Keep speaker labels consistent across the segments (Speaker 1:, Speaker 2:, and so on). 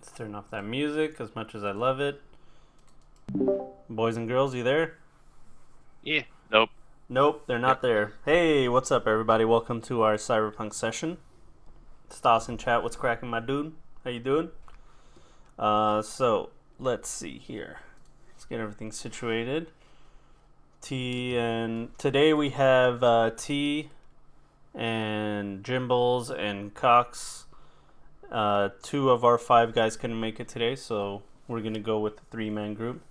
Speaker 1: Let's turn off that music as much as I love it. Boys and girls, you there?
Speaker 2: Yeah.
Speaker 3: Nope.
Speaker 1: Nope, they're not there. Hey, what's up, everybody? Welcome to our Cyberpunk session. Stas in chat, what's cracking, my dude? How you doing? So let's see here. Let's get everything situated. And today we have T and Jimbles and Cox. Two of our five guys couldn't make it today, so we're gonna go with the three-man group.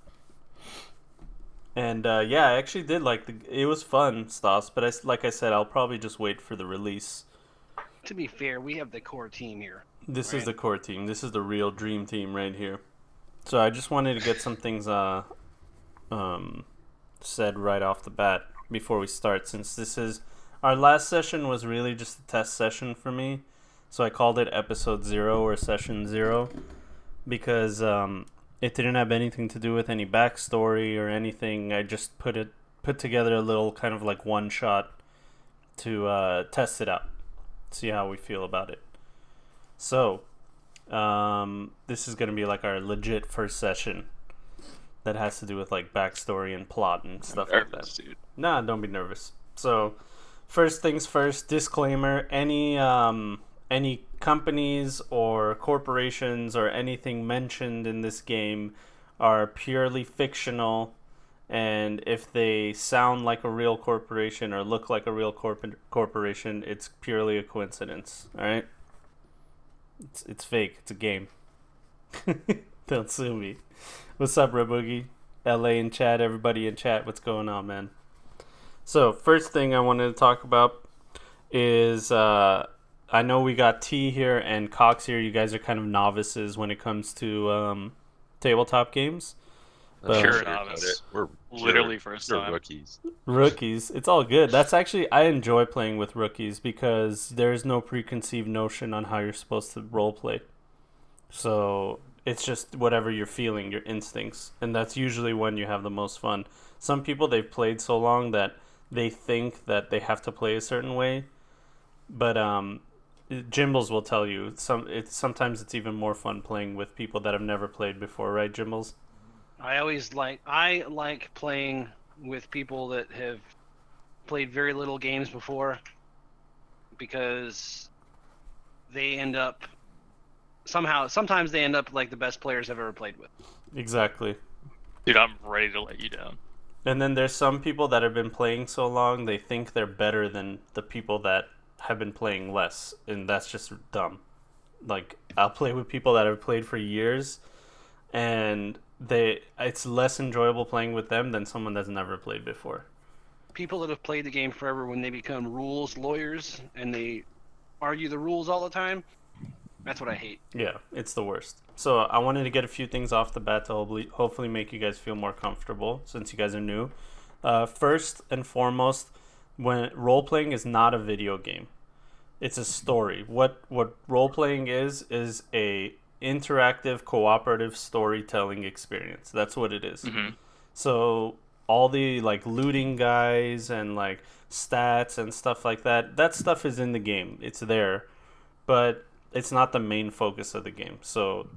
Speaker 1: And yeah, I actually did it was fun, Stas. But like I said, I'll probably just wait for the release.
Speaker 2: To be fair, we have the core team here.
Speaker 1: This
Speaker 2: right?
Speaker 1: is the core team. This is the real dream team right here. So I just wanted to get some things said right off the bat before we start, since this is our last session was really just a test session for me. So I called it episode 0 or session 0 because it didn't have anything to do with any backstory or anything. I just put together a little kind of like one shot to test it out, see how we feel about it. So this is gonna be like our legit first session that has to do with like backstory and plot and stuff like that.
Speaker 3: Dude.
Speaker 1: Nah, don't be nervous. So first things first, disclaimer: any companies or corporations or anything mentioned in this game are purely fictional, and if they sound like a real corporation or look like a real corporation, it's purely a coincidence. All right, it's fake. It's a game. Don't sue me. What's up, Reboogie? LA in chat, everybody in chat. What's going on, man? So first thing I wanted to talk about is I know we got T here and Cox here. You guys are kind of novices when it comes to tabletop games. But,
Speaker 3: Pure novice.
Speaker 4: We're
Speaker 3: literally first
Speaker 4: we're
Speaker 3: time.
Speaker 4: rookies.
Speaker 1: Rookies. It's all good. That's actually, I enjoy playing with rookies because there's no preconceived notion on how you're supposed to roleplay. So it's just whatever you're feeling, your instincts. And that's usually when you have the most fun. Some people, they've played so long that they think that they have to play a certain way. But Jimbles will tell you sometimes it's even more fun playing with people that have never played before, right, Jimbles?
Speaker 2: I like playing with people that have played very little games before, because they end up sometimes they end up like the best players I've ever played with.
Speaker 1: Exactly.
Speaker 3: Dude, I'm ready to let you down.
Speaker 1: And then there's some people that have been playing so long they think they're better than the people that have been playing less, and that's just dumb. Like, I'll play with people that have played for years, and it's less enjoyable playing with them than someone that's never played before.
Speaker 2: People that have played the game forever, when they become rules lawyers and they argue the rules all the time, that's what I hate.
Speaker 1: Yeah, it's the worst. So I wanted to get a few things off the bat to hopefully make you guys feel more comfortable since you guys are new. First and foremost, when role-playing is not a video game. It's a story. What role-playing is a interactive, cooperative storytelling experience. That's what it is.
Speaker 3: Mm-hmm.
Speaker 1: So all the like looting guys and like stats and stuff like that stuff is in the game. It's there, but it's not the main focus of the game. So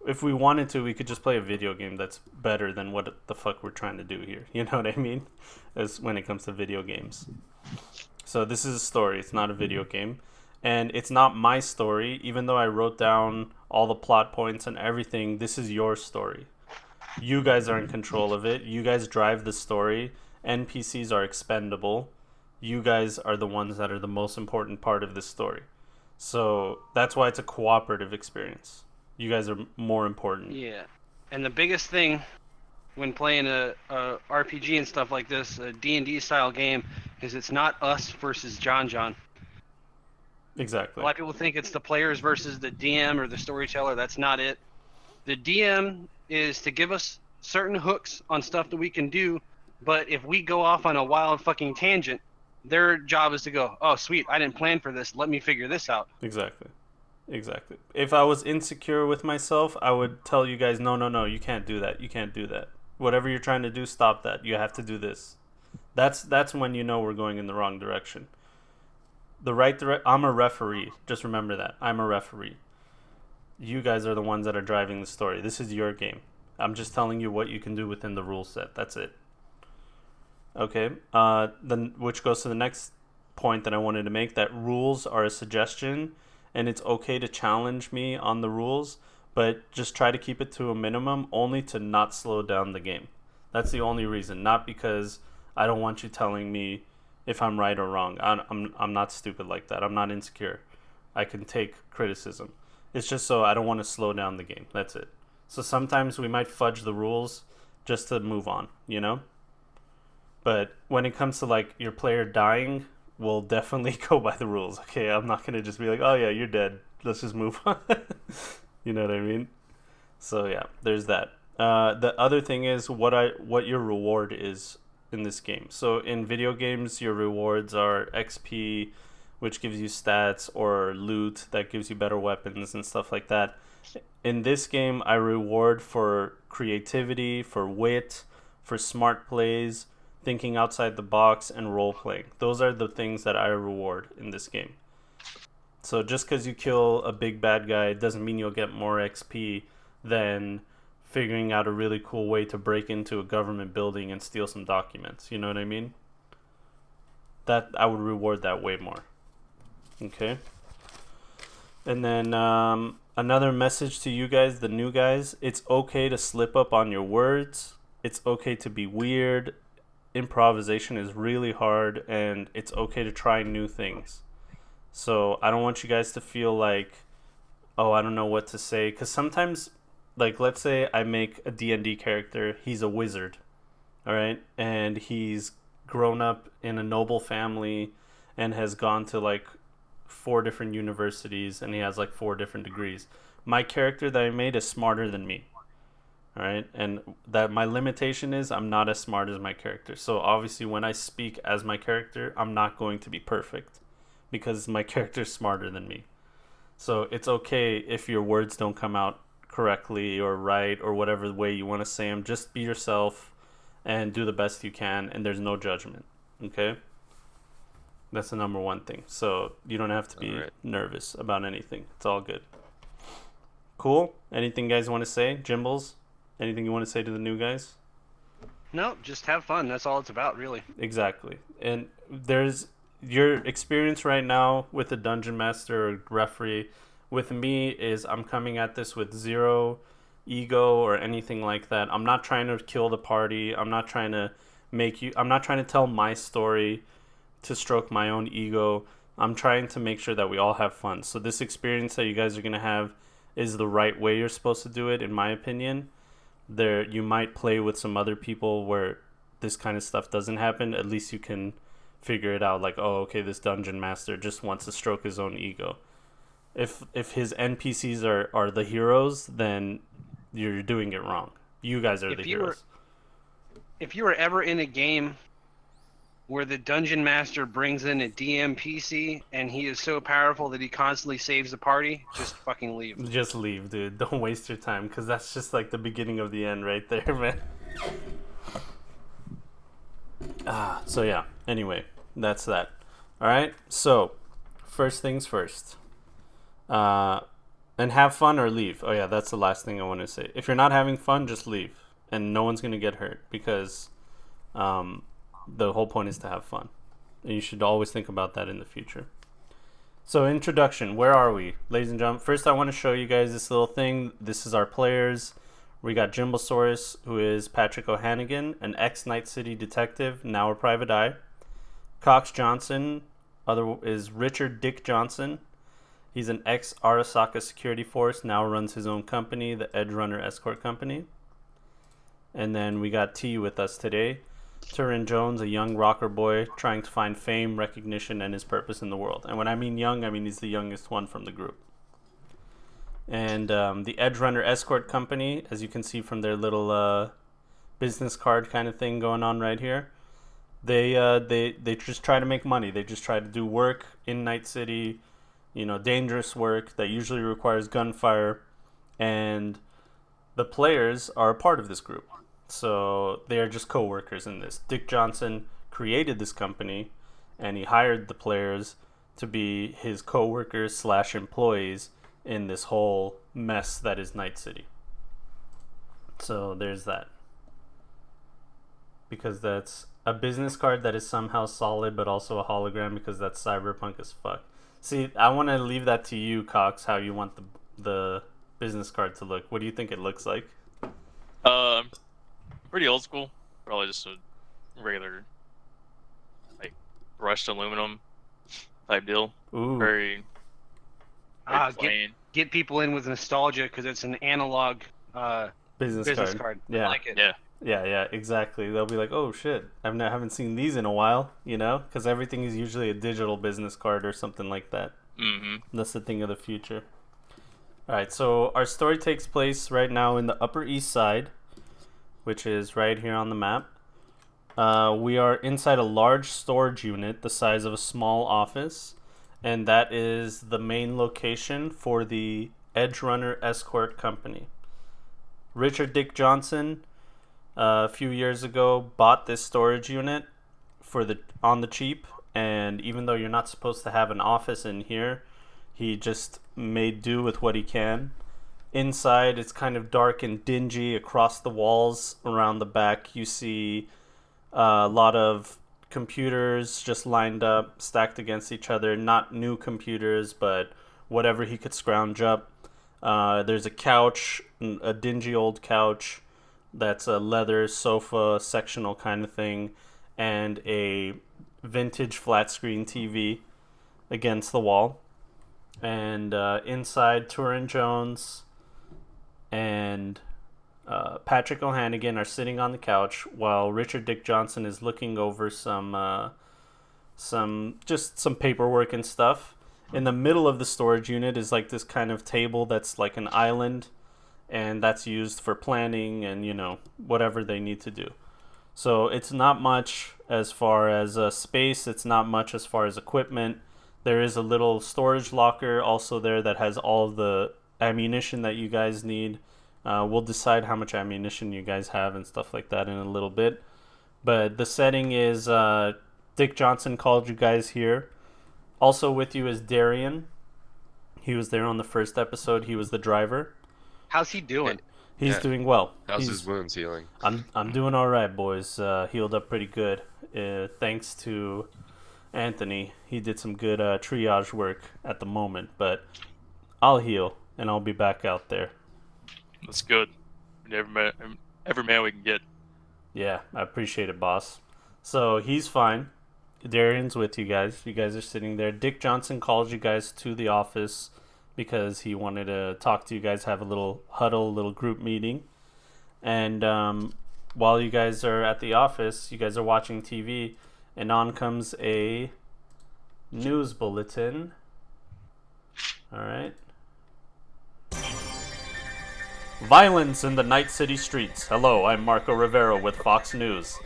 Speaker 1: if we wanted to, we could just play a video game that's better than what the fuck we're trying to do here. You know what I mean? As when it comes to video games. So this is a story. It's not a video game. And it's not my story. Even though I wrote down all the plot points and everything, this is your story. You guys are in control of it. You guys drive the story. NPCs are expendable. You guys are the ones that are the most important part of this story. So that's why it's a cooperative experience. You guys are more important.
Speaker 2: Yeah. And the biggest thing when playing a RPG and stuff like this, a D&D style game, is it's not us versus John.
Speaker 1: Exactly.
Speaker 2: A lot of people think it's the players versus the DM or the storyteller. That's not it. The DM is to give us certain hooks on stuff that we can do, but if we go off on a wild fucking tangent, their job is to go, oh, sweet, I didn't plan for this. Let me figure this out.
Speaker 1: Exactly. If I was insecure with myself, I would tell you guys, no, you can't do that. You can't do that. Whatever you're trying to do, stop that. You have to do this. That's when you know we're going in the wrong direction. I'm a referee. Just remember that. I'm a referee. You guys are the ones that are driving the story. This is your game. I'm just telling you what you can do within the rule set. That's it. Okay. Then which goes to the next point that I wanted to make, that rules are a suggestion, and it's okay to challenge me on the rules, but just try to keep it to a minimum, only to not slow down the game. That's the only reason, not because I don't want you telling me if I'm right or wrong. I'm not stupid like that. I'm not insecure. I can take criticism. It's just so I don't want to slow down the game. That's it. So sometimes we might fudge the rules just to move on, you know? But when it comes to like your player dying, we'll definitely go by the rules. Okay, I'm not gonna just be like, oh yeah, you're dead. Let's just move on. You know what I mean? So yeah, there's that. The other thing is what your reward is in this game. So in video games, your rewards are XP, which gives you stats, or loot that gives you better weapons and stuff like that. In this game, I reward for creativity, for wit, for smart plays, thinking outside the box, and role playing. Those are the things that I reward in this game. So just because you kill a big bad guy doesn't mean you'll get more XP than figuring out a really cool way to break into a government building and steal some documents. You know what I mean? That I would reward that way more. Okay. And then another message to you guys, the new guys, it's okay to slip up on your words. It's okay to be weird. Improvisation is really hard, and it's okay to try new things. So I don't want you guys to feel like, oh, I don't know what to say. Because sometimes, like, let's say I make a D&D character. He's a wizard, all right? And he's grown up in a noble family and has gone to, like, 4 different universities, and he has, like, 4 different degrees. My character that I made is smarter than me, all right? And that my limitation is I'm not as smart as my character. So obviously when I speak as my character, I'm not going to be perfect, because my character is smarter than me. So it's okay if your words don't come out correctly or right or whatever way you want to say them. Just be yourself and do the best you can, and there's no judgment. Okay? That's the number one thing. So you don't have to be nervous about anything. It's all good. Cool? Anything you guys want to say? Jimbles? Anything you want to say to the new guys?
Speaker 2: No, just have fun. That's all it's about, really.
Speaker 1: Exactly. And there's your experience right now with the dungeon master or referee. With me is I'm coming at this with zero ego or anything like that. I'm not trying to kill the party. I'm not trying to tell my story to stroke my own ego. I'm trying to make sure that we all have fun. So this experience that you guys are going to have is the right way you're supposed to do it, in my opinion. There, you might play with some other people where this kind of stuff doesn't happen. At least you can figure it out, like, oh, okay, this dungeon master just wants to stroke his own ego. If his NPCs are the heroes, then you're doing it wrong. You guys are the heroes.
Speaker 2: If you were ever in a game where the dungeon master brings in a DM PC and he is so powerful that he constantly saves the party, just fucking leave.
Speaker 1: Just leave, dude. Don't waste your time, because that's just like the beginning of the end right there, man. So yeah, anyway, that's that. Alright, so first things first. And have fun or leave. Oh yeah, that's the last thing I want to say. If you're not having fun, just leave, and no one's gonna get hurt, because the whole point is to have fun, and you should always think about that in the future. So introduction, where are we, ladies and gentlemen? First I want to show you guys this little thing. This is our players. We got Jimblesaurus, who is Patrick O'Hannigan, an ex-Night City detective, now a private eye. Cox Johnson is Richard Dick Johnson. He's an ex-Arasaka Security Force, now runs his own company, the Edge Runner Escort Company. And then we got T with us today. Turin Jones, a young rocker boy trying to find fame, recognition, and his purpose in the world. And when I mean young, I mean he's the youngest one from the group. And the Edge Runner Escort Company, as you can see from their little business card kind of thing going on right here, they just try to make money. They just try to do work in Night City, dangerous work that usually requires gunfire, and the players are a part of this group. So they are just co-workers in this. Dick Johnson created this company, and he hired the players to be his co-workers / employees in this whole mess that is Night City. So there's that. Because that's a business card that is somehow solid, but also a hologram, because that's cyberpunk as fuck. See, I want to leave that to you, Cox, how you want the business card to look. What do you think it looks like?
Speaker 3: Pretty old school. Probably just a regular, like, brushed aluminum type deal.
Speaker 1: Ooh.
Speaker 3: Very plain.
Speaker 2: Get people in with nostalgia because it's an analog business card.
Speaker 1: Yeah.
Speaker 2: I like it.
Speaker 3: Yeah.
Speaker 1: Yeah, exactly. They'll be like, "Oh shit, haven't seen these in a while," you know, because everything is usually a digital business card or something like that.
Speaker 3: Mm-hmm.
Speaker 1: That's the thing of the future. All right, so our story takes place right now in the Upper East Side, which is right here on the map. We are inside a large storage unit the size of a small office, and that is the main location for the Edge Runner Escort Company. Richard Dick Johnson, a few years ago, bought this storage unit on the cheap, and even though you're not supposed to have an office in here, he just made do with what he can. Inside, it's kind of dark and dingy. Across the walls around the back, you see a lot of computers just lined up, stacked against each other. Not new computers, but whatever he could scrounge up. There's a couch, a dingy old couch that's a leather sofa sectional kind of thing, and a vintage flat screen TV against the wall. And inside, Turin Jones and Patrick O'Hannigan are sitting on the couch while Richard Dick Johnson is looking over some paperwork and stuff. In the middle of the storage unit is like this kind of table that's like an island, and that's used for planning and, you know, whatever they need to do. So it's not much as far as space. It's not much as far as equipment. There is a little storage locker also there that has all of the ammunition that you guys need. We'll decide how much ammunition you guys have and stuff like that in a little bit. But the setting is Dick Johnson called you guys here. Also with you is Darian. He was there on the first episode. He was the driver.
Speaker 2: How's he doing?
Speaker 1: He's doing well.
Speaker 4: How's his wounds healing?
Speaker 1: I'm doing all right, boys. Healed up pretty good. Thanks to Anthony. He did some good triage work at the moment, but I'll heal and I'll be back out there.
Speaker 3: That's good. Every man we can get.
Speaker 1: Yeah, I appreciate it, boss. So he's fine. Darian's with you guys. You guys are sitting there. Dick Johnson calls you guys to the office because he wanted to talk to you guys, have a little huddle, a little group meeting. And while you guys are at the office, you guys are watching TV, and on comes a news bulletin. All right. Violence in the Night City streets. Hello, I'm Marco Rivero with Fox News.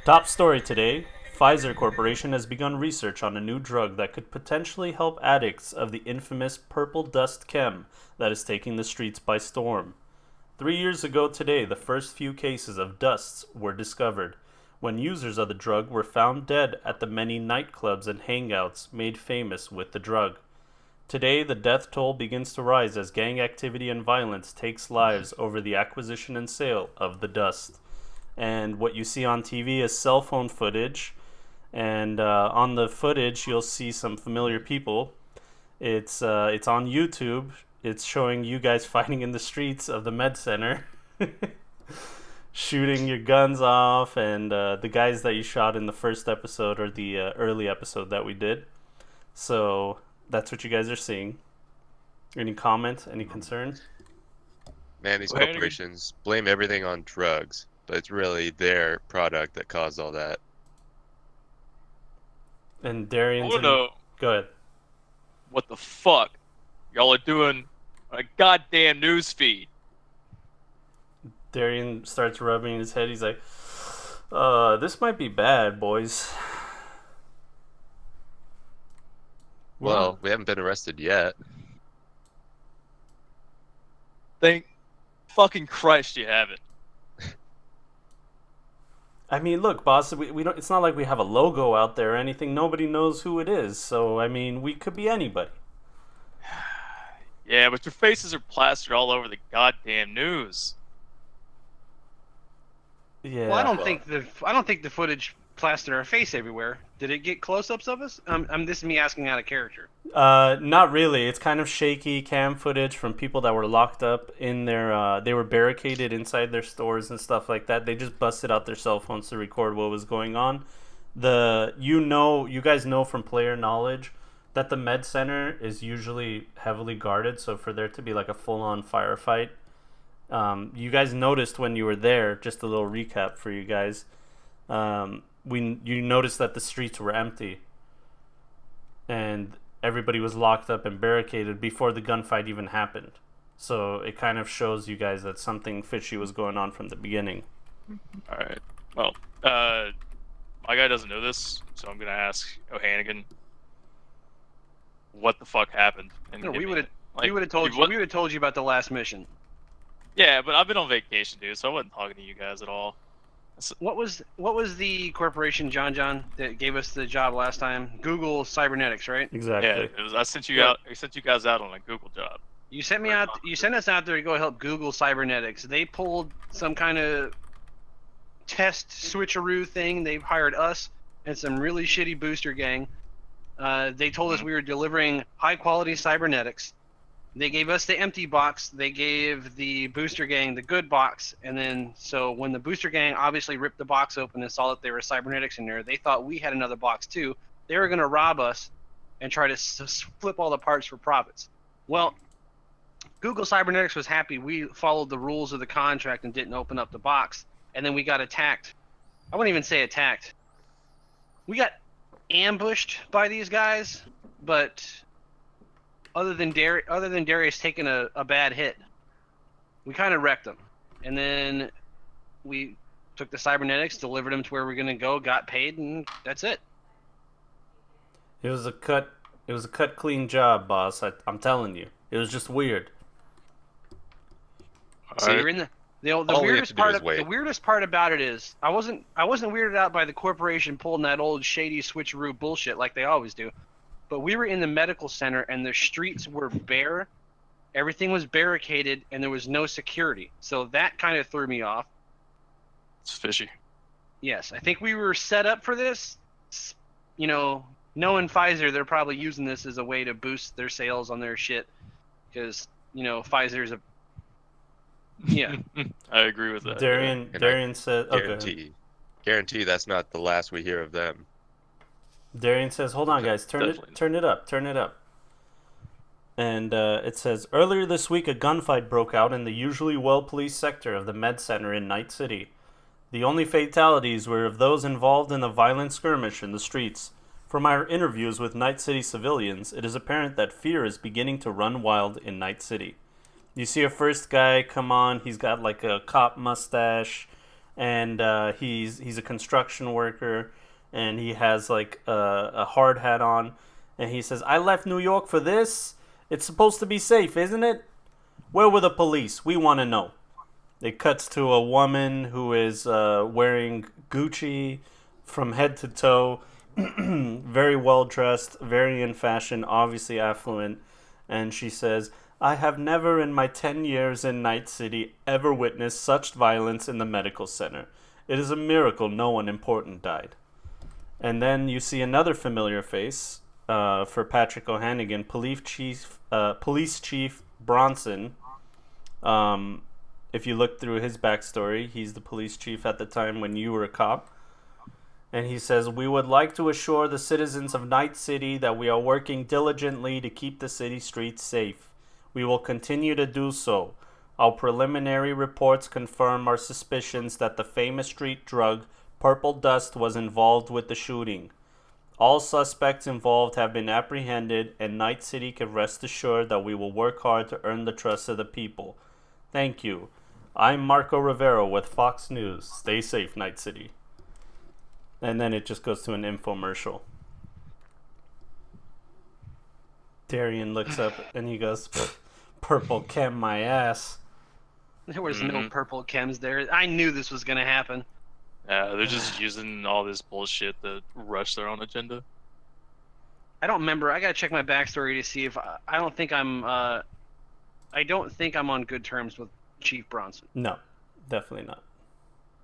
Speaker 1: Top story today. Pfizer Corporation has begun research on a new drug that could potentially help addicts of the infamous purple dust chem that is taking the streets by storm. 3 years ago today, the first few cases of dusts were discovered, when users of the drug were found dead at the many nightclubs and hangouts made famous with the drug. Today, the death toll begins to rise as gang activity and violence takes lives over the acquisition and sale of the dust. And what you see on TV is cell phone footage. And on the footage, you'll see some familiar people. It's on YouTube. It's showing you guys fighting in the streets of the med center, shooting your guns off, and the guys that you shot in the first episode or the early episode that we did. So that's what you guys are seeing. Any comment? Any concern?
Speaker 4: Man, these corporations blame everything on drugs, but it's really their product that caused all that.
Speaker 1: And Darian's
Speaker 3: Go
Speaker 1: ahead.
Speaker 3: What the fuck y'all are doing on a goddamn news feed?
Speaker 1: Darian starts rubbing his head. He's like, this might be bad, boys.
Speaker 4: Well, we haven't been arrested yet.
Speaker 3: Thank fucking Christ you haven't.
Speaker 1: I mean, look, boss, we don't. It's not like we have a logo out there or anything. Nobody knows who it is. So, I mean, we could be anybody.
Speaker 3: Yeah, but your faces are plastered all over the goddamn news.
Speaker 1: Yeah.
Speaker 2: Well,
Speaker 4: Well,
Speaker 2: I don't think the footage plastered our face everywhere. Did it get close-ups of us? This is me asking out of character.
Speaker 1: Not really. It's kind of shaky cam footage from people that were locked up in their. They were barricaded inside their stores and stuff like that. They just busted out their cell phones to record what was going on. You guys know from player knowledge that the med center is usually heavily guarded. So for there to be like a full-on firefight, you guys noticed when you were there. Just a little recap for you guys. You noticed that the streets were empty and everybody was locked up and barricaded before the gunfight even happened. So it kind of shows you guys that something fishy was going on from the beginning.
Speaker 3: All right. Well, my guy doesn't know this, so I'm gonna ask O'Hannigan what the fuck happened. And
Speaker 2: No,
Speaker 3: give
Speaker 2: we
Speaker 3: me-
Speaker 2: would have
Speaker 3: like,
Speaker 2: we would have told
Speaker 3: dude,
Speaker 2: you.
Speaker 3: what-
Speaker 2: We would have told you about the last mission.
Speaker 3: Yeah, but I've been on vacation, dude, so I wasn't talking to you guys at all.
Speaker 2: What was the corporation, John, that gave us the job last time? Google Cybernetics, right?
Speaker 1: Exactly.
Speaker 3: Yeah, it was. I sent you
Speaker 2: Good.
Speaker 3: out. I sent you guys out on a Google job.
Speaker 2: You sent me out. You sent us out there to go help Google Cybernetics. They pulled some kind of test switcheroo thing. They hired us and some really shitty booster gang. They told us we were delivering high quality cybernetics. They gave us the empty box. They gave the booster gang the good box. And then, so when the booster gang obviously ripped the box open and saw that there were cybernetics in there, they thought we had another box too. They were going to rob us and try to flip all the parts for profits. Well, Google Cybernetics was happy we followed the rules of the contract and didn't open up the box. And then we got attacked. I wouldn't even say attacked. We got ambushed by these guys, but other than Darius taking a bad hit, we kind of wrecked them. And then we took the cybernetics, delivered them to where we're gonna go, got paid, and that's it.
Speaker 1: It was a cut clean job, boss. I'm telling you. It was just weird.
Speaker 2: So you're in the
Speaker 4: All we have
Speaker 2: weirdest
Speaker 4: to do
Speaker 2: part
Speaker 4: is
Speaker 2: of
Speaker 4: wait.
Speaker 2: the weirdest part about it is I wasn't weirded out by the corporation pulling that old shady switcheroo bullshit like they always do. But we were in the medical center and the streets were bare. Everything was barricaded and there was no security. So that kind of threw me off.
Speaker 3: It's fishy.
Speaker 2: Yes, I think we were set up for this. You know, knowing Pfizer, they're probably using this as a way to boost their sales on their shit. Because, you know, Pfizer's a... Yeah.
Speaker 3: I agree with that.
Speaker 1: Darian
Speaker 4: And
Speaker 1: Darian said
Speaker 4: Guarantee that's not the last we hear of them.
Speaker 1: Darian says, "Hold on, guys.
Speaker 3: Definitely.
Speaker 1: Turn it up." And it says, earlier this week, a gunfight broke out in the usually well-policed sector of the Med Center in Night City. The only fatalities were of those involved in the violent skirmish in the streets. From our interviews with Night City civilians, it is apparent that fear is beginning to run wild in Night City. You see a first guy come on. He's got like a cop mustache, and he's a construction worker, and he has like a hard hat on, and he says, "I left New York for this. It's supposed to be safe, isn't it? Where were the police? We want to know." It cuts to a woman who is wearing Gucci from head to toe, very well dressed, very in fashion, obviously affluent, and she says, "I have never in my 10 years in Night City ever witnessed such violence in the medical center. It is a miracle no one important died." And then you see another familiar face for Patrick O'Hannigan, Police Chief Bronson. If you look through his backstory, he's the police chief at the time when you were a cop. And he says, "We would like to assure the citizens of Night City that we are working diligently to keep the city streets safe. We will continue to do so. Our preliminary reports confirm our suspicions that the famous street drug Purple Dust was involved with the shooting. All suspects involved have been apprehended, and Night City can rest assured that we will work hard to earn the trust of the people. Thank you. I'm Marco Rivera with Fox News. Stay safe, Night City." And then it just goes to an infomercial. Darian looks up and he goes, "Purple chem my ass."
Speaker 2: There was no purple chems there. I knew this was going to happen.
Speaker 3: They're just using all this bullshit to rush their own agenda.
Speaker 2: I don't remember. I gotta check my backstory to see if I don't think I'm I don't think I'm on good terms with Chief Bronson.
Speaker 1: No, definitely not.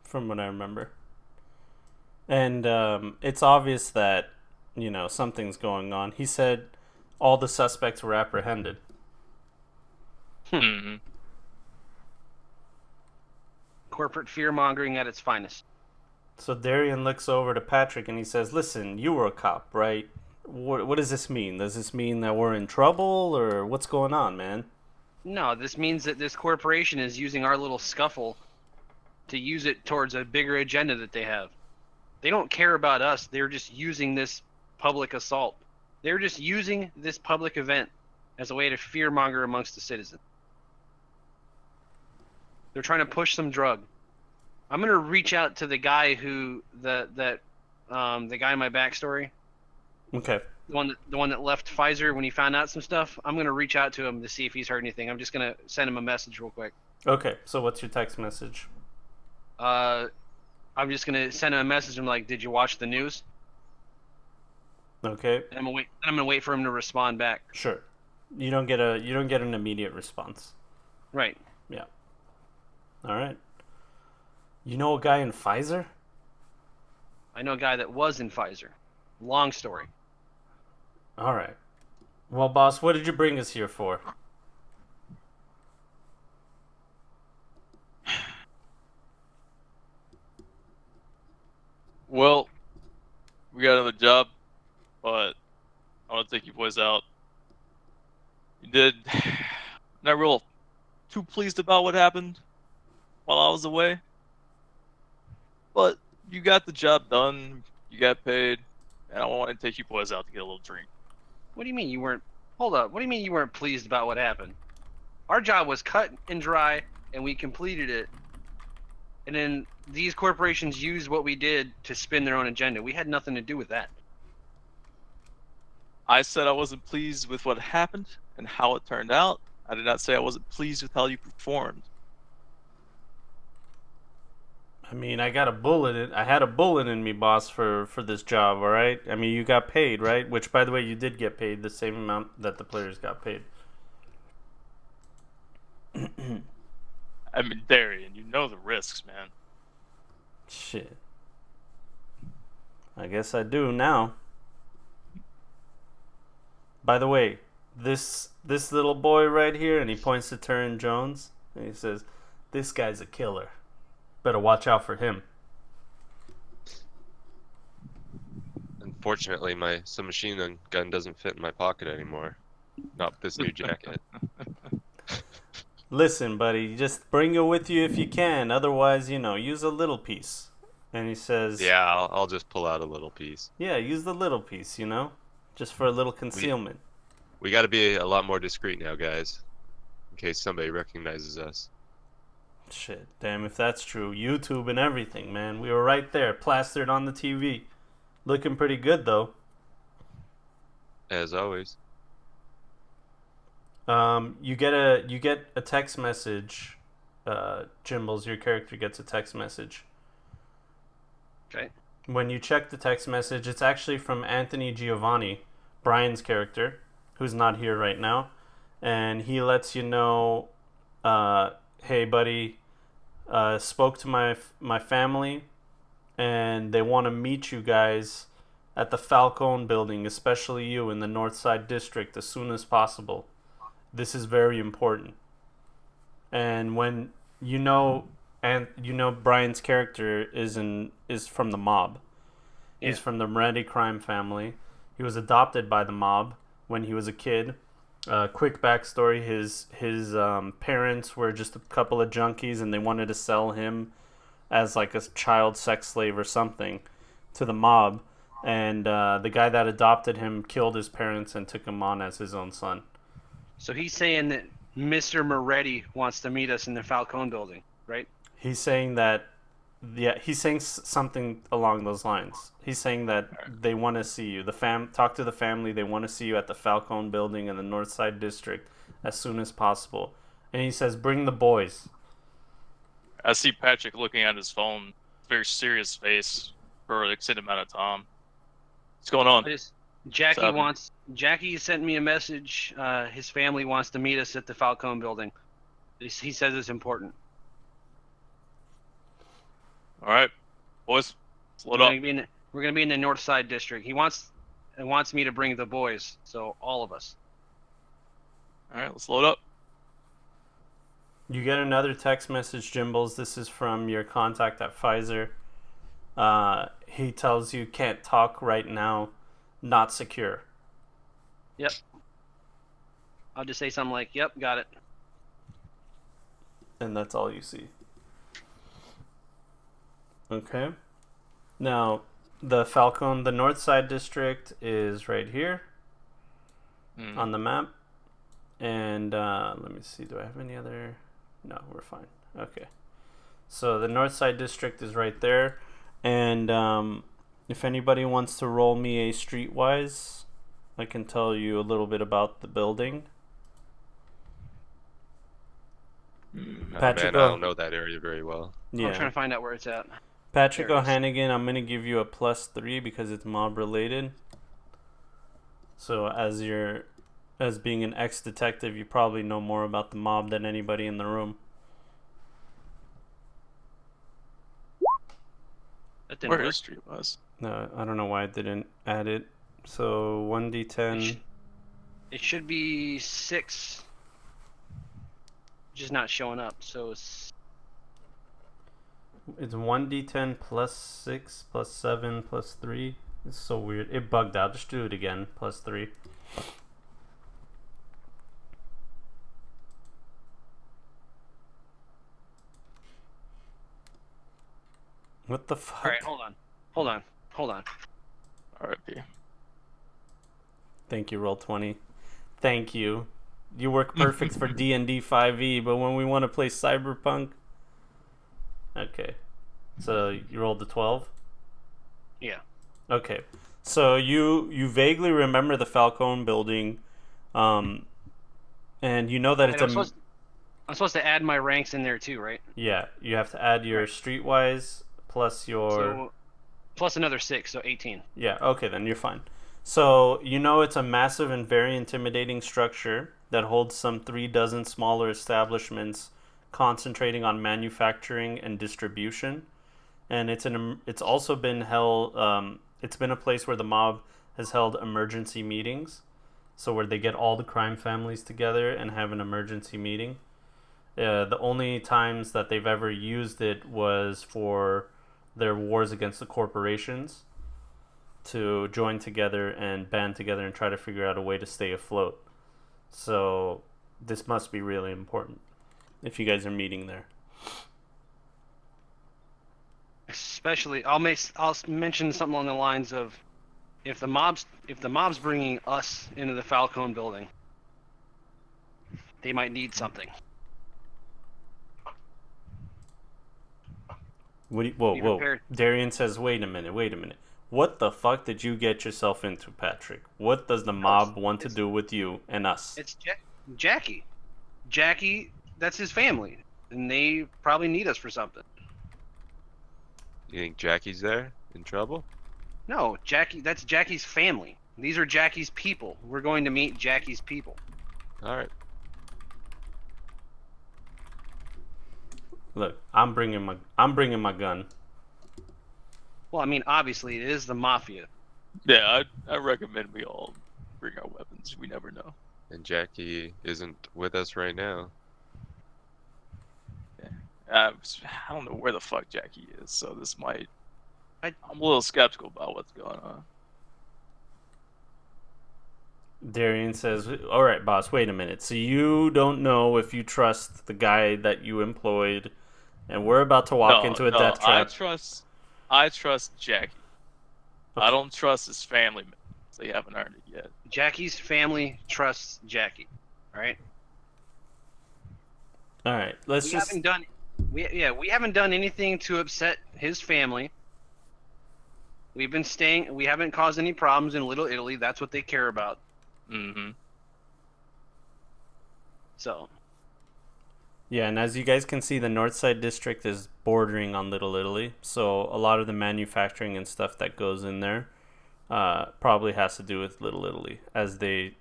Speaker 1: From what I remember. And it's obvious that, something's going on. He said all the suspects were apprehended.
Speaker 3: Mm-hmm.
Speaker 2: Corporate fear mongering at its finest.
Speaker 1: So Darian looks over to Patrick and he says, "Listen, you were a cop, right? What does this mean? Does this mean that we're in trouble, or what's going on, man?"
Speaker 2: No, this means that this corporation is using our little scuffle to use it towards a bigger agenda that they have. They don't care about us. They're just using this public assault. They're just using this public event as a way to fearmonger amongst the citizens. They're trying to push some drug. I'm gonna reach out to the guy the guy in my backstory,
Speaker 1: Okay.
Speaker 2: the one that left Pfizer when he found out some stuff. I'm gonna reach out to him to see if he's heard anything. I'm just gonna send him a message real quick.
Speaker 1: Okay. So what's your text message?
Speaker 2: I'm just gonna send him a message. I'm like, "Did you watch the news?"
Speaker 1: Okay.
Speaker 2: And I'm gonna wait for him to respond back.
Speaker 1: Sure. You don't get an immediate response.
Speaker 2: Right.
Speaker 1: Yeah. All right. You know a guy in Pfizer?
Speaker 2: I know a guy that was in Pfizer. Long story.
Speaker 1: All right. Well, boss, what did you bring us here for?
Speaker 3: Well, we got another job, but I want to take you boys out. You did not real too pleased about what happened while I was away, but you got the job done. You got paid, and I want to take you boys out to get a little drink.
Speaker 2: What do you mean you weren't? Hold up. What do you mean you weren't pleased about what happened? Our job was cut and dry, and we completed it. And then these corporations used what we did to spin their own agenda. We had nothing to do with that.
Speaker 3: I said I wasn't pleased with what happened and how it turned out. I did not say I wasn't pleased with how you performed.
Speaker 1: I mean, I had a bullet in me, boss, for this job, all right? I mean, you got paid, right? Which, by the way, you did get paid the same amount that the players got paid.
Speaker 3: I mean, Darian, you know the risks, man.
Speaker 1: Shit. I guess I do now. By the way, this little boy right here, and he points to Turin Jones, and he says, "This guy's a killer. Better watch out for him."
Speaker 4: Unfortunately, my submachine gun doesn't fit in my pocket anymore. Not with this new jacket.
Speaker 1: "Listen, buddy, just bring it with you if you can. Otherwise, use a little piece." And he says,
Speaker 4: Yeah, I'll just pull out a little piece.
Speaker 1: "Yeah, use the little piece, just for a little concealment."
Speaker 4: We got to be a lot more discreet now, guys, in case somebody recognizes us.
Speaker 1: Shit, damn, if that's true. YouTube and everything, man. We were right there, plastered on the TV. Looking pretty good, though.
Speaker 4: As always.
Speaker 1: You get a text message. Jimbles, your character gets a text message.
Speaker 2: Okay.
Speaker 1: When you check the text message, it's actually from Anthony Giovanni, Brian's character, who's not here right now, and he lets you know, "Hey, buddy, spoke to my family, and they want to meet you guys at the Falcone building, especially you in the North Side District, as soon as possible. This is very important." And when Brian's character is from the mob.
Speaker 2: Yeah.
Speaker 1: He's from the Moretti crime family. He was adopted by the mob when he was a kid. Quick backstory: his parents were just a couple of junkies, and they wanted to sell him as like a child sex slave or something to the mob. And the guy that adopted him killed his parents and took him on as his own son.
Speaker 2: So he's saying that Mr. Moretti wants to meet us in the Falcone building, right?
Speaker 1: He's saying that, yeah, he's saying something along those lines. He's saying that they want to see you. Talk to the family. They want to see you at the Falcone building in the North Side District as soon as possible. And he says, "Bring the boys."
Speaker 3: I see Patrick looking at his phone, very serious face for an extended amount of time. What's going on? happening?
Speaker 2: Jackie sent me a message. His family wants to meet us at the Falcone building. He says it's important.
Speaker 3: All right, boys, let's load
Speaker 2: We're
Speaker 3: up.
Speaker 2: gonna be in the North Side District. He wants me to bring the boys, so all of us.
Speaker 3: All right, let's load up.
Speaker 1: You get another text message, Jimbles. This is from your contact at Pfizer. He tells you can't talk right now, not secure.
Speaker 2: Yep. I'll just say something like, "Yep, got it."
Speaker 1: And that's all you see. Okay. Now, the Falcone, the North Side District is right here on the map. And let me see, do I have any other? No, we're fine. Okay. So the North Side District is right there. And if anybody wants to roll me a Streetwise, I can tell you a little bit about the building. Patrick,
Speaker 4: Man, I don't know that area very well.
Speaker 1: Yeah.
Speaker 2: I'm trying to find out where it's at.
Speaker 1: Patrick
Speaker 2: There it is.
Speaker 1: O'Hannigan, I'm going to give you a +3 because it's mob related. So as being an ex-detective, you probably know more about the mob than anybody in the room.
Speaker 2: That didn't
Speaker 3: Where
Speaker 2: work.
Speaker 3: is Streetwise?
Speaker 1: No, I don't know why I didn't add it. So 1d10.
Speaker 2: It should be 6. Just not showing up. So
Speaker 1: It's 1d10 +6 +7 +3. It's so weird. It bugged out. Just do it again. +3. What the fuck?
Speaker 2: all right, hold on.
Speaker 3: R.I.P.
Speaker 1: Thank you, Roll20. Thank you. You work perfect for D&D 5e, but when we want to play Cyberpunk... Okay. So you rolled the 12?
Speaker 2: Yeah.
Speaker 1: Okay. So you vaguely remember the Falcone building, and you know that
Speaker 2: And
Speaker 1: it's
Speaker 2: I'm supposed to add my ranks in there too, right?
Speaker 1: Yeah, you have to add your
Speaker 2: Right.
Speaker 1: Streetwise plus your...
Speaker 2: So plus another 6, so 18.
Speaker 1: Yeah, okay, then you're fine. So, you know it's a massive and very intimidating structure that holds some 36 smaller establishments concentrating on manufacturing and distribution. And it's also been held, it's been a place where the mob has held emergency meetings. So where they get all the crime families together and have an emergency meeting. The only times that they've ever used it was for their wars against the corporations, to join together and band together and try to figure out a way to stay afloat. So this must be really important if you guys are meeting there.
Speaker 2: Especially, I'll mention something along the lines of, if the mob's bringing us into the Falcone building, they might need something.
Speaker 1: Whoa.
Speaker 2: Prepared.
Speaker 1: Darian says, wait a minute. What the fuck did you get yourself into, Patrick? What does the mob want to do with you and us?
Speaker 2: It's Jackie. Jackie, that's his family, and they probably need us for something.
Speaker 4: You think Jackie's there in trouble?
Speaker 2: No, that's Jackie's family. These are Jackie's people. We're going to meet Jackie's people.
Speaker 4: All right.
Speaker 1: Look, I'm bringing my gun.
Speaker 2: Well, I mean, obviously, it is the mafia.
Speaker 3: Yeah, I recommend we all bring our weapons. We never know.
Speaker 4: And Jackie isn't with us right now.
Speaker 3: I don't know where the fuck Jackie is, so this might...
Speaker 2: I-
Speaker 3: I'm a little skeptical about what's going on.
Speaker 1: Darian says, all right, boss, wait a minute. So you don't know if you trust the guy that you employed, and we're about to walk into a death trap.
Speaker 3: I trust Jackie.
Speaker 1: Okay.
Speaker 3: I don't trust his family members. They haven't earned it yet.
Speaker 2: Jackie's family trusts Jackie. All right.
Speaker 1: All right,
Speaker 2: We haven't done anything to upset his family. We haven't caused any problems in Little Italy. That's what they care about.
Speaker 3: Mm-hmm.
Speaker 2: So.
Speaker 1: Yeah, and as you guys can see, the North Side District is bordering on Little Italy. So a lot of the manufacturing and stuff that goes in there probably has to do with Little Italy, as they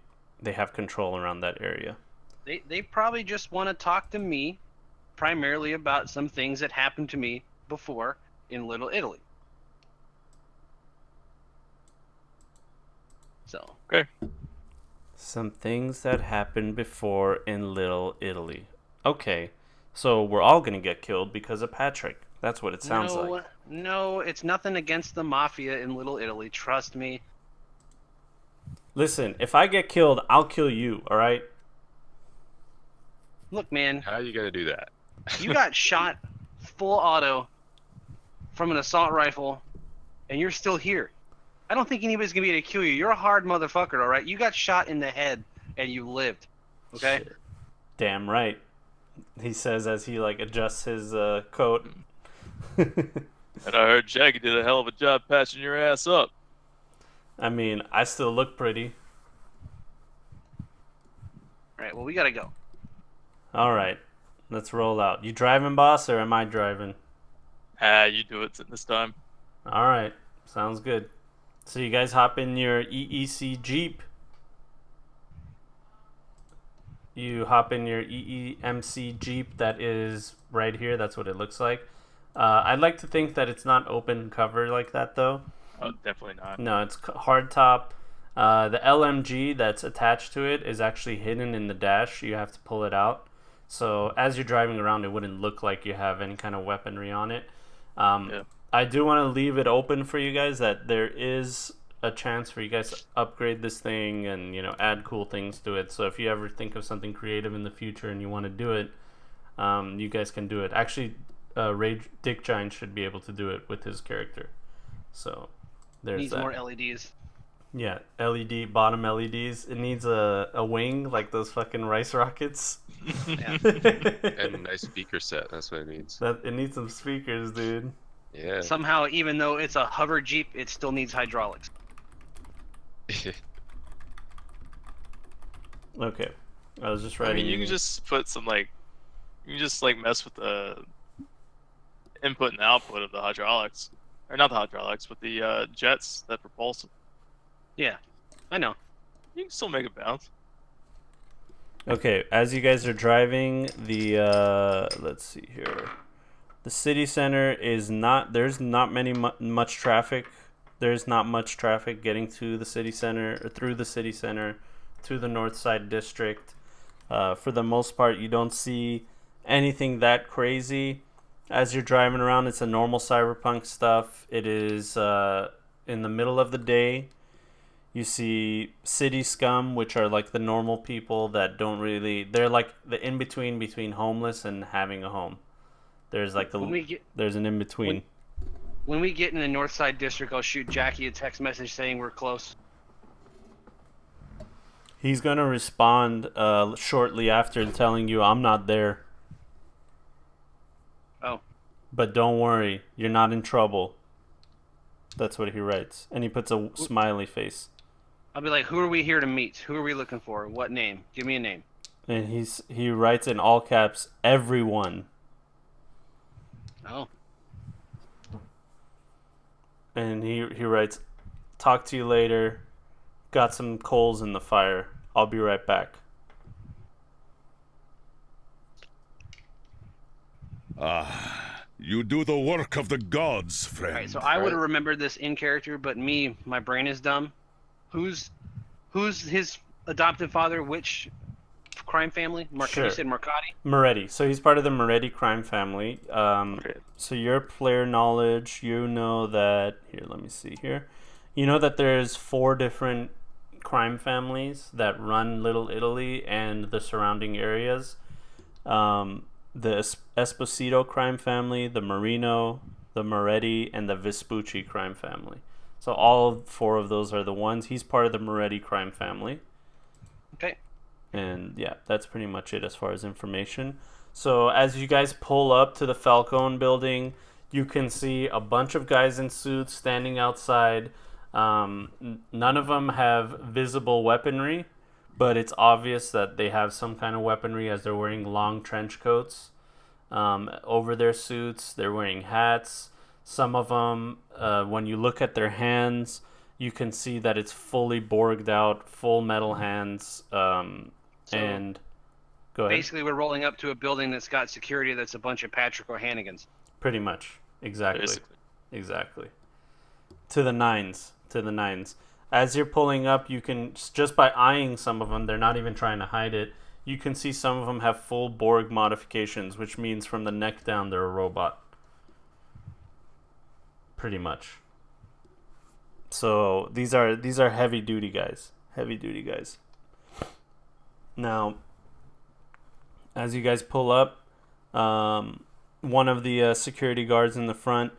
Speaker 1: have control around that area.
Speaker 2: They probably just want to talk to me, primarily about some things that happened to me before in Little Italy. So.
Speaker 3: Okay.
Speaker 1: Some things that happened before in Little Italy. Okay, so we're all gonna get killed because of Patrick. That's what it sounds like.
Speaker 2: No, it's nothing against the mafia in Little Italy. Trust me.
Speaker 1: Listen, if I get killed, I'll kill you. All right.
Speaker 2: Look, man,
Speaker 4: How are you gonna do that?
Speaker 2: you got shot full auto from an assault rifle, and you're still here. I don't think anybody's gonna be able to kill you. You're a hard motherfucker, all right? You got shot in the head, and you lived. Okay.
Speaker 1: Shit. Damn right. He says as he like adjusts his coat.
Speaker 3: And I heard Jackie did a hell of a job patching your ass up.
Speaker 1: I mean, I still look pretty.
Speaker 2: All right. Well, we gotta go.
Speaker 1: All right, let's roll out. You driving, boss, or am I driving?
Speaker 3: You do it this time.
Speaker 1: All right, sounds good. So you guys hop in your EEC Jeep. You hop in your EEMC Jeep that is right here. That's what it looks like. I'd like to think that it's not open cover like that, though.
Speaker 3: Oh, definitely not.
Speaker 1: No, it's hard top. The LMG that's attached to it is actually hidden in the dash. You have to pull it out. So as you're driving around, it wouldn't look like you have any kind of weaponry on it.
Speaker 3: Yeah.
Speaker 1: I do want to leave it open for you guys that there is a chance for you guys to upgrade this thing and, add cool things to it. So if you ever think of something creative in the future and you want to do it, you guys can do it. Actually, Rage Dick Giant should be able to do it with his character. So there's
Speaker 2: Needs
Speaker 1: that.
Speaker 2: more LEDs.
Speaker 1: Yeah, LED, bottom LEDs. It needs a wing like those fucking rice rockets.
Speaker 2: Yeah.
Speaker 4: And a nice speaker set. That's what it needs.
Speaker 1: It needs some speakers, dude.
Speaker 4: Yeah.
Speaker 2: Somehow, even though it's a hover Jeep, it still needs hydraulics.
Speaker 1: Okay. I was just
Speaker 3: I
Speaker 1: writing.
Speaker 3: mean, you can just put some you can just mess with the input and output of the hydraulics, or not the hydraulics, but the jets that propulse them.
Speaker 2: Yeah, I know.
Speaker 3: You can still make it bounce.
Speaker 1: Okay, as you guys are driving, let's see here. The city center is not. There's not much traffic. There's not much traffic getting to the city center or through the city center to the North Side District. For the most part, you don't see anything that crazy as you're driving around. It's a normal Cyberpunk stuff. It is in the middle of the day. You see city scum, which are like the normal people that don't really. They're like the in between homeless and having a home. There's like there's an in between.
Speaker 2: When we get in the North Side District, I'll shoot Jackie a text message saying we're close.
Speaker 1: He's gonna respond shortly after telling you I'm not there.
Speaker 2: Oh.
Speaker 1: But don't worry, you're not in trouble. That's what he writes, and he puts a smiley face.
Speaker 2: I'll be like, who are we here to meet? Who are we looking for? What name? Give me a name.
Speaker 1: And he writes in all caps, everyone.
Speaker 2: Oh.
Speaker 1: And he writes, talk to you later. Got some coals in the fire. I'll be right back.
Speaker 5: You do the work of the gods, friend.
Speaker 2: Alright, so I would have remembered this in character, but my brain is dumb. Who's his adoptive father? Which crime family?
Speaker 1: Sure.
Speaker 2: You said Mercati?
Speaker 1: Moretti. So he's part of the Moretti crime family.
Speaker 3: Okay.
Speaker 1: So your player knowledge, you know that... Here, let me see here. You know that there's 4 different crime families that run Little Italy and the surrounding areas. The Esposito crime family, the Marino, the Moretti, and the Vespucci crime family. So all 4 of those are the ones. He's part of the Moretti crime family.
Speaker 2: Okay.
Speaker 1: And yeah, that's pretty much it as far as information. So as you guys pull up to the Falcone building, you can see a bunch of guys in suits standing outside. None of them have visible weaponry, but it's obvious that they have some kind of weaponry as they're wearing long trench coats over their suits. They're wearing hats. Some of them, when you look at their hands, You can see that it's fully Borged out, full metal hands, and go ahead.
Speaker 2: Basically, we're rolling up to a building that's got security that's a bunch of Patrick O'Hanigans.
Speaker 1: Pretty much. Exactly.
Speaker 3: Basically.
Speaker 1: Exactly. To the nines. To the nines. As you're pulling up, you can, just by eyeing some of them, they're not even trying to hide it, you can see some of them have full Borg modifications, which means from the neck down, they're a robot. Pretty much. So these are heavy duty guys. Heavy duty guys. Now, as you guys pull up, one of the security guards in the front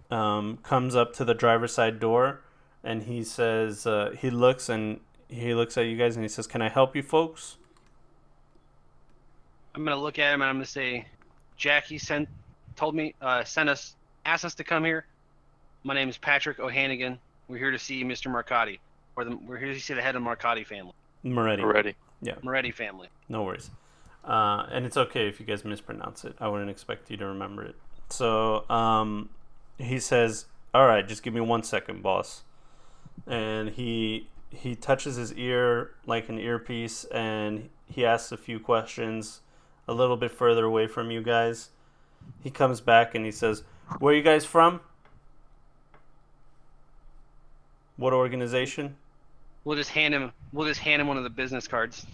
Speaker 1: comes up to the driver's side door, and he says, he looks at you guys and he says, "Can I help you folks?"
Speaker 2: I'm gonna look at him and I'm gonna say, "Jackie sent us, asked us to come here. My name is Patrick O'Hanigan. We're here to see Mr. Marcotti, we're here to see the head of Marcotti family,
Speaker 1: Moretti.
Speaker 2: Moretti family."
Speaker 1: No worries. And it's okay if you guys mispronounce it. I wouldn't expect you to remember it. So he says, "All right, just give me 1 second, boss." And he touches his ear like an earpiece, and he asks a few questions a little bit further away from you guys. He comes back and he says, "Where are you guys from? What organization?"
Speaker 2: We'll just hand him one of the business cards.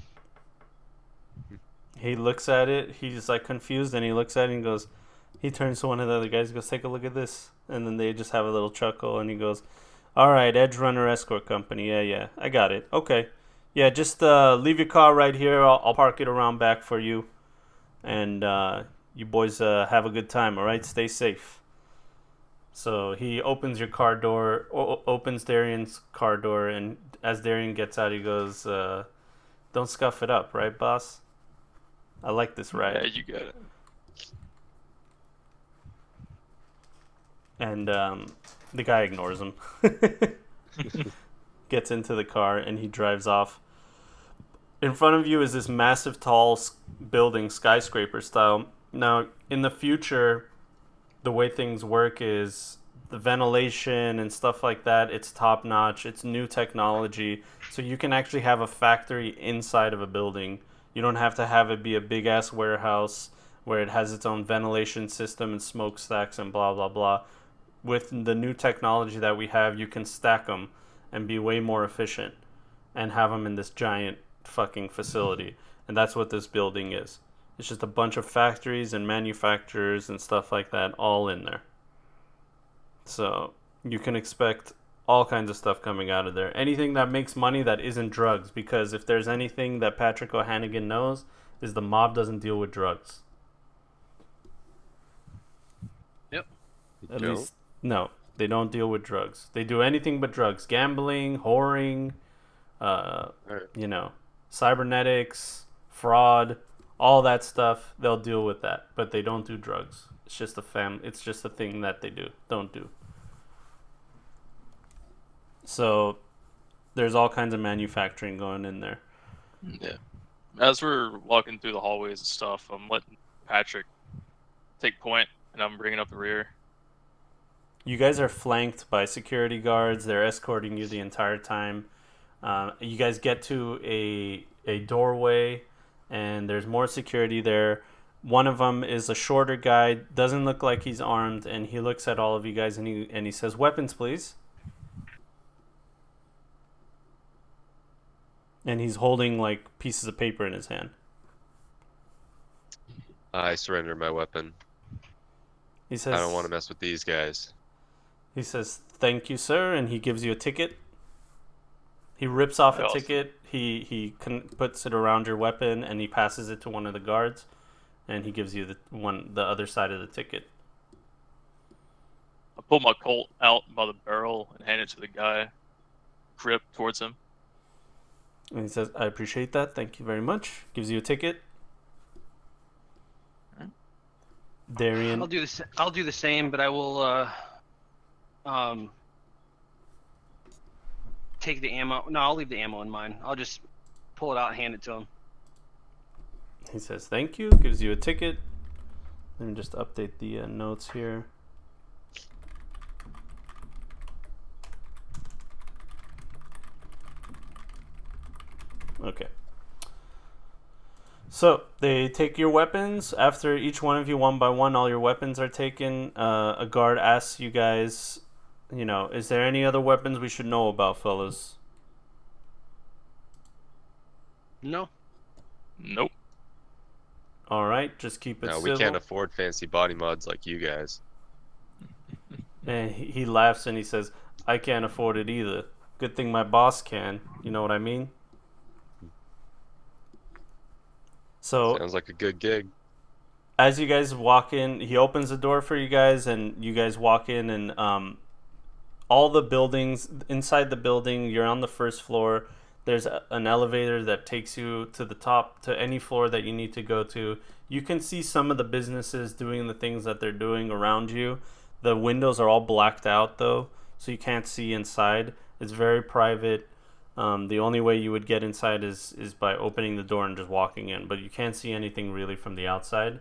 Speaker 1: He looks at it. He's like confused, and he looks at it and goes. He turns to one of the other guys and goes, "Take a look at this." And then they just have a little chuckle, and he goes, "All right, Edge Runner Escort Company. Yeah, I got it. Okay, yeah, just leave your car right here. I'll park it around back for you, and you boys have a good time. All right, stay safe." So he opens your car door, opens Darian's car door, and as Darian gets out, he goes, "Don't scuff it up, right, boss? I like this ride."
Speaker 3: Yeah, you got it.
Speaker 1: And the guy ignores him. Gets into the car and he drives off. In front of you is this massive, tall building, skyscraper style. Now, in the future, the way things work is the ventilation and stuff like that, it's top notch. It's new technology. So you can actually have a factory inside of a building. You don't have to have it be a big ass warehouse where it has its own ventilation system and smokestacks and blah, blah, blah. With the new technology that we have, you can stack them and be way more efficient and have them in this giant fucking facility. And that's what this building is. It's just a bunch of factories and manufacturers and stuff like that all in there. So you can expect all kinds of stuff coming out of there. Anything that makes money that isn't drugs, because if there's anything that Patrick O'Hanigan knows, is the mob doesn't deal with drugs.
Speaker 2: Yep.
Speaker 1: At least, no, they don't deal with drugs. They do anything but drugs. Gambling, whoring, cybernetics, fraud, all that stuff, they'll deal with that. But they don't do drugs. It's just it's just a thing that they don't do. So there's all kinds of manufacturing going in there.
Speaker 3: Yeah. As we're walking through the hallways and stuff, I'm letting Patrick take point, and I'm bringing up the rear.
Speaker 1: You guys are flanked by security guards. They're escorting you the entire time. You guys get to a doorway, and there's more security there. One of them is a shorter guy, doesn't look like he's armed, and he looks at all of you guys, and he says, "Weapons, please." And he's holding like pieces of paper in his hand.
Speaker 4: I surrender my weapon.
Speaker 1: He says,
Speaker 4: I don't want to mess with these guys.
Speaker 1: He says, "Thank you, sir," and he gives you a ticket. He rips off a ticket. He puts it around your weapon, and he passes it to one of the guards, and he gives you the other side of the ticket.
Speaker 3: I pull my Colt out by the barrel and hand it to the guy. Grip towards him.
Speaker 1: And he says, "I appreciate that. Thank you very much." Gives you a ticket. Darian.
Speaker 2: I'll do the same, but I will take the ammo. No, I'll leave the ammo in mine. I'll just pull it out and hand it to him.
Speaker 1: He says, "Thank you." Gives you a ticket. Let me just update the notes here. Okay. So they take your weapons. After each one of you, one by one, all your weapons are taken. A guard asks you guys, is there any other weapons we should know about, fellas?
Speaker 2: No.
Speaker 3: Nope.
Speaker 1: All right, just keep it
Speaker 4: No, we
Speaker 1: civil.
Speaker 4: can't afford fancy body mods like you guys.
Speaker 1: And he laughs and he says, I can't afford it either. Good thing my boss can. You know what I mean? So
Speaker 4: Sounds like a good gig.
Speaker 1: as you guys walk in, he opens the door for you guys, and you guys walk in, and all the buildings inside the building, you're on the first floor. There's an elevator that takes you to the top, to any floor that you need to go to. You can see some of the businesses doing the things that they're doing around you. The windows are all blacked out though, so you can't see inside. It's very private. The only way you would get inside is by opening the door and just walking in, but you can't see anything really from the outside.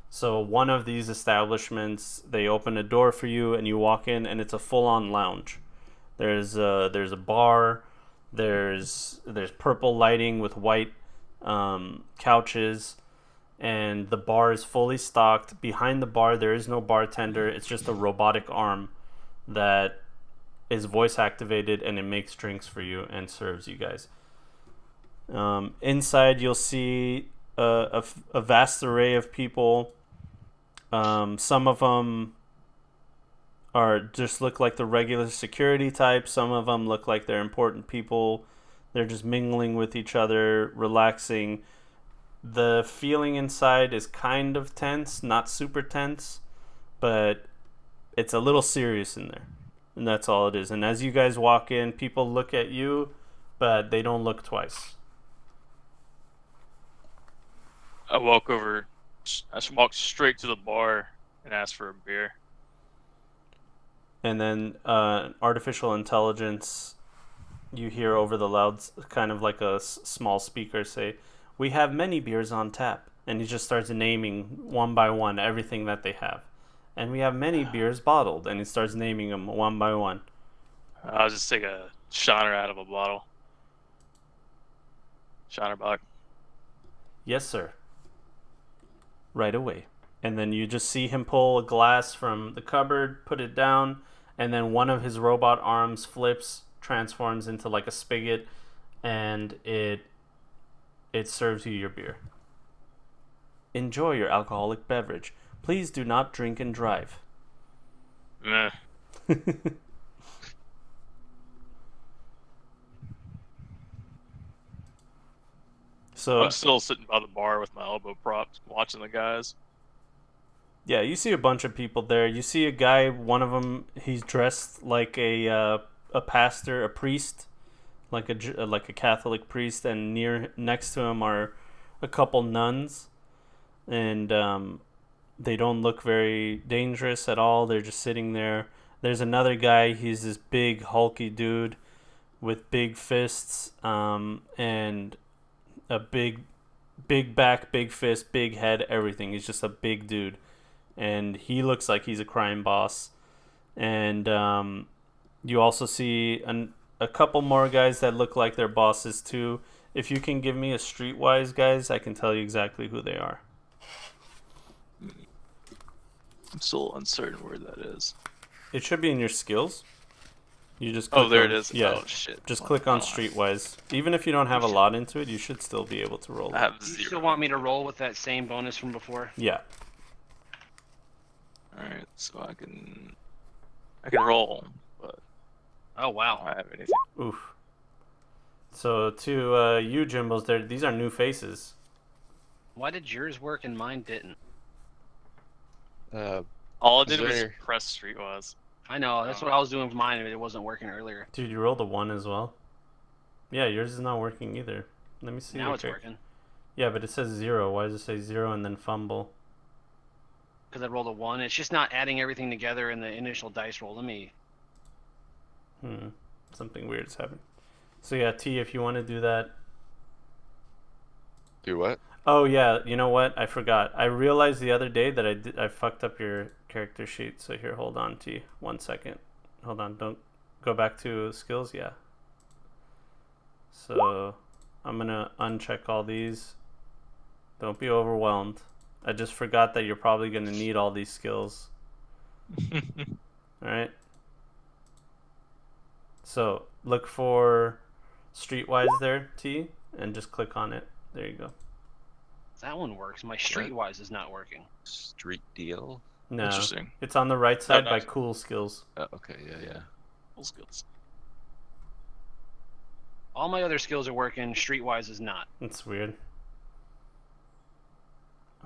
Speaker 1: So one of these establishments, they open a door for you and you walk in, and it's a full-on lounge. There's a bar, there's purple lighting with white couches, and the bar is fully stocked. Behind the bar there is no bartender. It's just a robotic arm that is voice activated, and it makes drinks for you and serves you guys. Inside you'll see a vast array of people. Some of them are just look like the regular security type. Some of them look like they're important people. They're just mingling with each other, relaxing. The feeling inside is kind of tense, not super tense, but it's a little serious in there. And that's all it is. And as you guys walk in, people look at you, but they don't look twice.
Speaker 3: I walk straight to the bar and ask for a beer.
Speaker 1: And then artificial intelligence, you hear over the louds, kind of like a small speaker, say, "We have many beers on tap." And he just starts naming one by one everything that they have. "And we have many beers bottled." And he starts naming them one by one.
Speaker 3: I'll just take a shiner out of a bottle. Shiner box.
Speaker 1: "Yes, sir." "Right away." And then you just see him pull a glass from the cupboard, put it down, and then one of his robot arms flips, transforms into like a spigot, and it serves you your beer. "Enjoy your alcoholic beverage. Please do not drink and drive."
Speaker 3: Meh.
Speaker 1: So
Speaker 3: I'm still sitting by the bar with my elbow propped, watching the guys.
Speaker 1: yeah, you see a bunch of people there. You see a guy. One of them, he's dressed like a pastor, a priest, like a Catholic priest, and next to him are a couple nuns, and they don't look very dangerous at all. They're just sitting there. There's another guy. He's this big, hulky dude with big fists, and a big back, big fist, big head, everything. He's just a big dude, and he looks like he's a crime boss. And you also see a couple more guys that look like they're bosses too. If you can give me a streetwise, guys, I can tell you exactly who they are.
Speaker 3: I'm still uncertain where that is.
Speaker 1: It should be in your skills. You just
Speaker 3: Oh,
Speaker 1: click
Speaker 3: there
Speaker 1: on-
Speaker 3: it is.
Speaker 1: Yeah,
Speaker 3: Oh shit.
Speaker 1: just click on
Speaker 3: Oh,
Speaker 1: streetwise. Even if you don't have a lot into it, you should still be able to roll
Speaker 3: I
Speaker 1: it.
Speaker 3: have
Speaker 2: You
Speaker 3: 0.
Speaker 2: still want me to roll with that same bonus from before?
Speaker 1: Yeah.
Speaker 3: Alright, so I can roll, but
Speaker 2: Oh,
Speaker 3: I
Speaker 2: wow.
Speaker 3: don't have anything.
Speaker 1: Oof. So to you, Jimbos, these are new faces.
Speaker 2: Why did yours work and mine didn't?
Speaker 3: All I
Speaker 4: Is
Speaker 3: did was
Speaker 4: there-
Speaker 3: press streetwise.
Speaker 2: I know, that's what I was doing with mine, and it wasn't working earlier.
Speaker 1: Dude, you rolled a 1 as well. Yeah, yours is not working either. Let me see.
Speaker 2: Now
Speaker 1: your
Speaker 2: it's
Speaker 1: character.
Speaker 2: working.
Speaker 1: Yeah, but it says 0. Why does it say 0 and then fumble?
Speaker 2: Because I rolled a 1. It's just not adding everything together in the initial dice roll. Let me...
Speaker 1: Something weird's happening. So yeah, T, if you want to do that.
Speaker 4: Do what?
Speaker 1: Oh yeah, you know what? I forgot. I realized the other day that I fucked up your character sheet. So here, hold on, T. 1 second. Hold on. Don't go back to skills. Yeah. So I'm gonna uncheck all these. Don't be overwhelmed. I just forgot that you're probably gonna need all these skills. Alright? So, look for Streetwise there, T, and just click on it. There you go.
Speaker 2: That one works. My Streetwise is not working.
Speaker 4: Street deal.
Speaker 1: No,
Speaker 3: Interesting.
Speaker 1: it's on the right side by
Speaker 3: nice.
Speaker 1: cool skills.
Speaker 4: Okay, yeah.
Speaker 3: Cool skills.
Speaker 2: All my other skills are working. Streetwise is not.
Speaker 1: It's weird.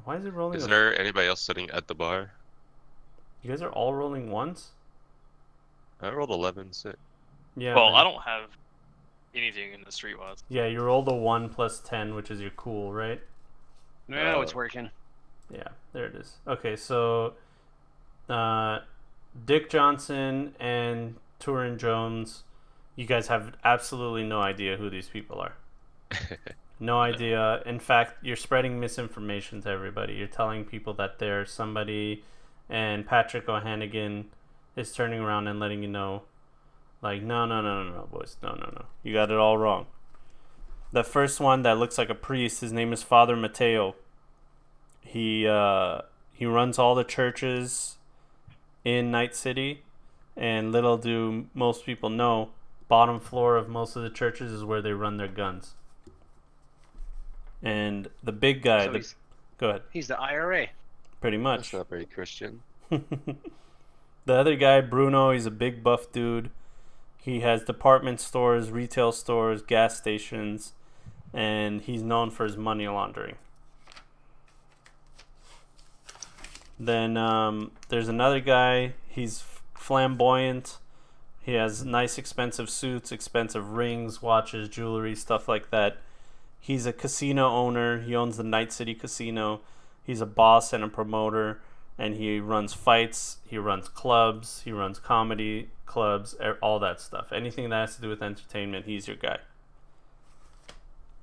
Speaker 1: Why is it rolling?
Speaker 4: Is there anybody else sitting at the bar?
Speaker 1: You guys are all rolling once?
Speaker 4: I rolled 11-6.
Speaker 1: Yeah.
Speaker 3: Well,
Speaker 1: man.
Speaker 3: I don't have anything in the Streetwise.
Speaker 1: Yeah, you rolled a 1 plus 10, which is your cool, right?
Speaker 2: No, it's working.
Speaker 1: Yeah, there it is. Okay, so Dick Johnson and Turin Jones, you guys have absolutely no idea who these people are. No idea. In fact, you're spreading misinformation to everybody. You're telling people that they're somebody, and Patrick O'Hannigan is turning around and letting you know, like, no, boys. No. You got it all wrong. The first one that looks like a priest, his name is Father Mateo. He runs all the churches in Night City, and little do most people know, bottom floor of most of the churches is where they run their guns. And the big guy,
Speaker 2: So
Speaker 1: go ahead.
Speaker 2: he's the IRA.
Speaker 1: Pretty
Speaker 4: That's
Speaker 1: much.
Speaker 4: not very Christian.
Speaker 1: The other guy, Bruno, he's a big buff dude. He has department stores, retail stores, gas stations, and he's known for his money laundering. Then there's another guy. He's flamboyant. He has nice, expensive suits, expensive rings, watches, jewelry, stuff like that. He's a casino owner. He owns the Night City Casino. He's a boss and a promoter, and he runs fights. He runs clubs. He runs comedy clubs, all that stuff. Anything that has to do with entertainment, he's your guy.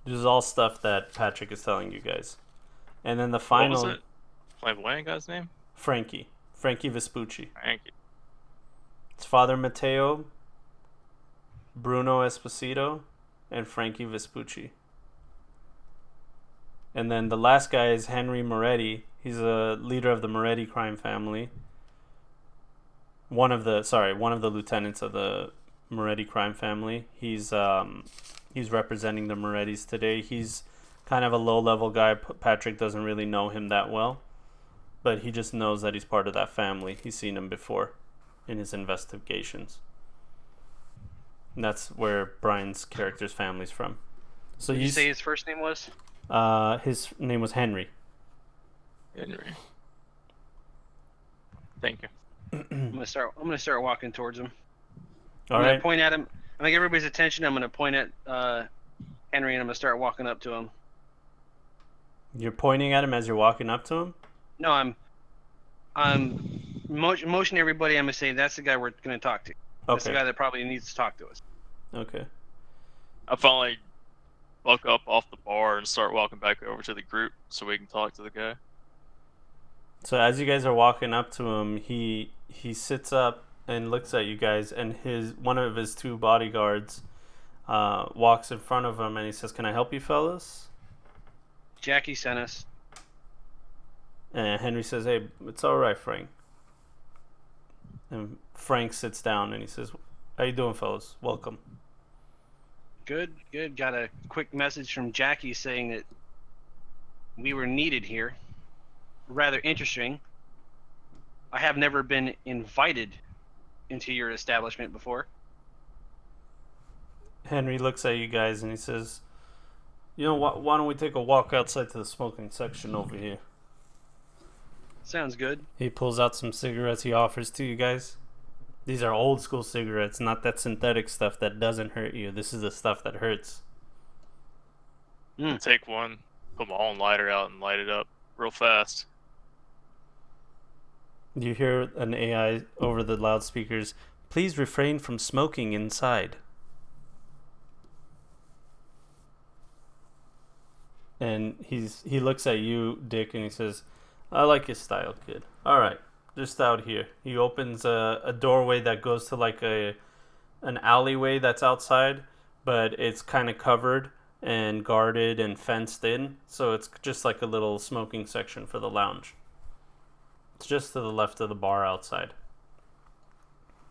Speaker 1: This is all stuff that Patrick is telling you guys. And then the final...
Speaker 3: What was it? Flamboyant guy's name?
Speaker 1: Frankie Vespucci.
Speaker 3: Frankie.
Speaker 1: It's Father Mateo, Bruno Esposito, and Frankie Vespucci. And then the last guy is Henry Moretti. He's a leader of the Moretti crime family. One of the lieutenants of the Moretti crime family. He's representing the Morettis today. He's kind of a low-level guy. Patrick doesn't really know him that well, but he just knows that he's part of that family. He's seen him before in his investigations. And that's where Brian's character's family's from. So
Speaker 2: Did you say his first name was?
Speaker 1: His name was Henry.
Speaker 3: Henry. Thank you.
Speaker 2: I'm gonna start walking towards him.
Speaker 1: All
Speaker 2: I'm
Speaker 1: right.
Speaker 2: gonna point at him. I'm gonna get everybody's attention. I'm gonna point at Henry, and I'm gonna start walking up to him.
Speaker 1: You're pointing at him as you're walking up to him?
Speaker 2: No, I'm motioning everybody. I'm gonna say that's the guy we're gonna talk to. That's the
Speaker 1: Okay.
Speaker 2: guy that probably needs to talk to us.
Speaker 1: Okay.
Speaker 3: I finally buck up off the bar and start walking back over to the group so we can talk to the guy.
Speaker 1: So as you guys are walking up to him, he sits up and looks at you guys, and one of his two bodyguards walks in front of him, and he says, "Can I help you, fellas?"
Speaker 2: Jackie sent us.
Speaker 1: And Henry says, "Hey, it's all right, Frank." And Frank sits down and he says, "How you doing, fellas? Welcome."
Speaker 2: Good. Got a quick message from Jackie saying that we were needed here. Rather interesting. I have never been invited into your establishment before.
Speaker 1: Henry looks at you guys and he says, "You know what? Why don't we take a walk outside to the smoking section over here?"
Speaker 2: Sounds good.
Speaker 1: He pulls out some cigarettes he offers to you guys. These are old school cigarettes, not that synthetic stuff that doesn't hurt you. This is the stuff that hurts.
Speaker 3: Take one, put my own lighter out and light it up real fast.
Speaker 1: You hear an AI over the loudspeakers, "Please refrain from smoking inside." And he looks at you, Dick, and he says, "I like your style, kid. All right, just out here." He opens a doorway that goes to like an alleyway that's outside, but it's kind of covered and guarded and fenced in. So it's just like a little smoking section for the lounge. It's just to the left of the bar outside.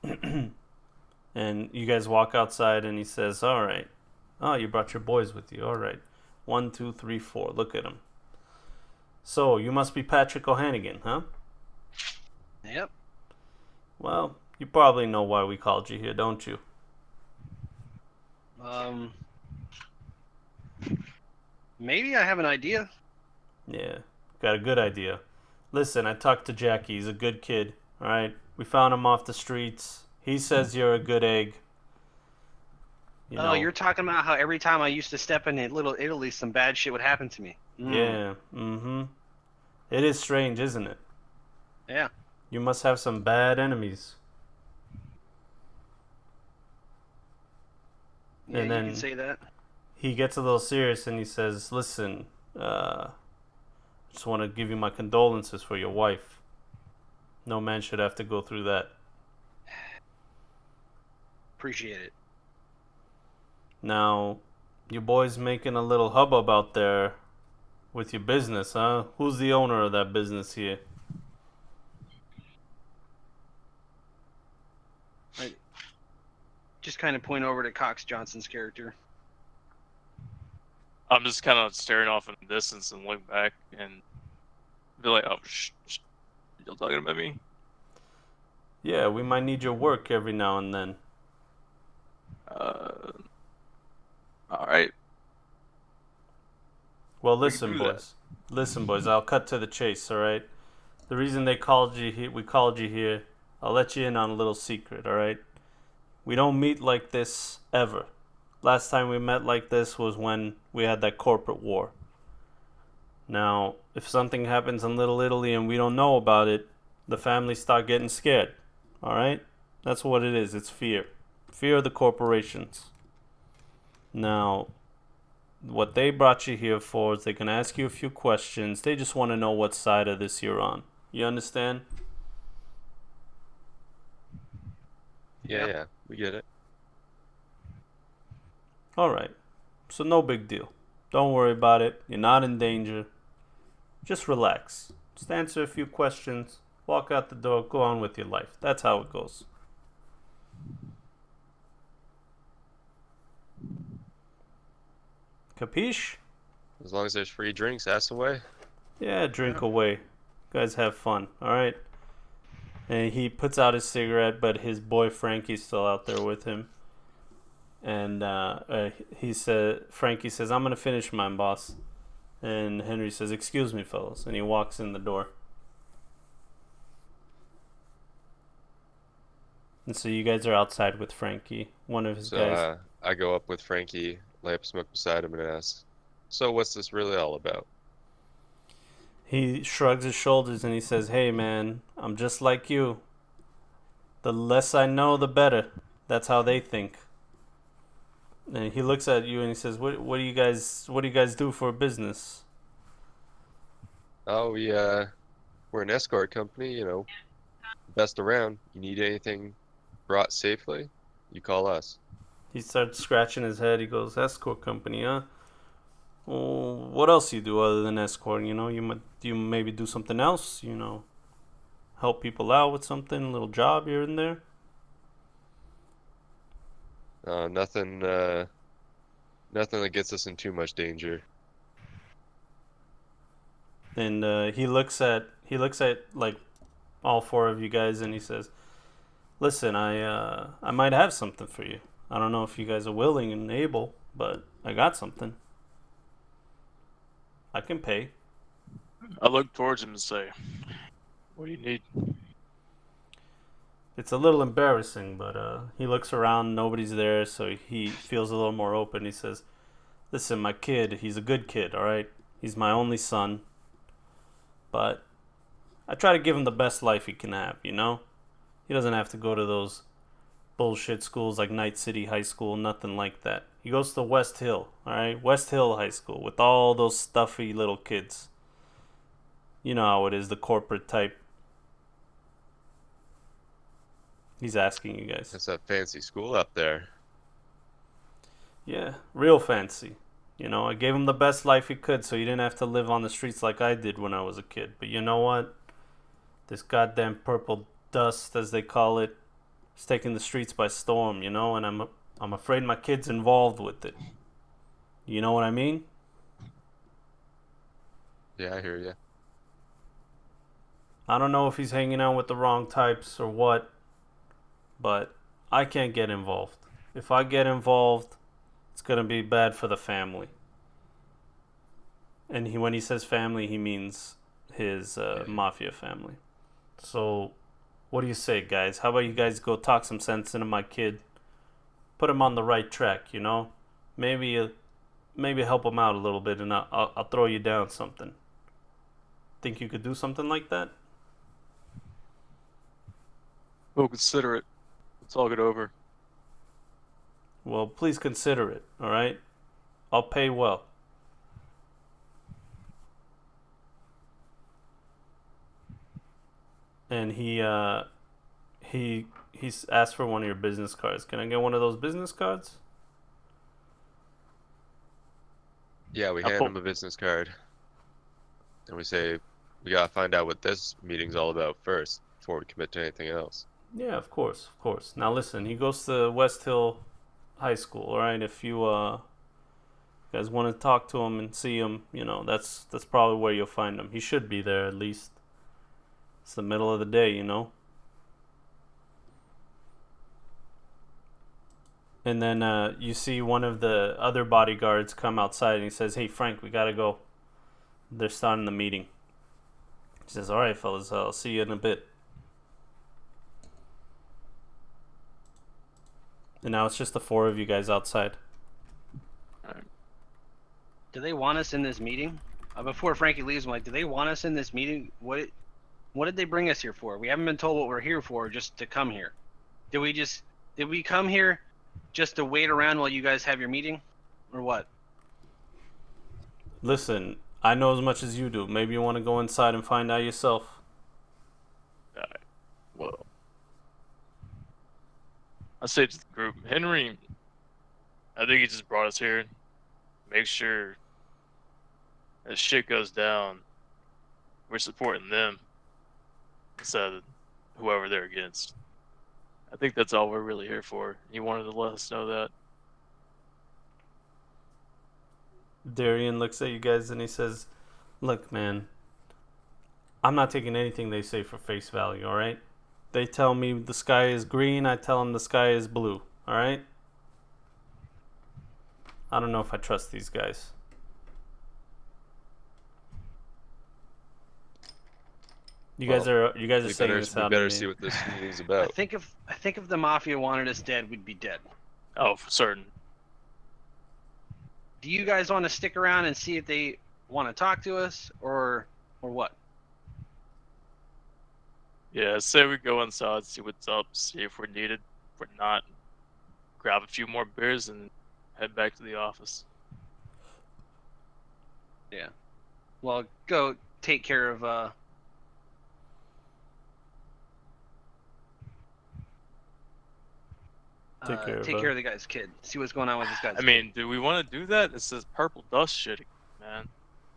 Speaker 1: And you guys walk outside, and he says, "All right. Oh, you brought your boys with you. All right. 1, 2, 3, 4. Look at them. So you must be Patrick O'Hannigan, huh?
Speaker 2: Yep.
Speaker 1: Well, you probably know why we called you here, don't you?
Speaker 2: Maybe I have an idea.
Speaker 1: Yeah, got a good idea. Listen, I talked to Jackie. He's a good kid. All right, we found him off the streets. He says you're a good egg. You know.
Speaker 2: You're talking about how every time I used to step into Little Italy, some bad shit would happen to me.
Speaker 1: Yeah. Mm-hmm. It is strange, isn't it?
Speaker 2: Yeah.
Speaker 1: You must have some bad enemies.
Speaker 2: Yeah,
Speaker 1: And
Speaker 2: you
Speaker 1: then
Speaker 2: can say that.
Speaker 1: he gets a little serious and he says, "Listen, just want to give you my condolences for your wife. No man should have to go through that."
Speaker 2: Appreciate it.
Speaker 1: Now, your boy's making a little hubbub out there with your business, huh? Who's the owner of that business here?
Speaker 2: I just kind of point over to Cox Johnson's character.
Speaker 3: I'm just kind of staring off in the distance and look back and be like, "Oh, you're talking about me?"
Speaker 1: Yeah, we might need your work every now and then.
Speaker 3: All right.
Speaker 1: Well,
Speaker 3: We can
Speaker 1: listen,
Speaker 3: do that.
Speaker 1: boys. Listen, boys. I'll cut to the chase. All right. The reason they called you here, we called you here. I'll let you in on a little secret. All right. We don't meet like this ever. Last time we met like this was when we had that corporate war. Now, if something happens in Little Italy and we don't know about it, the families start getting scared. All right. That's what it is. It's fear. Fear of the corporations. Now, what they brought you here for is they can ask you a few questions. They just want to know what side of this you're on. You understand?
Speaker 4: Yeah,
Speaker 2: Yep.
Speaker 4: yeah, we get it.
Speaker 1: All right. So no big deal. Don't worry about it. You're not in danger. Just relax. Just answer a few questions. Walk out the door. Go on with your life. That's how it goes. Capiche?
Speaker 4: As long as there's free drinks, ask away.
Speaker 1: Yeah, drink away. Guys have fun. All right. And he puts out his cigarette, but his boy Frankie's still out there with him. And Frankie says, "I'm gonna finish mine, boss." And Henry says, "Excuse me, fellas," and he walks in the door. And so you guys are outside with Frankie, one of his
Speaker 4: So
Speaker 1: guys.
Speaker 4: I go up with Frankie, lay up smoke beside him, and ask, "So what's this really all about?"
Speaker 1: He shrugs his shoulders and he says, "Hey, man, I'm just like you. The less I know, the better. That's how they think." And he looks at you and he says, "What do you guys do for a business?"
Speaker 4: Oh, we're an escort company, best around. You need anything brought safely, you call us.
Speaker 1: He starts scratching his head. He goes, "Escort company, huh? Well, what else you do other than escorting? You maybe do something else. Help people out with something, a little job here and there."
Speaker 4: Nothing, nothing that gets us in too much danger.
Speaker 1: And he looks at like all four of you guys and he says, "Listen, I might have something for you. I don't know if you guys are willing and able, but I got something. I can pay."
Speaker 3: I look towards him and say, "What do you need?"
Speaker 1: It's a little embarrassing, but he looks around, nobody's there, so he feels a little more open. He says, "Listen, my kid, he's a good kid, all right? He's my only son, but I try to give him the best life he can have, you know? He doesn't have to go to those bullshit schools like Night City High School, nothing like that. He goes to West Hill, all right? West Hill High School with all those stuffy little kids. You know how it is, the corporate type." He's asking you guys.
Speaker 4: That's that fancy school up there.
Speaker 1: Yeah, real fancy. You know, I gave him the best life he could so he didn't have to live on the streets like I did when I was a kid. But you know what? This goddamn purple dust, as they call it, is taking the streets by storm, you know, and I'm afraid my kid's involved with it. You know what I mean?
Speaker 4: Yeah, I hear you.
Speaker 1: I don't know if he's hanging out with the wrong types or what, but I can't get involved. If I get involved, it's gonna be bad for the family. And when he says family, he means his mafia family. So, what do you say, guys? How about you guys go talk some sense into my kid? Put him on the right track, you know? Maybe help him out a little bit, and I'll throw you down something. Think you could do something like that?
Speaker 3: We'll consider it. Let's talk it over.
Speaker 1: Well, please consider it, all right? I'll pay well. And he's asked for one of your business cards. Can I get one of those business cards?
Speaker 4: Yeah, we hand him a business card. And we say, we gotta find out what this meeting's all about first before we commit to anything else.
Speaker 1: Yeah, of course, of course. Now listen, he goes to West Hill High School, all right? If you guys want to talk to him and see him, you know, that's probably where you'll find him. He should be there at least. It's the middle of the day, you know. And then you see one of the other bodyguards come outside and he says, "Hey, Frank, we gotta go. They're starting the meeting." He says, "All right, fellas, I'll see you in a bit." And now it's just the four of you guys outside.
Speaker 2: Do they want us in this meeting? Before Frankie leaves, I'm like, do they want us in this meeting? What did they bring us here for? We haven't been told what we're here for, just to come here. Did we come here just to wait around while you guys have your meeting, or what?
Speaker 1: Listen, I know as much as you do. Maybe you want to go inside and find out yourself.
Speaker 3: Alright. Well, I say to the group, Henry, I think he just brought us here. Make sure as shit goes down, we're supporting them instead of whoever they're against. I think that's all we're really here for. He wanted to let us know that.
Speaker 1: Darian looks at you guys and he says, "Look, man, I'm not taking anything they say for face value, all right? They tell me the sky is green, I tell them the sky is blue, all right? I don't know if I trust these guys." You guys are saying this out.
Speaker 4: We better see what this meeting's about.
Speaker 2: I think if the mafia wanted us dead, we'd be dead.
Speaker 3: Oh, for certain.
Speaker 2: Do you guys want to stick around and see if they want to talk to us, or what?
Speaker 3: Yeah, say we go inside, see what's up, see if we're needed. If we're not, grab a few more beers and head back to the office.
Speaker 2: Yeah. Well, go take care of
Speaker 1: Take
Speaker 2: take care of the guy's kid. See what's going on with this guy's
Speaker 3: I mean, do we want to do that? It's this purple dust shit, man.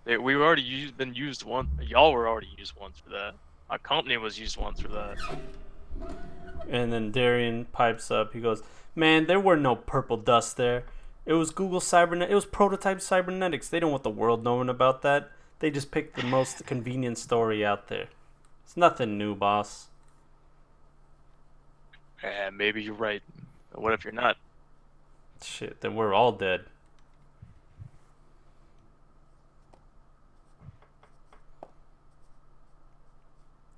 Speaker 3: We were already been used once. Y'all were already used once for that. Our company was used once for that.
Speaker 1: And then Darian pipes up. He goes, "Man, there were no purple dust there. It was Google Cybernet. It was prototype cybernetics. They don't want the world knowing about that. They just picked the most convenient story out there. It's nothing new, boss."
Speaker 3: Yeah, maybe you're right. But what if you're not?
Speaker 1: Shit, then we're all dead.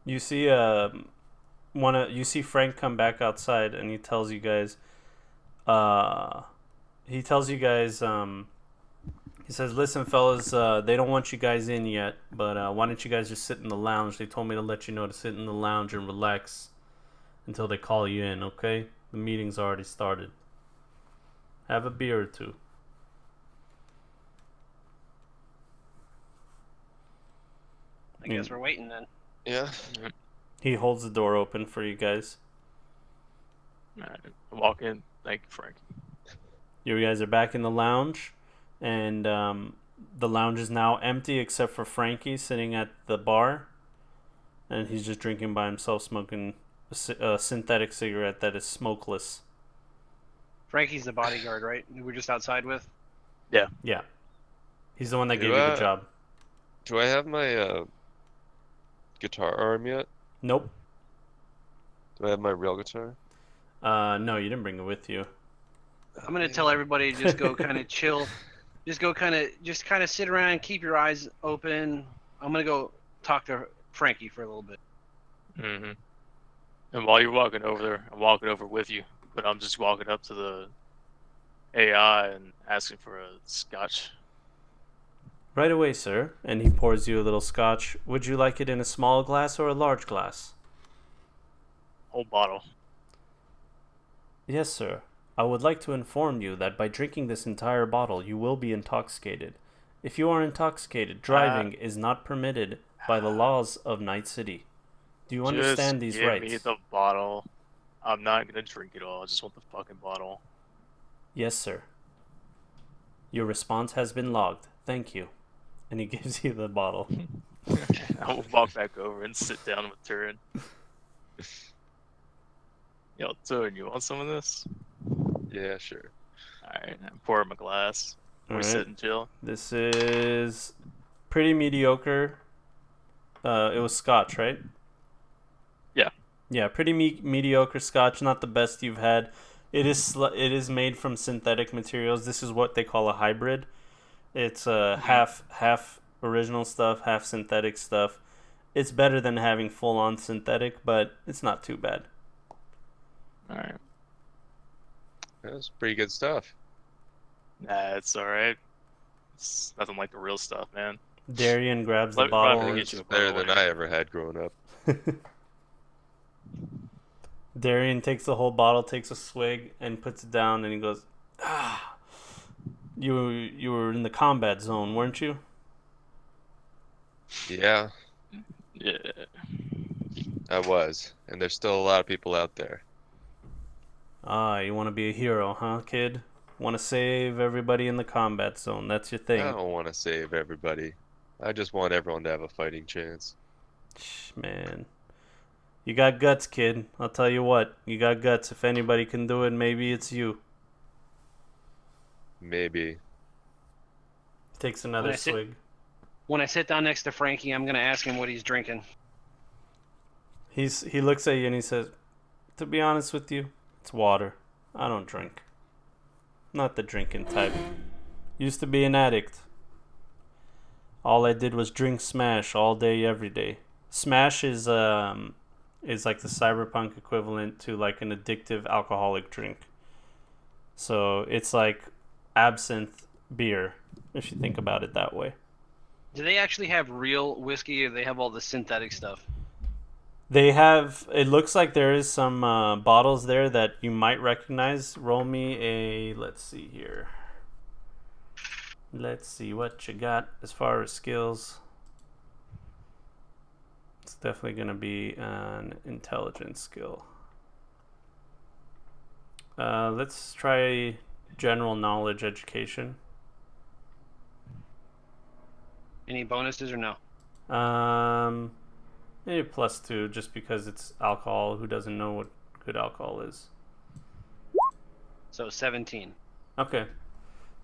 Speaker 1: You see you see Frank come back outside and he tells you guys he says, "Listen, fellas, they don't want you guys in yet, but why don't you guys just sit in the lounge? They told me to let you know to sit in the lounge and relax until they call you in, okay? The meeting's already started. Have a beer or two."
Speaker 2: I guess we're waiting then.
Speaker 4: Yeah.
Speaker 1: He holds the door open for you guys.
Speaker 3: Alright, walk in. Thank you, Frank.
Speaker 1: You guys are back in the lounge. and the lounge is now empty except for Frankie sitting at the bar, and he's just drinking by himself, smoking a synthetic cigarette that is smokeless.
Speaker 2: Frankie's the bodyguard, right? We were just outside with.
Speaker 1: Yeah, he's the one that gave you the job.
Speaker 4: Do I have my guitar arm yet?
Speaker 1: Nope.
Speaker 4: Do I have my real guitar?
Speaker 1: No, you didn't bring it with you.
Speaker 2: I'm gonna tell everybody to just go kind of chill, just kind of sit around, keep your eyes open. I'm gonna go talk to Frankie for a little bit.
Speaker 3: Mm-hmm. And while you're walking over there, I'm walking over with you, but I'm just walking up to the AI and asking for a scotch.
Speaker 1: Right away, sir. And he pours you a little scotch. Would you like it in a small glass or a large glass?
Speaker 3: Whole bottle.
Speaker 1: Yes, sir. I would like to inform you that by drinking this entire bottle, you will be intoxicated. If you are intoxicated, driving is not permitted by the laws of Night City. Do you understand these
Speaker 3: give
Speaker 1: rights?
Speaker 3: me the bottle. I'm not gonna drink it all. I just want the fucking bottle.
Speaker 1: Yes, sir. Your response has been logged. Thank you. And he gives you the bottle.
Speaker 3: I will walk back over and sit down with Turin. Yo, Turin, you want some of this?
Speaker 4: Yeah, sure.
Speaker 3: Alright, pour him a glass. We sit and chill.
Speaker 1: This is pretty mediocre. It was scotch, right?
Speaker 3: Yeah.
Speaker 1: Yeah, pretty mediocre scotch. Not the best you've had. It is made from synthetic materials. This is what they call a hybrid. It's half original stuff, half synthetic stuff. It's better than having full on synthetic, but it's not too bad.
Speaker 3: All right.
Speaker 4: That's pretty good stuff.
Speaker 3: Nah, it's all right. It's nothing like the real stuff, man.
Speaker 1: Darian grabs the
Speaker 3: Let me
Speaker 1: bottle.
Speaker 3: get
Speaker 4: It's
Speaker 3: you a
Speaker 4: better
Speaker 3: bottle
Speaker 4: than I ever had growing up.
Speaker 1: Darian takes the whole bottle, takes a swig, and puts it down, and he goes, "Ah, you were in the combat zone, weren't you?"
Speaker 4: Yeah,
Speaker 3: Yeah.
Speaker 4: I was. And there's still a lot of people out there.
Speaker 1: Ah, you want to be a hero, huh, kid? Want to save everybody in the combat zone. That's your thing.
Speaker 4: I don't want to save everybody. I just want everyone to have a fighting chance.
Speaker 1: Man. You got guts, kid. I'll tell you what. You got guts. If anybody can do it, maybe it's you.
Speaker 4: Maybe.
Speaker 1: Takes another swig.
Speaker 2: When I sit down next to Frankie, I'm gonna ask him what he's drinking.
Speaker 1: He looks at you and he says, "To be honest with you, it's water. I don't drink. Not the drinking type. Used to be an addict. All I did was drink Smash all day, every day. Smash is like the Cyberpunk equivalent to like an addictive alcoholic drink. So it's like absinthe beer, if you think about it that way.
Speaker 2: Do they actually have real whiskey, or do they have all the synthetic stuff?
Speaker 1: They have, it looks like there is some bottles there that you might recognize. Roll me a, let's see here. Let's see what you got as far as skills. It's definitely going to be an intelligence skill. Let's try general knowledge education.
Speaker 2: Any bonuses or no?
Speaker 1: Maybe +2, just because it's alcohol. Who doesn't know what good alcohol is?
Speaker 2: So 17.
Speaker 1: Okay.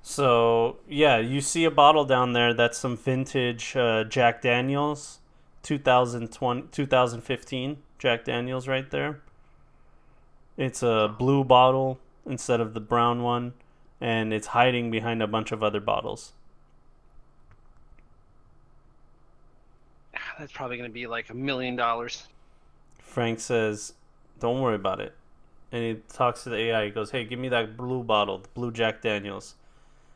Speaker 1: So, yeah, you see a bottle down there that's some vintage Jack Daniels, 2015 Jack Daniels right there. It's a blue bottle instead of the brown one, and it's hiding behind a bunch of other bottles.
Speaker 2: That's probably going to be like $1 million.
Speaker 1: Frank says, "Don't worry about it." And he talks to the AI. He goes, "Hey, give me that blue bottle, the blue Jack Daniels.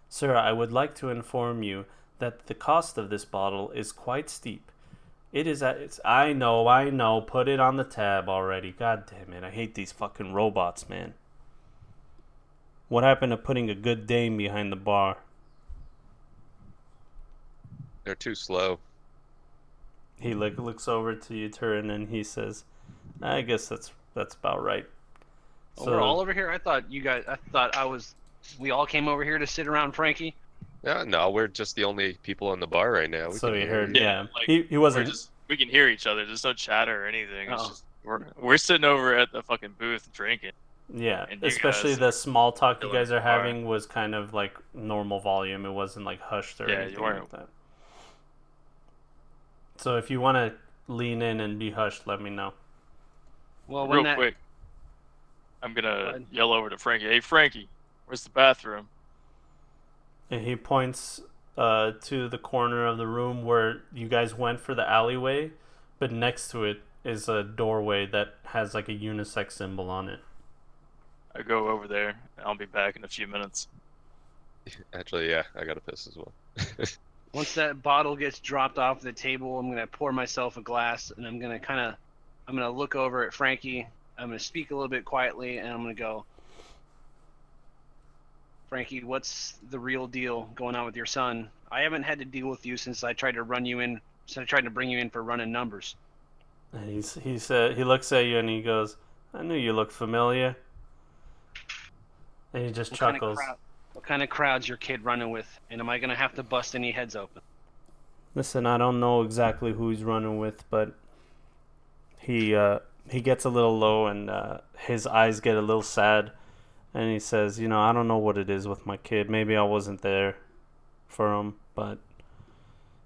Speaker 1: Sir, I would like to inform you that the cost of this bottle is quite steep. It is I know. Put it on the tab already. God damn it. I hate these fucking robots, man. What happened to putting a good dame behind the bar?"
Speaker 4: They're too slow.
Speaker 1: He looks over to you, Turin, and he says, "I guess that's about right."
Speaker 2: Oh, we're all over here? We all came over here to sit around Frankie?
Speaker 4: Yeah, no, we're just the only people in the bar right now. We
Speaker 1: So
Speaker 4: can
Speaker 1: he
Speaker 4: hear
Speaker 1: heard,
Speaker 4: you.
Speaker 1: yeah.
Speaker 3: like
Speaker 1: He
Speaker 3: we're
Speaker 1: wasn't.
Speaker 3: just we can hear each other. There's no chatter or anything. It's
Speaker 2: Oh.
Speaker 3: just we're sitting over at the fucking booth drinking.
Speaker 1: Yeah,
Speaker 3: And you
Speaker 1: especially
Speaker 3: guys
Speaker 1: the
Speaker 3: are
Speaker 1: small talk you
Speaker 3: chilling
Speaker 1: guys
Speaker 3: in
Speaker 1: are
Speaker 3: the bar.
Speaker 1: having was kind of like normal volume. It wasn't like hushed or
Speaker 3: Yeah, you
Speaker 1: anything
Speaker 3: weren't.
Speaker 1: like that. So if you want to lean in and be hushed, let me know.
Speaker 2: Well, when
Speaker 3: Real
Speaker 2: that
Speaker 3: quick, I'm gonna
Speaker 2: ahead.
Speaker 3: yell over to Frankie. Hey, Frankie, where's the bathroom?
Speaker 1: And he points to the corner of the room where you guys went for the alleyway, but next to it is a doorway that has like a unisex symbol on it.
Speaker 3: I go over there. I'll be back in a few minutes.
Speaker 4: Actually, yeah, I got to piss as well.
Speaker 2: Once that bottle gets dropped off the table, I'm gonna pour myself a glass, and I'm gonna look over at Frankie. I'm gonna speak a little bit quietly, and I'm gonna go, Frankie, what's the real deal going on with your son? I haven't had to deal with you since I tried to bring you in for running numbers.
Speaker 1: And he looks at you and he goes, "I knew you looked familiar." And he just chuckles.
Speaker 2: What kind of crowd's your kid running with? And am I gonna have to bust any heads open?
Speaker 1: Listen, I don't know exactly who he's running with, but he gets a little low and his eyes get a little sad, and he says, "You know, I don't know what it is with my kid. Maybe I wasn't there for him, but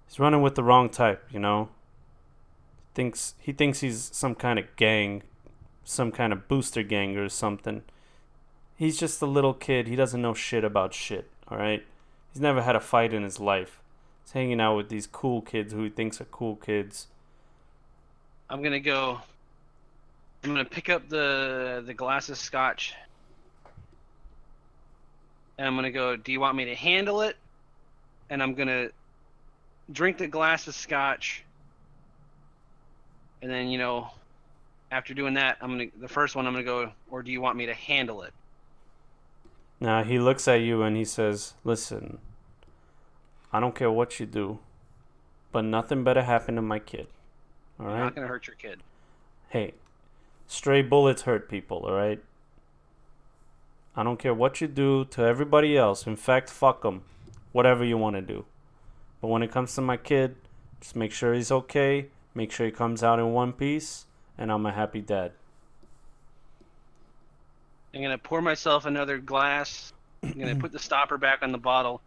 Speaker 1: he's running with the wrong type. You know, he thinks he's some kind of gang, some kind of booster gang or something. He's just a little kid. He doesn't know shit about shit. All right, he's never had a fight in his life. He's hanging out with these cool kids who he thinks are cool kids."
Speaker 2: I'm gonna pick up the glass of scotch, and I'm gonna go, do you want me to handle it? And I'm gonna drink the glass of scotch, and then, after doing that, the first one I'm gonna go, or do you want me to handle it?
Speaker 1: Now he looks at you and he says, "Listen, I don't care what you do, but nothing better happen to my kid. All
Speaker 2: You're
Speaker 1: right?
Speaker 2: not gonna hurt your kid.
Speaker 1: Hey, stray bullets hurt people, all right? I don't care what you do to everybody else. In fact, fuck them. Whatever you want to do. But when it comes to my kid, just make sure he's okay. Make sure he comes out in one piece, and I'm a happy dad."
Speaker 2: I'm gonna pour myself another glass. I'm gonna put the stopper back on the bottle.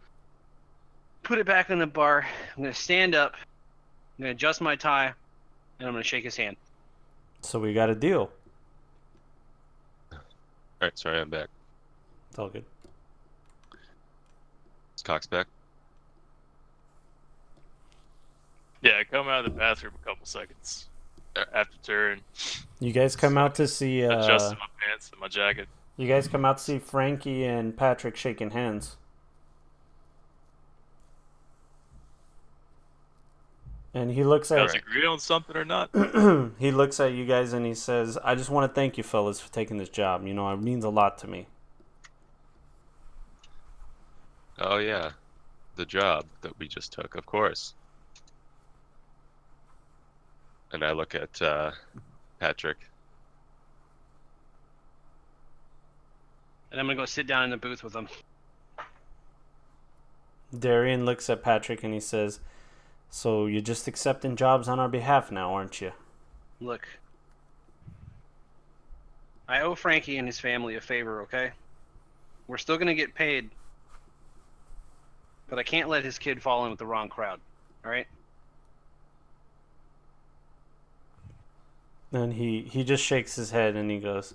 Speaker 2: Put it back on the bar. I'm gonna stand up. I'm gonna adjust my tie, and I'm gonna shake his hand.
Speaker 1: So we got a deal.
Speaker 4: All right, sorry, I'm back.
Speaker 1: It's all good.
Speaker 4: Is Cox back?
Speaker 3: Yeah, come out of the bathroom a couple seconds after turn.
Speaker 1: You guys come out to see.
Speaker 3: Adjusting my pants and my jacket.
Speaker 1: You guys come out to see Frankie and Patrick shaking hands. And he looks
Speaker 3: You
Speaker 1: at
Speaker 3: guys agree on something or not?
Speaker 1: he looks at you guys and he says, "I just want to thank you fellas for taking this job. You know, it means a lot to me."
Speaker 4: Oh yeah, the job that we just took, of course. And I look at Patrick.
Speaker 2: And I'm gonna go sit down in the booth with him.
Speaker 1: Darian looks at Patrick and he says, "So you're just accepting jobs on our behalf now, aren't you?"
Speaker 2: Look, I owe Frankie and his family a favor, okay? We're still gonna get paid, but I can't let his kid fall in with the wrong crowd, all right?
Speaker 1: And he just shakes his head and he goes,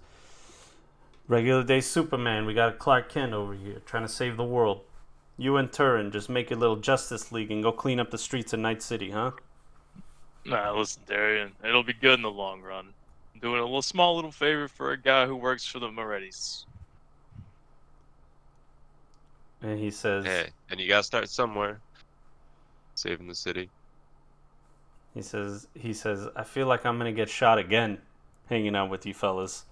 Speaker 1: "Regular day Superman, we got a Clark Kent over here trying to save the world. You and Turin just make a little Justice League and go clean up the streets of Night City, huh?"
Speaker 3: Nah, listen, Darian. It'll be good in the long run. I'm doing a small little favor for a guy who works for the Morettis.
Speaker 1: And he says,
Speaker 4: Hey, and you gotta start somewhere. Saving the city.
Speaker 1: he says, "I feel like I'm gonna get shot again, hanging out with you fellas."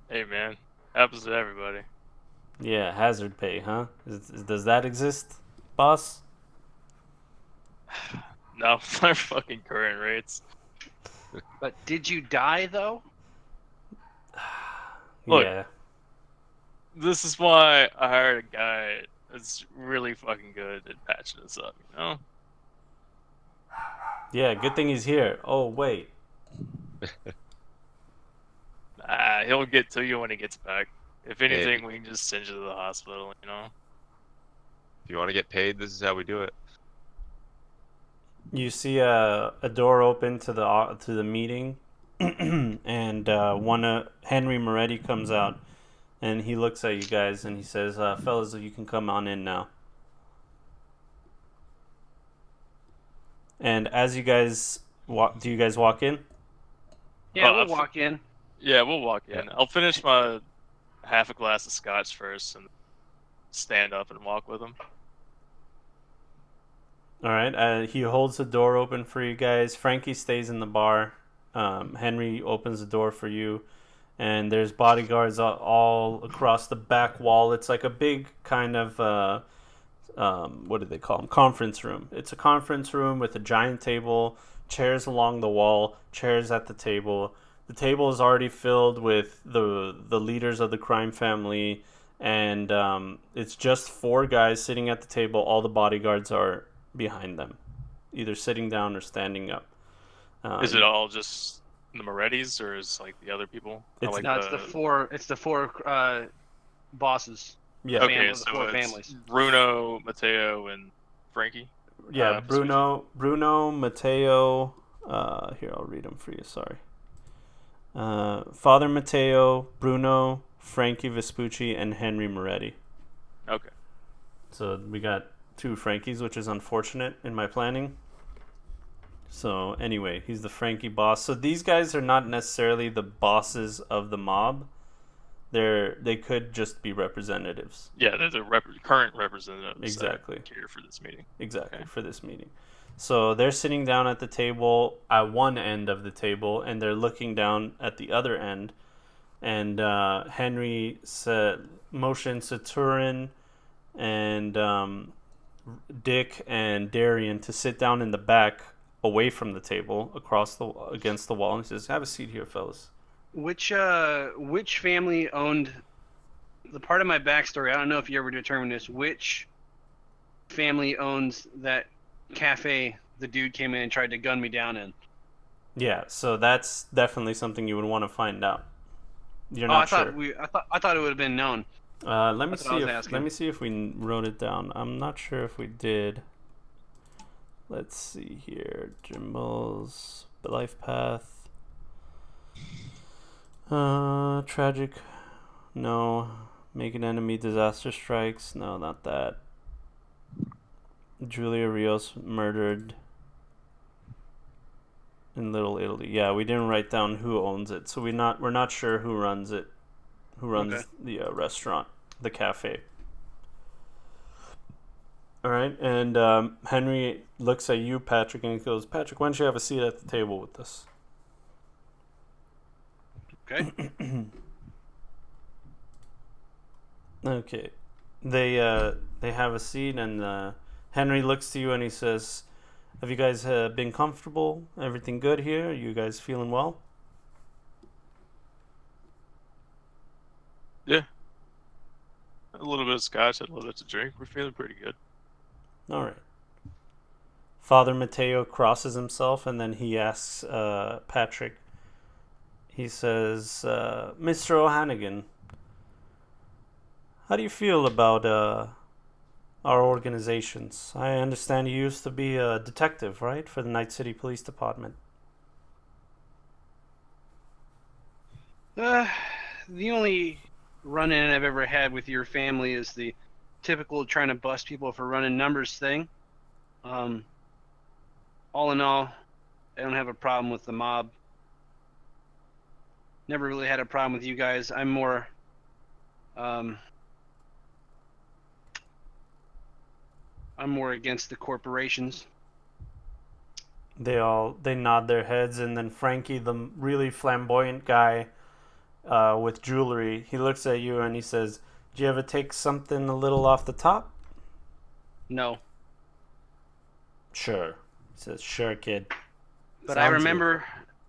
Speaker 3: Hey, man. Happens to everybody.
Speaker 1: Yeah, hazard pay, huh? Does that exist, boss?
Speaker 3: No, our fucking current rates.
Speaker 2: But did you die, though?
Speaker 3: Look.
Speaker 1: Yeah.
Speaker 3: This is why I hired a guy is really fucking good at patching us up, you know?
Speaker 1: Yeah, good thing he's here. Oh, wait.
Speaker 3: He'll get to you when he gets back. If
Speaker 4: Hey,
Speaker 3: anything, we can just send you to the hospital, you know?
Speaker 4: if you want to get paid, this is how we do it.
Speaker 1: You see a door open to the meeting, and Henry Moretti comes out, and he looks at you guys, and he says, "Fellas, you can come on in now." And as you guys walk, do you guys walk in?
Speaker 2: Yeah,
Speaker 3: Oh,
Speaker 2: we'll walk in.
Speaker 3: Yeah, we'll walk in.
Speaker 4: Yeah.
Speaker 3: I'll finish my half a glass of scotch first and stand up and walk with him.
Speaker 1: All right. He holds the door open for you guys. Frankie stays in the bar. Henry opens the door for you, and there's bodyguards all across the back wall. It's like a big kind of what do they call them? Conference room. It's a conference room with a giant table, chairs along the wall, chairs at the table. The table is already filled with the leaders of the crime family, and it's just 4 guys sitting at the table. All the bodyguards are behind them, either sitting down or standing up.
Speaker 3: Is it all just the Morettis, or is like the other people?
Speaker 1: It's-
Speaker 2: No, it's the four. It's the 4 bosses.
Speaker 1: Yeah.
Speaker 3: Okay,
Speaker 2: the
Speaker 3: so
Speaker 2: 4
Speaker 3: it's
Speaker 2: families.
Speaker 3: Bruno, Mateo, and Frankie.
Speaker 1: Yeah,
Speaker 3: Vespucci?
Speaker 1: Bruno, Mateo. Here, I'll read them for you. Sorry. Father Mateo, Bruno, Frankie Vespucci, and Henry Moretti.
Speaker 3: Okay.
Speaker 1: So we got 2 Frankies, which is unfortunate in my planning. So anyway, he's the Frankie boss. So these guys are not necessarily the bosses of the mob. They could just be representatives.
Speaker 3: Yeah, they're the current representatives.
Speaker 1: Exactly.
Speaker 3: Here for this meeting.
Speaker 1: Exactly,
Speaker 3: Okay.
Speaker 1: for this meeting. So they're sitting down at the table at one end of the table, and they're looking down at the other end. And Henry motions to Turin and Dick and Darian to sit down in the back, away from the table, against the wall, and he says, "Have a seat here, fellas."
Speaker 2: Which family owned the part of my backstory? I don't know if you ever determined this. Which family owns that cafe the dude came in and tried to gun me down in?
Speaker 1: Yeah, so that's definitely something you would want to find out. You're not sure.
Speaker 2: I thought it would have been known.
Speaker 1: Let me
Speaker 2: That's what I was
Speaker 1: see.
Speaker 2: asking.
Speaker 1: Let me see if we wrote it down. I'm not sure if we did. Let's see here. Jimble's life path. Tragic. No. Make an enemy. Disaster strikes. No, not that. Julia Rios murdered in Little Italy. Yeah, we didn't write down who owns it, so we're not sure who runs it. Who runs
Speaker 2: Okay.
Speaker 1: the restaurant, the cafe. All right, and Henry looks at you, Patrick, and he goes, "Patrick, why don't you have a seat at the table with us?"
Speaker 2: Okay.
Speaker 1: Okay, they have a seat, and Henry looks to you and he says, "Have you guys been comfortable? Everything good here? Are you guys feeling well?"
Speaker 3: Yeah. A little bit of scotch, a little bit to drink. We're feeling pretty good.
Speaker 1: All right. Father Mateo crosses himself, and then he asks Patrick. He says, "Mr. O'Hannigan, how do you feel about our organizations? I understand you used to be a detective, right, for the Night City Police Department."
Speaker 2: The only run-in I've ever had with your family is the typical trying to bust people for running numbers thing. All in all, I don't have a problem with the mob. Never really had a problem with you guys. I'm more against the corporations.
Speaker 1: They nod their heads, and then Frankie, the really flamboyant guy with jewelry, he looks at you and he says, "Do you ever take something a little off the top?"
Speaker 2: No.
Speaker 1: "Sure." He says, "Sure, kid."
Speaker 2: But I
Speaker 1: Sounds good.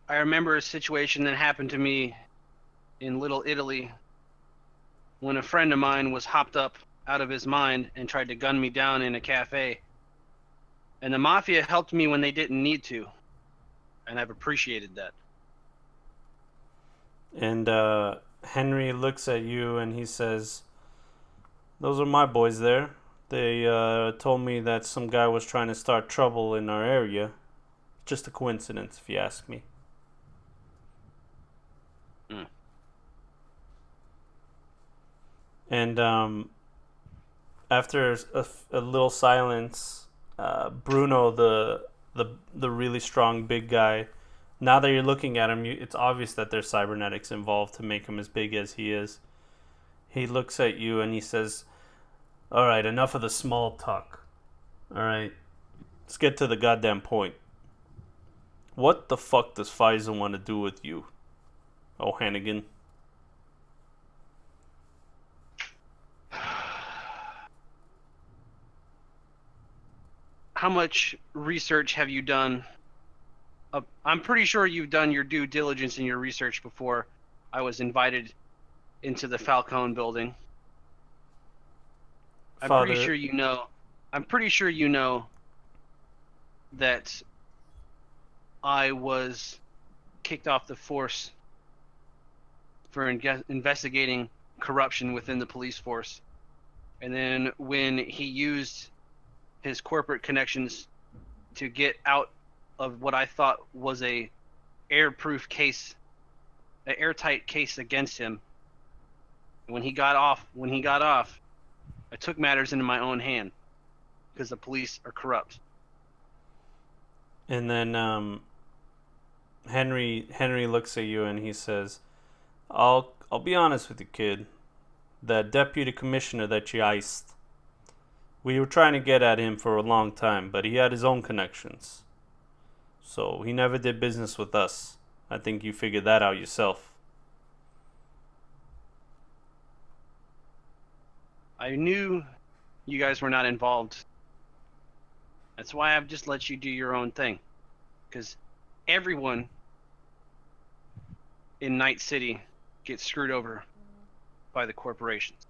Speaker 2: remember a situation that happened to me in Little Italy when a friend of mine was hopped up out of his mind and tried to gun me down in a cafe. And the Mafia helped me when they didn't need to. And I've appreciated that.
Speaker 1: And Henry looks at you and he says, "Those are my boys there. They told me that some guy was trying to start trouble in our area. Just a coincidence, if you ask me."
Speaker 2: Mm.
Speaker 1: And after a little silence, Bruno, the really strong big guy, now that you're looking at him, it's obvious that there's cybernetics involved to make him as big as he is. He looks at you and he says, "All right, enough of the small talk. All right, let's get to the goddamn point. What the fuck does Pfizer want to do with you, O'Hannigan?"
Speaker 2: How much research have you done? I'm pretty sure you've done your due diligence in your research before I was invited into the Falcone building. I'm pretty sure you know. I'm pretty sure you know that I was kicked off the force for investigating corruption within the police force. And then when he used his corporate connections to get out of what I thought was a airproof case, an airtight case against him, when he got off, I took matters into my own hand because the police are corrupt.
Speaker 1: And then Henry looks at you and he says, I'll be honest with you, kid. The deputy commissioner that you iced, we were trying to get at him for a long time, but he had his own connections. So he never did business with us. I think you figured that out yourself."
Speaker 2: I knew you guys were not involved. That's why I've just let you do your own thing. Because everyone in Night City gets screwed over by the corporations.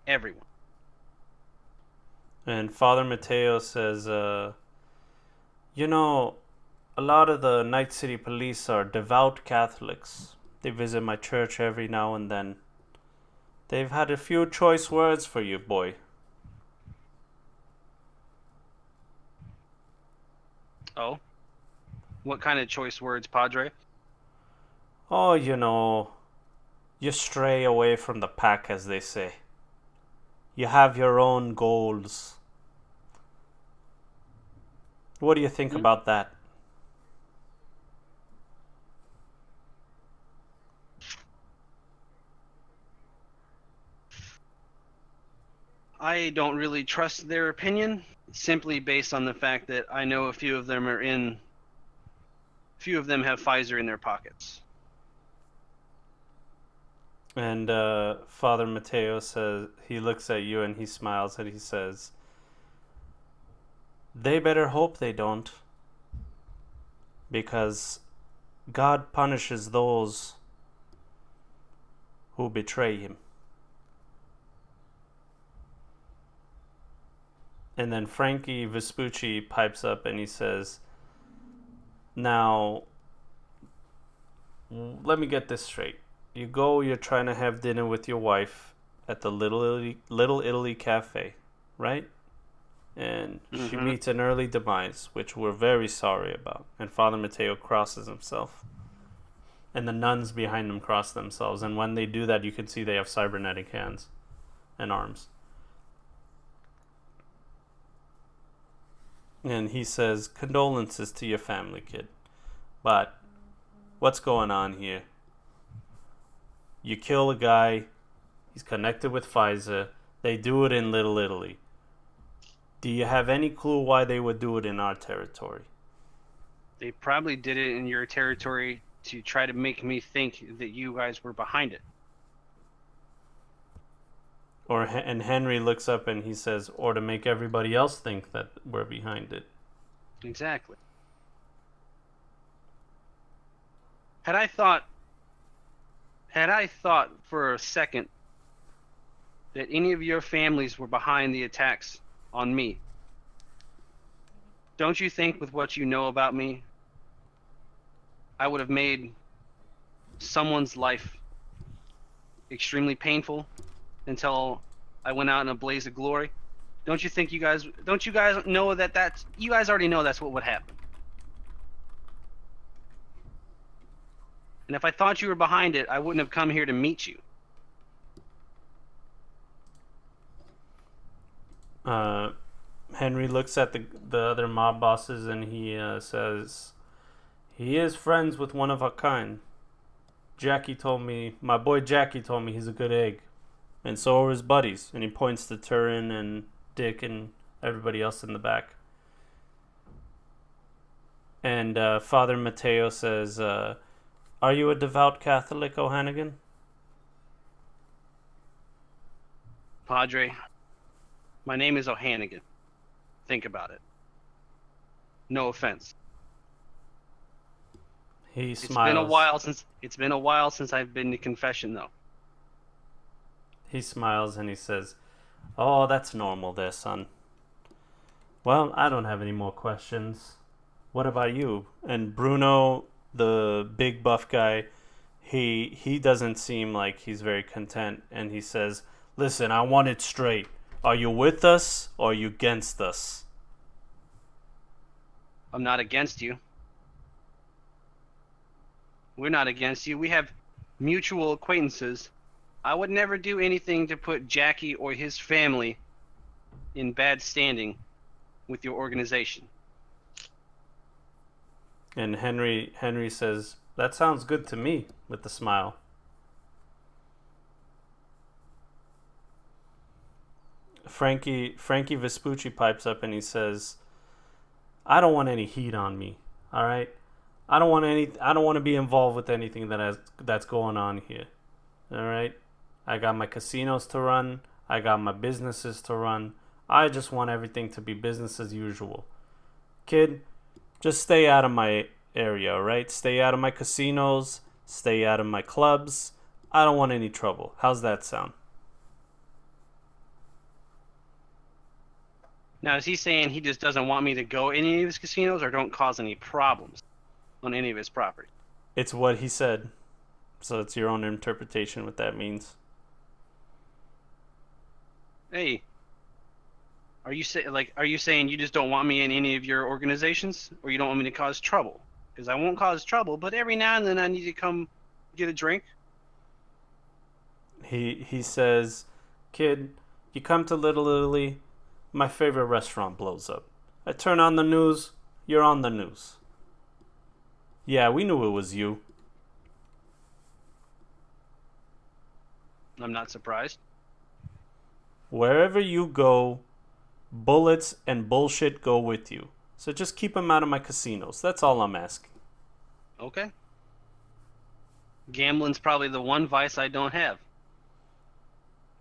Speaker 2: Everyone.
Speaker 1: And Father Mateo says, "You know, a lot of the Night City police are devout Catholics. They visit my church every now and then. They've had a few choice words for you, boy."
Speaker 2: Oh? What kind of choice words, Padre?
Speaker 1: "Oh, you know, you stray away from the pack, as they say. You have your own goals. What do you think about that?"
Speaker 2: I don't really trust their opinion, simply based on the fact that I know a few of them have Pfizer in their pockets.
Speaker 1: And Father Mateo says, he looks at you and he smiles and he says, "They better hope they don't. Because God punishes those who betray him." And then Frankie Vespucci pipes up and he says, "Now, let me get this straight. You're trying to have dinner with your wife at the Little Italy Cafe, right? And she meets an early demise, which we're very sorry about." And Father Mateo crosses himself. And the nuns behind him cross themselves. And when they do that, you can see they have cybernetic hands and arms. And he says, "Condolences to your family, kid. But what's going on here? You kill a guy, he's connected with Pfizer, they do it in Little Italy. Do you have any clue why they would do it in our territory?"
Speaker 2: They probably did it in your territory to try to make me think that you guys were behind it.
Speaker 1: And Henry looks up and he says, "Or to make everybody else think that we're behind it."
Speaker 2: Exactly. Had I thought for a second that any of your families were behind the attacks on me, don't you think with what you know about me, I would have made someone's life extremely painful until I went out in a blaze of glory? Don't you think don't you guys know that you guys already know that's what would happen? And if I thought you were behind it, I wouldn't have come here to meet you.
Speaker 1: Henry looks at the other mob bosses and he says, he is friends with one of our kind. My boy Jackie told me he's a good egg. And so are his buddies. And he points to Turin and Dick and everybody else in the back. And Father Mateo says, are you a devout Catholic, O'Hannigan?
Speaker 2: Padre, my name is O'Hannigan. Think about it. No offense.
Speaker 1: He smiles.
Speaker 2: It's been a while since I've been to confession, though.
Speaker 1: He smiles and he says, oh, that's normal there, son. Well, I don't have any more questions. What about you? And Bruno, the big buff guy, he doesn't seem like he's very content. And he says, listen, I want it straight. Are you with us or are you against us?
Speaker 2: I'm not against you. We're not against you. We have mutual acquaintances. I would never do anything to put Jackie or his family in bad standing with your organization.
Speaker 1: And Henry says, that sounds good to me, with a smile. Frankie Vespucci pipes up and he says, I don't want any heat on me, all right? I don't want to be involved with anything that's going on here. All right? I got my casinos to run, I got my businesses to run. I just want everything to be business as usual. Kid, just stay out of my area, all right? Stay out of my casinos, stay out of my clubs. I don't want any trouble. How's that sound?
Speaker 2: Now, is he saying he just doesn't want me to go in any of his casinos or don't cause any problems on any of his property?
Speaker 1: It's what he said. So it's your own interpretation what that means.
Speaker 2: Hey, are you saying you just don't want me in any of your organizations, or you don't want me to cause trouble? Because I won't cause trouble, but every now and then I need to come get a drink.
Speaker 1: He says, kid, you come to Little Italy, my favorite restaurant blows up. I turn on the news, you're on the news. Yeah, we knew it was you.
Speaker 2: I'm not surprised.
Speaker 1: Wherever you go, bullets and bullshit go with you. So just keep them out of my casinos. That's all I'm asking.
Speaker 2: Okay. Gambling's probably the one vice I don't have.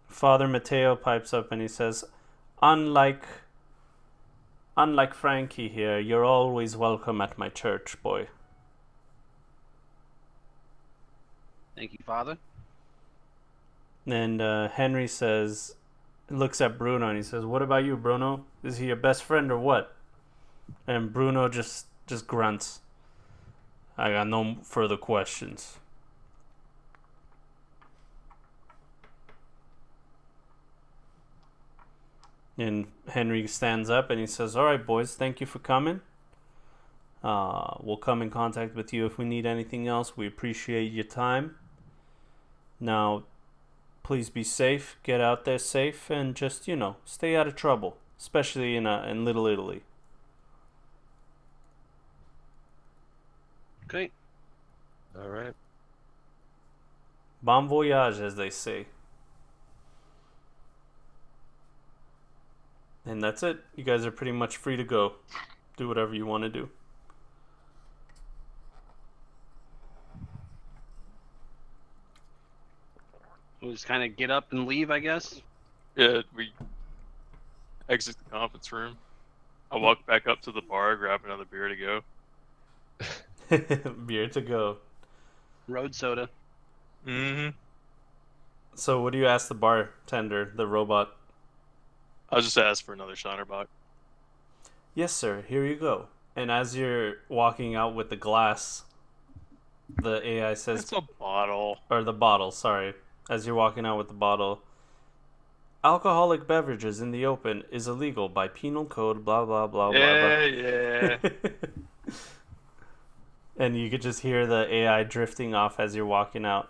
Speaker 1: Father Mateo pipes up and he says, Unlike Frankie here, you're always welcome at my church, boy.
Speaker 2: Thank you, Father.
Speaker 1: And Henry looks at Bruno and he says, what about you, Bruno? Is he your best friend or what? And Bruno just grunts. I got no further questions. And Henry stands up and he says, all right, boys, thank you for coming. We'll come in contact with you if we need anything else. We appreciate your time. Now, please be safe. Get out there safe and just, stay out of trouble, especially in Little Italy.
Speaker 2: Okay.
Speaker 4: All right.
Speaker 1: Bon voyage, as they say. And that's it. You guys are pretty much free to go. Do whatever you want to do.
Speaker 2: We'll just kind of get up and leave, I guess.
Speaker 3: Yeah, we exit the conference room. I walk back up to the bar, grab another beer to go.
Speaker 1: Beer to go.
Speaker 2: Road soda.
Speaker 3: Mm-hmm.
Speaker 1: So what do you ask the bartender, the robot?
Speaker 3: I'll just ask for another Shiner.
Speaker 1: Yes, sir. Here you go. And as you're walking out with the glass, the AI says,
Speaker 3: It's a bottle.
Speaker 1: or the bottle, sorry. As you're walking out with the bottle, alcoholic beverages in the open is illegal by penal code, blah, blah, blah,
Speaker 3: Yeah.
Speaker 1: blah. And you could just hear the AI drifting off as you're walking out.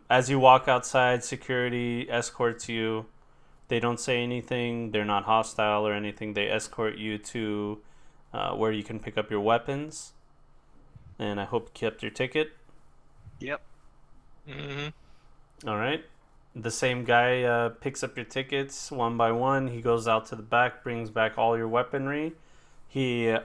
Speaker 1: As you walk outside, security escorts you. They don't say anything. They're not hostile or anything. They escort you to where you can pick up your weapons. And I hope you kept your ticket.
Speaker 2: Yep.
Speaker 3: Mm-hmm.
Speaker 1: All right. The same guy picks up your tickets one by one. He goes out to the back, brings back all your weaponry. He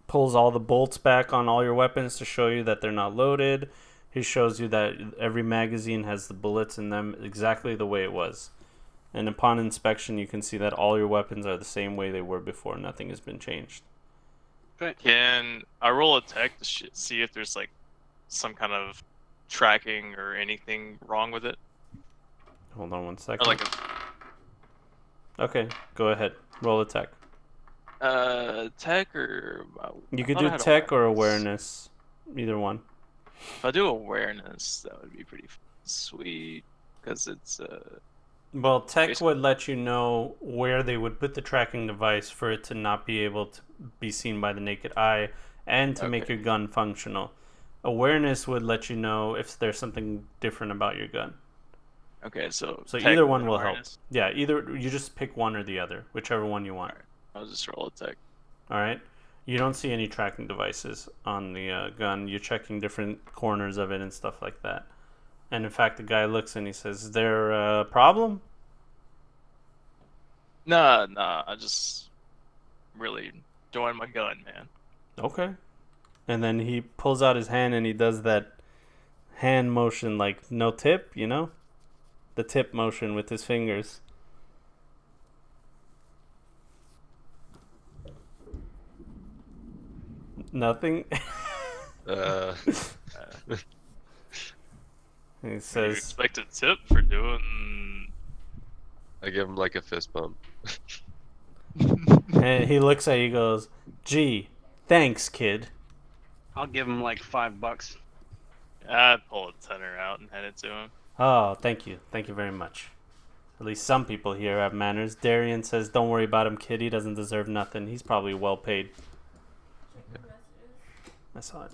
Speaker 1: pulls all the bolts back on all your weapons to show you that they're not loaded. He shows you that every magazine has the bullets in them exactly the way it was. And upon inspection, you can see that all your weapons are the same way they were before. Nothing has been changed.
Speaker 3: Can I roll a tech to see if there's like some kind of tracking or anything wrong with it?
Speaker 1: Hold on one
Speaker 3: Or
Speaker 1: second.
Speaker 3: like
Speaker 1: Okay, go ahead. Roll a tech.
Speaker 3: tech or
Speaker 1: You
Speaker 3: I
Speaker 1: could
Speaker 3: thought I
Speaker 1: do
Speaker 3: had
Speaker 1: tech or awareness. Either one.
Speaker 3: If I do awareness, that would be pretty sweet because it's
Speaker 1: Well, tech
Speaker 3: basically-
Speaker 1: would let you know where they would put the tracking device for it to not be able to be seen by the naked eye and to make
Speaker 3: Okay.
Speaker 1: your gun functional. Awareness would let you know if there's something different about your gun.
Speaker 3: okay. So
Speaker 1: So
Speaker 3: tech
Speaker 1: either
Speaker 3: and
Speaker 1: one will help.
Speaker 3: awareness.
Speaker 1: Yeah, either you just pick one or the other, whichever one you want.
Speaker 3: Alright. I'll just roll a tech.
Speaker 1: All right. You don't see any tracking devices on the gun. You're checking different corners of it and stuff like that. And in fact, the guy looks and he says, "Is there a problem?"
Speaker 3: Nah. I just really enjoying my gun, man.
Speaker 1: Okay. And then he pulls out his hand and he does that hand motion like no tip, you know? The tip motion with his fingers. Nothing. He
Speaker 3: You
Speaker 1: says,
Speaker 3: expect a tip for doing?
Speaker 4: I give him like a fist bump.
Speaker 1: and he looks at you and goes, "Gee, thanks, kid."
Speaker 2: I'll give him like $5.
Speaker 3: I'd pull a tenner out and hand it to him.
Speaker 1: Oh, thank you. Thank you very much. At least some people here have manners. Darian says, "Don't worry about him, kid. He doesn't deserve nothing. He's probably well paid." I saw it.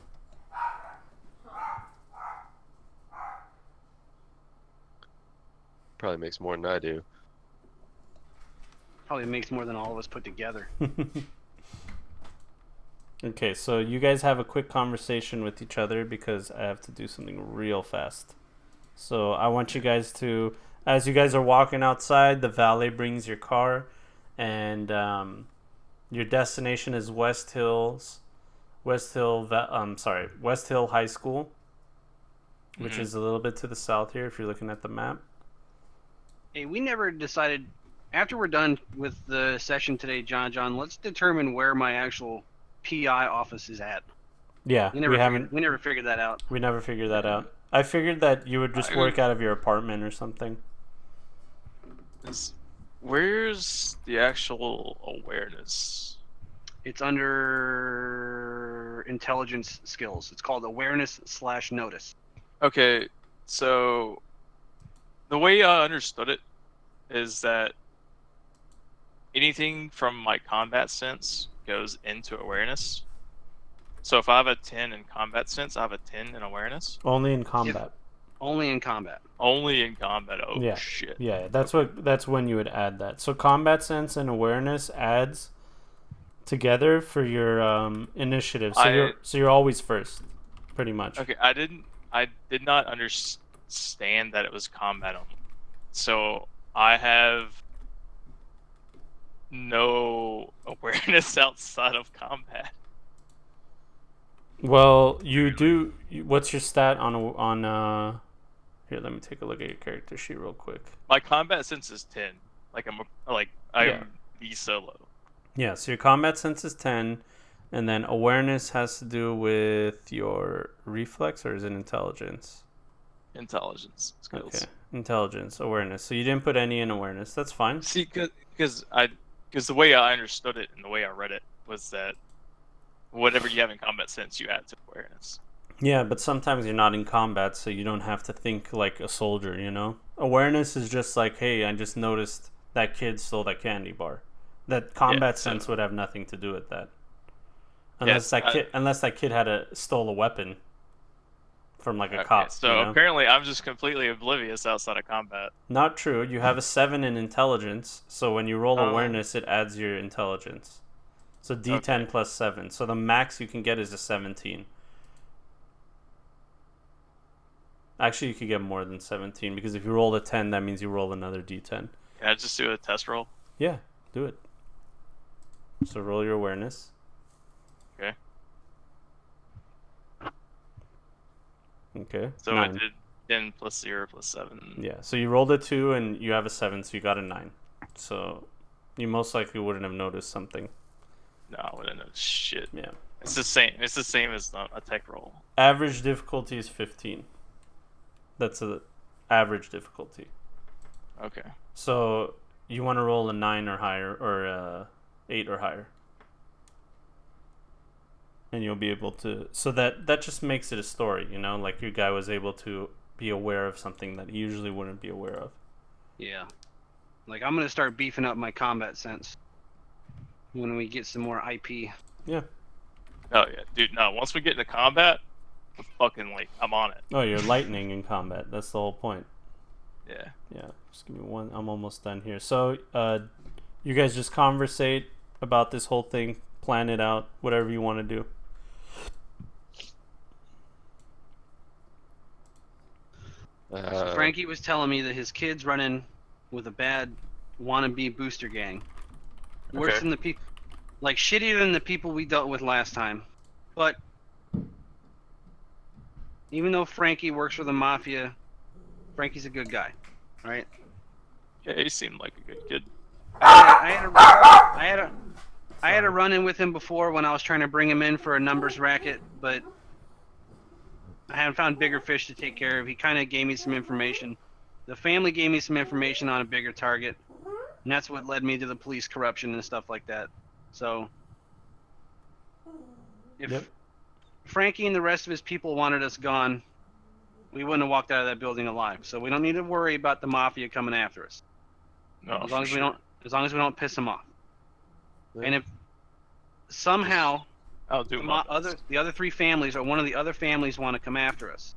Speaker 4: Probably makes more than I do.
Speaker 2: Probably makes more than all of us put together.
Speaker 1: Okay, so you guys have a quick conversation with each other because I have to do something real fast. So I want you guys to, as you guys are walking outside, the valet brings your car, and your destination is West Hill High School, which
Speaker 3: Mhm.
Speaker 1: is a little bit to the south here if you're looking at the map.
Speaker 2: Hey, we never decided. After we're done with the session today, John, let's determine where my actual PI office is at.
Speaker 1: Yeah,
Speaker 2: We
Speaker 1: we haven't.
Speaker 2: never figured that out.
Speaker 1: We never figured that out. I figured that you would just work out of your apartment or something.
Speaker 3: Where's the actual awareness?
Speaker 2: It's under intelligence skills. It's called awareness/notice.
Speaker 3: Okay, so the way I understood it is that anything from my combat sense goes into awareness. So if I have a 10 in combat sense, I have a 10 in awareness.
Speaker 1: Only in combat.
Speaker 2: Only in combat.
Speaker 3: Only in combat. Oh
Speaker 1: Yeah.
Speaker 3: shit.
Speaker 1: Yeah, that's when you would add that. So combat sense and awareness adds together for your initiative. So you're always first, pretty much.
Speaker 3: Okay, I did not understand that it was combat only. So I have no awareness outside of combat.
Speaker 1: Well, you do. What's your stat on? Here, let me take a look at your character sheet real quick.
Speaker 3: My combat sense is 10. I'm the solo.
Speaker 1: Yeah, so your combat sense is 10, and then awareness has to do with your reflex, or is it intelligence?
Speaker 3: Intelligence skills.
Speaker 1: Okay. Intelligence, awareness. So you didn't put any in awareness. That's fine.
Speaker 3: See, because the way I understood it and the way I read it was that whatever you have in combat sense, you add to awareness.
Speaker 1: Yeah, but sometimes you're not in combat, so you don't have to think like a soldier, you know? Awareness is just like, hey, I just noticed that kid stole that candy bar. That combat sense would have nothing to do with that. Unless that kid stole a weapon from like a cop.
Speaker 3: So
Speaker 1: you know?
Speaker 3: apparently I'm just completely oblivious outside of combat.
Speaker 1: Not true. You have a 7 in intelligence, so when you roll awareness, it adds your intelligence. So D10 plus 7. So the max you can get is a 17. Actually, you could get more than 17, because if you roll a 10, that means you roll another D10.
Speaker 3: Can I just do a test roll?
Speaker 1: Yeah, do it. So roll your awareness.
Speaker 3: Okay.
Speaker 1: Okay.
Speaker 3: So
Speaker 1: 9.
Speaker 3: I did 10 plus 0 plus 7.
Speaker 1: Yeah, so you rolled a 2 and you have a 7, so you got a 9. So you most likely wouldn't have noticed something.
Speaker 3: No, I wouldn't know shit.
Speaker 1: Yeah.
Speaker 3: It's the same. It's the same as a tech roll.
Speaker 1: Average difficulty is 15. That's a average difficulty.
Speaker 3: Okay.
Speaker 1: So you want to roll a 9 or higher, or 8 or higher. And you'll be able to... So that just makes it a story, you know? Like your guy was able to be aware of something that he usually wouldn't be aware of.
Speaker 2: Yeah. Like, I'm going to start beefing up my combat sense when we get some more IP.
Speaker 1: Yeah.
Speaker 3: Oh, yeah. Dude, no. Once we get into combat, fucking, like, I'm on it.
Speaker 1: Oh, you're lightning in combat. That's the whole point.
Speaker 3: Yeah.
Speaker 1: Yeah. Just give me one. I'm almost done here. So, you guys just conversate about this whole thing, plan it out, whatever you want to do.
Speaker 2: So Frankie was telling me that his kid's running with a bad wannabe booster gang. Worse than the people, like shittier than the people we dealt with last time. But even though Frankie works for the mafia, Frankie's a good guy, right?
Speaker 3: Yeah, he seemed like a good kid.
Speaker 2: I had a run-in with him before when I was trying to bring him in for a numbers racket, but I haven't found bigger fish to take care of. He kind of gave me some information. The family gave me some information on a bigger target, and that's what led me to the police corruption and stuff like that. So, if Frankie and the rest of his people wanted us gone, we wouldn't have walked out of that building alive. So we don't need to worry about the mafia coming after us.
Speaker 3: No,
Speaker 2: as long as we don't piss them off. Yeah. And if somehow the other three families or one of the other families want to come after us,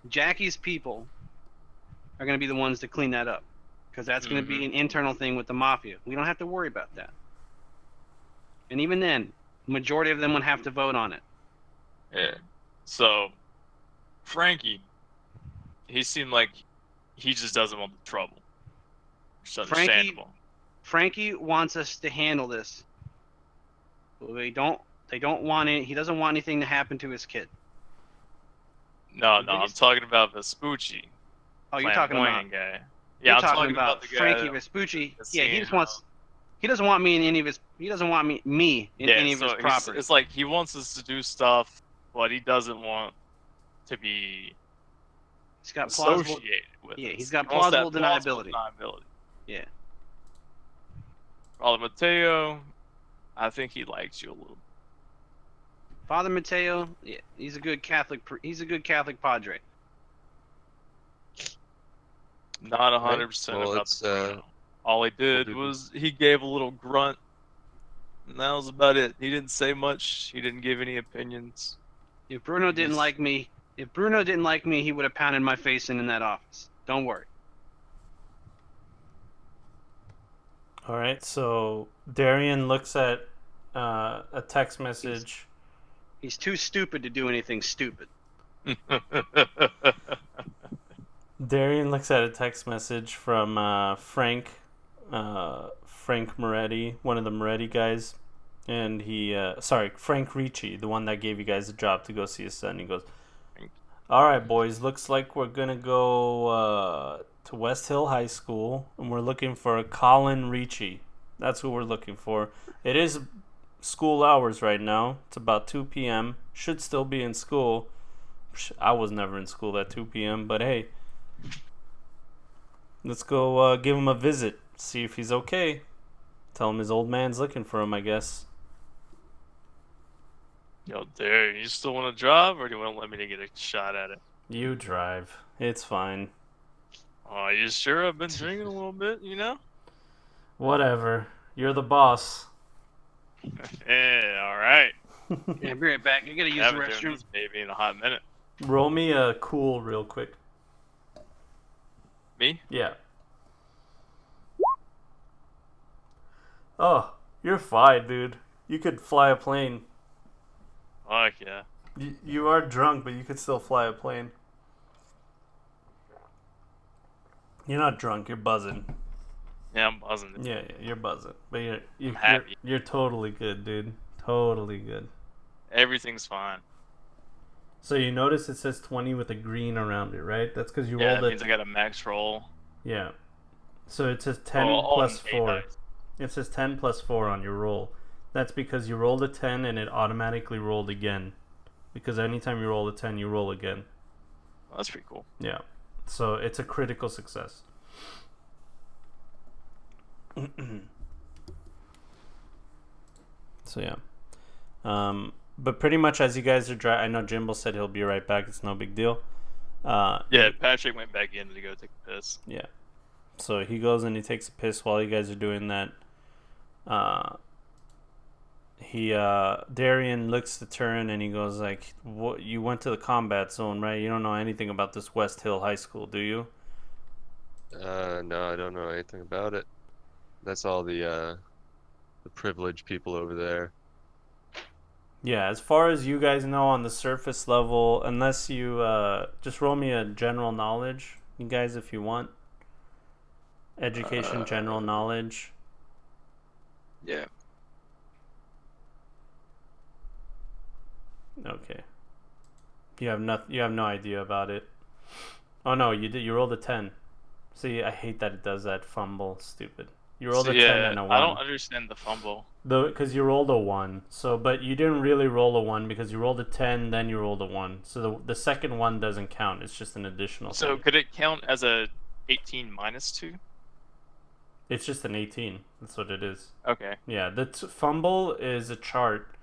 Speaker 2: Jackie's people are going to be the ones to clean that up, because that's going to be an internal thing with the mafia. We don't have to worry about that. And even then, the majority of them would have to vote on it.
Speaker 3: Yeah. So, Frankie, he seemed like he just doesn't want the trouble. It's understandable.
Speaker 2: Frankie wants us to handle this. They don't want it. He doesn't want anything to happen to his kid.
Speaker 3: No, I'm talking about Vespucci.
Speaker 2: Oh, you're talking about
Speaker 3: guy. Yeah, I'm talking about the guy.
Speaker 2: Frankie Vespucci. Yeah, he just wants. He doesn't want me in any of his. He doesn't want me in any of his property.
Speaker 3: It's like he wants us to do stuff, but he doesn't want to be.
Speaker 2: He's got plausible.
Speaker 3: With
Speaker 2: he's got plausible deniability. Yeah.
Speaker 3: Father Mateo, I think he likes you a little.
Speaker 2: Father Mateo, yeah, he's a good Catholic. He's a good Catholic padre.
Speaker 3: Not 100% about the all he did was he gave a little grunt, and that was about it. He didn't say much. He didn't give any opinions.
Speaker 2: If Bruno didn't like me, he would have pounded my face in that office. Don't worry.
Speaker 1: All right, so Darian looks at a text message.
Speaker 2: He's too stupid to do anything stupid.
Speaker 1: Darian looks at a text message from Frank Moretti, one of the Moretti guys, and Frank Ricci, the one that gave you guys a job to go see his son. He goes, "All right, boys, looks like we're gonna go to West Hill High School, and we're looking for Colin Ricci. That's who we're looking for. It is school hours right now. It's about 2 p.m. Should still be in school. I was never in school at 2 p.m., but hey, let's go give him a visit, see if he's okay. Tell him his old man's looking for him, I guess.
Speaker 3: Yo, there, you still want to drive, or do you want to let me to get a shot at it?
Speaker 1: You drive. It's fine.
Speaker 3: Oh, you sure? I've been drinking a little bit, you know?
Speaker 1: Whatever. You're the boss.
Speaker 3: Yeah, alright.
Speaker 2: Yeah, be right back. I gotta use the
Speaker 3: Haven't done
Speaker 2: restroom.
Speaker 3: this baby in a hot minute.
Speaker 1: Roll me a cool real quick.
Speaker 3: Me?
Speaker 1: Yeah. Oh, you're fine, dude. You could fly a plane.
Speaker 3: Fuck yeah.
Speaker 1: You are drunk, but you could still fly a plane. You're not drunk. You're buzzing.
Speaker 3: Yeah, I'm buzzing.
Speaker 1: Yeah, you're buzzing. But you're
Speaker 3: happy.
Speaker 1: You're totally good, dude. Totally good.
Speaker 3: Everything's fine.
Speaker 1: So you notice it says 20 with a green around it, right? That's because you
Speaker 3: Yeah,
Speaker 1: rolled
Speaker 3: that
Speaker 1: it.
Speaker 3: means I got a max roll.
Speaker 1: Yeah. So it says 10
Speaker 3: Oh,
Speaker 1: plus
Speaker 3: eight
Speaker 1: 4.
Speaker 3: dice.
Speaker 1: It says 10 plus 4 on your roll. That's because you rolled a 10 and it automatically rolled again. Because anytime you roll a 10, you roll again.
Speaker 3: Well, that's pretty cool.
Speaker 1: Yeah. So it's a critical success. So yeah. But pretty much as you guys are driving, I know Jimbo said he'll be right back. It's no big deal.
Speaker 3: Yeah, Patrick went back in to go take a piss.
Speaker 1: Yeah. So he goes and he takes a piss while you guys are doing that. Darian looks to turn and he goes like, "What? You went to the combat zone, right? You don't know anything about this West Hill High School, do you?"
Speaker 4: No, I don't know anything about it. That's all the privileged people over there.
Speaker 1: Yeah, as far as you guys know on the surface level, unless you just roll me a general knowledge, you guys, if you want. Education, general knowledge.
Speaker 4: Yeah.
Speaker 1: Okay. You have no idea about it. Oh no, you did. You rolled a 10. See, I hate that it does that fumble. Stupid. You rolled
Speaker 3: So,
Speaker 1: a 10
Speaker 3: yeah,
Speaker 1: and a 1.
Speaker 3: I don't understand the fumble.
Speaker 1: Because you rolled a 1. So, but you didn't really roll a 1 because you rolled a 10, then you rolled a 1. So the second one doesn't count. It's just an additional
Speaker 3: So
Speaker 1: thing.
Speaker 3: could it count as a 18 minus 2?
Speaker 1: It's just an 18. That's what it is.
Speaker 3: Okay.
Speaker 1: Yeah, the fumble is a chart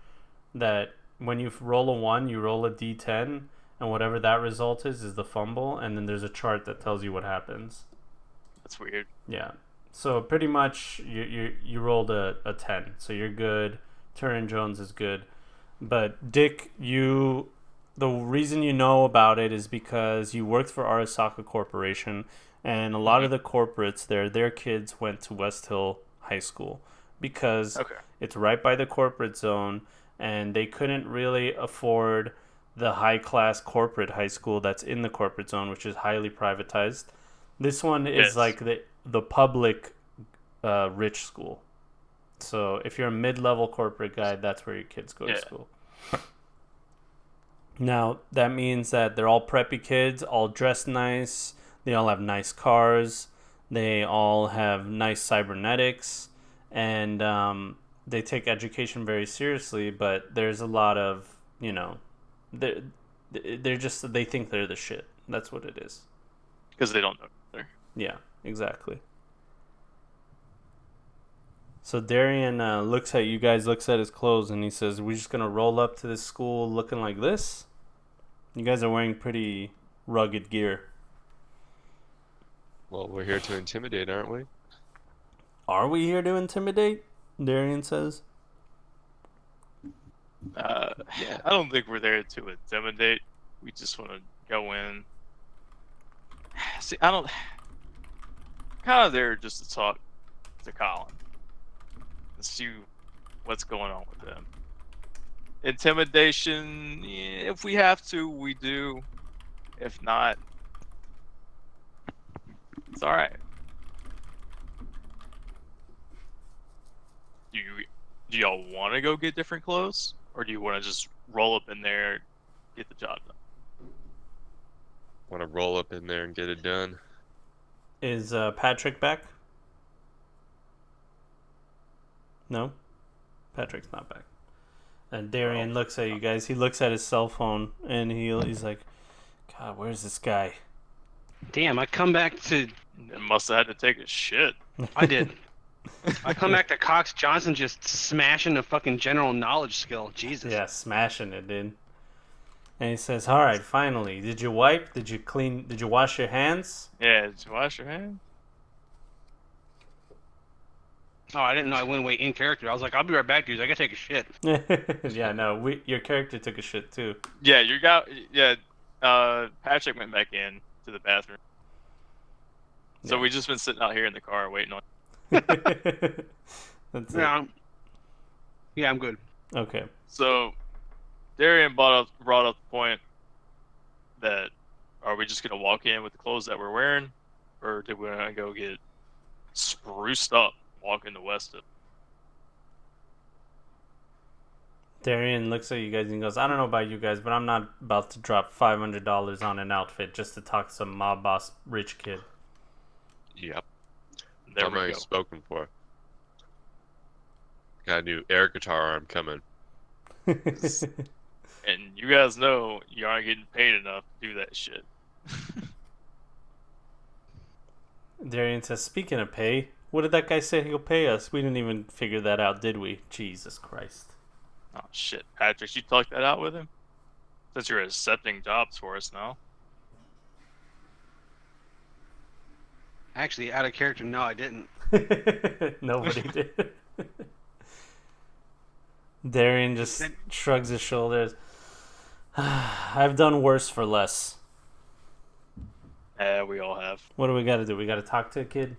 Speaker 1: that when you roll a 1, you roll a d10, and whatever that result is the fumble, and then there's a chart that tells you what happens.
Speaker 3: That's weird.
Speaker 1: Yeah. So pretty much you rolled a 10, so you're good. Turin Jones is good. But Dick, the reason you know about it is because you worked for Arasaka Corporation, and a lot of the corporates there, their kids went to West Hill High School because it's right by the corporate zone, and they couldn't really afford the high-class corporate high school that's in the corporate zone, which is highly privatized. This one is like the public rich school. So if you're a mid-level corporate guy, that's where your kids go to school. Now, that means that they're all preppy kids, all dressed nice. They all have nice cars. They all have nice cybernetics. And they take education very seriously, but there's a lot of, they're just, they think they're the shit. That's what it is.
Speaker 3: Because they don't know better.
Speaker 1: Yeah, exactly. So Darian looks at you guys, looks at his clothes, and he says, "We're just going to roll up to this school looking like this? You guys are wearing pretty rugged gear."
Speaker 4: Well, we're here to intimidate, aren't we?
Speaker 1: "Are we here to intimidate?" Darian says.
Speaker 3: Yeah. I don't think we're there to intimidate. We just want to go in. See, kind of there just to talk to Colin and see what's going on with them. Intimidation, if we have to, we do. If not, it's all right. Do y'all want to go get different clothes, or do you want to just roll up in there, get the job done?
Speaker 4: Want to roll up in there and get it done.
Speaker 1: Is Patrick back? No? Patrick's not back. And Darian looks at you guys. He looks at his cell phone, and he's like, God, where's this guy?
Speaker 2: Damn, I come back to.
Speaker 3: It must have had to take a shit.
Speaker 2: I did. I come back to Cox Johnson just smashing the fucking general knowledge skill. Jesus.
Speaker 1: Yeah, smashing it, dude. And he says, "All right, finally. Did you wipe? Did you clean? Did you wash your hands?"
Speaker 3: Yeah, did you wash your hands?
Speaker 2: Oh, I didn't know I went away in character. I was like, I'll be right back, dudes. I gotta take a shit.
Speaker 1: Yeah, no, your character took a shit too.
Speaker 3: Yeah, Patrick went back in to the bathroom. So
Speaker 1: Yeah.
Speaker 3: we just been sitting out here in the car waiting on.
Speaker 1: That's
Speaker 2: Yeah, I'm good.
Speaker 1: Okay.
Speaker 3: So Darian brought up the point that are we just gonna walk in with the clothes that we're wearing, or did we want to go get spruced up walking to Weston?
Speaker 1: Darian looks at you guys and goes, "I don't know about you guys, but I'm not about to drop $500 on an outfit just to talk to some mob boss rich kid."
Speaker 4: Yep.
Speaker 3: There
Speaker 4: I'm
Speaker 3: we
Speaker 4: already
Speaker 3: go.
Speaker 4: spoken for. Got a new air guitar arm coming.
Speaker 3: And you guys know you aren't getting paid enough to do that shit.
Speaker 1: Darian says, "Speaking of pay, what did that guy say he'll pay us? We didn't even figure that out, did we? Jesus Christ."
Speaker 3: Oh shit, Patrick, you talked that out with him? Since you're accepting jobs for us now.
Speaker 2: Actually, out of character, no, I didn't.
Speaker 1: Nobody did. Darian just shrugs his shoulders. I've done worse for less.
Speaker 3: Yeah, we all have.
Speaker 1: What do we got to do? We got to talk to a kid?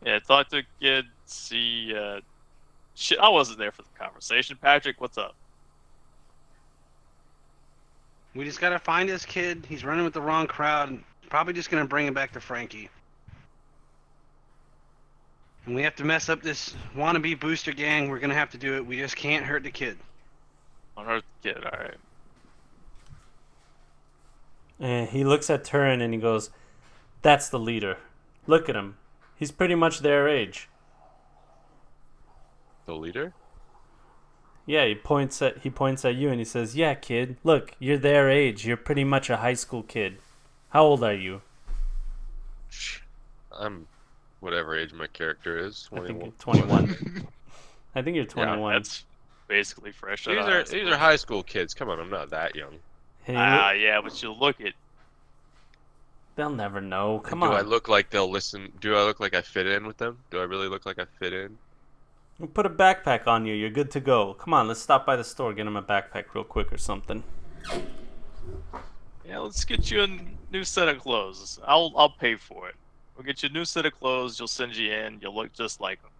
Speaker 3: Yeah, talk to a kid, see, shit, I wasn't there for the conversation. Patrick, what's up?
Speaker 2: We just gotta find this kid. He's running with the wrong crowd. Probably just gonna bring him back to Frankie. And we have to mess up this wannabe booster gang. We're gonna have to do it. We just can't hurt the kid.
Speaker 3: On Earth kid, alright.
Speaker 1: And he looks at Turin and he goes, "That's the leader. Look at him. He's pretty much their age."
Speaker 4: The leader?
Speaker 1: Yeah, he points at you and he says, "Yeah, kid. Look, you're their age. You're pretty much a high school kid. How old are you?"
Speaker 4: I'm whatever age my character is.
Speaker 1: I think
Speaker 4: 21.
Speaker 1: you're 21. I think you're 21.
Speaker 3: That's basically fresh out of high
Speaker 4: These
Speaker 3: school.
Speaker 4: are high school kids. Come on, I'm not that young.
Speaker 1: Hey,
Speaker 3: Yeah, but you look at...
Speaker 1: they'll never know. Come
Speaker 4: Do
Speaker 1: on.
Speaker 4: I look like they'll listen? Do I look like I fit in with them? Do I really look like I fit in?
Speaker 1: Put a backpack on you. You're good to go. Come on, let's stop by the store. Get him a backpack real quick or something.
Speaker 3: Yeah, let's get you a new set of clothes. I'll pay for it. We'll get you a new set of clothes. You'll send you in. You'll look just like them.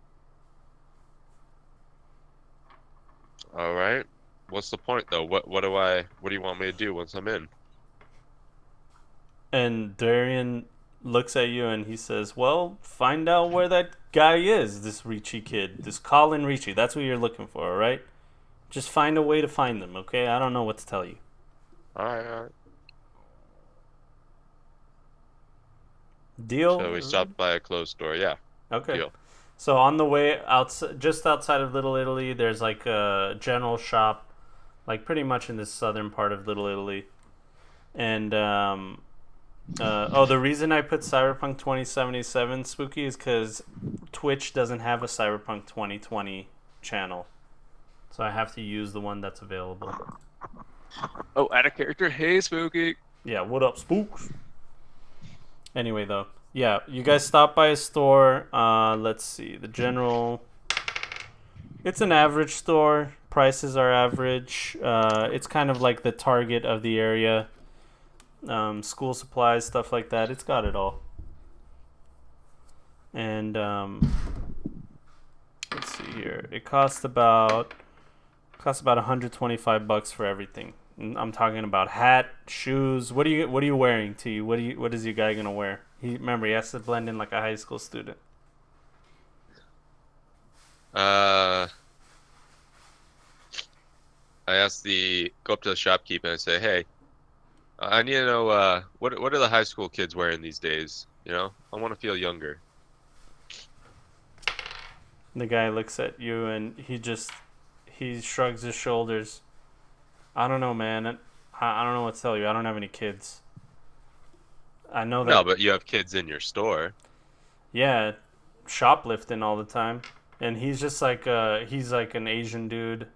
Speaker 4: All right. What's the point though? What do you want me to do once I'm in?
Speaker 1: And Darian looks at you and he says, "Well, find out where that guy is, this Ricci kid. This Colin Ricci. That's what you're looking for, all right? Just find a way to find them, okay? I don't know what to tell you."
Speaker 4: All right.
Speaker 1: Deal?
Speaker 4: So we stopped by a clothes store. Yeah.
Speaker 1: Okay.
Speaker 4: Deal.
Speaker 1: So on the way just outside of Little Italy, there's like a general shop, like pretty much in the southern part of Little Italy. And the reason I put Cyberpunk 2077 Spooky is because Twitch doesn't have a Cyberpunk 2020 channel, so I have to use the one that's available.
Speaker 3: Oh, add a character. Hey, Spooky.
Speaker 1: Yeah, what up, spooks? Anyway, though, yeah, you guys stop by a store. Let's see, the general. It's an average store. Prices are average. It's kind of like the Target of the area. School supplies, stuff like that. It's got it all. And let's see here. It costs about $125 for everything. I'm talking about hat, shoes. What are you wearing, T? What is your guy gonna wear? Remember, he has to blend in like a high school student.
Speaker 4: I go up to the shopkeeper and say, "Hey, I need to know what are the high school kids wearing these days? You know, I want to feel younger."
Speaker 1: The guy looks at you and he shrugs his shoulders. "I don't know, man. I don't know what to tell you. I don't have any kids. I know that.
Speaker 4: No, but you have kids in your store.
Speaker 1: Yeah, shoplifting all the time, and he's just like he's like an Asian dude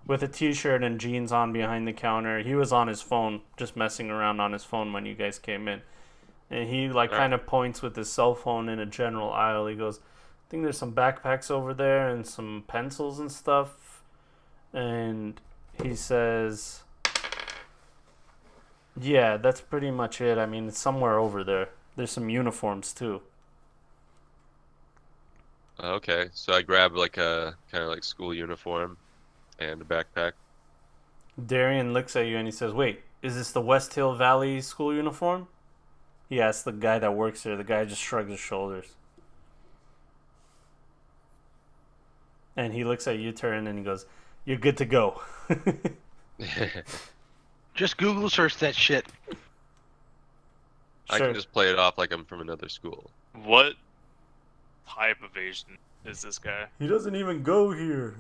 Speaker 1: with a t-shirt and jeans on behind the counter. He was on his phone, just messing around on his phone when you guys came in, and he like
Speaker 4: All right.
Speaker 1: kind of points with his cell phone in a general aisle. He goes, "I think there's some backpacks over there and some pencils and stuff," and he says, "Yeah, that's pretty much it. I mean, it's somewhere over there. There's some uniforms too."
Speaker 4: Okay, so I grab like a kind of like school uniform and a backpack.
Speaker 1: Darian looks at you and he says, "Wait, is this the West Hill Valley school uniform?" He asks the guy that works there. The guy just shrugs his shoulders. And he looks at you, Turin, and he goes, "You're good to go."
Speaker 2: Just Google search that shit.
Speaker 4: I
Speaker 1: Sure.
Speaker 4: can just play it off like I'm from another school.
Speaker 3: What type of Asian is this guy?
Speaker 1: He doesn't even go here.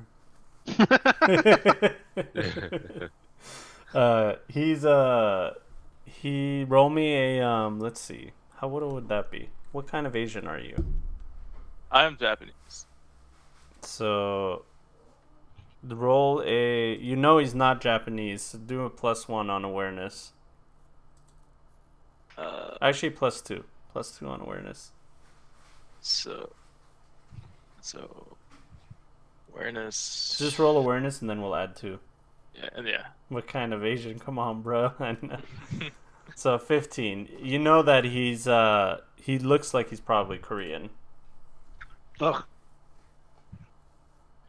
Speaker 1: He roll me a let's see. What would that be? What kind of Asian are you?
Speaker 3: I'm Japanese.
Speaker 1: So roll a he's not Japanese, so do a +1 on awareness. Actually +2. +2 on awareness.
Speaker 3: So awareness.
Speaker 1: Just roll awareness and then we'll add 2.
Speaker 3: Yeah.
Speaker 1: What kind of Asian? Come on, bro. I know. So 15. You know that he looks like he's probably Korean.
Speaker 2: Ugh.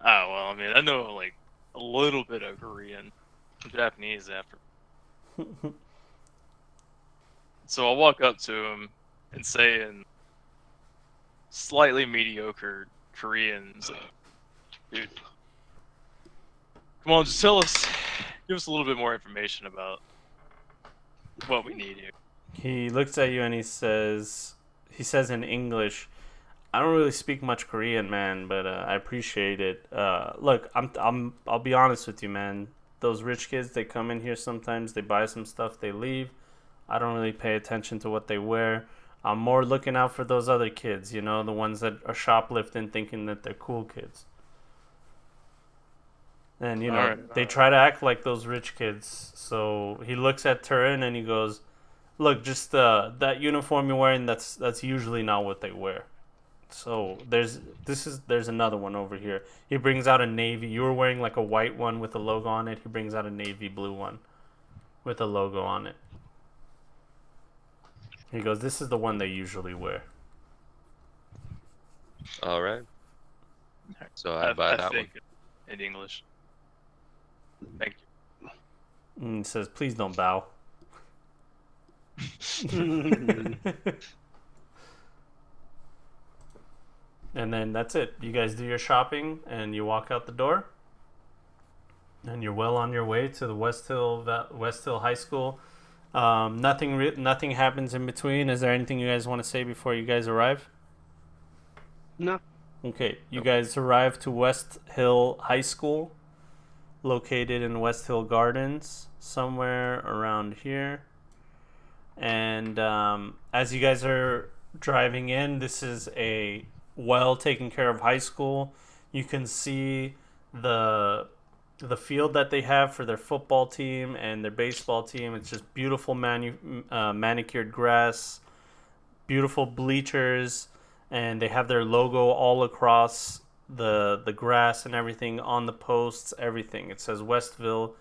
Speaker 3: Oh well, I mean, I know like a little bit of Korean, Japanese after. So I'll walk up to him and say in slightly mediocre Korean, so, "Dude, come on, just give us a little bit more information about what we need here."
Speaker 1: He looks at you and he says in English, "I don't really speak much Korean, man, but I appreciate it. Look, I'll be honest with you, man. Those rich kids, they come in here sometimes, they buy some stuff, they leave. I don't really pay attention to what they wear. I'm more looking out for those other kids, the ones that are shoplifting thinking that they're cool kids. And, they try to act like those rich kids." So he looks at Turin and he goes, "Look, just that uniform you're wearing, that's usually not what they wear. So there's another one over here." He brings out a navy. You were wearing like a white one with a logo on it. He brings out a navy blue one with a logo on it. He goes, "This is the one they usually wear."
Speaker 4: All right. So I buy that one.
Speaker 3: In English. Thank you.
Speaker 1: And he says, "Please don't bow." And then that's it. You guys do your shopping and you walk out the door. And you're well on your way to the West Hill High School. Nothing happens in between. Is there anything you guys want to say before you guys arrive?
Speaker 2: No.
Speaker 1: Okay, you guys arrive to West Hill High School, located in West Hill Gardens, somewhere around here. And as you guys are driving in, this is a well taken care of high school. You can see the field that they have for their football team and their baseball team. It's just beautiful manicured grass, beautiful bleachers, and they have their logo all across the grass and everything on the posts, everything. It says West Hill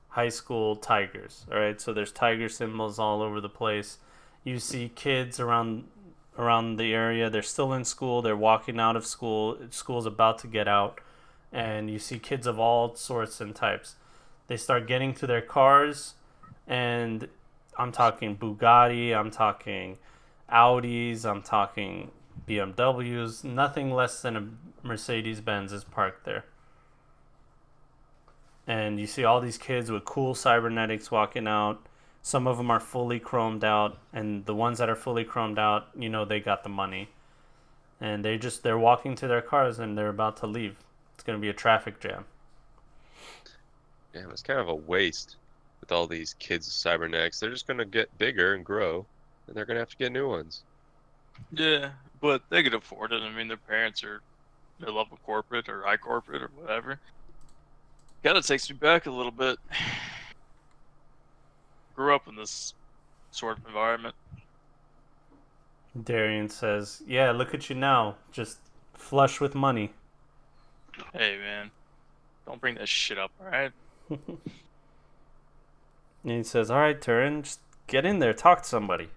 Speaker 1: High School Tigers. All right, so there's tiger symbols all over the place. You see kids around the area. They're still in school. They're walking out of school. School's about to get out, and you see kids of all sorts and types. They start getting to their cars, and I'm talking Bugatti, I'm talking Audis, I'm talking BMWs. Nothing less than a Mercedes-Benz is parked there. And you see all these kids with cool cybernetics walking out. Some of them are fully chromed out, and the ones that are fully chromed out, they got the money. And they're walking to their cars and they're about to leave. It's going to be a traffic jam.
Speaker 4: Damn, it's kind of a waste with all these kids with cybernetics. They're just gonna get bigger and grow, and they're gonna have to get new ones.
Speaker 3: Yeah, but they could afford it. I mean, their parents are they love a corporate or iCorporate or whatever. Kind of takes me back a little bit. Grew up in this sort of environment.
Speaker 1: Darian says, "Yeah, look at you now, just flush with money."
Speaker 3: Hey, man, don't bring that shit up, all right?
Speaker 1: And he says, "All right, Turin, just get in there, talk to somebody."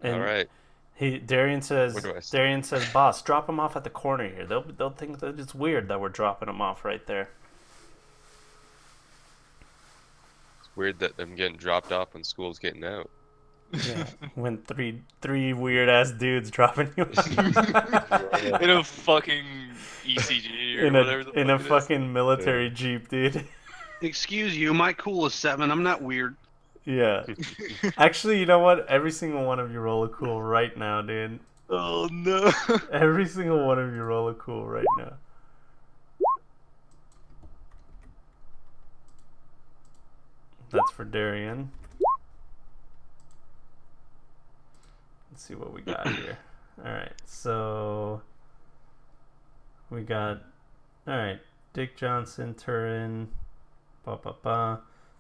Speaker 1: And
Speaker 4: All right.
Speaker 1: Darian
Speaker 4: Where do I
Speaker 1: says, "Boss, drop him off at the corner here. They'll think that it's weird that we're dropping him off right there."
Speaker 4: It's weird that them getting dropped off when school's getting out.
Speaker 1: Yeah, when three weird ass dudes dropping you off.
Speaker 3: In a fucking ECG or whatever the fuck
Speaker 1: in a
Speaker 3: it is.
Speaker 1: fucking military jeep, dude.
Speaker 2: Excuse you, my cool is 7. I'm not weird.
Speaker 1: Yeah. Actually, you know what? Every single one of you roll a cool right now, dude.
Speaker 3: Oh no.
Speaker 1: Every single one of you roll a cool right now. That's for Darian. Let's see what we got here. Alright, so we got alright, Dick Johnson, Turin,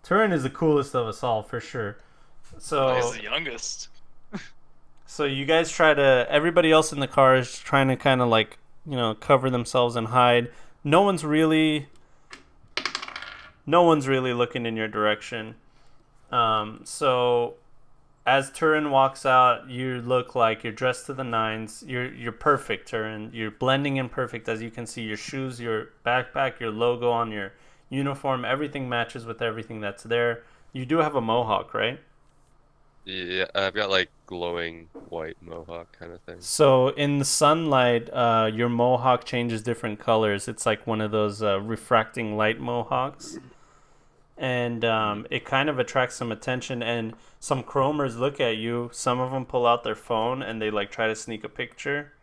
Speaker 1: Turin is the coolest of us all for sure. So
Speaker 3: He's the youngest.
Speaker 1: So you guys try to. Everybody else in the car is trying to kind of like, cover themselves and hide. No one's really looking in your direction. So as Turin walks out, you look like you're dressed to the nines. You're perfect, Turin. You're blending in perfect, as you can see. Your shoes, your backpack, your logo on your uniform, everything matches with everything that's there. You do have a mohawk, right?
Speaker 4: Yeah, I've got like glowing white mohawk kind of thing.
Speaker 1: So in the sunlight, your mohawk changes different colors. It's like one of those refracting light mohawks. And it kind of attracts some attention. And some chromers look at you. Some of them pull out their phone and they like try to sneak a picture.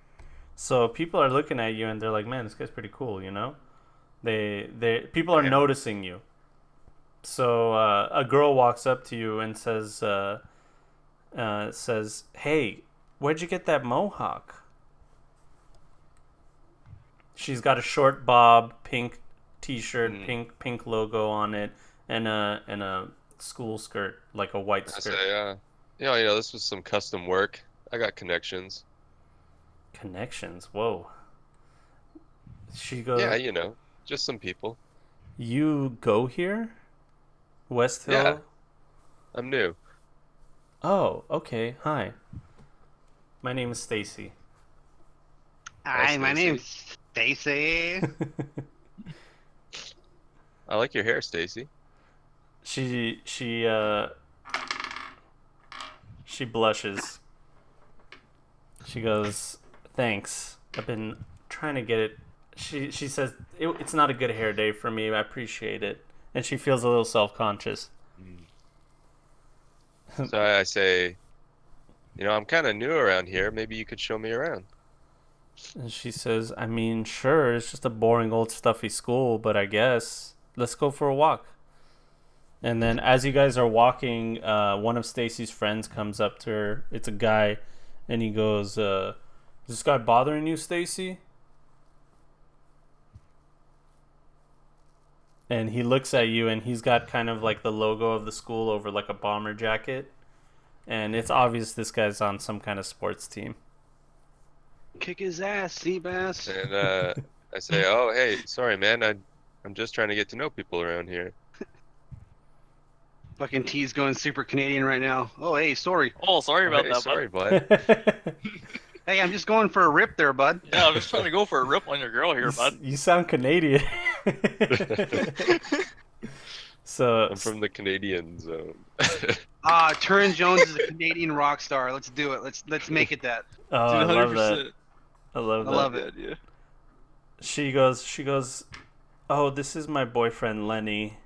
Speaker 1: So people are looking at you and they're like, "Man, this guy's pretty cool," you know? People are noticing you. So a girl walks up to you and says, "Hey, where'd you get that mohawk?" She's got a short bob, pink t-shirt, pink logo on it, and a school skirt, like a white
Speaker 4: I
Speaker 1: skirt.
Speaker 4: say, this was some custom work. I got connections.
Speaker 1: Connections? Whoa. She goes,
Speaker 4: Yeah, just some people.
Speaker 1: "You go here? West Hill?"
Speaker 4: Yeah. I'm new.
Speaker 1: Oh, okay. Hi. My name is Stacy.
Speaker 2: Hi, my
Speaker 4: Stacy.
Speaker 2: name's Stacy.
Speaker 4: I like your hair, Stacy.
Speaker 1: She blushes. She goes, "Thanks. I've been trying to get it." She says, "It's not a good hair day for me. I appreciate it." And she feels a little self-conscious.
Speaker 4: So I say, I'm kind of new around here. Maybe you could show me around.
Speaker 1: And she says, "I mean, sure, it's just a boring old stuffy school, but I guess let's go for a walk." And then as you guys are walking, one of Stacy's friends comes up to her. It's a guy, and he goes, "Is this guy bothering you, Stacy?" And he looks at you, and he's got kind of like the logo of the school over like a bomber jacket. And it's obvious this guy's on some kind of sports team.
Speaker 2: Kick his ass, Seabass.
Speaker 4: And I say, "Oh, hey, sorry, man. I'm just trying to get to know people around here."
Speaker 2: Fucking T's going super Canadian right now. Oh, hey, sorry.
Speaker 3: Oh, sorry about
Speaker 4: Hey,
Speaker 3: that,
Speaker 4: sorry,
Speaker 3: bud.
Speaker 4: bud.
Speaker 2: Hey, I'm just going for a rip there, bud.
Speaker 3: Yeah, I'm just trying to go for a rip on your girl here, bud.
Speaker 1: You sound Canadian. So
Speaker 4: I'm from the Canadian zone.
Speaker 2: Turin Jones is a Canadian rock star. Let's do it. Let's make it that.
Speaker 1: Oh, I
Speaker 3: Dude,
Speaker 1: love
Speaker 3: 100%.
Speaker 1: that. I love
Speaker 2: I
Speaker 1: that.
Speaker 2: love it.
Speaker 3: Yeah.
Speaker 1: She goes, "Oh, this is my boyfriend, Lenny.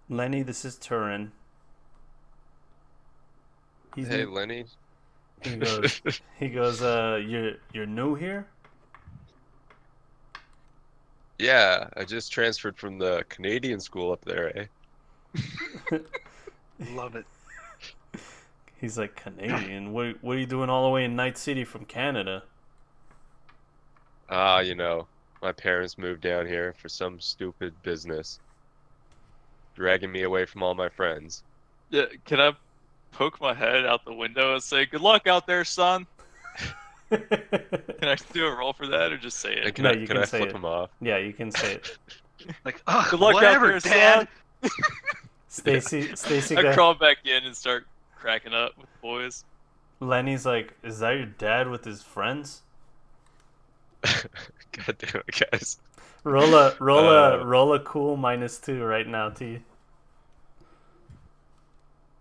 Speaker 1: Lenny, this is Turin."
Speaker 4: Hey, Lenny.
Speaker 1: He goes, "You're new here?"
Speaker 4: Yeah, I just transferred from the Canadian school up there, eh?
Speaker 2: Love it.
Speaker 1: He's like, Canadian? What are you doing all the way in Night City from Canada?
Speaker 4: You know, my parents moved down here for some stupid business, dragging me away from all my friends.
Speaker 3: Yeah, can I poke my head out the window and say, "Good luck out there, son"? Can I do a roll for that, or just say
Speaker 4: And
Speaker 3: it?
Speaker 4: can
Speaker 1: No,
Speaker 4: I
Speaker 1: you
Speaker 4: can
Speaker 1: can
Speaker 4: I
Speaker 1: say
Speaker 4: flip
Speaker 1: it.
Speaker 4: him off?
Speaker 1: Yeah, you can say it.
Speaker 2: Like,
Speaker 3: Good luck out
Speaker 2: whatever,
Speaker 3: there,
Speaker 2: Dad.
Speaker 3: son.
Speaker 1: Stacy
Speaker 3: I
Speaker 1: got
Speaker 3: crawl back in and start cracking up with the boys.
Speaker 1: Lenny's like, is that your dad with his friends?
Speaker 4: God damn it, guys.
Speaker 1: Roll a cool -2 right now, T.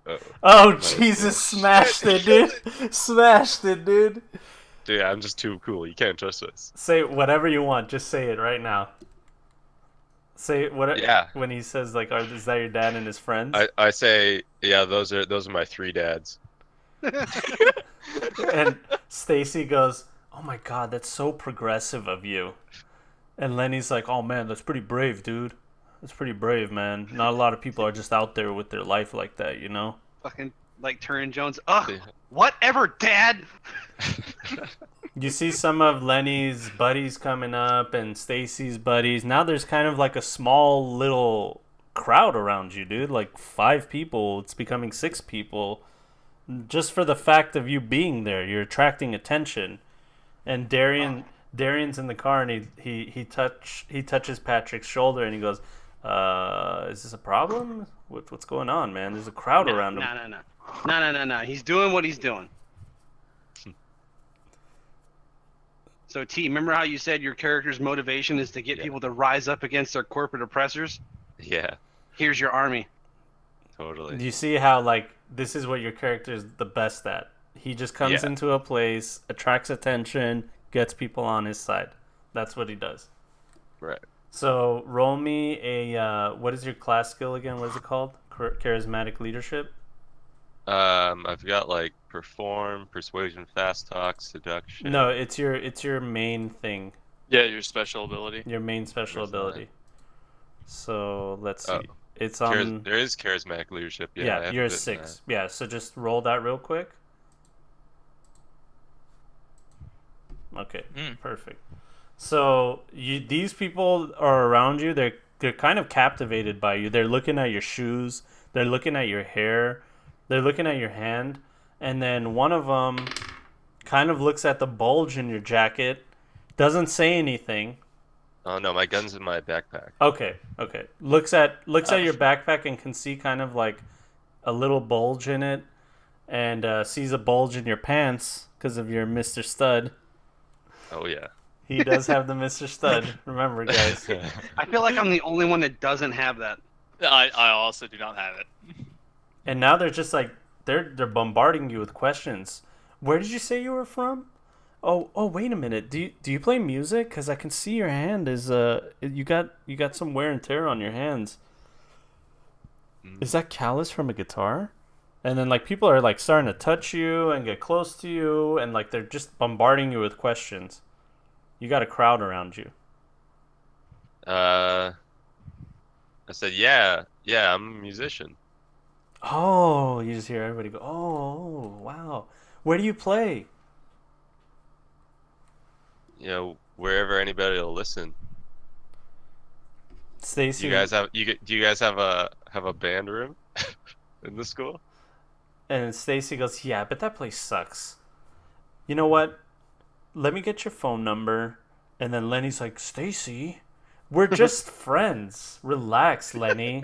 Speaker 4: Uh,
Speaker 1: Oh
Speaker 4: Minus
Speaker 1: Jesus!
Speaker 4: two.
Speaker 1: Smashed it, dude. Smashed it, dude.
Speaker 4: Dude, I'm just too cool. You can't trust us.
Speaker 1: Say whatever you want. Just say it right now. Say what
Speaker 4: Yeah.
Speaker 1: when he says like, is that your dad and his friends?"
Speaker 4: I say, yeah, those are my 3 dads.
Speaker 1: And Stacy goes, "Oh my God, that's so progressive of you." And Lenny's like, "Oh man, that's pretty brave, dude. That's pretty brave, man. Not a lot of people are just out there with their life like that, you know."
Speaker 2: Fucking like Turin Jones. Ugh, whatever, Dad.
Speaker 1: You see some of Lenny's buddies coming up and Stacy's buddies. Now there's kind of like a small little crowd around you, dude. Like 5 people. It's becoming 6 people. Just for the fact of you being there, you're attracting attention. And Darian's in the car and he touches Patrick's shoulder and he goes, "Is this a problem? What's going on, man? There's a crowd around him."
Speaker 2: No. He's doing what he's doing. So T, remember how you said your character's motivation is to get people to rise up against their corporate oppressors?
Speaker 4: Yeah,
Speaker 2: Here's your army.
Speaker 4: totally.
Speaker 1: Do you see how like this is what your character is the best at? He just comes
Speaker 4: Yeah.
Speaker 1: into a place, attracts attention, gets people on his side. That's what he does.
Speaker 4: Right.
Speaker 1: So roll me a what is your class skill again? What is it called? Charismatic leadership.
Speaker 4: I've got like perform, persuasion, fast talk, seduction.
Speaker 1: No, it's your main thing.
Speaker 3: Yeah, your special ability.
Speaker 1: Your main special
Speaker 4: Where's that?
Speaker 1: ability. So let's see.
Speaker 4: Oh.
Speaker 1: It's on.
Speaker 4: There is charismatic leadership. Yeah, I
Speaker 1: Yeah,
Speaker 4: have
Speaker 1: you're a
Speaker 4: it in
Speaker 1: 6. Yeah, so just roll that real quick. Okay, perfect. So these people are around you. They're kind of captivated by you. They're looking at your shoes. They're looking at your hair. They're looking at your hand. And then one of them kind of looks at the bulge in your jacket. Doesn't say anything.
Speaker 4: Oh no, my gun's in my backpack.
Speaker 1: Okay. Looks at your backpack and can see kind of like a little bulge in it, and sees a bulge in your pants because of your Mr. Stud.
Speaker 4: Oh yeah.
Speaker 1: He does have the Mr. Stud. Remember, guys.
Speaker 2: I feel like I'm the only one that doesn't have that.
Speaker 3: I also do not have it.
Speaker 1: And now they're just like they're bombarding you with questions. Where did you say you were from? Oh, wait a minute. Do you play music? Because I can see your hand is you got some wear and tear on your hands. Is that callus from a guitar? And then like people are like starting to touch you and get close to you and like they're just bombarding you with questions. You got a crowd around you.
Speaker 4: I said, yeah, I'm a musician.
Speaker 1: Oh, you just hear everybody go, "Oh, wow. Where do you play?"
Speaker 4: You know, wherever anybody will listen.
Speaker 1: Stacy,
Speaker 4: Do you guys have a band room in the school?
Speaker 1: and Stacy goes, "Yeah, but that place sucks. You know what? Let me get your phone number." And then Lenny's like, "Stacy, we're just friends. Relax, Lenny.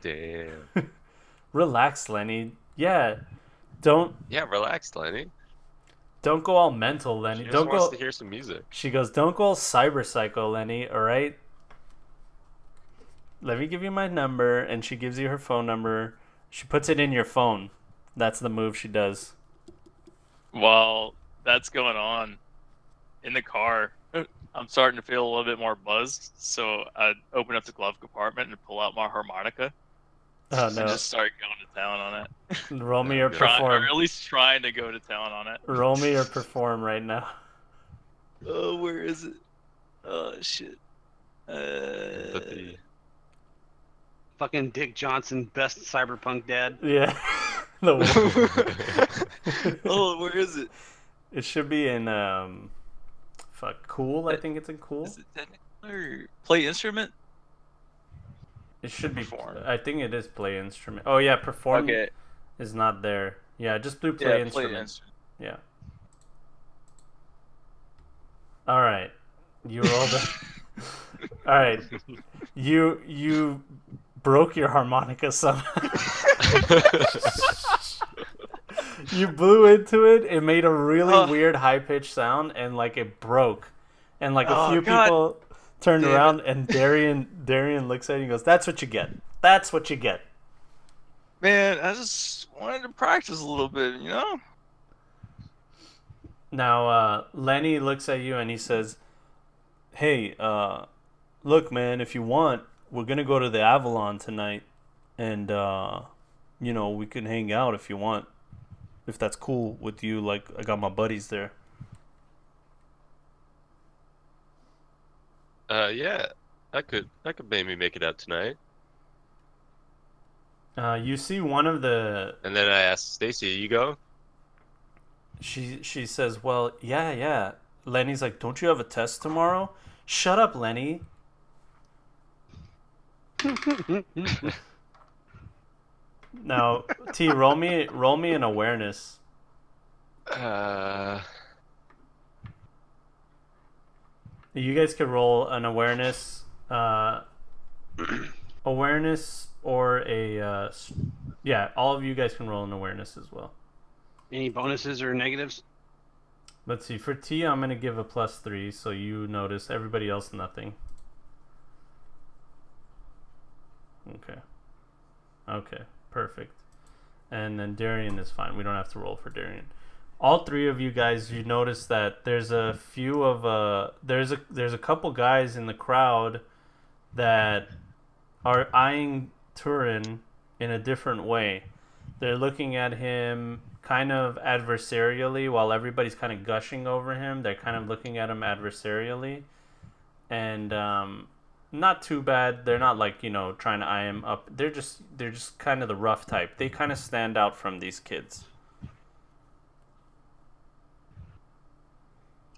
Speaker 4: Damn.
Speaker 1: Relax, Lenny. Yeah, don't
Speaker 4: Yeah, relax, Lenny.
Speaker 1: go all mental, Lenny.
Speaker 4: She just
Speaker 1: Don't
Speaker 4: wants
Speaker 1: go."
Speaker 4: to hear some music.
Speaker 1: She goes, "Don't go all cyber psycho, Lenny. All right. Let me give you my number." And she gives you her phone number. She puts it in your phone. That's the move she does.
Speaker 3: While that's going on in the car, I'm starting to feel a little bit more buzzed. So I open up the glove compartment and pull out my harmonica
Speaker 1: Oh
Speaker 3: and
Speaker 1: no!
Speaker 3: just start going to town on it.
Speaker 1: Roll me your
Speaker 3: Or
Speaker 1: perform.
Speaker 3: at least trying to go to town on it.
Speaker 1: Roll me your perform right now.
Speaker 3: Oh, where is it? Oh shit.
Speaker 4: Empathy.
Speaker 2: Fucking Dick Johnson, best Cyberpunk dad.
Speaker 1: Yeah.
Speaker 3: Oh, where is it?
Speaker 1: It should be in fuck, cool. I think it's in cool.
Speaker 3: Is it technical or play instrument?
Speaker 1: It should be.
Speaker 3: Perform.
Speaker 1: I think it is play instrument. Oh yeah, perform
Speaker 3: Okay.
Speaker 1: is not there. Yeah, just do play
Speaker 3: Yeah,
Speaker 1: instrument.
Speaker 3: play instrument.
Speaker 1: Yeah. All right. You rolled a. All right. You broke your harmonica somehow. You blew into it. It made a really weird high pitched sound, and like it broke, and like a few
Speaker 3: God
Speaker 1: people turned
Speaker 3: damn
Speaker 1: around, and Darian looks at you and goes, "That's what you get. That's what you get."
Speaker 3: Man, I just wanted to practice a little bit, you know?
Speaker 1: Now Lenny looks at you and he says, "Hey, look, man, if you want, we're gonna go to the Avalon tonight, and you know, we can hang out if you want, if that's cool with you. Like, I got my buddies there."
Speaker 4: Yeah, I could maybe make it out tonight.
Speaker 1: You see one of the.
Speaker 4: And then I asked Stacy, "You go?"
Speaker 1: She says, "Well, yeah." Lenny's like, "Don't you have a test tomorrow?" Shut up, Lenny. Now, T, roll me an awareness. You guys could roll an awareness, awareness or a, yeah. All of you guys can roll an awareness as well.
Speaker 2: Any bonuses or negatives?
Speaker 1: Let's see. For T, I'm gonna give a +3, so you notice. Everybody else, nothing. Okay, perfect. And then Darian is fine. We don't have to roll for Darian. All three of you guys, you notice that there's a few of there's a couple guys in the crowd that are eyeing Turin in a different way. They're looking at him kind of adversarially while everybody's kind of gushing over him. They're kind of looking at him adversarially, and not too bad. They're not like, you know, trying to eye him up. They're just kind of the rough type. They kind of stand out from these kids.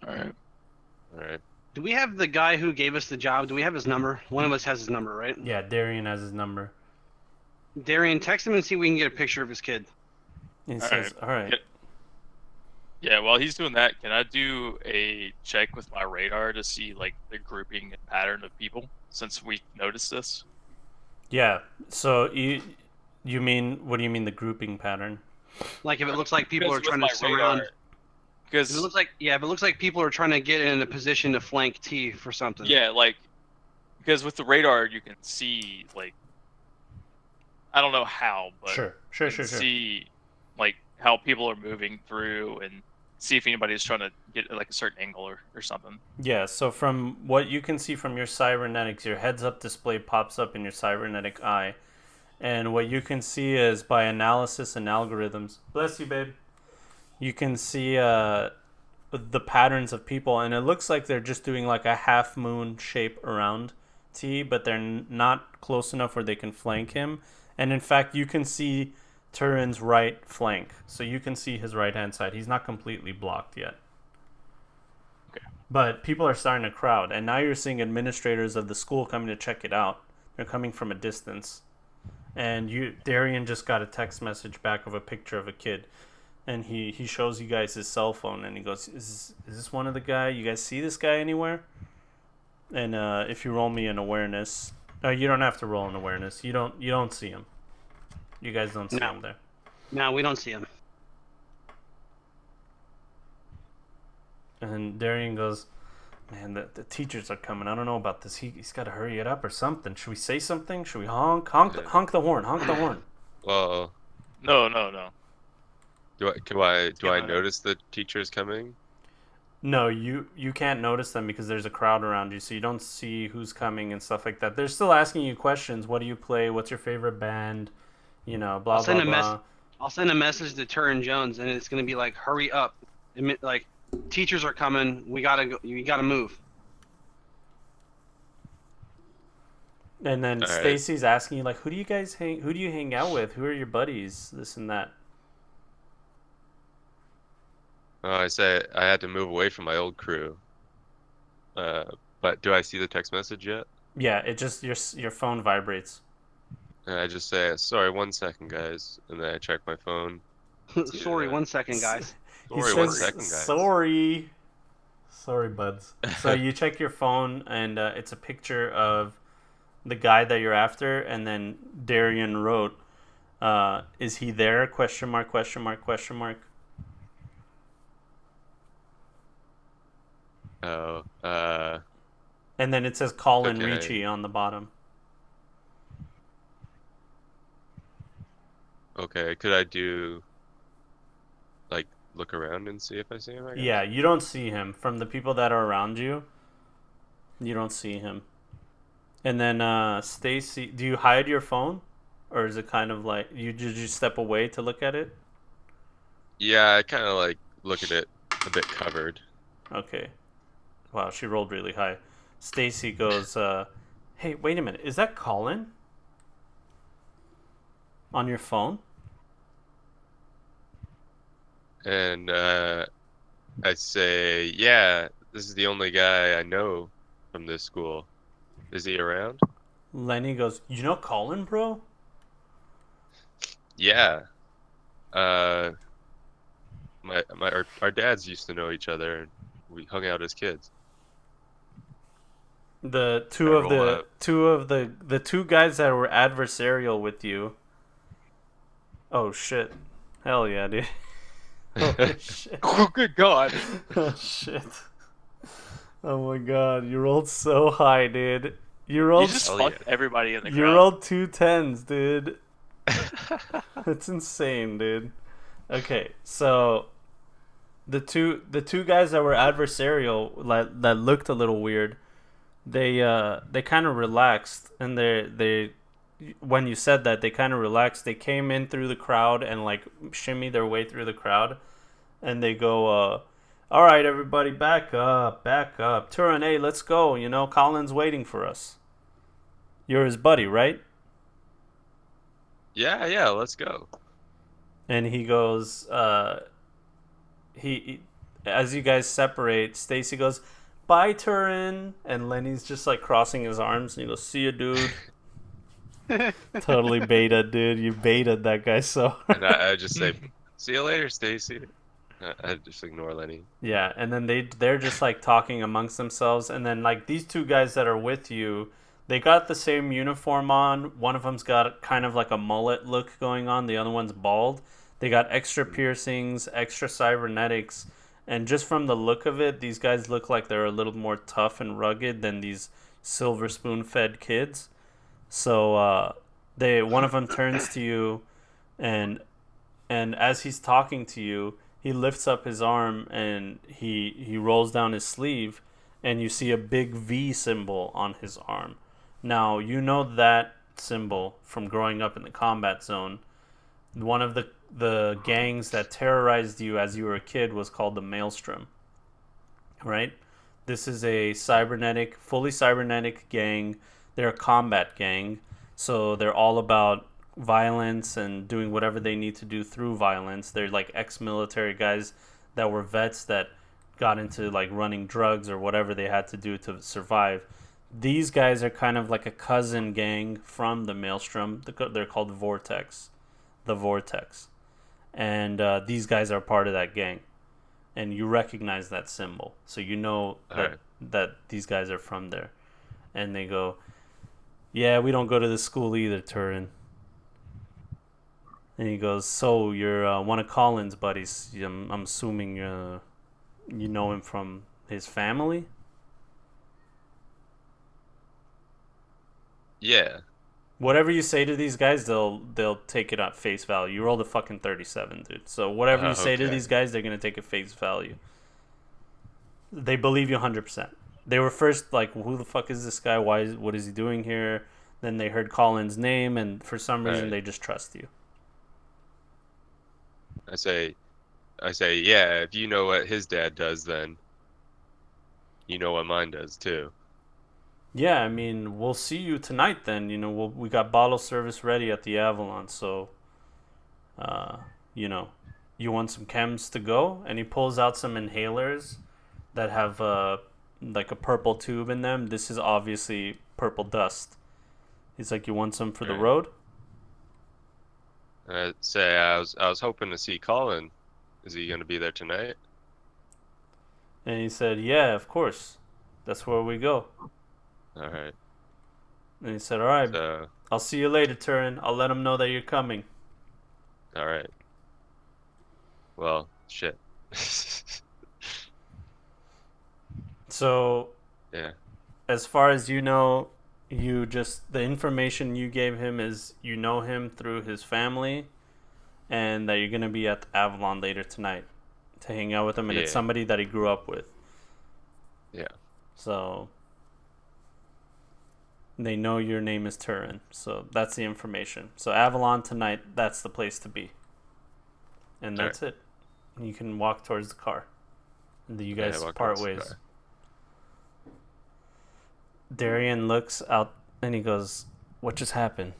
Speaker 3: All right.
Speaker 2: Do we have the guy who gave us the job? Do we have his number? One of us has his number, right?
Speaker 1: Yeah, Darian has his number.
Speaker 2: Darian, text him and see if we can get a picture of his kid.
Speaker 1: He says, "All right."
Speaker 3: Yeah, while he's doing that, can I do a check with my radar to see like the grouping and pattern of people since we noticed this?
Speaker 1: Yeah. So you mean, what do you mean the grouping pattern?
Speaker 2: Like if it looks like people are trying to surround.
Speaker 3: Because
Speaker 2: If it looks like people are trying to get in a position to flank T for something.
Speaker 3: yeah, like because with the radar you can see like I don't know how, but
Speaker 1: Sure.
Speaker 3: you can see like how people are moving through and see if anybody's trying to get like a certain angle or something.
Speaker 1: Yeah, so from what you can see from your cybernetics, your heads-up display pops up in your cybernetic eye. And what you can see is, by analysis and algorithms, bless you, babe, you can see the patterns of people, and it looks like they're just doing like a half-moon shape around T, but they're not close enough where they can flank him. And in fact, you can see Turin's right flank, so you can see his right-hand side. He's not completely blocked yet.
Speaker 3: Okay.
Speaker 1: But people are starting to crowd, and now you're seeing administrators of the school coming to check it out. They're coming from a distance. And Darian just got a text message back of a picture of a kid. And he shows you guys his cell phone, and he goes, is this one of the guy? You guys see this guy anywhere? And if you roll me an awareness, you don't have to roll an awareness. You don't see him. You guys don't see him there.
Speaker 2: No, we don't see him.
Speaker 1: And Darian goes, "Man, the teachers are coming. I don't know about this. He's got to hurry it up or something. Should we say something? Should we honk the horn? Honk the horn."
Speaker 4: Well,
Speaker 3: No.
Speaker 4: do I notice the teachers coming?
Speaker 1: No, you can't notice them because there's a crowd around you, so you don't see who's coming and stuff like that. They're still asking you questions. What do you play? What's your favorite band? You know, blah, blah, blah.
Speaker 2: I'll send a message to Turin Jones, and it's going to be like, hurry up. Like, teachers are coming. We got to go. You got to move.
Speaker 1: And then
Speaker 4: All right.
Speaker 1: Stacy's asking you like, who do you hang out with? Who are your buddies? This and that.
Speaker 4: I say I had to move away from my old crew. Uh, but do I see the text message yet?
Speaker 1: Yeah, it just your phone vibrates.
Speaker 4: And I just say, sorry, 1 second, guys. And then I check my phone. See,
Speaker 2: Sorry, 1 second, guys.
Speaker 1: He
Speaker 4: sorry, one
Speaker 1: says
Speaker 4: second, guys.
Speaker 1: sorry. Sorry, buds. So you check your phone, and it's a picture of the guy that you're after, and then Darian wrote, "Is he there?" Question mark. Question mark. Question mark.
Speaker 4: Oh,
Speaker 1: And then it says Colin
Speaker 4: okay.
Speaker 1: Ricci on the bottom.
Speaker 4: Okay, could I do, like, look around and see if I see him, I guess?
Speaker 1: Yeah, you don't see him from the people that are around you. You don't see him. And then Stacy, do you hide your phone, or is it kind of like did you step away to look at it?
Speaker 4: Yeah, I kind of, like, look at it a bit covered.
Speaker 1: Okay. Wow, she rolled really high. Stacy goes, "Hey, wait a minute. Is that Colin on your phone?"
Speaker 4: And, I say, yeah, this is the only guy I know from this school. Is he around?
Speaker 1: Lenny goes, "You know Colin, bro?"
Speaker 4: Yeah. Uh, our dads used to know each other, and we hung out as kids.
Speaker 1: The
Speaker 4: I
Speaker 1: two of
Speaker 4: roll
Speaker 1: the
Speaker 4: up.
Speaker 1: the two guys that were adversarial with you. Oh shit. Hell yeah, dude. Holy shit.
Speaker 3: Oh, good God.
Speaker 1: Oh shit. Oh my god, you rolled so high, dude. You rolled
Speaker 3: You just
Speaker 4: Hell
Speaker 3: fucked
Speaker 4: yeah.
Speaker 3: everybody in the
Speaker 1: you
Speaker 3: crowd.
Speaker 1: rolled 2 10s, dude. That's insane, dude. Okay, so the two guys that were adversarial that looked a little weird, they kind of relaxed, and they when you said that, they kind of relaxed. They came in through the crowd and like shimmy their way through the crowd, and they go, "All right, everybody, back up, back up. Turin, hey, let's go. You know, Colin's waiting for us. You're his buddy, right?"
Speaker 4: Yeah, let's go.
Speaker 1: And he goes, he as you guys separate, Stacy goes, "Bye, Turin," and Lenny's just like crossing his arms, and he goes, "See you, dude." Totally beta, dude. You baited that guy so
Speaker 4: And
Speaker 1: hard.
Speaker 4: I just say, see you later, Stacy. I just ignore Lenny.
Speaker 1: Yeah, and then they're just like talking amongst themselves, and then like these two guys that are with you, they got the same uniform on. One of them's got kind of like a mullet look going on. The other one's bald. They got extra piercings, extra cybernetics, and just from the look of it, these guys look like they're a little more tough and rugged than these silver spoon fed kids. So they one of them turns to you, and as he's talking to you, he lifts up his arm and he rolls down his sleeve, and you see a big V symbol on his arm. Now you know that symbol from growing up in the combat zone. One of the gangs that terrorized you as you were a kid was called the Maelstrom, right? This is a fully cybernetic gang. They're a combat gang, so they're all about violence and doing whatever they need to do through violence. They're like ex-military guys that were vets that got into like running drugs or whatever they had to do to survive. These guys are kind of like a cousin gang from the Maelstrom. They're called Vortex, the Vortex, and these guys are part of that gang, and you recognize that symbol, so you know
Speaker 4: All
Speaker 1: that
Speaker 4: right.
Speaker 1: these guys are from there. And they go, "Yeah, we don't go to this school either, Turin." And he goes, "So you're one of Colin's buddies? I'm assuming you know him from his family."
Speaker 4: Yeah.
Speaker 1: Whatever you say to these guys, they'll take it at face value. You rolled a fucking 37, dude. So whatever you say to
Speaker 4: Okay.
Speaker 1: these guys, they're gonna take it face value. They believe you 100%. They were first like, "Who the fuck is this guy? What is he doing here?" Then they heard Colin's name, and for some
Speaker 4: All
Speaker 1: reason,
Speaker 4: right.
Speaker 1: they just trust you.
Speaker 4: I say, yeah, if you know what his dad does, then you know what mine does too.
Speaker 1: Yeah, I mean, we'll see you tonight then. We got bottle service ready at the Avalon, so uh, you know, you want some chems to go? And he pulls out some inhalers that have like a purple tube in them. This is obviously purple dust. He's like, "You want some for the
Speaker 4: Alright.
Speaker 1: road?"
Speaker 4: I'd say I was hoping to see Colin. Is he gonna be there tonight?
Speaker 1: And he said, "Yeah, of course. That's where we go."
Speaker 4: All right.
Speaker 1: And he said, "All right,
Speaker 4: So,
Speaker 1: I'll see you later, Turin. I'll let him know that you're coming."
Speaker 4: all right. Well, shit.
Speaker 1: So,
Speaker 4: Yeah.
Speaker 1: as far as you know, the information you gave him is you know him through his family, and that you're gonna be at the Avalon later tonight to hang out with him, and it's
Speaker 4: Yeah.
Speaker 1: somebody that he grew up with.
Speaker 4: Yeah.
Speaker 1: So they know your name is Turin. So that's the information. So Avalon tonight, that's the place to be. And that's it. You can walk towards the car. And you guys
Speaker 4: walk
Speaker 1: part
Speaker 4: towards the
Speaker 1: ways.
Speaker 4: car.
Speaker 1: Darian looks out and he goes, "What just happened?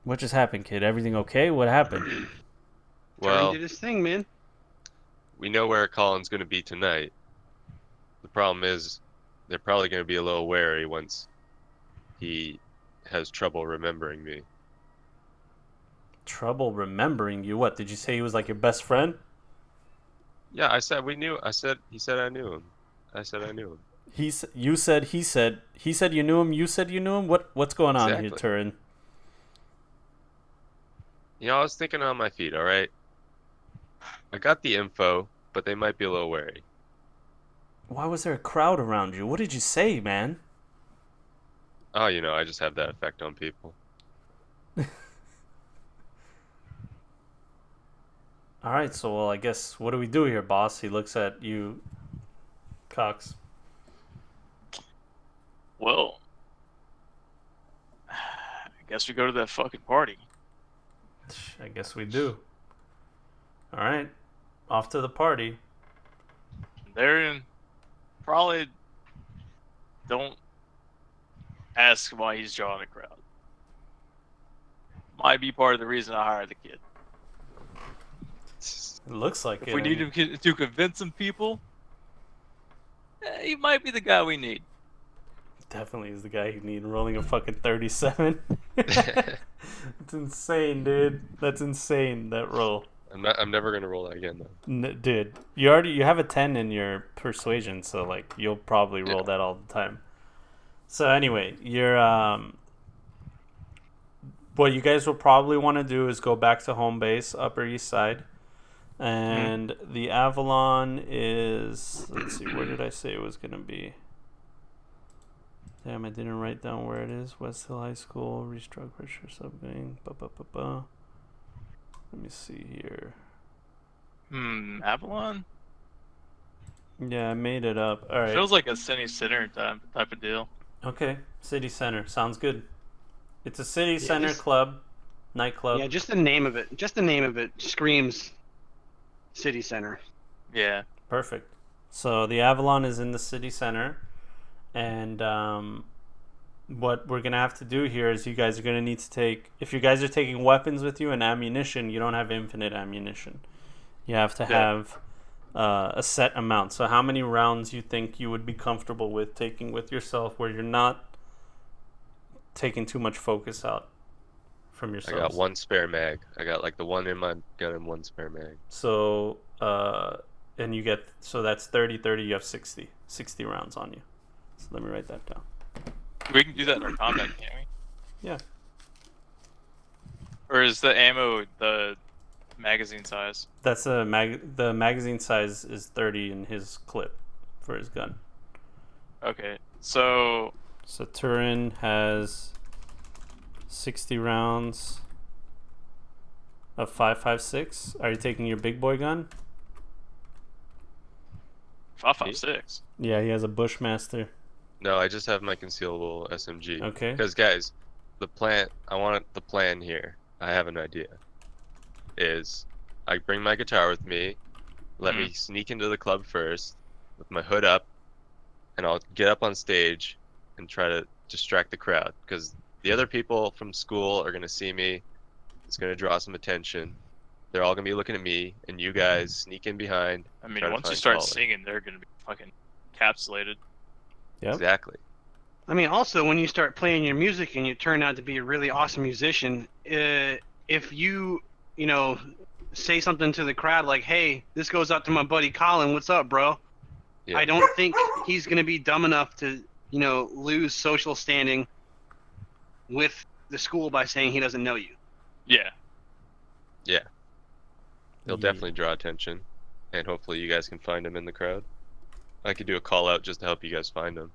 Speaker 1: What just happened, kid? Everything okay? What happened?"
Speaker 4: Well,
Speaker 2: Turing did his thing, man.
Speaker 4: we know where Colin's gonna be tonight. The problem is, they're probably gonna be a little wary once he has trouble remembering me.
Speaker 1: Trouble remembering you? What, did you say he was like your best friend?
Speaker 4: Yeah, I said we knew. He said I knew him. I said I knew him.
Speaker 1: He said you knew him. You said you knew him. What's going on here,
Speaker 4: Exactly.
Speaker 1: Turin?
Speaker 4: I was thinking on my feet. All right. I got the info, but they might be a little wary.
Speaker 1: Why was there a crowd around you? What did you say, man?
Speaker 4: Oh, I just have that effect on people.
Speaker 1: All right, so well, I guess what do we do here, boss? He looks at you, Cox.
Speaker 3: Well, I guess we go to that fucking party.
Speaker 1: I guess we do. All right, off to the party.
Speaker 3: Darian, probably don't ask why he's drawing a crowd. Might be part of the reason I hired the kid.
Speaker 1: It looks like
Speaker 3: If
Speaker 1: it.
Speaker 3: we need him to convince some people, he might be the guy we need.
Speaker 1: Definitely is the guy you need rolling a fucking 37. It's insane, dude. That's insane, that roll.
Speaker 4: I'm never gonna roll that again though.
Speaker 1: Dude, you have a 10 in your persuasion, so like you'll probably roll that all the time. So anyway, what you guys will probably want to do is go back to home base, Upper East Side. And the Avalon is, let's see, where did I say it was going to be? Damn, I didn't write down where it is. West Hill High School, restruck pressure subgang. Let me see here.
Speaker 3: Avalon?
Speaker 1: Yeah, I made it up. All right.
Speaker 3: Feels like a city center type of deal.
Speaker 1: Okay, city center. Sounds good. It's a city center club, nightclub.
Speaker 2: Yeah, just the name of it. Just the name of it screams city center.
Speaker 3: Yeah.
Speaker 1: Perfect. So the Avalon is in the city center, and what we're gonna have to do here is you guys are gonna need to take. If you guys are taking weapons with you and ammunition, you don't have infinite ammunition. You have to have a set amount. So how many rounds you think you would be comfortable with taking with yourself, where you're not taking too much focus out from yourself?
Speaker 4: I got one spare mag. I got like the one in my gun and one spare mag.
Speaker 1: So, and you get, so that's 30, you have 60 rounds on you. So let me write that down.
Speaker 3: We can do that in our combat, can't we?
Speaker 1: Yeah.
Speaker 3: Or is the ammo the magazine size?
Speaker 1: That's the magazine size is 30 in his clip for his gun.
Speaker 3: Okay, so
Speaker 1: Turin has 60 rounds of 5.56. Are you taking your big boy gun?
Speaker 3: 5.56.
Speaker 1: Yeah, he has a Bushmaster.
Speaker 4: No, I just have my concealable SMG.
Speaker 1: Okay.
Speaker 4: Because guys, I want the plan here. I have an idea. Is I bring my guitar with me, let me sneak into the club first with my hood up, and I'll get up on stage and try to distract the crowd, because the other people from school are gonna see me. It's gonna draw some attention. They're all gonna be looking at me, and you guys sneak in behind.
Speaker 3: I mean,
Speaker 4: try to
Speaker 3: once you
Speaker 4: find
Speaker 3: start
Speaker 4: Colin.
Speaker 3: singing, they're gonna be fucking encapsulated.
Speaker 1: Yep.
Speaker 4: Exactly.
Speaker 2: I mean, also when you start playing your music and you turn out to be a really awesome musician, if you say something to the crowd like, "Hey, this goes out to my buddy Colin. What's up, bro?"
Speaker 4: Yeah.
Speaker 2: I don't think he's gonna be dumb enough to lose social standing with the school by saying he doesn't know you.
Speaker 3: Yeah.
Speaker 4: They'll definitely draw attention, and hopefully you guys can find him in the crowd. I could do a call out just to help you guys find him.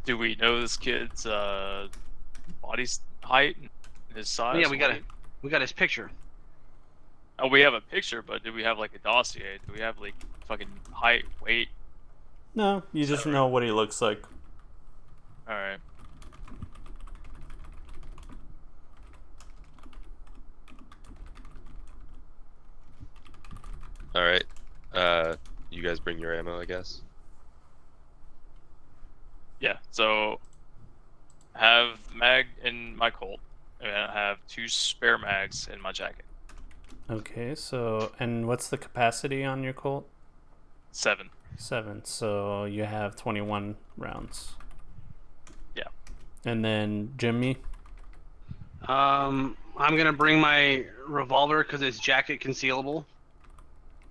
Speaker 3: Do we know this kid's body height and his size?
Speaker 2: Yeah, we got
Speaker 3: weight?
Speaker 2: his picture.
Speaker 3: Oh, we have a picture, but do we have like a dossier? Do we have like fucking height, weight?
Speaker 1: No, you just know what he looks like.
Speaker 3: All right.
Speaker 4: All right. You guys bring your ammo, I guess.
Speaker 3: Yeah. So, I have mag in my Colt, and I have 2 spare mags in my jacket.
Speaker 1: Okay, so and what's the capacity on your Colt?
Speaker 3: 7.
Speaker 1: 7. So you have 21 rounds.
Speaker 3: Yeah.
Speaker 1: And then Jimmy.
Speaker 2: I'm gonna bring my revolver because it's jacket concealable,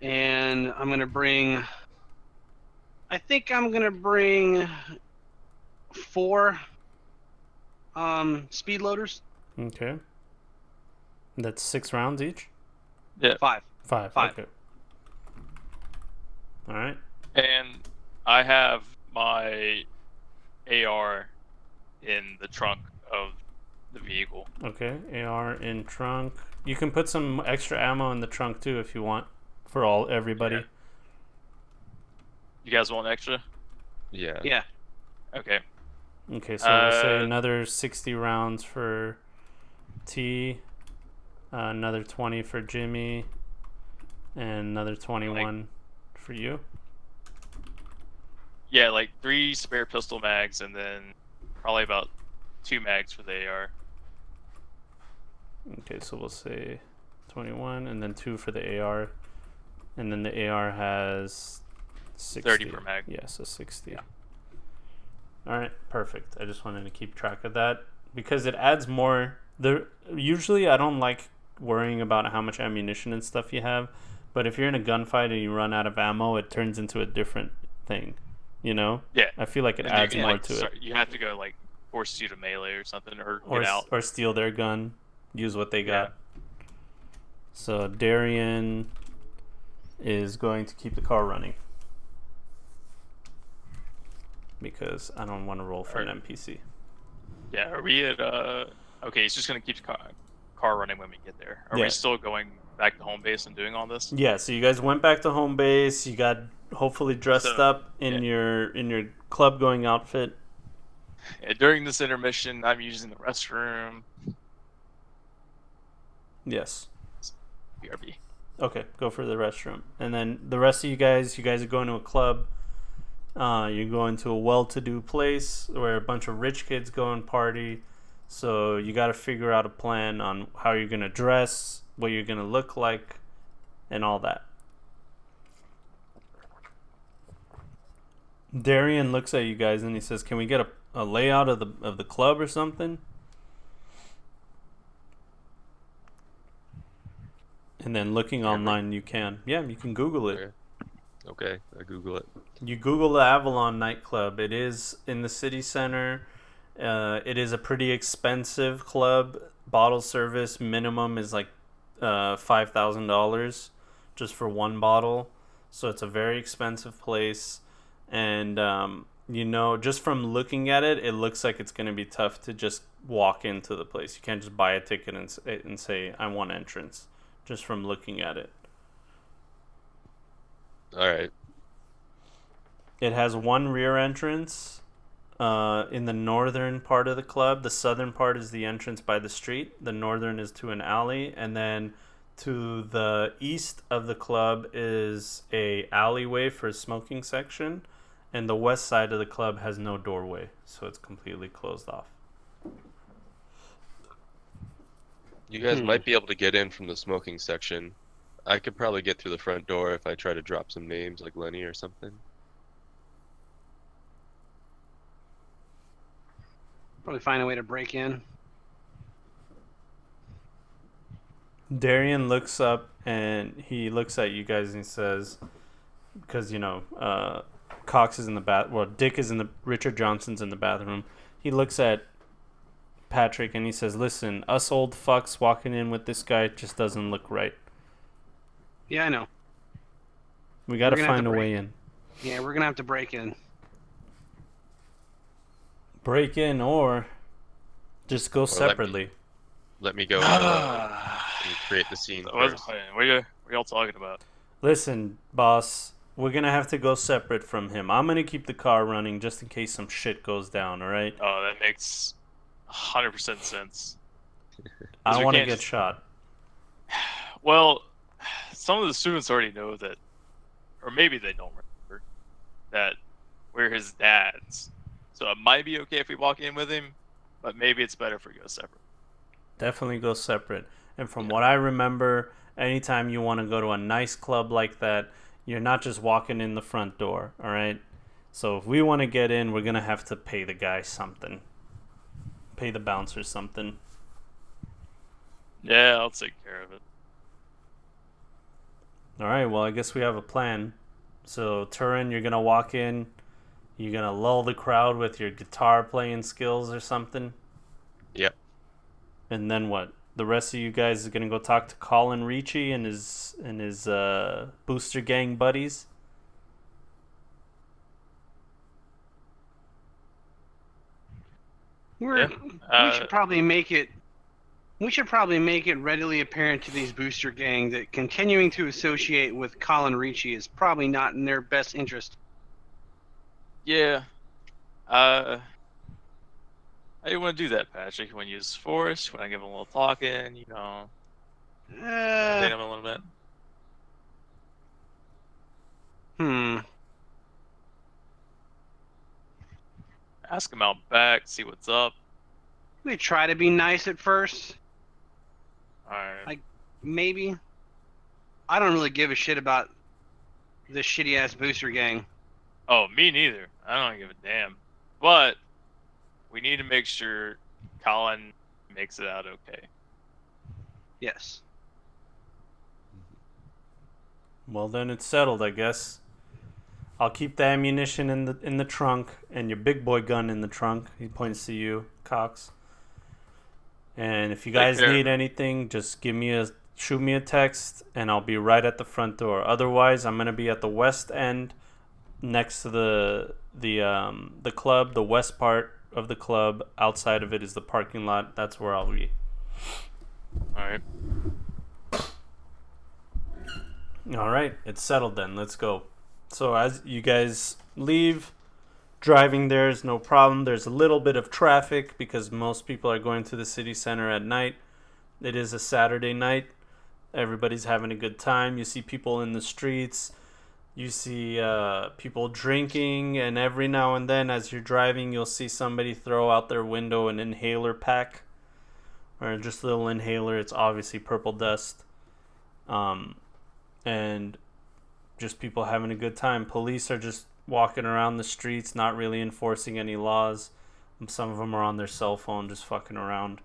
Speaker 2: and I'm gonna bring. I think I'm gonna bring 4 speed loaders.
Speaker 1: Okay. That's 6 rounds each.
Speaker 3: Yeah.
Speaker 2: 5.
Speaker 1: 5.
Speaker 2: 5.
Speaker 1: Okay. All right.
Speaker 3: And I have my AR in the trunk of the vehicle.
Speaker 1: Okay. AR in trunk. You can put some extra ammo in the trunk too if you want, for everybody.
Speaker 3: Yeah. You guys want extra?
Speaker 4: Yeah.
Speaker 2: Yeah.
Speaker 3: Okay.
Speaker 1: Okay, so we'll say another 60 rounds for T, another 20 for Jimmy, and another 21 for you.
Speaker 3: Yeah, like 3 spare pistol mags, and then probably about 2 mags for the AR.
Speaker 1: Okay, so we'll say 21, and then 2 for the AR, and then the AR has 60.
Speaker 3: 30 per mag.
Speaker 1: Yeah, so 60.
Speaker 3: Yeah.
Speaker 1: All right, perfect. I just wanted to keep track of that because it adds more. Usually I don't like worrying about how much ammunition and stuff you have, but if you're in a gunfight and you run out of ammo, it turns into a different thing, you know?
Speaker 3: Yeah.
Speaker 1: I feel like it
Speaker 3: And you
Speaker 1: adds
Speaker 3: can,
Speaker 1: more
Speaker 3: like,
Speaker 1: to it.
Speaker 3: You have to go, like, forces you to melee or something, or
Speaker 1: Or,
Speaker 3: get out.
Speaker 1: or steal their gun, use what they got.
Speaker 3: Yeah.
Speaker 1: So Darian is going to keep the car running because I don't want to roll for an NPC.
Speaker 3: Yeah, are we at, okay, he's just gonna keep the car running when we get there. Are we still going back to home base and doing all this?
Speaker 1: Yeah, so you guys went back to home base, you got hopefully dressed up in your club going outfit.
Speaker 3: Yeah, during this intermission, I'm using the restroom.
Speaker 1: Yes.
Speaker 3: BRB.
Speaker 1: Okay, go for the restroom. And then the rest of you guys are going to a club. You're going to a well-to-do place where a bunch of rich kids go and party. So you got to figure out a plan on how you're going to dress, what you're going to look like, and all that. Darian looks at you guys and he says, "Can we get a layout of the club or something?" And then looking online, you can. Yeah, you can Google it.
Speaker 4: Okay, I Google it.
Speaker 1: You Google the Avalon nightclub. It is in the city center. It is a pretty expensive club. Bottle service minimum is like $5,000 just for one bottle. So it's a very expensive place. And, just from looking at it, it looks like it's going to be tough to just walk into the place. You can't just buy a ticket and say, "I want entrance," just from looking at it.
Speaker 4: All right.
Speaker 1: It has one rear entrance in the northern part of the club. The southern part is the entrance by the street. The northern is to an alley. And then to the east of the club is a alleyway for a smoking section. and the west side of the club has no doorway, so it's completely closed off.
Speaker 4: You guys might be able to get in from the smoking section. I could probably get through the front door if I try to drop some names like Lenny or something.
Speaker 2: Probably find a way to break in.
Speaker 1: Darian looks up and he looks at you guys and he says, because Cox is in the Dick is in the Richard Johnson's in the bathroom. He looks at Patrick and he says, "Listen, us old fucks walking in with this guy just doesn't look right.
Speaker 2: Yeah, I know.
Speaker 1: We got to
Speaker 2: We're gonna have
Speaker 1: find
Speaker 2: to
Speaker 1: a
Speaker 2: break-
Speaker 1: way in.
Speaker 2: Yeah, we're gonna have to break in.
Speaker 1: Break in or just go separately."
Speaker 4: Let me go and create the scene first.
Speaker 3: What are y'all talking about?
Speaker 1: Listen, boss, we're going to have to go separate from him. I'm going to keep the car running just in case some shit goes down, all right?
Speaker 3: Oh, that makes 100% sense.
Speaker 1: I don't
Speaker 3: we
Speaker 1: want to
Speaker 3: can't
Speaker 1: get
Speaker 3: just-
Speaker 1: shot.
Speaker 3: Well, some of the students already know that, or maybe they don't remember, that we're his dads. So it might be okay if we walk in with him, but maybe it's better if we go separate.
Speaker 1: Definitely go separate. And from what I remember, anytime you want to go to a nice club like that, you're not just walking in the front door, all right? So if we want to get in, we're going to have to pay the guy something. Pay the bouncer something.
Speaker 3: Yeah, I'll take care of it.
Speaker 1: All right, well, I guess we have a plan. So, Turin, you're going to walk in. You're going to lull the crowd with your guitar playing skills or something.
Speaker 4: Yep.
Speaker 1: And then what? The rest of you guys are going to go talk to Colin Ricci and his booster gang buddies?
Speaker 2: We should probably make it. We should probably make it readily apparent to these booster gang that continuing to associate with Colin Ricci is probably not in their best interest.
Speaker 3: Yeah. How do you want to do that, Patrick? You want to use force? You want to give him a little talking? Date him a little bit? Ask him out back, see what's up.
Speaker 2: They try to be nice at first.
Speaker 3: Alright.
Speaker 2: Maybe. I don't really give a shit about this shitty ass booster gang.
Speaker 3: Oh, me neither. I don't give a damn. But we need to make sure Colin makes it out okay.
Speaker 2: Yes.
Speaker 1: Well, then it's settled, I guess. I'll keep the ammunition in the trunk and your big boy gun in the trunk. He points to you, Cox. And if you guys need anything, just shoot me a text, and I'll be right at the front door. Otherwise, I'm gonna be at the west end, next to the club, the west part of the club. Outside of it is the parking lot. That's where I'll be.
Speaker 3: Alright.
Speaker 1: All right, it's settled then. Let's go. So as you guys leave, driving there is no problem. There's a little bit of traffic because most people are going to the city center at night. It is a Saturday night. Everybody's having a good time. You see people in the streets. You see people drinking, and every now and then as you're driving, you'll see somebody throw out their window an inhaler pack or just a little inhaler. It's obviously purple dust. And just people having a good time. Police are just walking around the streets, not really enforcing any laws. Some of them are on their cell phone just fucking around.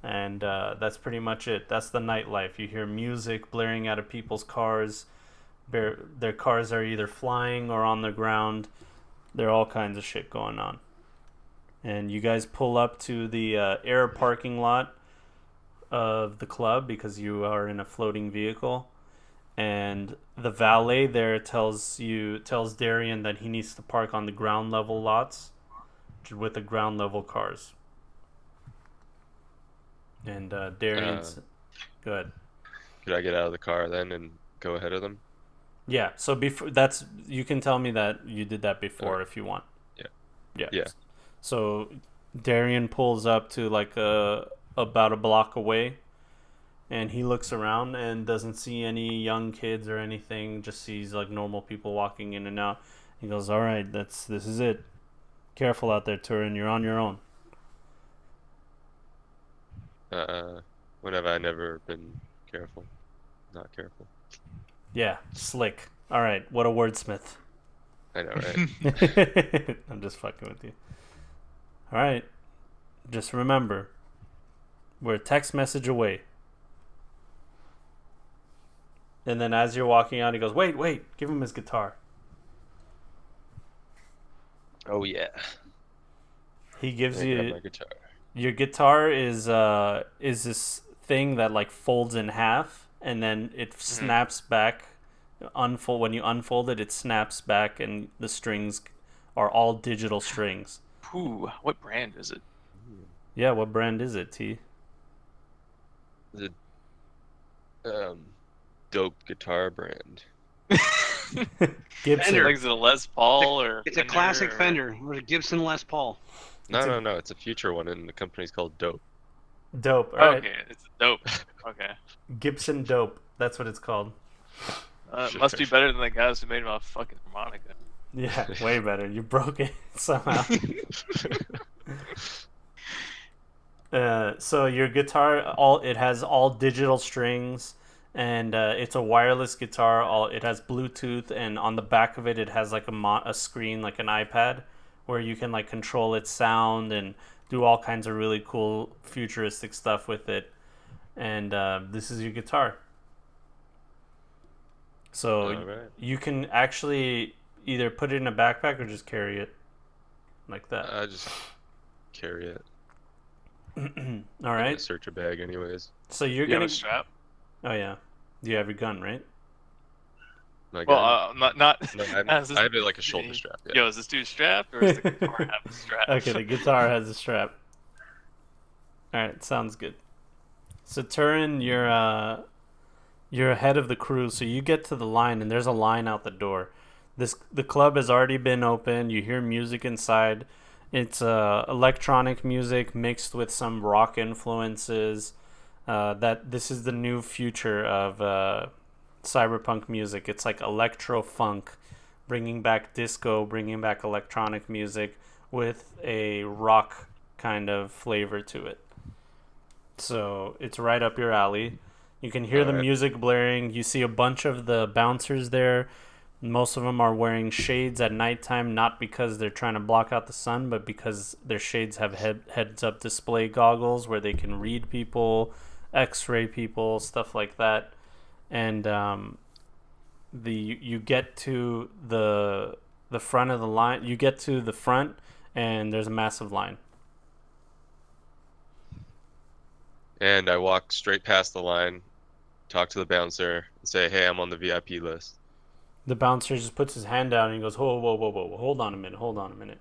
Speaker 1: And that's pretty much it. That's the nightlife. You hear music blaring out of people's cars. Their cars are either flying or on the ground. There are all kinds of shit going on. And you guys pull up to the air parking lot of the club because you are in a floating vehicle. And the valet there tells Darian that he needs to park on the ground level lots with the ground level cars. And Darian's go ahead.
Speaker 4: Could I get out of the car then and go ahead of them?
Speaker 1: Yeah, so you can tell me that you did that before if you want. Yeah. So Darian pulls up to like about a block away. And he looks around and doesn't see any young kids or anything, just sees like normal people walking in and out. He goes, all right, this is it. Careful out there, Turin. You're on your own.
Speaker 4: When have I never been careful? Not careful.
Speaker 1: Yeah, slick. All right, what a wordsmith.
Speaker 4: I know, right?
Speaker 1: I'm just fucking with you. All right, just remember, we're a text message away. And then as you're walking out, he goes, wait, give him his guitar.
Speaker 4: Oh yeah.
Speaker 1: He gives
Speaker 4: I grab
Speaker 1: you
Speaker 4: my guitar.
Speaker 1: your guitar is this thing that like folds in half and then it snaps back. Unfold when you unfold it, it snaps back and the strings are all digital strings.
Speaker 3: Ooh, what brand is it?
Speaker 1: Yeah, what brand is it, T?
Speaker 4: The dope guitar brand.
Speaker 1: Gibson.
Speaker 2: Fender.
Speaker 3: Like, is it a Les Paul or?
Speaker 2: It's a classic Fender or a Gibson Les Paul.
Speaker 4: No. It's a future one, and the company's called Dope.
Speaker 1: Dope. All right.
Speaker 3: Okay, it's dope. Okay.
Speaker 1: Gibson Dope. That's what it's called.
Speaker 3: It must be better than the guys who made my fucking harmonica.
Speaker 1: Yeah, way better. You broke it somehow. So your guitar, it has all digital strings, and it's a wireless guitar. It has Bluetooth, and on the back of it, it has like a screen, like an iPad, where you can like control its sound and do all kinds of really cool futuristic stuff with it. And this is your guitar. So
Speaker 4: Alright.
Speaker 1: you can actually either put it in a backpack or just carry it like that.
Speaker 4: I just carry it.
Speaker 1: All
Speaker 4: I'm
Speaker 1: right.
Speaker 4: gonna search a bag anyways.
Speaker 1: So you're
Speaker 3: You have
Speaker 1: gonna.
Speaker 3: a strap?
Speaker 1: Oh yeah. You have your gun, right?
Speaker 4: My
Speaker 3: Well,
Speaker 4: gun.
Speaker 3: not.
Speaker 4: No,
Speaker 3: Is this-
Speaker 4: I have it like a shoulder strap. Yeah.
Speaker 3: Yo, is this dude strapped or does the guitar have a strap?
Speaker 1: Okay, the guitar has a strap. All right, sounds good. So Turin, you're ahead of the crew, so you get to the line, and there's a line out the door. The club has already been open. You hear music inside. It's electronic music mixed with some rock influences. This is the new future of cyberpunk music. It's like electro funk, bringing back disco, bringing back electronic music with a rock kind of flavor to it. So it's right up your alley. You can hear the
Speaker 4: Alright.
Speaker 1: music blaring. You see a bunch of the bouncers there. Most of them are wearing shades at nighttime, not because they're trying to block out the sun, but because their shades have heads-up display goggles where they can read people, X-ray people, stuff like that. And you get to the front of the line. You get to the front, and there's a massive line.
Speaker 4: And I walk straight past the line, talk to the bouncer, and say, "Hey, I'm on the VIP list."
Speaker 1: The bouncer just puts his hand down and he goes, whoa, hold on a minute.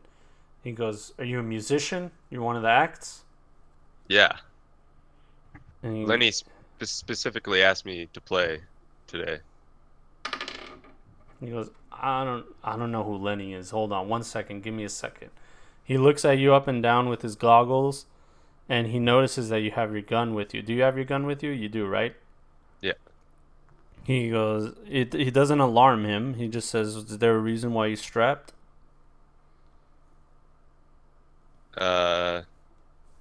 Speaker 1: He goes, are you a musician? You're one of the acts?
Speaker 4: Yeah.
Speaker 1: And he,
Speaker 4: Lenny specifically asked me to play today.
Speaker 1: he goes, I don't know who Lenny is. Hold on 1 second. Give me a second. He looks at you up and down with his goggles, and he notices that you have your gun with you. Do you have your gun with you? You do, right?
Speaker 4: Yeah.
Speaker 1: He goes, he doesn't alarm him. He just says, is there a reason why you're strapped?
Speaker 4: And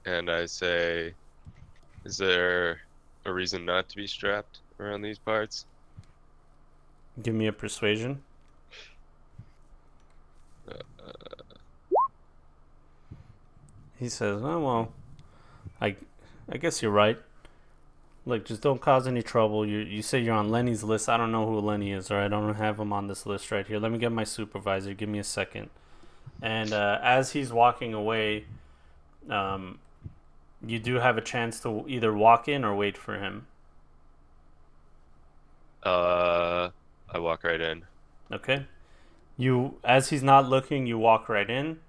Speaker 4: I say, "Is there a reason not to be strapped around these parts?"
Speaker 1: Give me a persuasion. He says, oh, well, I guess you're right. Look, just don't cause any trouble. You say you're on Lenny's list. I don't know who Lenny is, or I don't have him on this list right here. Let me get my supervisor. Give me a second. And as he's walking away, you do have a chance to either walk in or wait for him.
Speaker 4: I walk right in.
Speaker 1: Okay. As he's not looking, you walk right in,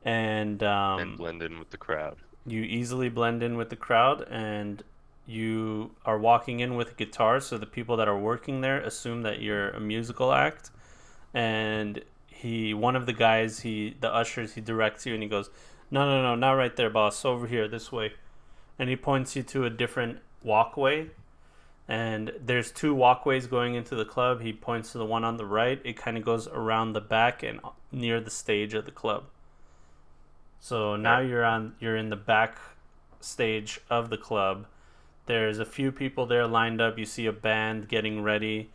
Speaker 1: and
Speaker 4: Blend in with the crowd.
Speaker 1: you easily blend in with the crowd, and you are walking in with a guitar, so the people that are working there assume that you're a musical act. And one of the guys, the ushers, he directs you and he goes, no, not right there, boss, over here, this way. And he points you to a different walkway, And there's two walkways going into the club. He points to the one on the right. It kind of goes around the back and near the stage of the club. So now you're in the back stage of the club. There's a few people there lined up. You see a band getting ready,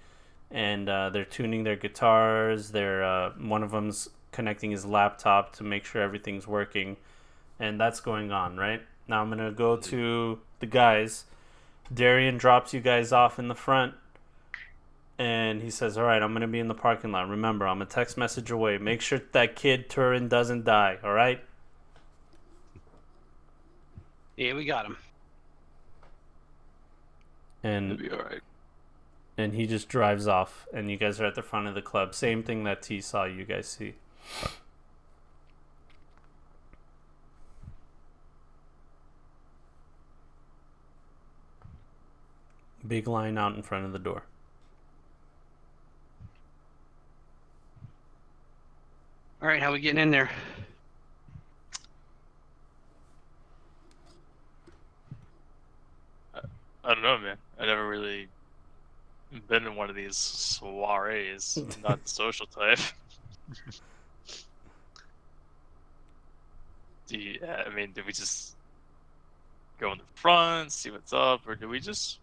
Speaker 1: and they're tuning their guitars. They're one of them's connecting his laptop to make sure everything's working, and that's going on right now. I'm gonna go to the guys. Darian drops you guys off in the front, and he says, "All right, I'm gonna be in the parking lot. Remember, I'm a text message away. Make sure that kid Turin doesn't die. All right."
Speaker 2: Yeah, we got him.
Speaker 1: And
Speaker 3: It'll be all right.
Speaker 1: and he just drives off, and you guys are at the front of the club. Same thing that T saw you guys see. Big line out in front of the door.
Speaker 2: All right, how we getting in there?
Speaker 3: I don't know, man. I never really been in one of these soirees. I'm not the social type. I mean, do we just go in the front, see what's up, or do we just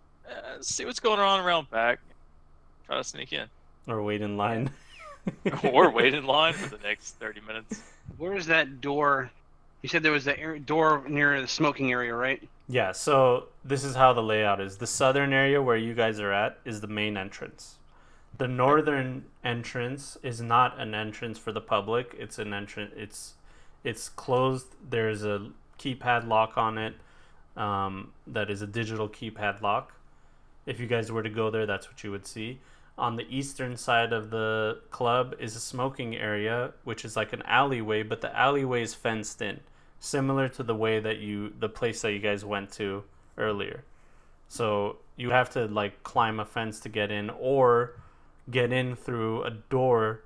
Speaker 3: see what's going on around back, try to sneak in,
Speaker 1: Or wait in line.
Speaker 3: or wait in line for the next 30 minutes?
Speaker 2: Where's that door? You said there was the door near the smoking area, right?
Speaker 1: Yeah, so this is how the layout is. The southern area where you guys are at is the main entrance. The northern entrance is not an entrance for the public. It's an entrance. It's closed. There's a keypad lock on it. That is a digital keypad lock. If you guys were to go there, that's what you would see. On the eastern side of the club is a smoking area, which is like an alleyway, but the alleyway is fenced in, similar to the place that you guys went to earlier. So you have to like climb a fence to get in, or get in through a door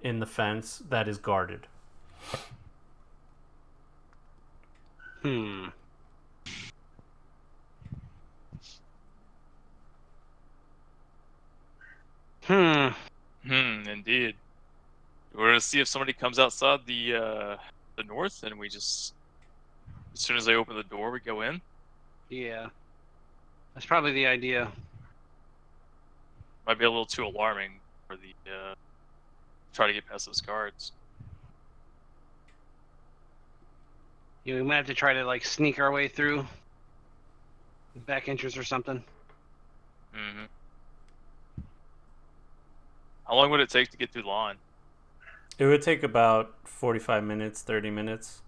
Speaker 1: in the fence that is guarded.
Speaker 3: Indeed. We're gonna see if somebody comes outside the north, and we just, as soon as they open the door, we go in.
Speaker 2: Yeah. That's probably the idea.
Speaker 3: Might be a little too alarming for the try to get past those guards.
Speaker 2: Yeah, we might have to try to like sneak our way through the back entrance or something.
Speaker 3: Mm-hmm. How long would it take to get through the line?
Speaker 1: It would take about 45 minutes, 30 minutes.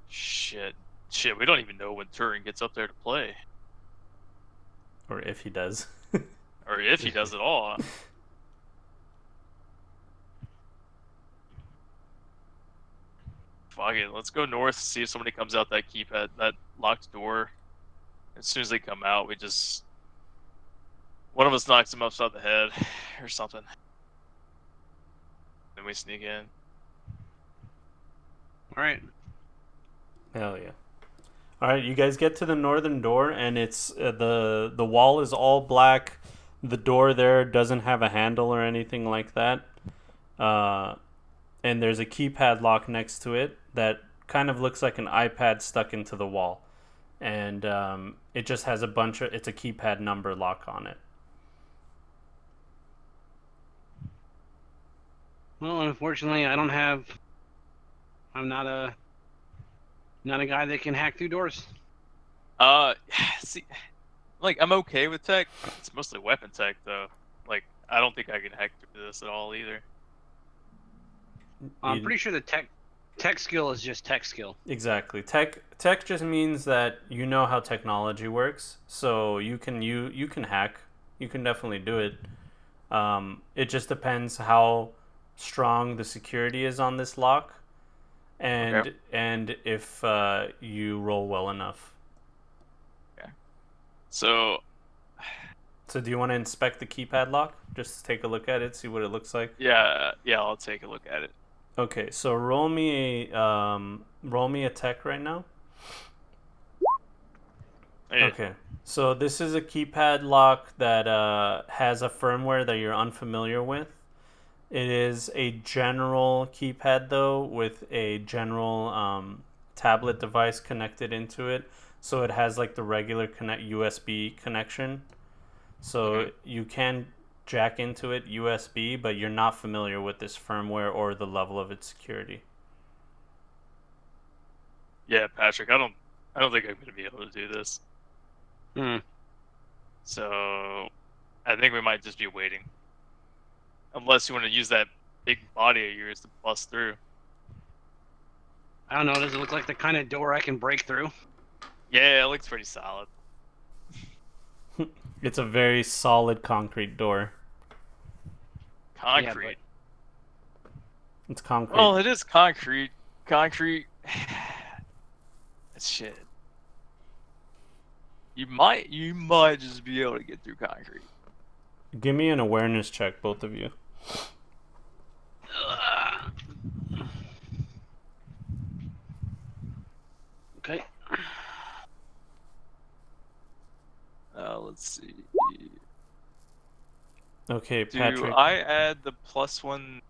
Speaker 3: Shit, we don't even know when Turing gets up there to play,
Speaker 1: Or if he does.
Speaker 3: or if he does at all. Fuck it, let's go north, see if somebody comes out that keypad, that locked door. As soon as they come out, one of us knocks him upside the head or something. Then we sneak in.
Speaker 2: All right.
Speaker 1: Hell yeah. All right, you guys get to the northern door, and it's the wall is all black. The door there doesn't have a handle or anything like that. And there's a keypad lock next to it that kind of looks like an iPad stuck into the wall. And it just has it's a keypad number lock on it.
Speaker 2: Well, unfortunately, I'm not a guy that can hack through doors.
Speaker 3: See, like, I'm okay with tech. It's mostly weapon tech, though. Like, I don't think I can hack through this at all either.
Speaker 2: I'm pretty sure the tech skill is just tech skill.
Speaker 1: Exactly. Tech just means that you know how technology works, so you can hack. You can definitely do it. It just depends how strong the security is on this lock, and if you roll well enough.
Speaker 3: Okay. So
Speaker 1: do you want to inspect the keypad lock? Just take a look at it, see what it looks like.
Speaker 3: yeah, I'll take a look at it.
Speaker 1: Okay, so roll me a tech right now.
Speaker 3: Yeah.
Speaker 1: Okay. So this is a keypad lock that has a firmware that you're unfamiliar with. It is a general keypad though, with a general tablet device connected into it. So it has like the regular connect USB connection. So you can jack into it USB, but you're not familiar with this firmware or the level of its security.
Speaker 3: Yeah, Patrick, I don't think I'm gonna be able to do this. So I think we might just be waiting. Unless you want to use that big body of yours to bust through.
Speaker 2: I don't know. Does it look like the kind of door I can break through?
Speaker 3: Yeah, it looks pretty solid.
Speaker 1: It's a very solid concrete door.
Speaker 3: Concrete.
Speaker 1: It's concrete.
Speaker 3: Well, it is concrete. Concrete. That's shit. You might just be able to get through concrete.
Speaker 1: Give me an awareness check, both of you.
Speaker 2: Okay.
Speaker 3: Let's see.
Speaker 1: Okay,
Speaker 3: Do
Speaker 1: Patrick.
Speaker 3: I add the +1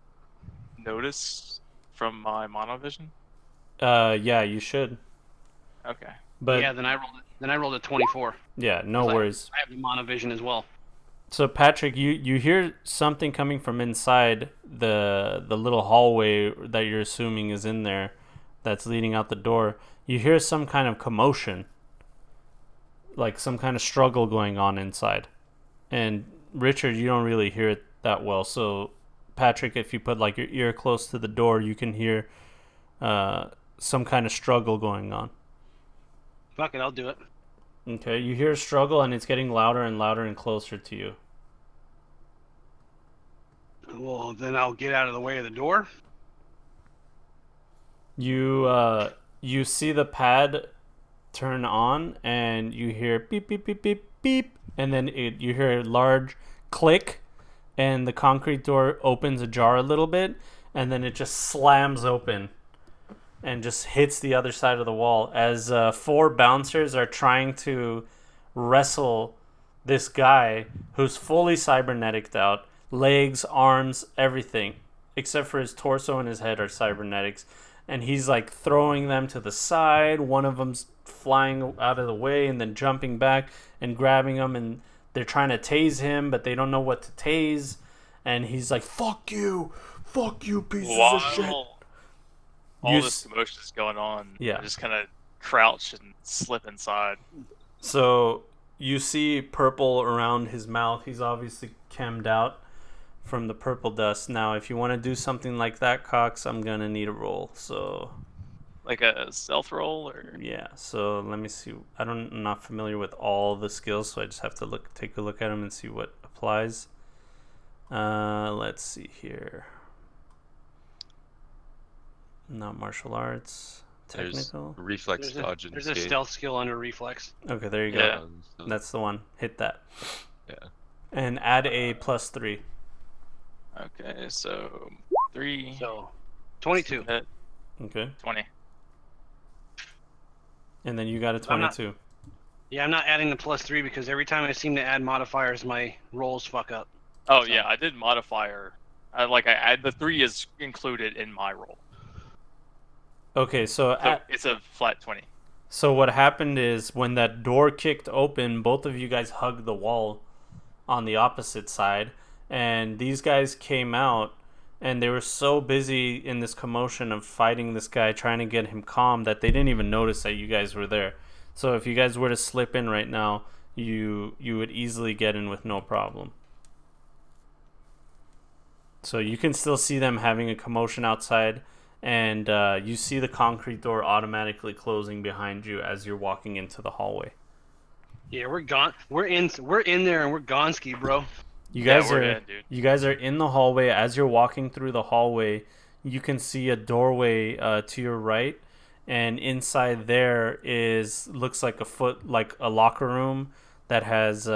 Speaker 3: notice from my monovision?
Speaker 1: Yeah, you should.
Speaker 3: Okay.
Speaker 1: But
Speaker 2: yeah, then I rolled a 24.
Speaker 1: yeah, no worries.
Speaker 2: I have the monovision as well.
Speaker 1: So Patrick, you hear something coming from inside the little hallway that you're assuming is in there, that's leading out the door. You hear some kind of commotion, like some kind of struggle going on inside. And Richard, you don't really hear it that well. So Patrick, if you put like your ear close to the door, you can hear some kind of struggle going on.
Speaker 2: Fuck it, I'll do it.
Speaker 1: Okay, you hear a struggle and it's getting louder and louder and closer to you.
Speaker 2: Well, then I'll get out of the way of the door.
Speaker 1: You see the pad turn on and you hear beep beep beep beep beep, and then you hear a large click and the concrete door opens ajar a little bit, and then it just slams open and just hits the other side of the wall as 4 bouncers are trying to wrestle this guy who's fully cyberneticed out. Legs, arms, everything. Except for his torso and his head are cybernetics. And he's like throwing them to the side. One of them's flying out of the way and then jumping back and grabbing him. And they're trying to tase him, but they don't know what to tase. And he's like, fuck you, pieces of shit.
Speaker 3: All this commotion is going on.
Speaker 1: Yeah.
Speaker 3: I just kind of crouch and slip inside.
Speaker 1: So you see purple around his mouth. He's obviously chemmed out from the purple dust. Now, if you want to do something like that, Cox, I'm going to need a roll. So,
Speaker 3: like a stealth roll? Or
Speaker 1: yeah, so let me see. I'm not familiar with all the skills, so I just have to take a look at them and see what applies. Let's see here. Not martial arts. Technical.
Speaker 4: There's reflex dodge and
Speaker 2: There's
Speaker 4: escape.
Speaker 2: a stealth skill under reflex.
Speaker 1: Okay, there you go.
Speaker 3: Yeah.
Speaker 1: That's the one. Hit that.
Speaker 4: Yeah.
Speaker 1: And add a +3.
Speaker 3: Okay, so 3.
Speaker 2: So, 22.
Speaker 3: Hit,
Speaker 1: Okay.
Speaker 3: 20.
Speaker 1: And then you got a 22.
Speaker 2: Yeah, I'm not adding the +3 because every time I seem to add modifiers, my rolls fuck up.
Speaker 3: Oh, yeah, I did modifier. The 3 is included in my roll.
Speaker 1: Okay, so
Speaker 3: It's a flat 20.
Speaker 1: So what happened is when that door kicked open, both of you guys hugged the wall on the opposite side, and these guys came out, and they were so busy in this commotion of fighting this guy, trying to get him calm, that they didn't even notice that you guys were there. So if you guys were to slip in right now, you would easily get in with no problem. So you can still see them having a commotion outside, and you see the concrete door automatically closing behind you as you're walking into the hallway.
Speaker 2: Yeah, we're gone. We're in there, and we're gonski, bro.
Speaker 1: You guys are
Speaker 3: in, dude.
Speaker 1: You guys are in the hallway. As you're walking through the hallway, you can see a doorway to your right, and inside there looks like a locker room that has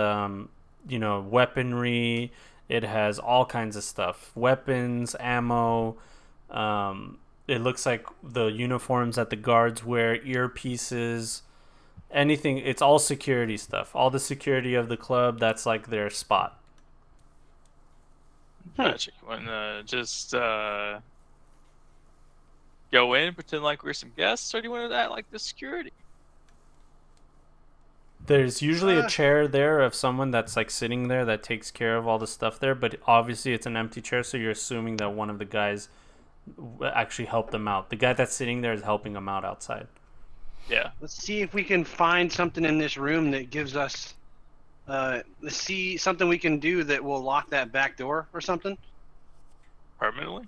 Speaker 1: weaponry. It has all kinds of stuff, weapons, ammo. It looks like the uniforms that the guards wear, earpieces, anything. It's all security stuff. All the security of the club. That's like their spot.
Speaker 3: Patrick, when just go in, pretend like we're some guests, or do you want to act like the security?
Speaker 1: There's usually a chair there of someone that's like sitting there that takes care of all the stuff there, but obviously it's an empty chair, so you're assuming that one of the guys actually helped them out. The guy that's sitting there is helping them out outside.
Speaker 3: Yeah.
Speaker 2: Let's see if we can find something in this room that gives us. Let's see something we can do that will lock that back door or something.
Speaker 3: Permanently?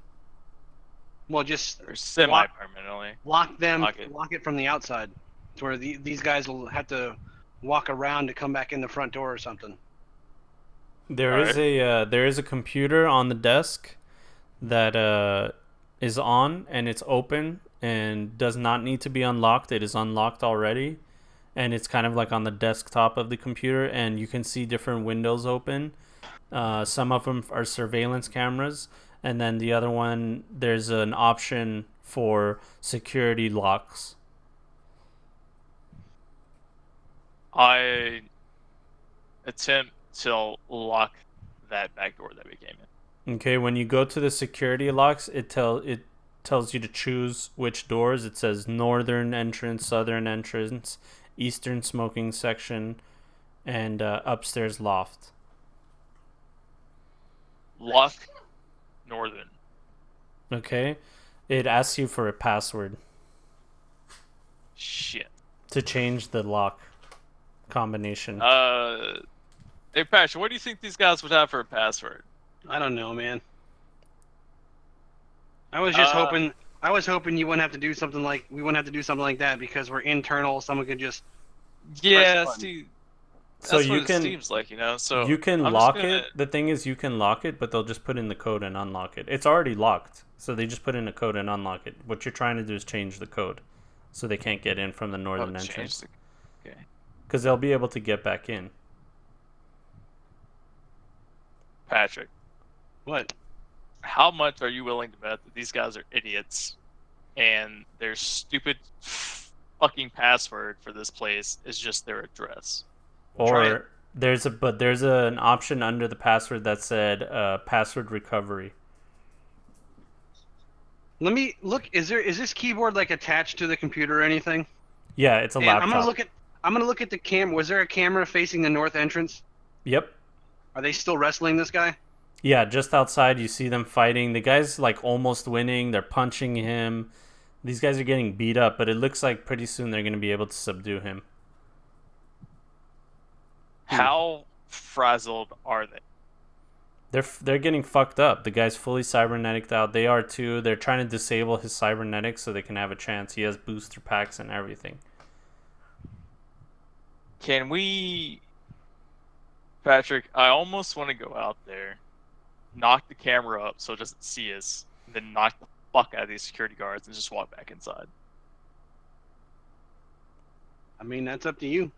Speaker 2: Well, just
Speaker 3: Or semi-permanently?
Speaker 2: lock
Speaker 3: Lock
Speaker 2: it from the outside, to where these guys will have to walk around to come back in the front door or something.
Speaker 1: There is a computer on the desk that is on and it's open and does not need to be unlocked. It is unlocked already, and it's kind of like on the desktop of the computer, and you can see different windows open. Some of them are surveillance cameras, and then the other one, there's an option for security locks.
Speaker 3: I attempt to lock that back door that we came in.
Speaker 1: Okay, when you go to the security locks, it tells you to choose which doors. It says northern entrance, southern entrance, eastern smoking section, and upstairs loft.
Speaker 3: Lock northern.
Speaker 1: Okay, it asks you for a password
Speaker 3: Shit.
Speaker 1: to change the lock combination.
Speaker 3: Hey Patrick, what do you think these guys would have for a password?
Speaker 2: I don't know, man. I was just hoping. I was hoping you wouldn't have to do something like that because we're internal. Someone could just.
Speaker 3: Yeah,
Speaker 2: button.
Speaker 3: see,
Speaker 1: So
Speaker 3: that's
Speaker 1: you
Speaker 3: what
Speaker 1: can
Speaker 3: it seems like, you know. So
Speaker 1: you can
Speaker 3: I'm just
Speaker 1: lock
Speaker 3: gonna-
Speaker 1: it. The thing is, you can lock it, but they'll just put in the code and unlock it. It's already locked, so they just put in a code and unlock it. What you're trying to do is change the code, so they can't get in from the northern
Speaker 3: change
Speaker 1: entrance.
Speaker 3: Okay.
Speaker 1: Because they'll be able to get back in.
Speaker 3: Patrick,
Speaker 2: What?
Speaker 3: how much are you willing to bet that these guys are idiots and their stupid fucking password for this place is just their address?
Speaker 2: Try
Speaker 1: Or
Speaker 2: it.
Speaker 1: there's an option under the password that said password recovery.
Speaker 2: Let me look. Is this keyboard like attached to the computer or anything?
Speaker 1: Yeah, it's a
Speaker 2: And
Speaker 1: laptop.
Speaker 2: I'm gonna look at the camera. Was there a camera facing the north entrance?
Speaker 1: Yep.
Speaker 2: Are they still wrestling this guy?
Speaker 1: Yeah, just outside you see them fighting. The guy's like almost winning. They're punching him. These guys are getting beat up, but it looks like pretty soon they're going to be able to subdue him.
Speaker 3: How frazzled are they?
Speaker 1: They're getting fucked up. The guy's fully cybernetic out. They are too. They're trying to disable his cybernetics so they can have a chance. He has booster packs and everything.
Speaker 3: Can we, Patrick? I almost want to go out there, knock the camera up so it doesn't see us, and then knock the fuck out of these security guards and just walk back inside.
Speaker 2: I mean, that's up to you.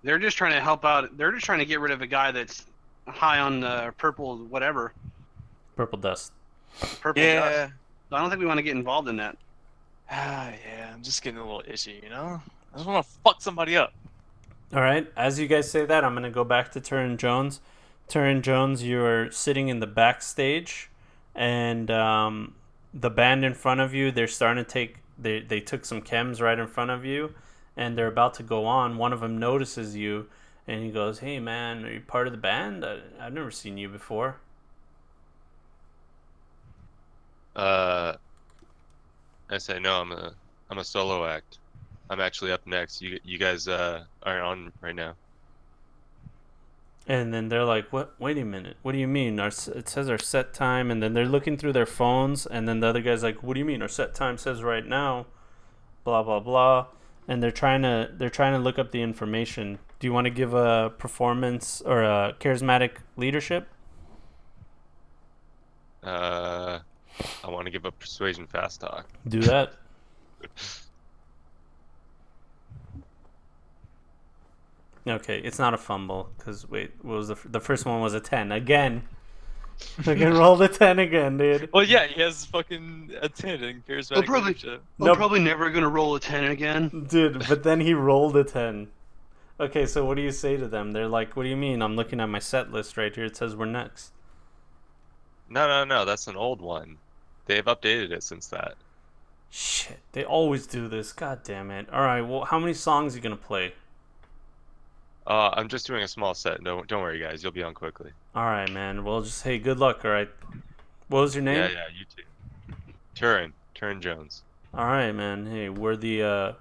Speaker 2: They're just trying to help out. They're just trying to get rid of a guy that's high on purple whatever.
Speaker 1: Purple dust.
Speaker 2: Purple dust. So I don't think we want to get involved in that.
Speaker 3: Yeah, I'm just getting a little itchy, you know? I just want to fuck somebody up.
Speaker 1: All right. As you guys say that, I'm going to go back to Turin Jones. Turin Jones, you're sitting in the backstage, and the band in front of you, they're starting to take... They took some chems right in front of you, and they're about to go on. One of them notices you, and he goes, "Hey, man, are you part of the band? I've never seen you before."
Speaker 4: I say no. I'm a solo act. I'm actually up next. You guys are on right now.
Speaker 1: And then they're like, "What? Wait a minute. What do you mean? It says our set time." And then they're looking through their phones, and then the other guy's like, "What do you mean? Our set time says right now." Blah blah blah. And they're trying to look up the information. Do you want to give a performance or a charismatic leadership?
Speaker 4: I want to give a persuasion fast talk.
Speaker 1: Do that. Okay, it's not a fumble because wait, what was the first one was a 10 again. Fucking roll the 10 again, dude.
Speaker 3: Well, yeah, he has fucking a 10 in charismatic leadership.
Speaker 2: I'm probably never gonna roll a 10 again.
Speaker 1: Dude, but then he rolled a 10. Okay, so what do you say to them? They're like, what do you mean? I'm looking at my set list right here. It says we're next.
Speaker 4: No, that's an old one. They've updated it since that.
Speaker 1: Shit, they always do this. God damn it. Alright, well, how many songs are you gonna play?
Speaker 4: I'm just doing a small set. Don't worry, guys. You'll be on quickly.
Speaker 1: Alright, man. Well, just, hey, good luck, alright? What was your name?
Speaker 4: Yeah, you too. Turin Jones.
Speaker 1: Alright, man. Hey, we're the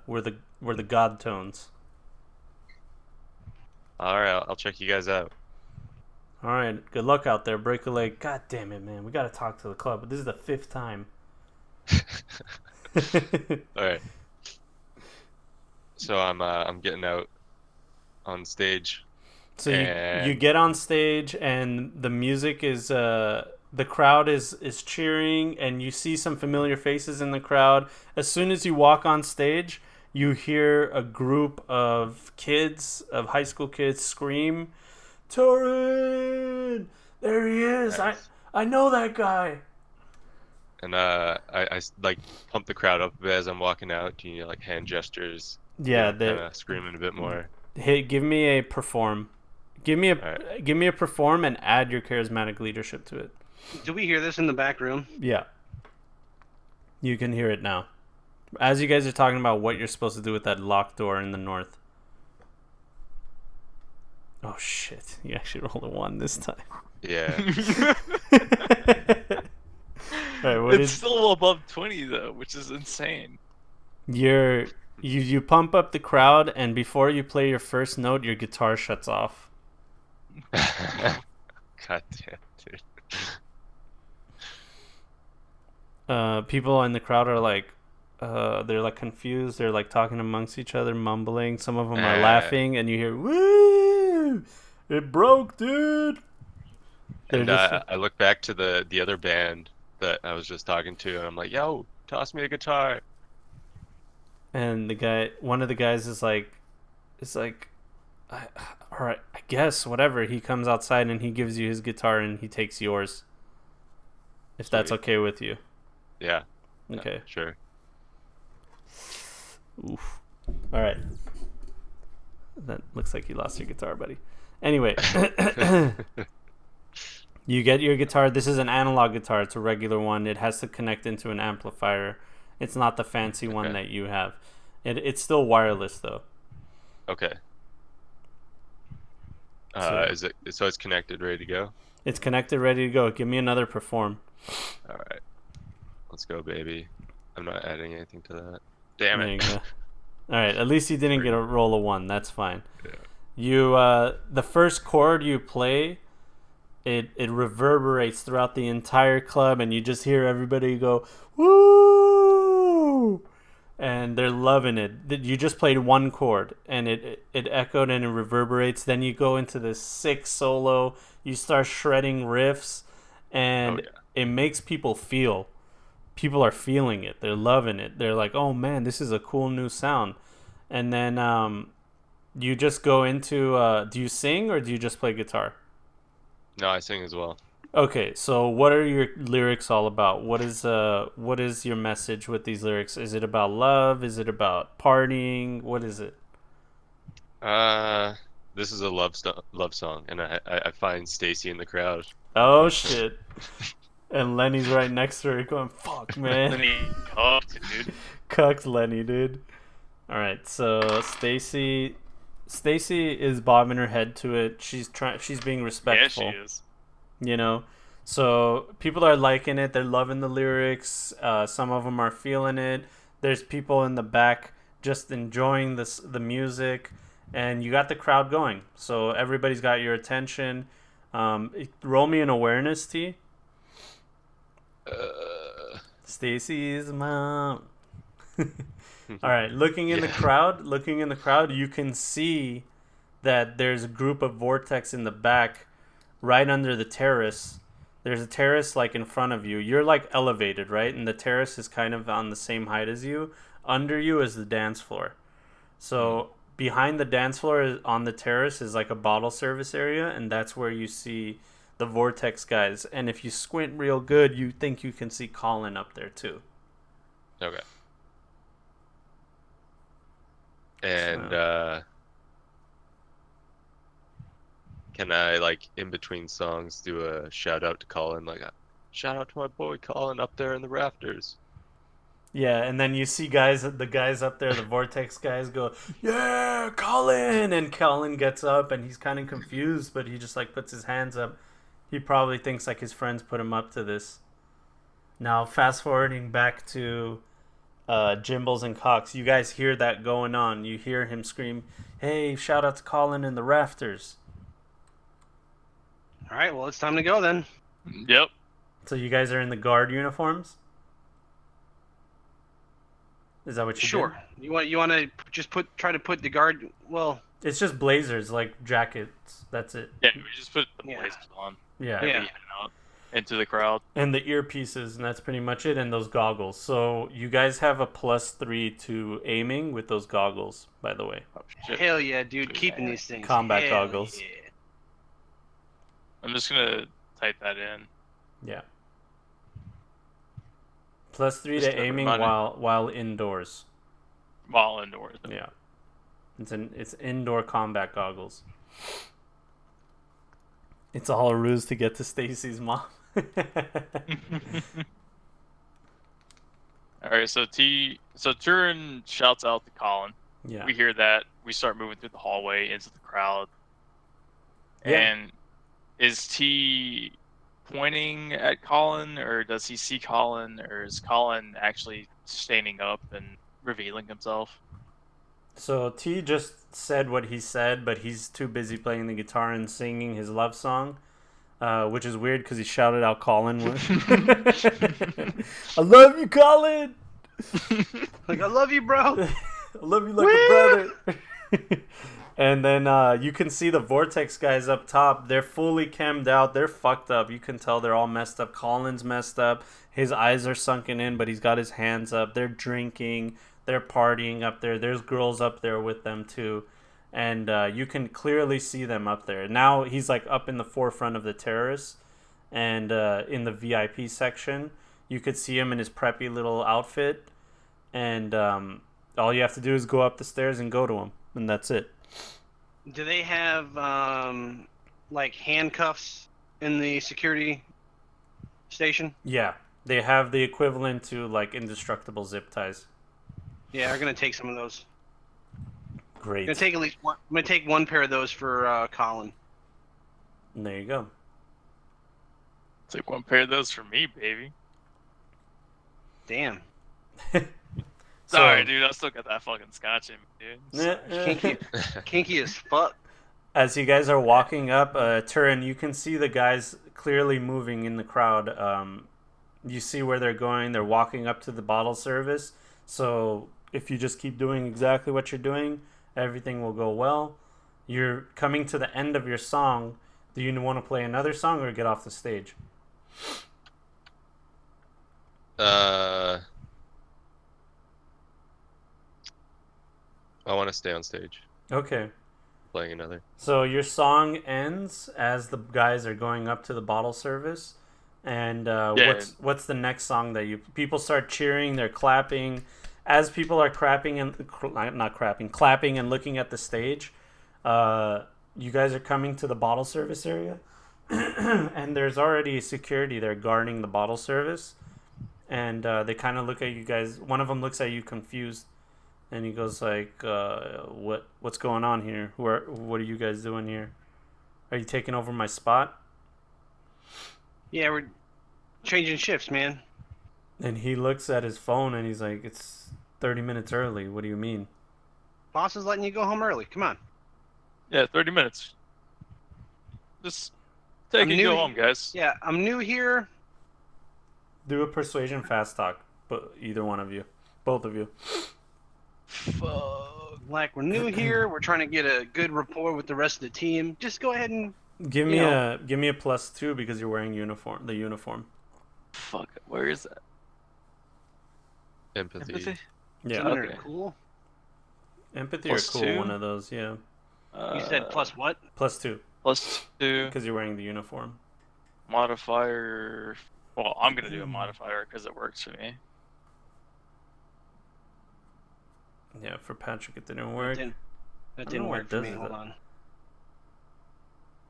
Speaker 1: God tones.
Speaker 4: All right, I'll check you guys out.
Speaker 1: Alright, good luck out there. Break a leg. God damn it, man. We gotta talk to the club. But this is the 5th time.
Speaker 4: All right. So I'm getting out on stage.
Speaker 1: So you get on stage and the music is the crowd is cheering and you see some familiar faces in the crowd. As soon as you walk on stage, you hear a group of high school kids scream, "Torin! There he is!
Speaker 4: Nice.
Speaker 1: I know that guy."
Speaker 4: And I like pump the crowd up a bit as I'm walking out. Do you like hand gestures?
Speaker 1: Yeah,
Speaker 4: kind of screaming a bit more.
Speaker 1: Hey, give me a perform. Give me
Speaker 4: Alright.
Speaker 1: give me a perform and add your charismatic leadership to it.
Speaker 2: Do we hear this in the back room?
Speaker 1: Yeah. You can hear it now. As you guys are talking about what you're supposed to do with that locked door in the north. Oh shit. You actually rolled a 1 this time.
Speaker 4: Yeah.
Speaker 1: Alright, what
Speaker 3: It's
Speaker 1: is
Speaker 3: still above 20 though, which is insane.
Speaker 1: you pump up the crowd and before you play your first note your guitar shuts off.
Speaker 4: God damn, dude.
Speaker 1: People in the crowd are like they're like confused, they're like talking amongst each other, mumbling, some of them are laughing and you hear woo, it broke, dude.
Speaker 4: And I look back to the other band that I was just talking to and I'm like, yo, toss me a guitar.
Speaker 1: And one of the guys is like all right, I guess whatever. He comes outside and he gives you his guitar and he takes yours, if that's
Speaker 4: Sweet.
Speaker 1: okay with you.
Speaker 4: Yeah.
Speaker 1: Okay.
Speaker 4: Yeah, sure.
Speaker 1: Oof. All right. That looks like you lost your guitar, buddy. Anyway, you get your guitar. This is an analog guitar. It's a regular one. It has to connect into an amplifier. It's not the fancy one that you have. It's still wireless though.
Speaker 4: Okay. So it's connected, ready to go?
Speaker 1: It's connected, ready to go. Give me another perform.
Speaker 4: All right. Let's go, baby. I'm not adding anything to that. Damn
Speaker 1: There you
Speaker 4: it.
Speaker 1: go. All right. At least you didn't get a roll of 1. That's fine.
Speaker 4: Yeah.
Speaker 1: You the first chord you play, it reverberates throughout the entire club, and you just hear everybody go woo, and they're loving it. You just played one chord, and it echoed and it reverberates. Then you go into this sick solo. You start shredding riffs, and it makes people feel. People are feeling it. They're loving it. They're like, "Oh man, this is a cool new sound." And then you just go into. Do you sing or do you just play guitar?
Speaker 4: No, I sing as well.
Speaker 1: Okay, so what are your lyrics all about? What is your message with these lyrics? Is it about love? Is it about partying? What is it?
Speaker 4: This is a love song, and I find Stacy in the crowd.
Speaker 1: Oh shit! And Lenny's right next to her, going, "Fuck, man."
Speaker 2: Then he cucked, dude.
Speaker 1: Cucked Lenny, dude. All right, so Stacy is bobbing her head to it. She's being respectful.
Speaker 2: Yeah, she is.
Speaker 1: You know, so people are liking it. They're loving the lyrics. Some of them are feeling it. There's people in the back just enjoying the music, and you got the crowd going. So everybody's got your attention. Roll me an awareness, T. Stacy's mom. All right, looking in the crowd, you can see that there's a group of vortex in the back, right under the terrace. There's a terrace like in front of you. You're like elevated, right? And the terrace is kind of on the same height as you. Under you is the dance floor. So behind the dance floor on the terrace is like a bottle service area, and that's where you see the vortex guys, and if you squint real good, you think you can see Colin up there too.
Speaker 4: Okay. And can I, like, in between songs, do a shout out to Colin, like a shout out to my boy Colin up there in the rafters?
Speaker 1: Yeah, and then you see the guys up there, the vortex guys go, "Yeah, Colin!" And Colin gets up and he's kind of confused, but he just like puts his hands up. He probably thinks like his friends put him up to this. Now, fast forwarding back to Jimbles and Cox, you guys hear that going on. You hear him scream, "Hey, shout out to Colin in the rafters."
Speaker 2: All right, well, it's time to go then.
Speaker 3: Yep.
Speaker 1: So you guys are in the guard uniforms? Is that what you
Speaker 2: Sure.
Speaker 1: did?
Speaker 2: You want to just try to put the guard? Well,
Speaker 1: It's just blazers, like jackets. That's it.
Speaker 3: Yeah, we just put the
Speaker 2: Yeah.
Speaker 3: blazers on.
Speaker 1: Yeah.
Speaker 2: Yeah.
Speaker 3: And we head out into the crowd.
Speaker 1: And the earpieces, and that's pretty much it, and those goggles. So you guys have a +3 to aiming with those goggles, by the way.
Speaker 3: Oh, shit.
Speaker 2: hell yeah, dude, keeping these things.
Speaker 1: Combat
Speaker 2: Hell
Speaker 1: goggles.
Speaker 2: Yeah.
Speaker 3: I'm just gonna type that in.
Speaker 1: Yeah. +3
Speaker 3: Just
Speaker 1: to
Speaker 3: a
Speaker 1: aiming
Speaker 3: reminder.
Speaker 1: while indoors.
Speaker 3: While indoors.
Speaker 1: Yeah. It's indoor combat goggles. It's all a ruse to get to Stacy's mom.
Speaker 3: Alright, so Turin shouts out to Colin.
Speaker 1: Yeah.
Speaker 3: We hear that. We start moving through the hallway into the crowd.
Speaker 1: Yeah.
Speaker 3: And is T pointing at Colin, or does he see Colin, or is Colin actually standing up and revealing himself?
Speaker 1: So T just said what he said, but he's too busy playing the guitar and singing his love song, which is weird because he shouted out Colin. I love you, Colin.
Speaker 2: Like, I love you, bro.
Speaker 1: I love you like a brother. And then you can see the Vortex guys up top. They're fully cammed out. They're fucked up. You can tell they're all messed up. Colin's messed up. His eyes are sunken in, but he's got his hands up. They're drinking. They're partying up there. There's girls up there with them too. And you can clearly see them up there. Now he's like up in the forefront of the terrace. And in the VIP section, you could see him in his preppy little outfit. And all you have to do is go up the stairs and go to him. And that's it.
Speaker 2: Do they have like handcuffs in the security station?
Speaker 1: Yeah, they have the equivalent to like indestructible zip ties.
Speaker 2: Yeah, I'm gonna take some of those.
Speaker 1: Great.
Speaker 2: I'm gonna take at least one. I'm gonna take one pair of those for Colin.
Speaker 1: And there you go.
Speaker 3: Take one pair of those for me, baby.
Speaker 2: Damn.
Speaker 3: Sorry, dude. I still got that fucking scotch in me, dude.
Speaker 2: Kinky, kinky as fuck.
Speaker 1: As you guys are walking up, Turin, you can see the guys clearly moving in the crowd. You see where they're going. They're walking up to the bottle service. So if you just keep doing exactly what you're doing, everything will go well. You're coming to the end of your song. Do you want to play another song or get off the stage?
Speaker 4: I want to stay on stage
Speaker 1: Okay.
Speaker 4: playing another.
Speaker 1: So your song ends as the guys are going up to the bottle service, and what's the next song that people start cheering? They're clapping, as people are clapping and looking at the stage. You guys are coming to the bottle service area, and there's already security there guarding the bottle service, and they kind of look at you guys. One of them looks at you confused. And he goes like, what's going on here? What are you guys doing here? Are you taking over my spot?
Speaker 2: Yeah, we're changing shifts, man.
Speaker 1: And he looks at his phone and he's like, it's 30 minutes early. What do you mean?
Speaker 2: Boss is letting you go home early. Come on.
Speaker 3: Yeah, 30 minutes. Just take and go home, guys.
Speaker 2: Yeah, I'm new here.
Speaker 1: Do a persuasion fast talk, but either one of you. Both of you.
Speaker 2: Fuck. Like, we're new here. We're trying to get a good rapport with the rest of the team. Just go ahead and
Speaker 1: Give me a +2 because you're wearing the uniform.
Speaker 3: Fuck, where is that?
Speaker 4: Empathy.
Speaker 1: Yeah.
Speaker 2: Team
Speaker 3: Okay.
Speaker 2: cool.
Speaker 1: Empathy
Speaker 3: Plus
Speaker 1: or cool,
Speaker 3: 2?
Speaker 1: one of those, yeah.
Speaker 2: You said plus what?
Speaker 1: +2.
Speaker 3: +2.
Speaker 1: Because you're wearing the uniform.
Speaker 3: Modifier. Well, I'm gonna do a modifier because it works for me.
Speaker 1: Yeah, for Patrick it didn't
Speaker 2: That
Speaker 1: work.
Speaker 2: didn't,
Speaker 1: I
Speaker 2: that
Speaker 1: don't know
Speaker 2: didn't
Speaker 1: why
Speaker 2: work
Speaker 1: it
Speaker 2: for
Speaker 1: does
Speaker 2: me. Hold
Speaker 1: that.
Speaker 2: on.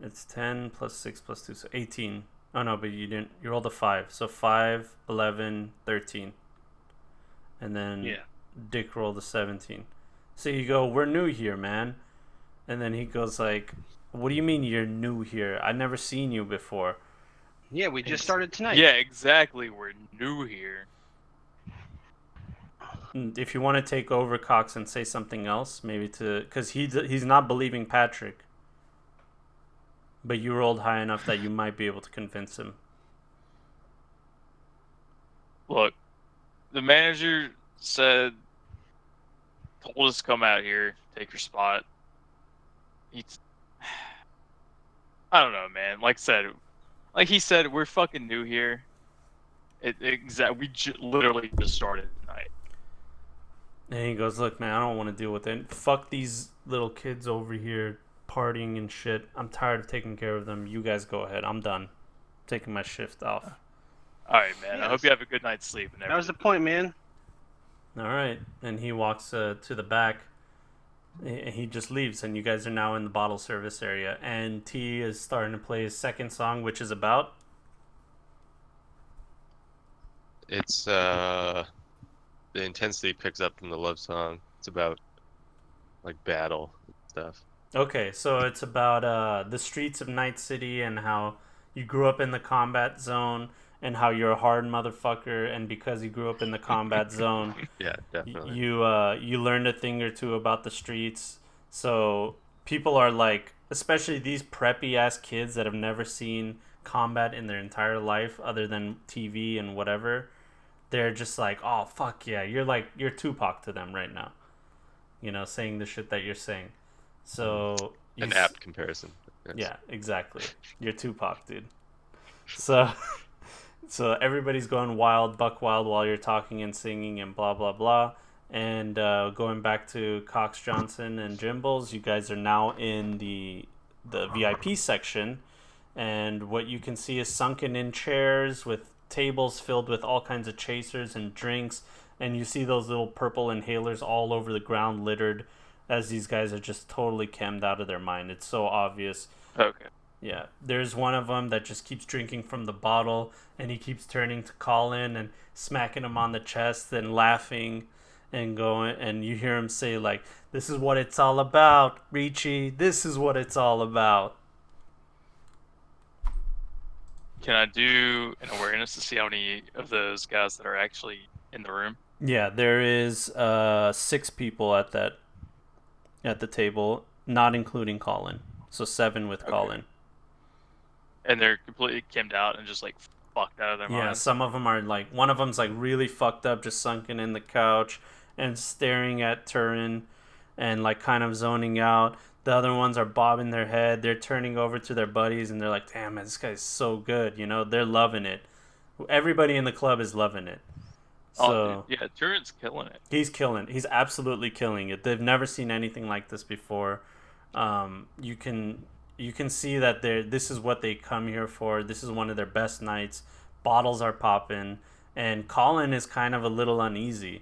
Speaker 1: It's 10 plus 6 plus 2, so 18. Oh no, but you didn't. You rolled a 5. So 5, 11, 13. And then
Speaker 2: Yeah.
Speaker 1: Dick rolled a 17. So you go, we're new here, man. And then he goes like, what do you mean you're new here? I've never seen you before.
Speaker 2: Yeah, we just started tonight.
Speaker 3: Yeah, exactly. We're new here.
Speaker 1: If you want to take over Cox and say something else, maybe because he's not believing Patrick. But you rolled high enough that you might be able to convince him.
Speaker 3: Look, the manager told us to come out here, take your spot. I don't know, man. Like he said, we're fucking new here. We literally just started tonight.
Speaker 1: And he goes, look, man, I don't want to deal with it. Fuck these little kids over here partying and shit. I'm tired of taking care of them. You guys go ahead. I'm done. Taking my shift off.
Speaker 3: All right, man. I
Speaker 2: Yes.
Speaker 3: hope you have a good night's sleep. And
Speaker 2: That was the point, man.
Speaker 1: All right. And he walks to the back. He just leaves, and you guys are now in the bottle service area. And T is starting to play his second song, which is about...
Speaker 4: It's the intensity picks up from the love song. It's about like battle and stuff.
Speaker 1: Okay, so it's about the streets of Night City and how you grew up in the combat zone and how you're a hard motherfucker, and because you grew up in the combat zone,
Speaker 4: Yeah, definitely.
Speaker 1: you learned a thing or two about the streets. So people are like, especially these preppy ass kids that have never seen combat in their entire life other than TV and whatever. They're just like, oh fuck yeah, you're Tupac to them right now. You know, saying the shit that you're saying. So
Speaker 4: An apt comparison. Yes.
Speaker 1: yeah, exactly. You're Tupac, dude. So so everybody's going wild, buck wild while you're talking and singing and blah blah blah. And going back to Cox Johnson and Jimbles, you guys are now in the VIP section, and what you can see is sunken in chairs with tables filled with all kinds of chasers and drinks, and you see those little purple inhalers all over the ground littered as these guys are just totally chemmed out of their mind. It's so obvious.
Speaker 3: Okay.
Speaker 1: Yeah, there's one of them that just keeps drinking from the bottle, and he keeps turning to Colin and smacking him on the chest and laughing and going, and you hear him say like, this is what it's all about, Ricci, this is what it's all about.
Speaker 3: Can I do an awareness to see how many of those guys that are actually in the room?
Speaker 1: Yeah, there is 6 people at the table, not including Colin. So 7 with
Speaker 3: Okay.
Speaker 1: Colin.
Speaker 3: And they're completely kimmed out and just like fucked out of their
Speaker 1: Yeah,
Speaker 3: minds.
Speaker 1: some of them are like, one of them's like really fucked up, just sunken in the couch and staring at Turin and like kind of zoning out. The other ones are bobbing their head. They're turning over to their buddies and they're like, damn, man, this guy's so good. You know, they're loving it. Everybody in the club is loving it. So
Speaker 3: dude, yeah, Turin's killing it.
Speaker 1: he's killing. He's absolutely killing it. They've never seen anything like this before. You can see that this is what they come here for. This is one of their best nights. Bottles are popping, and Colin is kind of a little uneasy.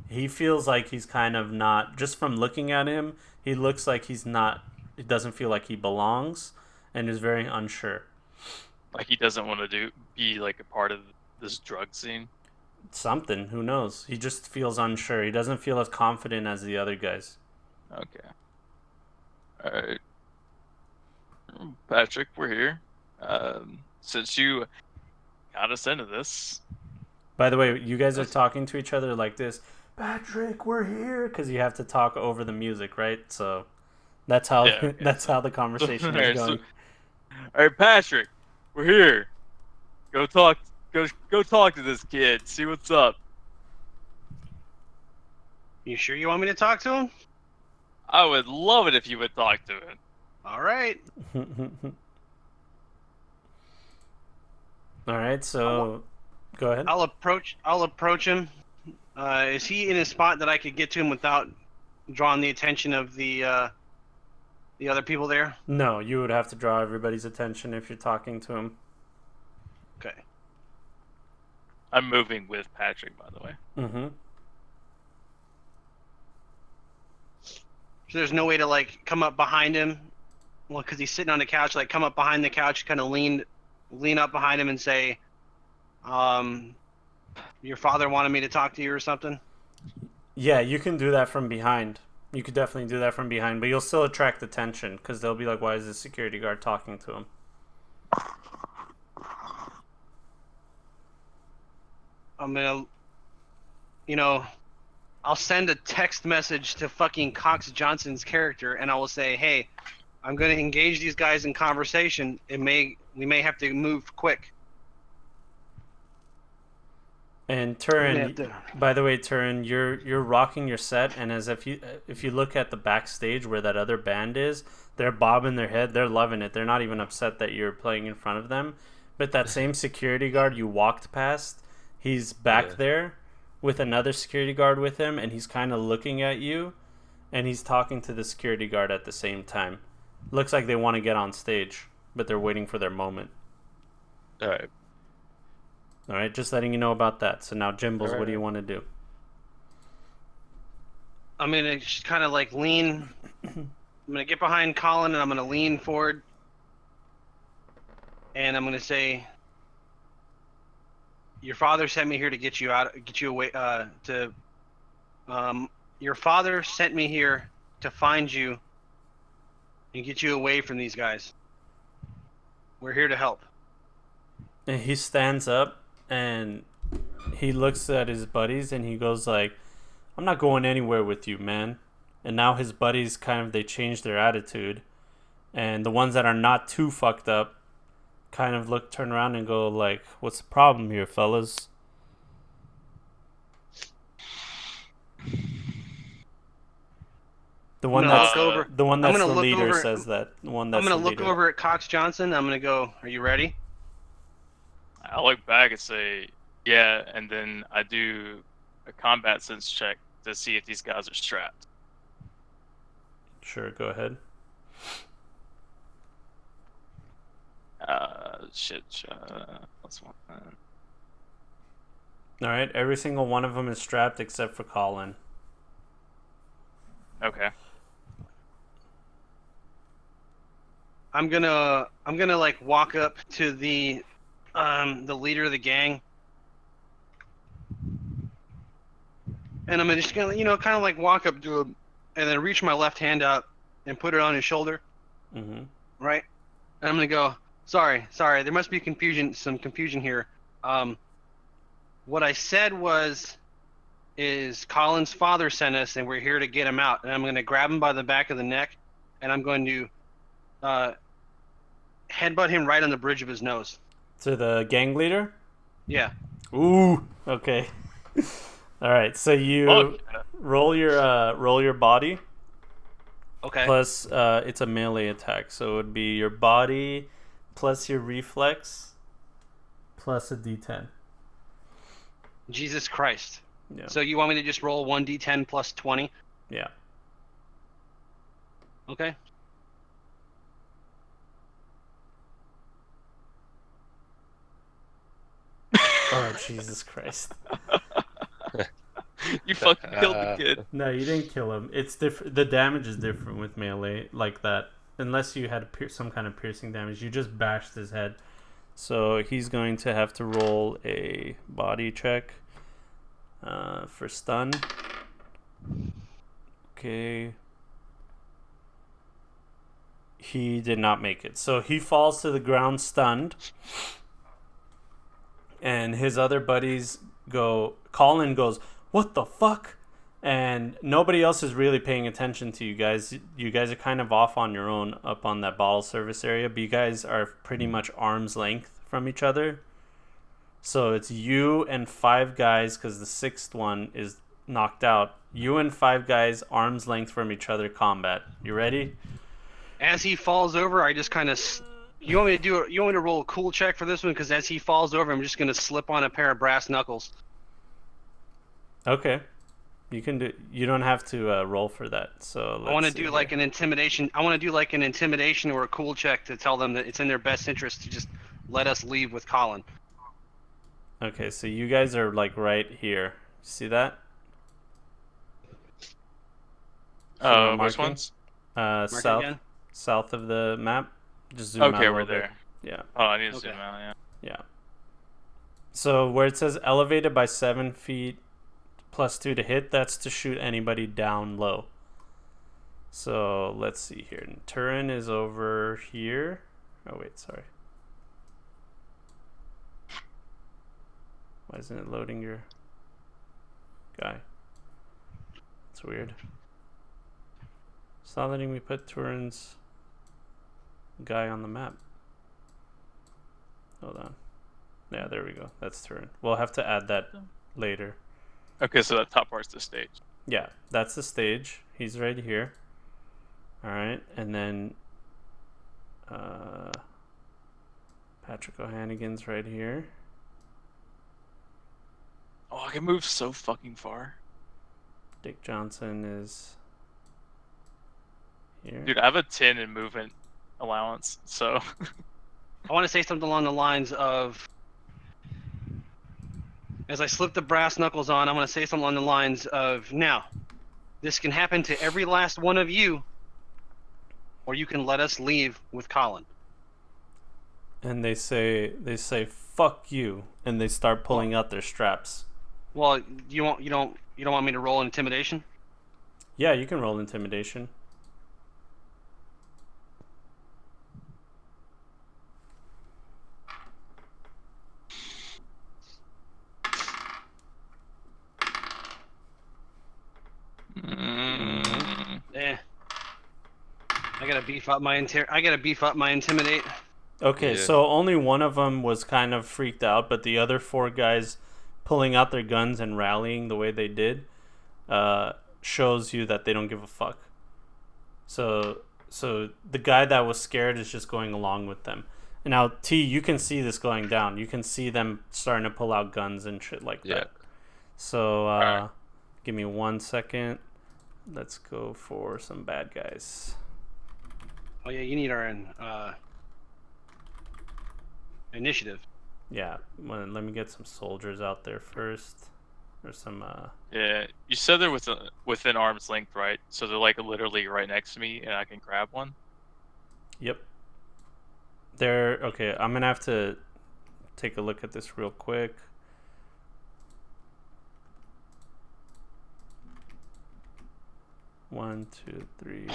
Speaker 1: He feels like he's kind of not, just from looking at him, he looks like he's not, it doesn't feel like he belongs, and is very unsure.
Speaker 3: Like he doesn't want to be like a part of this drug scene.
Speaker 1: Something, who knows? He just feels unsure. He doesn't feel as confident as the other guys.
Speaker 3: Okay. Alright. Patrick, we're here. Since you got us into this.
Speaker 1: By the way, you guys are talking to each other like this. Patrick, we're here, because you have to talk over the music, right? So that's how that's how the conversation is going.
Speaker 3: Alright, Patrick, we're here. Go talk to this kid. See what's up.
Speaker 2: You sure you want me to talk to him?
Speaker 3: I would love it if you would talk to him.
Speaker 2: All right.
Speaker 1: All right, so go ahead.
Speaker 2: I'll approach him. Is he in a spot that I could get to him without drawing the attention of the other people there?
Speaker 1: No, you would have to draw everybody's attention if you're talking to him.
Speaker 3: I'm moving with Patrick, by the way.
Speaker 1: Mm-hmm.
Speaker 2: So there's no way to like come up behind him, well, because he's sitting on the couch. Like come up behind the couch, kind of lean up behind him and say, "Your father wanted me to talk to you" or something.
Speaker 1: Yeah, you can do that from behind. You could definitely do that from behind, but you'll still attract attention because they'll be like, "Why is the security guard talking to him?"
Speaker 2: I'm gonna, I'll send a text message to fucking Cox Johnson's character, and I will say, "Hey, I'm gonna engage these guys in conversation. We may have to move quick."
Speaker 1: And
Speaker 2: We may
Speaker 1: Turin,
Speaker 2: have to-
Speaker 1: by the way, Turin, you're rocking your set, and as if you look at the backstage where that other band is, they're bobbing their head, they're loving it. They're not even upset that you're playing in front of them. But that same security guard you walked past, he's back
Speaker 4: Yeah.
Speaker 1: there with another security guard with him, and he's kind of looking at you, and he's talking to the security guard at the same time. Looks like they want to get on stage, but they're waiting for their moment.
Speaker 4: All right.
Speaker 1: All right, just letting you know about that. So now, Jimbles, what do you
Speaker 4: Alright.
Speaker 1: want to do?
Speaker 2: I'm gonna just kind of like lean. I'm gonna get behind Colin, and I'm gonna lean forward, and I'm gonna say, "Your father sent me here to get you away. Your father sent me here to find you and get you away from these guys. We're here to help."
Speaker 1: And he stands up and he looks at his buddies and he goes like, "I'm not going anywhere with you, man." And now his buddies they change their attitude, and the ones that are not too fucked up turn around and go like, "What's the problem here, fellas?" The one
Speaker 2: I'm gonna
Speaker 1: that's
Speaker 2: look over.
Speaker 1: the one
Speaker 2: I'm
Speaker 1: that's
Speaker 2: gonna
Speaker 1: the
Speaker 2: look
Speaker 1: leader
Speaker 2: over-
Speaker 1: says that. The one
Speaker 2: I'm
Speaker 1: that's
Speaker 2: gonna
Speaker 1: the
Speaker 2: look
Speaker 1: leader.
Speaker 2: over at Cox Johnson. I'm gonna go, "Are you ready?"
Speaker 3: I look back and say, yeah, and then I do a combat sense check to see if these guys are strapped.
Speaker 1: Sure, go ahead.
Speaker 3: What's one?
Speaker 1: All right, every single one of them is strapped except for Colin.
Speaker 3: Okay.
Speaker 2: I'm gonna like walk up to the leader of the gang, and I'm just gonna kind of like walk up to him and then reach my left hand out and put it on his shoulder,
Speaker 1: Mm-hmm.
Speaker 2: right? And I'm gonna go, sorry, there must be some confusion here. What I said is Colin's father sent us and we're here to get him out, and I'm gonna grab him by the back of the neck, and I'm going to headbutt him right on the bridge of his nose.
Speaker 1: To the gang leader?
Speaker 2: Yeah.
Speaker 1: Ooh, okay. All right, so you
Speaker 3: Fuck yeah.
Speaker 1: roll your body
Speaker 2: Okay.
Speaker 1: plus it's a melee attack, so it would be your body plus your reflex plus a d10.
Speaker 2: Jesus Christ.
Speaker 1: Yeah.
Speaker 2: So you want me to just roll 1d10 plus 20?
Speaker 1: Yeah.
Speaker 2: Okay.
Speaker 1: Oh, Jesus Christ.
Speaker 3: You fucking killed the kid.
Speaker 1: No, you didn't kill him. It's different. The damage is different with melee like that. Unless you had some kind of piercing damage, you just bashed his head. So he's going to have to roll a body check for stun. Okay. He did not make it. So he falls to the ground stunned. And his other buddies go, Colin goes, "What the fuck?" And nobody else is really paying attention to you guys. You guys are kind of off on your own up on that bottle service area, but you guys are pretty much arm's length from each other. So it's you and 5 guys, because the 6th one is knocked out. You and 5 guys arm's length from each other combat. You ready?
Speaker 2: As he falls over, I just kind of... You want me to roll a cool check for this one? Because as he falls over, I'm just going to slip on a pair of brass knuckles.
Speaker 1: Okay. You don't have to roll for that. So
Speaker 2: I want to
Speaker 1: let's see
Speaker 2: do like
Speaker 1: here.
Speaker 2: an intimidation. I want to do like an intimidation or a cool check to tell them that it's in their best interest to just let us leave with Colin.
Speaker 1: Okay, so you guys are like right here. See that? See where I'm
Speaker 3: Which
Speaker 1: marking?
Speaker 3: ones?
Speaker 2: Mark it
Speaker 1: South,
Speaker 2: again.
Speaker 1: south of the map. Just zoom out
Speaker 3: Okay,
Speaker 1: a
Speaker 3: we're
Speaker 1: little bit.
Speaker 3: there.
Speaker 1: Yeah,
Speaker 3: Oh, I need to
Speaker 2: Okay.
Speaker 3: zoom out. Yeah.
Speaker 1: yeah. So where it says elevated by 7 feet plus 2 to hit, that's to shoot anybody down low. So let's see here. Turin is over here. Oh wait, sorry. Why isn't it loading your guy? It's weird. It's not letting me put Turin's guy on the map. Hold on. Yeah, there we go. That's Turin. We'll have to add that later.
Speaker 3: Okay, so that top part's the stage.
Speaker 1: Yeah, that's the stage. He's right here. All right, and then Patrick O'Hannigan's right here.
Speaker 3: Oh, I can move so fucking far.
Speaker 1: Dick Johnson is here.
Speaker 3: Dude, I have a 10 in movement allowance, so
Speaker 2: I want to say something along the lines of, as I slip the brass knuckles on, I want to say something along the lines of, now, this can happen to every last one of you, or you can let us leave with Colin.
Speaker 1: And they say fuck you, and they start pulling out their straps.
Speaker 2: Well, you don't want me to roll intimidation?
Speaker 1: Yeah, you can roll intimidation.
Speaker 2: I gotta beef up my intimidate.
Speaker 1: Okay,
Speaker 4: Yeah.
Speaker 1: so only one of them was kind of freaked out, but the other 4 guys pulling out their guns and rallying the way they did shows you that they don't give a fuck. So the guy that was scared is just going along with them. And now T, you can see this going down. You can see them starting to pull out guns and shit like
Speaker 4: Yeah.
Speaker 1: that. So
Speaker 3: Alright.
Speaker 1: give me 1 second. Let's go for some bad guys.
Speaker 2: Oh yeah, you need our initiative.
Speaker 1: Yeah, well, let me get some soldiers out there first. Or some
Speaker 3: yeah. You said they're within arm's length, right? So they're like literally right next to me, and I can grab one.
Speaker 1: Yep. They're okay. I'm gonna have to take a look at this real quick. One, two, three.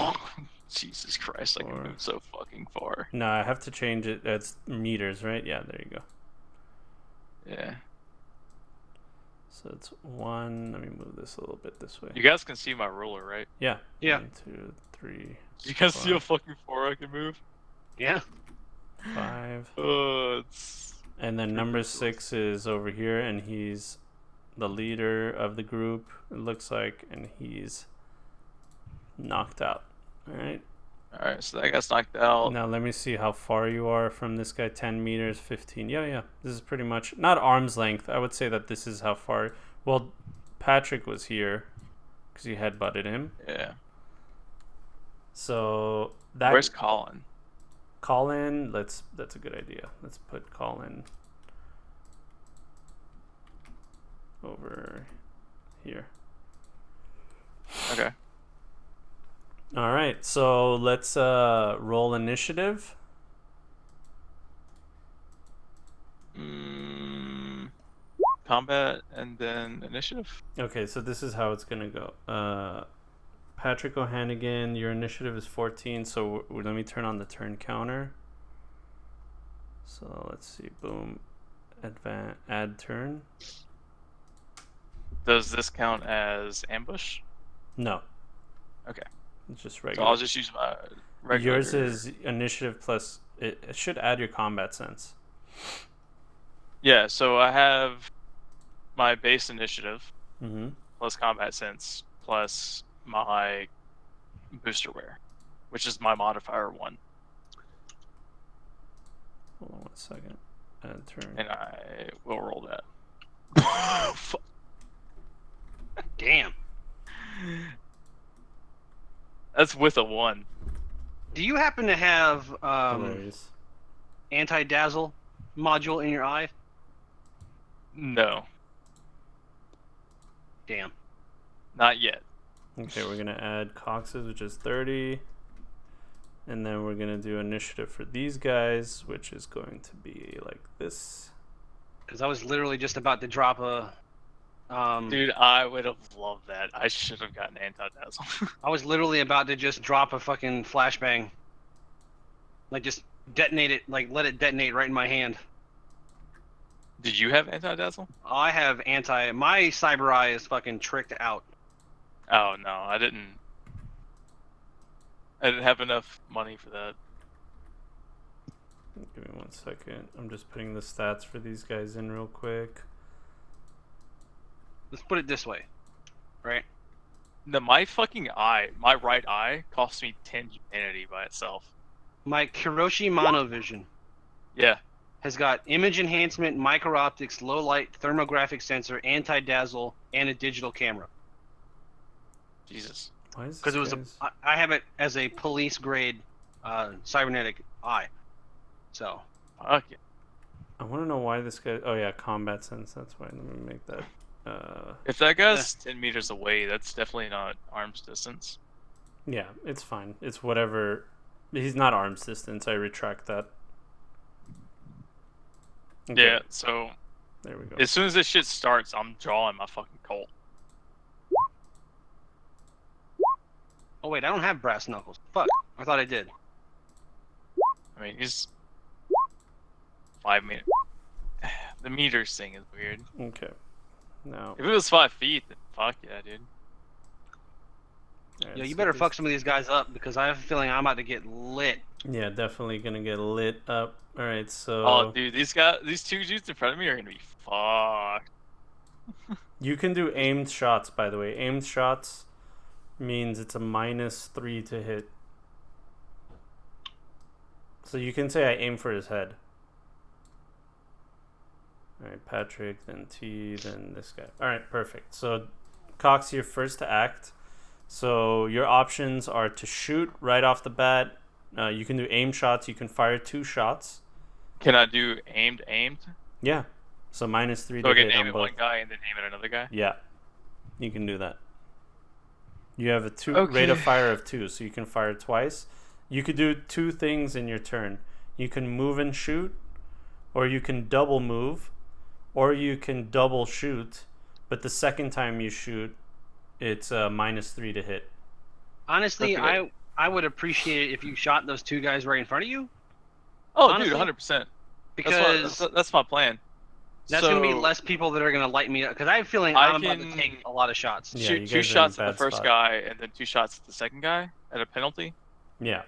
Speaker 3: Jesus Christ, I can
Speaker 1: 4.
Speaker 3: move so fucking far.
Speaker 1: No, I have to change it. It's meters, right? Yeah, there you go.
Speaker 3: Yeah.
Speaker 1: So it's 1. Let me move this a little bit this way.
Speaker 3: You guys can see my ruler, right?
Speaker 1: Yeah.
Speaker 2: Yeah.
Speaker 1: 1, 2, 3.
Speaker 3: You guys see how
Speaker 1: 4,
Speaker 3: fucking far I can move?
Speaker 2: Yeah.
Speaker 1: 5.
Speaker 3: It's
Speaker 1: And then number 6 is over here, and he's the leader of the group, it looks like, and he's knocked out. Alright.
Speaker 3: alright. So that guy's knocked out.
Speaker 1: Now let me see how far you are from this guy. 10 meters, 15. Yeah. This is pretty much, not arm's length. I would say that this is how far. Well, Patrick was here because you headbutted him.
Speaker 3: Yeah.
Speaker 1: So that.
Speaker 3: Where's Colin?
Speaker 1: Colin, that's a good idea. Let's put Colin over here.
Speaker 3: Okay.
Speaker 1: All right, so let's roll initiative.
Speaker 3: Combat and then initiative.
Speaker 1: Okay, so this is how it's gonna go. Patrick O'Hannigan, your initiative is 14. So let me turn on the turn counter. So let's see, boom, add turn.
Speaker 3: Does this count as ambush?
Speaker 1: No.
Speaker 3: Okay.
Speaker 1: It's just
Speaker 3: So
Speaker 1: regular.
Speaker 3: I'll just use my regular.
Speaker 1: Yours is initiative plus. It should add your combat sense.
Speaker 3: Yeah. So I have my base initiative
Speaker 1: Mm-hmm.
Speaker 3: plus combat sense plus my booster wear, which is my modifier 1,
Speaker 1: Hold on 1 second. Add turn.
Speaker 3: and I will roll that. Fuck.
Speaker 2: Damn.
Speaker 3: That's with a 1.
Speaker 2: Do you happen to have
Speaker 1: Hilarious.
Speaker 2: anti-dazzle module in your eye?
Speaker 3: No,
Speaker 2: Damn.
Speaker 3: not yet.
Speaker 1: Okay, we're gonna add Cox's, which is 30. And then we're gonna do initiative for these guys, which is going to be like this.
Speaker 2: Because I was literally just about to drop a.
Speaker 3: Dude, I would have loved that. I should have gotten anti-dazzle.
Speaker 2: I was literally about to just drop a fucking flashbang. Like, just detonate it, like, let it detonate right in my hand.
Speaker 3: Did you have anti-dazzle?
Speaker 2: I have anti. My cyber eye is fucking tricked out.
Speaker 3: Oh no, I didn't. I didn't have enough money for that.
Speaker 1: Give me 1 second. I'm just putting the stats for these guys in real quick.
Speaker 2: Let's put it this way, right?
Speaker 3: No, my fucking eye, my right eye, cost me 10 humanity by itself.
Speaker 2: My Kiroshi Monovision
Speaker 3: Yeah.
Speaker 2: has got image enhancement, micro optics, low light, thermographic sensor, anti-dazzle, and a digital camera.
Speaker 3: Jesus.
Speaker 1: Why is
Speaker 2: Because it
Speaker 1: this
Speaker 2: was
Speaker 1: guy's-
Speaker 2: I have it as a police grade cybernetic eye. So
Speaker 3: Fuck it.
Speaker 1: I want to know why this guy. Oh yeah, combat sense. That's why. Let me make that.
Speaker 3: If that guy's 10 meters away, that's definitely not arm's distance.
Speaker 1: Yeah, it's fine. It's whatever. He's not arms distance. I retract that. Okay,
Speaker 3: Yeah, so
Speaker 1: there we go.
Speaker 3: as soon as this shit starts, I'm drawing my fucking Colt.
Speaker 2: oh wait, I don't have brass knuckles. Fuck, I thought I did.
Speaker 3: I mean, he's 5 meters. The meters thing is weird.
Speaker 1: Okay. Now.
Speaker 3: If it was 5 feet, then fuck yeah, dude.
Speaker 1: alright,
Speaker 2: Yeah, you
Speaker 1: so
Speaker 2: better
Speaker 1: this-
Speaker 2: fuck some of these guys up because I have a feeling I'm about to get lit.
Speaker 1: Yeah, definitely gonna get lit up. All right, so
Speaker 3: Oh, dude, these two dudes in front of me are gonna be fucked.
Speaker 1: you can do aimed shots. By the way, aimed shots means it's a -3 to hit. So you can say I aim for his head. All right, Patrick, then T, then this guy. All right, perfect. So, Cox, you're first to act. So your options are to shoot right off the bat. You can do aim shots. You can fire 2 shots.
Speaker 3: Can I do aimed?
Speaker 1: Yeah. So -3
Speaker 3: So I
Speaker 1: to
Speaker 3: can
Speaker 1: hit
Speaker 3: aim
Speaker 1: on
Speaker 3: at
Speaker 1: both.
Speaker 3: one guy and then aim at another guy?
Speaker 1: Yeah, you can do that. You have a
Speaker 3: Okay.
Speaker 1: rate of fire of 2, so you can fire twice. You could do 2 things in your turn. You can move and shoot, or you can double move, or you can double shoot. But the second time you shoot, it's -3 to hit.
Speaker 2: Honestly,
Speaker 3: Okay.
Speaker 2: I would appreciate it if you shot those 2 guys right in front of you
Speaker 3: Oh,
Speaker 2: Honestly,
Speaker 3: dude, 100%.
Speaker 2: because
Speaker 3: That's my plan.
Speaker 2: that's gonna be
Speaker 3: So,
Speaker 2: less people that are gonna light me up. Because I have a feeling
Speaker 3: I
Speaker 2: I'm about to
Speaker 3: can-
Speaker 2: take a lot of shots.
Speaker 1: Yeah,
Speaker 3: shoot
Speaker 1: you
Speaker 3: 2
Speaker 1: guys are in
Speaker 3: shots at the
Speaker 1: bad
Speaker 3: first
Speaker 1: spot.
Speaker 3: guy and then 2 shots at the second guy at a penalty.
Speaker 1: Yeah.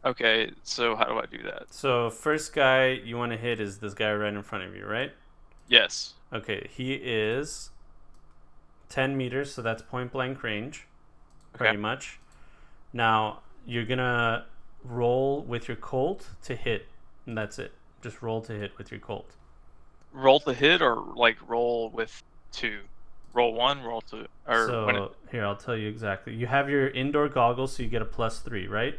Speaker 3: Okay, so how do I do that?
Speaker 1: So first guy you want to hit is this guy right in front of you, right?
Speaker 3: Yes.
Speaker 1: Okay, he is 10 meters, so that's point blank range, pretty
Speaker 3: Okay.
Speaker 1: much. Now, you're gonna roll with your Colt to hit, and that's it. Just roll to hit with your Colt.
Speaker 3: Roll to hit or like roll with 2? Roll 1, roll 2, or
Speaker 1: So,
Speaker 3: when it,
Speaker 1: here, I'll tell you exactly. You have your indoor goggles, so you get a +3, right?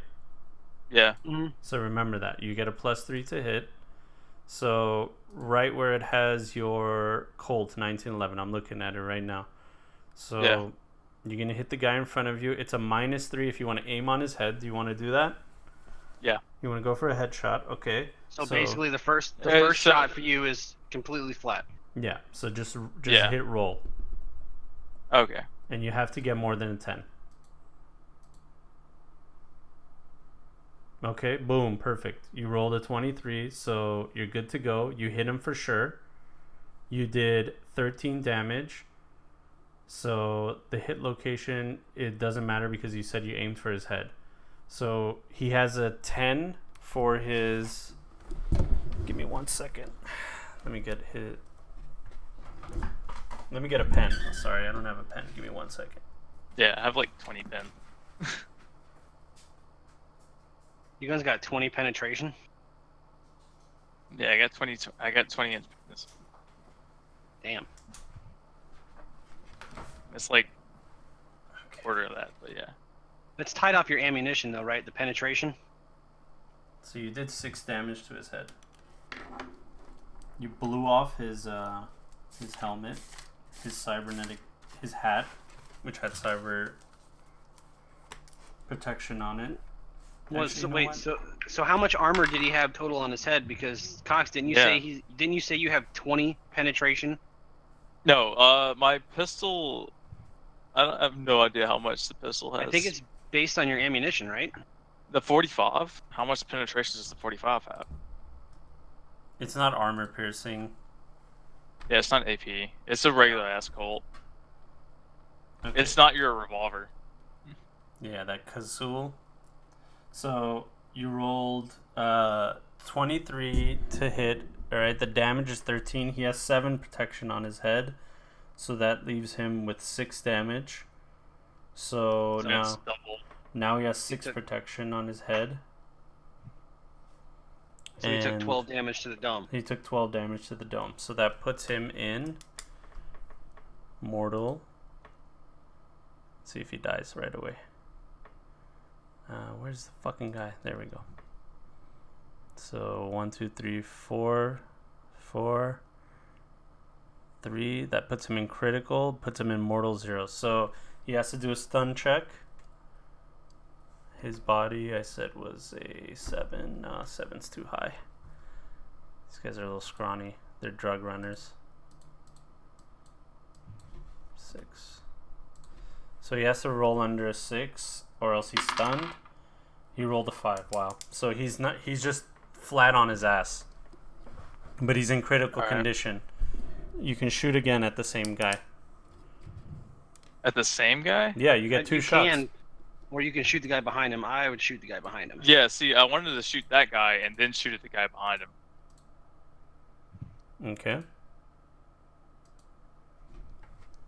Speaker 3: yeah.
Speaker 1: So remember that. You get a +3 to hit. So, right where it has your Colt 1911, I'm looking at it right now. So,
Speaker 3: Yeah.
Speaker 1: you're going to hit the guy in front of you. It's a -3 if you want to aim on his head. Do you want to do that?
Speaker 3: Yeah.
Speaker 1: You want to go for a headshot? Okay.
Speaker 2: So basically, the first
Speaker 3: so-
Speaker 2: shot for you is completely flat.
Speaker 1: Yeah. So just
Speaker 3: Yeah.
Speaker 1: hit roll,
Speaker 3: Okay.
Speaker 1: and you have to get more than a 10. Okay. Boom. Perfect. You rolled a 23, so you're good to go. You hit him for sure. You did 13 damage. So the hit location, it doesn't matter because you said you aimed for his head. So he has a 10 for his. Give me 1 second. Let me get hit. Let me get a pen. Sorry, I don't have a pen. Give me 1 second.
Speaker 3: Yeah, I have like 20 pen.
Speaker 2: You guys got 20 penetration.
Speaker 3: Yeah, I got 20. I got 20 inch penis.
Speaker 2: Damn.
Speaker 3: It's like quarter of that, but yeah.
Speaker 2: That's tied off your ammunition, though, right? The penetration.
Speaker 1: So you did 6 damage to his head. You blew off his helmet, his hat, which had cyber protection on it.
Speaker 2: Well,
Speaker 1: Actually,
Speaker 2: so
Speaker 1: you know
Speaker 2: wait,
Speaker 1: what?
Speaker 2: so how much armor did he have total on his head? Because Cox, didn't you say you have 20 penetration?
Speaker 3: No, my pistol. I have no idea how much the pistol has.
Speaker 2: I think it's based on your ammunition, right?
Speaker 3: The 45. How much penetration does the 45 have?
Speaker 1: It's not armor piercing.
Speaker 3: Yeah, it's not AP. It's a regular ass Colt.
Speaker 1: Okay.
Speaker 3: It's not your revolver.
Speaker 1: Yeah, that Kazul. So you rolled 23 to hit. Alright, the damage is 13. He has 7 protection on his head. So that leaves him with 6 damage. So
Speaker 3: It's
Speaker 1: now,
Speaker 3: double.
Speaker 1: now he has 6 protection on his head.
Speaker 2: So he took 12 damage to the dome.
Speaker 1: He took 12 damage to the dome. So that puts him in mortal. Let's see if he dies right away. Where's the fucking guy? There we go. So 1, 2, 3, 4, 4, 3. That puts him in critical. Puts him in mortal 0. So he has to do a stun check. His body, I said, was a 7. No, 7's too high. These guys are a little scrawny. They're drug runners. 6. So he has to roll under a 6, or else he's stunned. He rolled a 5. Wow. So he's just flat on his ass. But he's in critical condition. You can shoot again at the same guy.
Speaker 3: At the same guy?
Speaker 1: Yeah, you get 2 shots.
Speaker 2: Or you can shoot the guy behind him. I would shoot the guy behind him.
Speaker 3: Yeah, see, I wanted to shoot that guy and then shoot at the guy behind him.
Speaker 1: Okay.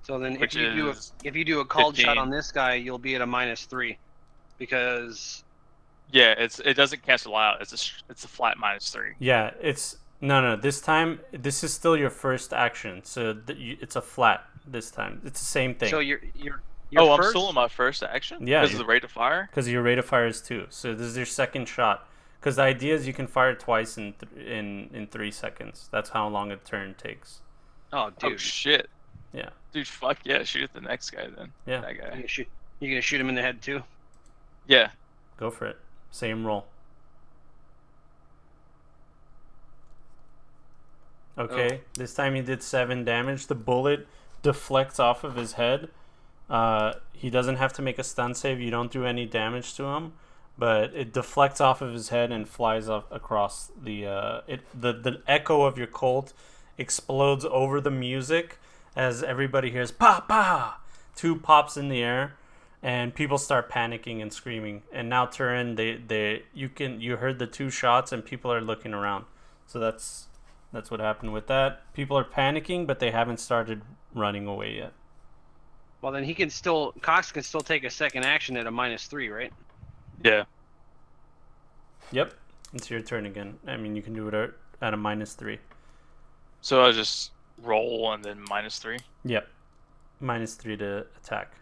Speaker 2: So then
Speaker 3: Which
Speaker 2: if you do a called
Speaker 3: 15.
Speaker 2: shot on this guy, you'll be at a -3. Because
Speaker 3: Yeah, it doesn't cancel out. It's a flat -3.
Speaker 1: Yeah, it's no. This time, this is still your first action, so it's a flat this time. It's the same thing.
Speaker 2: so your
Speaker 3: I'm
Speaker 2: first,
Speaker 3: still in my first action?
Speaker 1: Yeah,
Speaker 3: Because of the rate of fire?
Speaker 1: Because your rate of fire is 2, so this is your second shot. Because the idea is you can fire twice in 3 seconds. That's how long a turn takes.
Speaker 2: Oh, dude.
Speaker 3: Oh, shit.
Speaker 1: Yeah.
Speaker 3: Dude, fuck yeah. Shoot at the next guy then.
Speaker 1: Yeah.
Speaker 3: That guy.
Speaker 2: You gonna shoot him in the head too?
Speaker 3: Yeah.
Speaker 1: Go for it. Same roll. Okay, This time he did 7 damage. The bullet deflects off of his head. He doesn't have to make a stun save. You don't do any damage to him, but it deflects off of his head and flies up across the echo of your Colt explodes over the music as everybody hears pa pa. 2 pops in the air, and people start panicking and screaming. And now Turin, you heard the 2 shots, and people are looking around. So that's what happened with that. People are panicking, but they haven't started running away yet.
Speaker 2: Well, then Cox can still take a second action at a -3, right?
Speaker 3: Yeah.
Speaker 1: Yep, it's your turn again. I mean, you can do it at a -3.
Speaker 3: So I just roll and then -3?
Speaker 1: Yep, -3 to attack.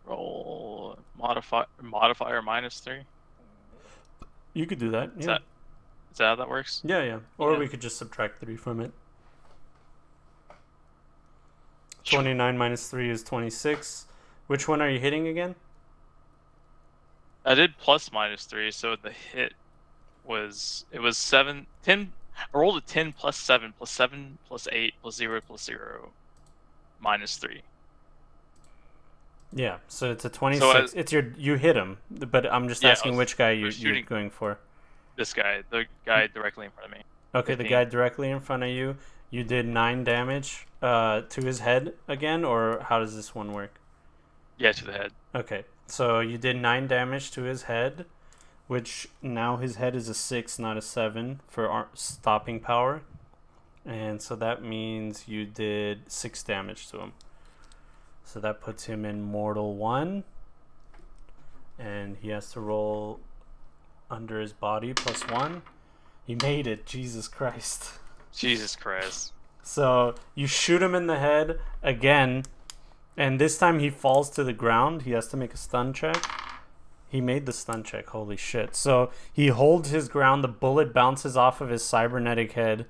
Speaker 3: Roll modifier -3?
Speaker 1: You could do that. Yeah.
Speaker 3: Is that how that works?
Speaker 1: Yeah. Or
Speaker 2: Yeah.
Speaker 1: we could just subtract 3 from it. 29 -3 is 26. Which one are you hitting again?
Speaker 3: I did plus -3, so the hit was 7, 10. I rolled a 10 plus 7 plus 7 plus 8 plus 0 plus 0 -3.
Speaker 1: Yeah, so it's a 26. You hit him, but I'm just asking which guy you're going for.
Speaker 3: This guy, the guy directly in front of me.
Speaker 1: Okay,
Speaker 3: 15.
Speaker 1: the guy directly in front of you. You did 9 damage to his head again, or how does this one work?
Speaker 3: Yeah, to the head.
Speaker 1: Okay, so you did 9 damage to his head, which now his head is a 6, not a 7 for stopping power. And so that means you did 6 damage to him. So that puts him in mortal 1. And he has to roll under his body +1. He made it, Jesus Christ.
Speaker 3: Jesus Christ.
Speaker 1: So you shoot him in the head again, and this time he falls to the ground. He has to make a stun check. He made the stun check. Holy shit. So he holds his ground. The bullet bounces off of his cybernetic head.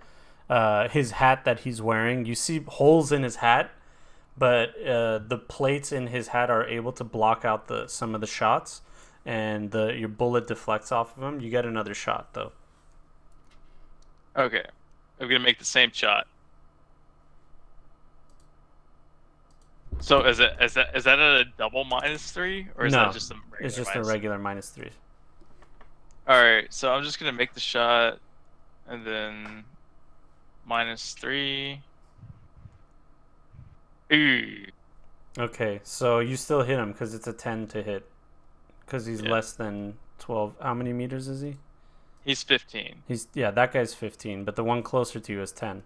Speaker 1: His hat that he's wearing. You see holes in his hat, but the plates in his hat are able to block out some of the shots, and your bullet deflects off of him. You get another shot, though.
Speaker 3: Okay. I'm going to make the same shot. So is that at a double -3, or is
Speaker 1: No,
Speaker 3: that just a regular
Speaker 1: it's just a
Speaker 3: -3?
Speaker 1: regular -3.
Speaker 3: Alright, so I'm just going to make the shot, and then -3. Ooh.
Speaker 1: Okay, so you still hit him because it's a 10 to hit. Because he's
Speaker 3: Yeah.
Speaker 1: less than 12. How many meters is he?
Speaker 3: He's 15.
Speaker 1: Yeah, that guy's 15, but the one closer to you is 10.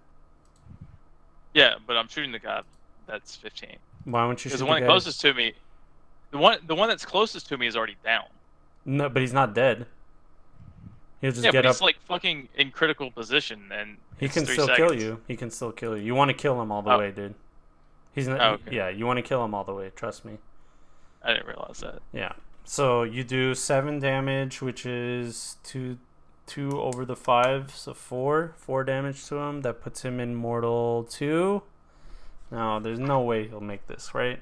Speaker 3: Yeah, but I'm shooting the guy that's 15.
Speaker 1: Why won't you
Speaker 3: Because
Speaker 1: shoot
Speaker 3: the one
Speaker 1: guy?
Speaker 3: closest to me, the one that's closest to me is already down.
Speaker 1: No, but he's not dead. He'll just
Speaker 3: Yeah,
Speaker 1: get
Speaker 3: but
Speaker 1: up.
Speaker 3: he's like fucking in critical position, and
Speaker 1: He
Speaker 3: it's
Speaker 1: can
Speaker 3: 3
Speaker 1: still
Speaker 3: seconds.
Speaker 1: kill you. He can still kill you. You want to kill him all the
Speaker 3: Oh.
Speaker 1: way, dude. He's not.
Speaker 3: Oh, okay.
Speaker 1: Yeah, you want to kill him all the way. Trust me.
Speaker 3: I didn't realize that.
Speaker 1: Yeah. So you do 7 damage, which is 2 over the 5, so 4 damage to him. That puts him in mortal 2. Now there's no way he'll make this, right?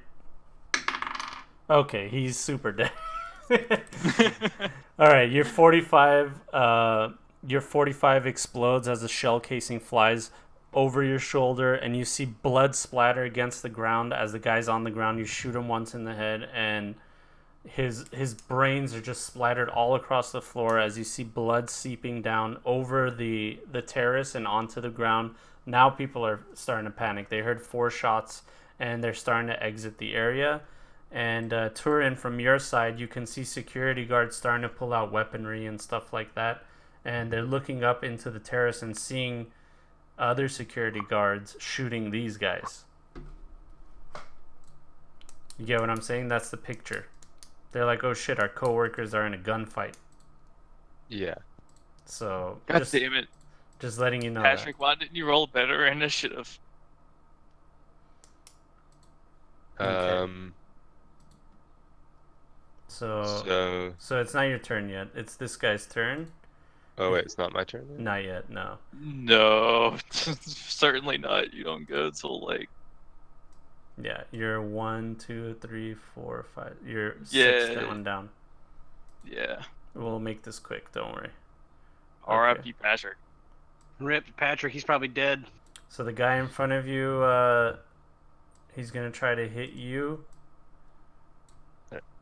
Speaker 1: Okay, he's super dead. All right, your 45. Your 45 explodes as a shell casing flies over your shoulder, and you see blood splatter against the ground. As the guy's on the ground, you shoot him once in the head, and his brains are just splattered all across the floor as you see blood seeping down over the terrace and onto the ground. Now people are starting to panic. They heard 4 shots, and they're starting to exit the area. And Turin, from your side, you can see security guards starting to pull out weaponry and stuff like that. And they're looking up into the terrace and seeing other security guards shooting these guys. You get what I'm saying? That's the picture. They're like, oh shit, our coworkers are in a gunfight.
Speaker 4: Yeah.
Speaker 1: So
Speaker 3: God damn it,
Speaker 1: just letting you know.
Speaker 3: Patrick! Why didn't you roll better initiative?
Speaker 1: Okay. So it's not your turn yet. It's this guy's turn.
Speaker 4: Oh wait, it's not my turn yet?
Speaker 1: Not yet, no.
Speaker 3: No, certainly not. You don't go till like.
Speaker 1: Yeah, you're 1, 2, 3, 4, 5. You're 6
Speaker 3: Yeah.
Speaker 1: one down.
Speaker 3: Yeah.
Speaker 1: We'll make this quick. Don't worry.
Speaker 3: R.I.P. Patrick.
Speaker 2: Rip Patrick, he's probably dead.
Speaker 1: So the guy in front of you, he's gonna try to hit you.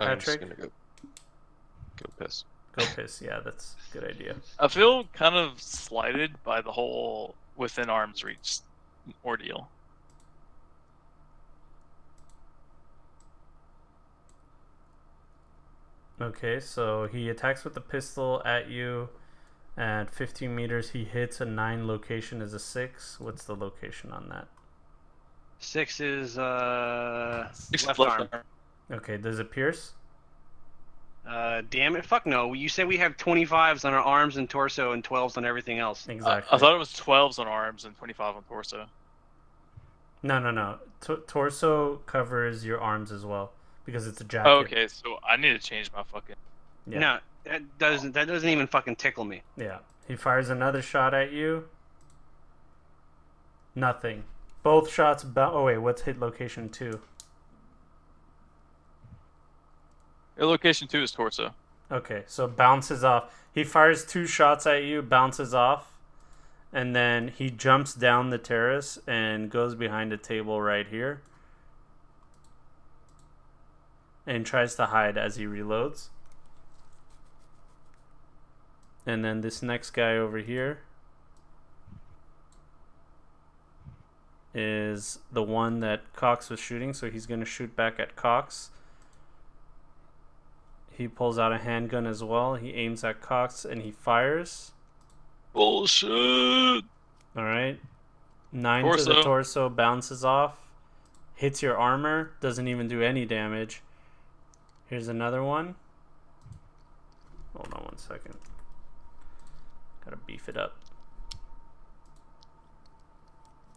Speaker 4: I'm just
Speaker 1: Patrick?
Speaker 4: gonna go piss.
Speaker 1: Go piss. Yeah, that's a good idea.
Speaker 3: I feel kind of slighted by the whole within arm's reach ordeal.
Speaker 1: Okay, so he attacks with the pistol at you at 15 meters. He hits a 9. Location is a 6. What's the location on that?
Speaker 2: 6 is
Speaker 3: Six
Speaker 2: left arm.
Speaker 1: Okay, does it pierce?
Speaker 2: Damn it, fuck no. You said we have 25s on our arms and torso and 12s on everything else.
Speaker 1: Exactly.
Speaker 3: I thought it was 12s on arms and 25 on torso.
Speaker 1: No. Torso covers your arms as well because it's a jacket.
Speaker 3: Oh, okay, so I need to change my fucking.
Speaker 1: Yeah.
Speaker 2: No, that doesn't even fucking tickle me.
Speaker 1: Yeah. He fires another shot at you. Nothing. Both shots. Oh wait, what's hit location 2?
Speaker 3: Your location 2 is torso.
Speaker 1: Okay, so bounces off. He fires 2 shots at you, bounces off, and then he jumps down the terrace and goes behind a table right here and tries to hide as he reloads. And then this next guy over here is the one that Cox was shooting, so he's going to shoot back at Cox. He pulls out a handgun as well. He aims at Cox and he fires.
Speaker 3: Bullshit!
Speaker 1: Alright. 9 to the
Speaker 3: Torso.
Speaker 1: torso, bounces off. Hits your armor, doesn't even do any damage. Here's another one. Hold on 1 second. Gotta beef it up.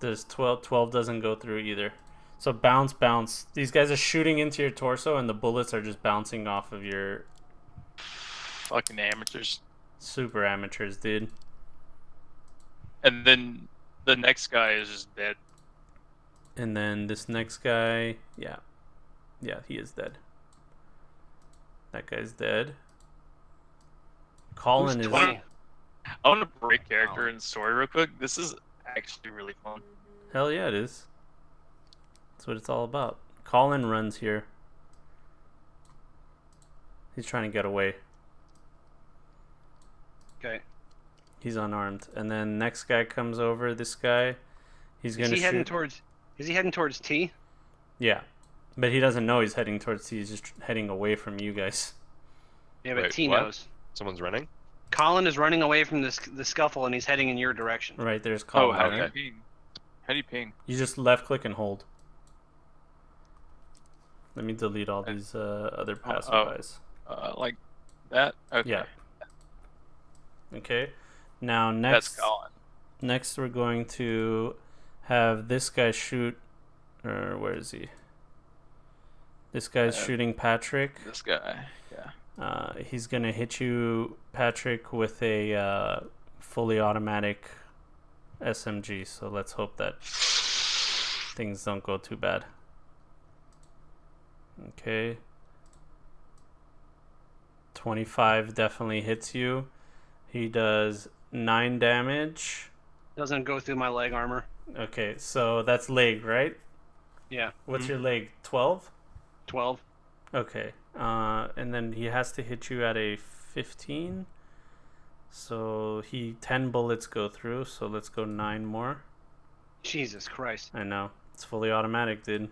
Speaker 1: This 12 doesn't go through either. So bounce. These guys are shooting into your torso and the bullets are just bouncing off of your
Speaker 3: Fucking amateurs.
Speaker 1: Super amateurs, dude.
Speaker 3: And then the next guy is just dead.
Speaker 1: And then this next guy, yeah, he is dead. That guy's dead. Colin
Speaker 2: Who's
Speaker 1: is
Speaker 2: 20?
Speaker 3: I want to break character and story real quick. This is actually really fun.
Speaker 1: hell yeah, it is. That's what it's all about. Colin runs here. He's trying to get away.
Speaker 2: Okay.
Speaker 1: He's unarmed, and then next guy comes over. This guy, he's gonna shoot.
Speaker 2: Is he heading towards T?
Speaker 1: Yeah, but he doesn't know he's heading towards T. He's just heading away from you guys.
Speaker 2: Yeah, but
Speaker 4: Wait,
Speaker 2: T
Speaker 4: what?
Speaker 2: knows.
Speaker 4: Someone's running?
Speaker 2: Colin is running away from the scuffle, and he's heading in your direction.
Speaker 1: Right there's
Speaker 3: Oh,
Speaker 1: Colin.
Speaker 3: how
Speaker 1: right?
Speaker 3: do you ping? How do you ping?
Speaker 1: You just left click and hold. Let me delete all these other passive guys.
Speaker 3: Like that? Okay.
Speaker 1: Yeah. Okay. Now
Speaker 3: That's Colin.
Speaker 1: next we're going to have this guy shoot. Or where is he? This guy's shooting Patrick.
Speaker 3: This guy. Yeah.
Speaker 1: He's gonna hit you, Patrick, with a fully automatic SMG. So let's hope that things don't go too bad. Okay. 25 definitely hits you. He does 9 damage.
Speaker 2: Doesn't go through my leg armor.
Speaker 1: Okay, so that's leg, right?
Speaker 2: Yeah.
Speaker 1: What's your leg? 12?
Speaker 2: 12.
Speaker 1: Okay. And then he has to hit you at a 15. So 10 bullets go through, so let's go 9 more.
Speaker 2: Jesus Christ.
Speaker 1: I know. It's fully automatic, dude.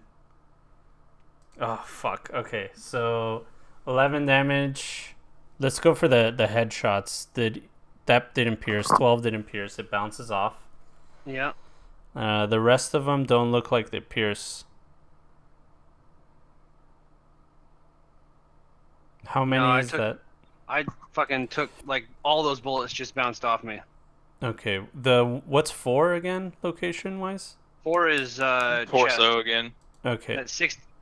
Speaker 1: Oh, fuck. Okay, so 11 damage. Let's go for the headshots. That didn't pierce. 12 didn't pierce. It bounces off.
Speaker 2: Yeah.
Speaker 1: The rest of them don't look like they pierce. How many is that?
Speaker 2: I fucking took, like, all those bullets just bounced off me.
Speaker 1: Okay, what's 4 again, location-wise?
Speaker 2: 4 is,
Speaker 3: Torso
Speaker 2: chest.
Speaker 3: again.
Speaker 1: Okay.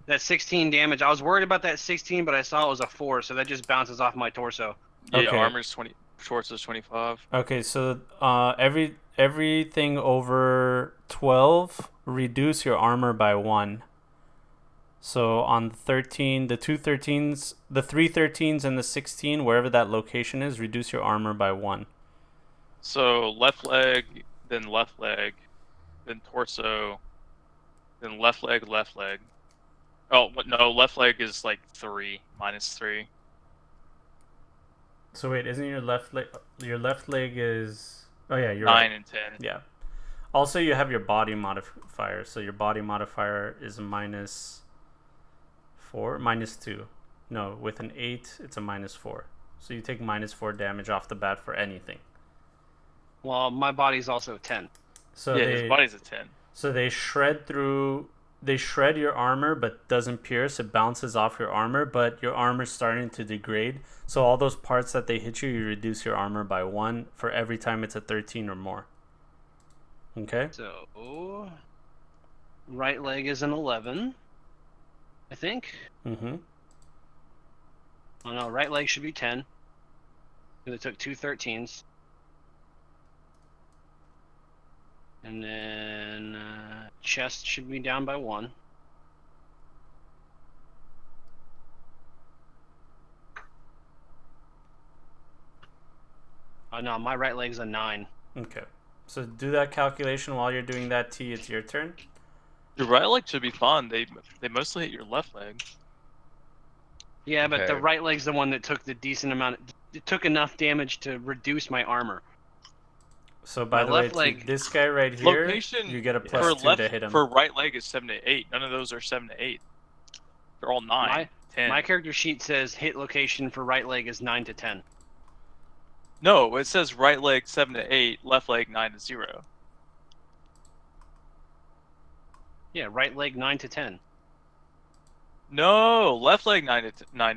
Speaker 2: That's 16 damage. I was worried about that 16, but I saw it was a 4, so that just bounces off my torso.
Speaker 3: Yeah,
Speaker 1: Okay.
Speaker 3: armor's 20. Torso's 25.
Speaker 1: Okay, so everything over 12, reduce your armor by 1. So on 13, the 2 13s, the 3 13s and the 16, wherever that location is, reduce your armor by 1.
Speaker 3: So left leg, then torso, then left leg. Oh, no, left leg is like 3, -3.
Speaker 1: So wait, isn't your left leg is... Oh yeah, you're
Speaker 3: 9
Speaker 1: right.
Speaker 3: and 10.
Speaker 1: Yeah. Also, you have your body modifier. So your body modifier is -4, -2. No, with an 8, it's a -4. So you take -4 damage off the bat for anything.
Speaker 2: Well, my body's also 10.
Speaker 1: So
Speaker 3: Yeah, his body's a 10.
Speaker 1: So they shred your armor, but doesn't pierce. It bounces off your armor, but your armor's starting to degrade. So all those parts that they hit you, you reduce your armor by 1 for every time it's a 13 or more. Okay?
Speaker 2: So, right leg is an 11, I think.
Speaker 1: Mm-hmm.
Speaker 2: Oh no, right leg should be 10. Because it took 2 13s. And then chest should be down by 1. Oh no, my right leg's a 9.
Speaker 1: Okay. So do that calculation while you're doing that, T. It's your turn.
Speaker 3: Your right leg should be fine. They mostly hit your left leg.
Speaker 2: Yeah, but the
Speaker 4: Okay.
Speaker 2: right leg's the one that took the decent amount. It took enough damage to reduce my armor.
Speaker 1: So by
Speaker 2: My
Speaker 1: the way,
Speaker 2: left
Speaker 1: T,
Speaker 2: leg-
Speaker 1: this guy right here,
Speaker 3: Location
Speaker 1: you get a
Speaker 3: for
Speaker 1: +2 to hit him.
Speaker 3: for right leg is 7 to 8. None of those are 7 to 8. They're all 9, 10.
Speaker 2: My character sheet says hit location for right leg is 9 to 10.
Speaker 3: No, it says right leg 7 to 8, left leg 9 to 0.
Speaker 2: Yeah, right leg 9 to 10.
Speaker 3: No, left leg 9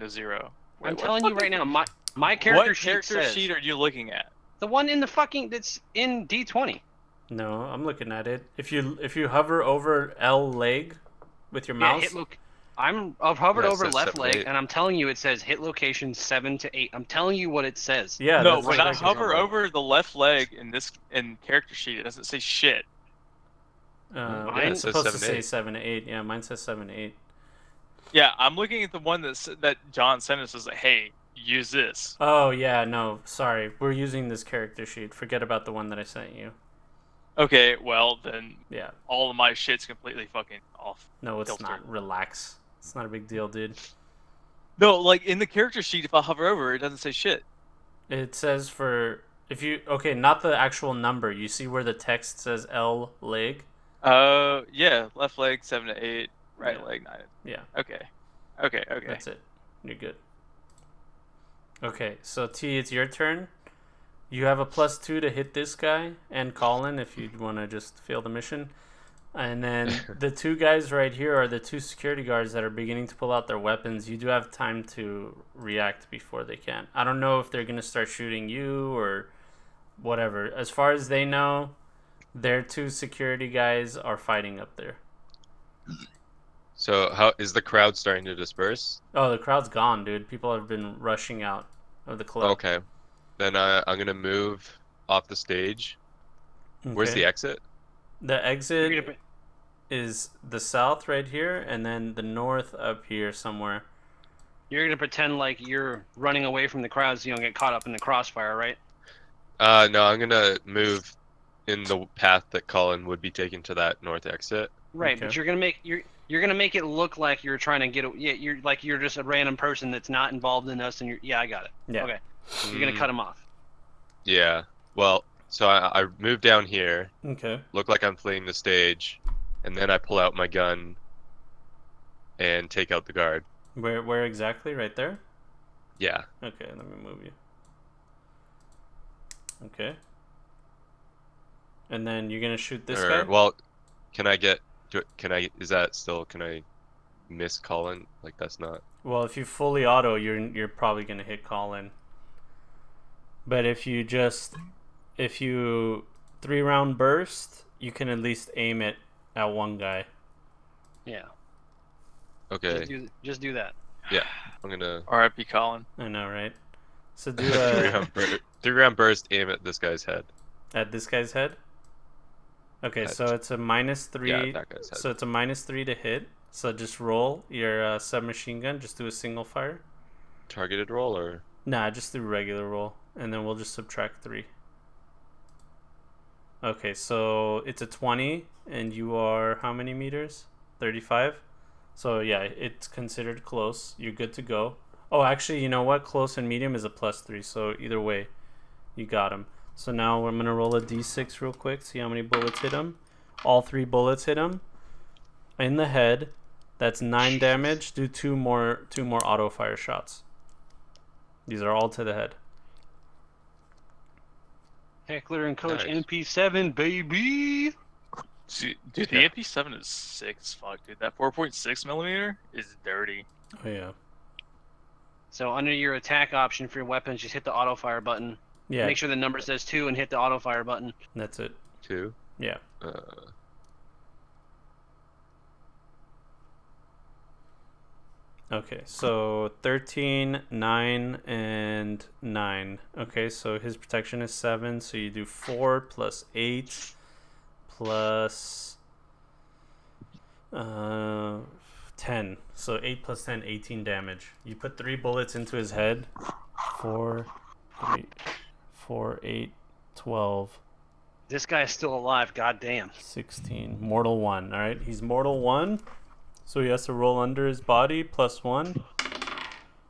Speaker 3: to 0. Wait,
Speaker 2: I'm
Speaker 3: what
Speaker 2: telling you
Speaker 3: fucking-
Speaker 2: right now, my character
Speaker 3: What
Speaker 2: sheet
Speaker 3: character
Speaker 2: says
Speaker 3: sheet are you looking at?
Speaker 2: the one in the fucking that's in D20.
Speaker 1: No, I'm looking at it. If you hover over L leg with your
Speaker 2: Yeah,
Speaker 1: mouse,
Speaker 2: I've hovered
Speaker 4: Yeah, it
Speaker 2: over
Speaker 4: says
Speaker 2: left
Speaker 4: 7,
Speaker 2: leg,
Speaker 4: 8.
Speaker 2: and I'm telling you, it says hit location 7 to 8. I'm telling you what it says.
Speaker 1: Yeah,
Speaker 3: No,
Speaker 1: that's
Speaker 3: when
Speaker 2: right
Speaker 3: I
Speaker 2: next to
Speaker 1: exactly.
Speaker 3: hover
Speaker 2: somebody.
Speaker 3: over the left leg in character sheet, it doesn't say shit.
Speaker 4: Yeah,
Speaker 2: Mine-
Speaker 4: it
Speaker 1: It's
Speaker 4: says
Speaker 1: supposed to
Speaker 4: 7,
Speaker 1: say
Speaker 4: 8.
Speaker 1: 7 8. Yeah, mine says 7 8.
Speaker 3: Yeah, I'm looking at the one that John sent us. Is like, hey, use this.
Speaker 1: Oh yeah, no, sorry. We're using this character sheet. Forget about the one that I sent you.
Speaker 3: Okay, well then
Speaker 1: Yeah.
Speaker 3: all of my shit's completely fucking off.
Speaker 1: No, it's
Speaker 3: Kilter.
Speaker 1: not. Relax. It's not a big deal, dude.
Speaker 3: No, like in the character sheet, if I hover over, it doesn't say shit.
Speaker 1: It says for if you okay, not the actual number. You see where the text says L leg?
Speaker 3: Yeah, left leg 7 to 8, right
Speaker 1: Yeah.
Speaker 3: leg 9.
Speaker 1: Yeah,
Speaker 3: Okay.
Speaker 1: that's it. You're good. Okay, so T, it's your turn. You have a +2 to hit this guy and Colin if you want to just fail the mission. And then the two guys right here are the two security guards that are beginning to pull out their weapons. You do have time to react before they can. I don't know if they're going to start shooting you or whatever. As far as they know, their two security guys are fighting up there.
Speaker 4: So how is the crowd starting to disperse?
Speaker 1: Oh, the crowd's gone, dude. People have been rushing out of the club.
Speaker 4: Okay. Then I'm gonna move off the stage. Where's
Speaker 1: Okay.
Speaker 4: the exit?
Speaker 1: The
Speaker 2: You're
Speaker 1: exit
Speaker 2: gonna-
Speaker 1: is the south right here, and then the north up here somewhere.
Speaker 2: You're gonna pretend like you're running away from the crowd so you don't get caught up in the crossfire, right?
Speaker 4: No, I'm gonna move in the path that Colin would be taking to that north exit.
Speaker 2: Right,
Speaker 1: Okay.
Speaker 2: but you're gonna make it look like you're trying to yeah, you're like you're just a random person that's not involved in us, and yeah, I got it.
Speaker 1: Yeah.
Speaker 2: Okay, you're gonna cut him off.
Speaker 4: Yeah. Well, so I move down here,
Speaker 1: Okay.
Speaker 4: look like I'm fleeing the stage, and then I pull out my gun and take out the guard.
Speaker 1: Where exactly? Right there?
Speaker 4: Yeah.
Speaker 1: Okay, let me move you. Okay. And then you're gonna shoot this guy?
Speaker 4: Well, can I get? Can I? Is that still? Can I miss Colin? Like that's not.
Speaker 1: Well, if you fully auto, you're probably gonna hit Colin. But if you 3-round burst, you can at least aim it at one guy.
Speaker 2: Yeah,
Speaker 4: Okay.
Speaker 2: just do that.
Speaker 4: Yeah. I'm gonna
Speaker 3: R.I.P. Colin.
Speaker 1: I know, right? So do
Speaker 4: three-round burst. Aim at this guy's head.
Speaker 1: at this guy's head. Okay, so it's a -3.
Speaker 4: Yeah, that guy's head.
Speaker 1: So it's a -3 to hit. So just roll your submachine gun. Just do a single fire.
Speaker 4: Targeted roll or?
Speaker 1: Nah, just do regular roll, and then we'll just subtract 3. Okay, so it's a 20, and you are how many meters? 35. So yeah, it's considered close. You're good to go. Oh, actually, you know what? Close and medium is a +3. So either way, you got him. So now I'm gonna roll a d6 real quick. See how many bullets hit him. All 3 bullets hit him in the head. That's 9 damage. Do two more auto fire shots. These are all to the head.
Speaker 2: Heckler and Coach
Speaker 4: Nice.
Speaker 2: MP7, baby.
Speaker 3: Dude, the MP7 is sick as fuck, dude. That 4.6 millimeter is dirty.
Speaker 1: Oh yeah.
Speaker 2: So under your attack option for your weapons, just hit the auto fire button.
Speaker 1: Yeah.
Speaker 2: Make sure the number says 2 and hit the auto fire button.
Speaker 1: That's it.
Speaker 4: 2.
Speaker 1: Yeah. Okay, so 13, 9, and 9. Okay, so his protection is 7, so you do 4 plus 8 plus 10. So 8 plus 10, 18 damage. You put 3 bullets into his head. 4, 3, 4, 8, 12,
Speaker 2: This guy is still alive, goddamn.
Speaker 1: 16. Mortal 1, alright? He's Mortal 1. So he has to roll under his body +1.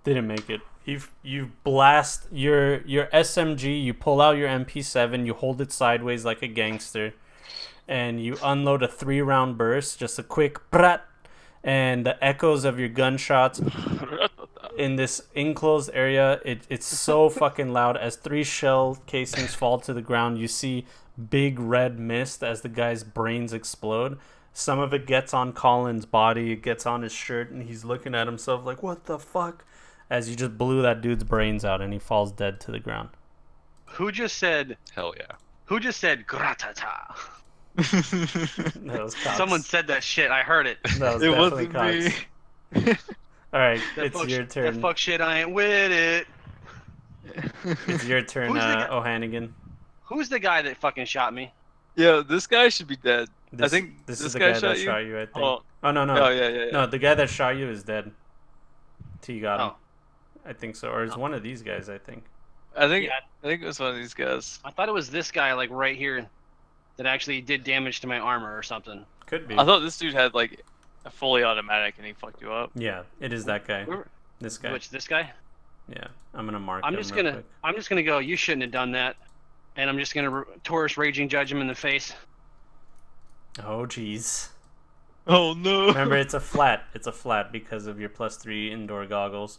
Speaker 1: Didn't make it. You blast your SMG. You pull out your MP7. You hold it sideways like a gangster, and you unload a 3-round burst. Just a quick brat, and the echoes of your gunshots in this enclosed area. It's so fucking loud. As 3 shell casings fall to the ground, you see big red mist as the guy's brains explode. Some of it gets on Colin's body, it gets on his shirt, and he's looking at himself like, what the fuck? As you just blew that dude's brains out, and he falls dead to the ground.
Speaker 2: Who just said
Speaker 4: Hell yeah.
Speaker 2: gratata?
Speaker 1: That was Cox.
Speaker 2: Someone said that shit. I heard it.
Speaker 1: That was
Speaker 3: It
Speaker 1: definitely
Speaker 3: wasn't me.
Speaker 1: Cox. All right,
Speaker 2: That
Speaker 1: it's
Speaker 2: fuck
Speaker 1: your
Speaker 2: That
Speaker 1: turn.
Speaker 2: fuck shit, I ain't with it.
Speaker 1: It's your turn,
Speaker 2: Who's the guy?
Speaker 1: O'Hannigan.
Speaker 2: Who's the guy that fucking shot me?
Speaker 3: Yeah, this guy should be dead. I
Speaker 1: This
Speaker 3: think
Speaker 1: this is
Speaker 3: this
Speaker 1: the
Speaker 3: guy
Speaker 1: guy that
Speaker 3: shot you.
Speaker 1: shot you, I think.
Speaker 3: Oh,
Speaker 1: Oh no
Speaker 3: oh yeah.
Speaker 1: no, the guy that shot you is dead. T got him.
Speaker 2: Oh,
Speaker 1: I think so, or it's one of these guys. I think.
Speaker 3: I think
Speaker 2: Yeah.
Speaker 3: I think it was one of these guys.
Speaker 2: I thought it was this guy, like right here, that actually did damage to my armor or something.
Speaker 1: Could be.
Speaker 3: I thought this dude had like a fully automatic and he fucked you up.
Speaker 1: Yeah, it is that guy.
Speaker 2: Where-
Speaker 1: This guy.
Speaker 2: Which this guy?
Speaker 1: Yeah, I'm gonna mark
Speaker 2: I'm
Speaker 1: him
Speaker 2: just
Speaker 1: real
Speaker 2: gonna
Speaker 1: quick.
Speaker 2: I'm just gonna go. You shouldn't have done that, and I'm just gonna Taurus raging judge him in the face.
Speaker 1: Oh jeez.
Speaker 3: Oh no!
Speaker 1: Remember, it's a flat. It's a flat because of your +3 indoor goggles.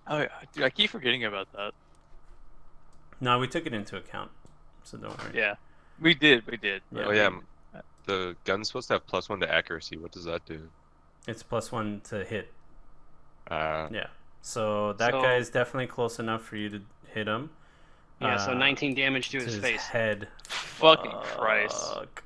Speaker 3: Oh yeah, dude, I keep forgetting about that.
Speaker 1: No, we took it into account, so don't worry.
Speaker 3: Yeah, we did.
Speaker 1: Yeah.
Speaker 4: Oh yeah, the gun's supposed to have +1 to accuracy. What does that do?
Speaker 1: It's +1 to hit.
Speaker 4: Uh,
Speaker 1: Yeah. So that
Speaker 2: So-
Speaker 1: guy is definitely close enough for you to hit him.
Speaker 2: Yeah, so 19 damage to his face.
Speaker 1: head.
Speaker 3: Fucking Christ!
Speaker 1: Fuck.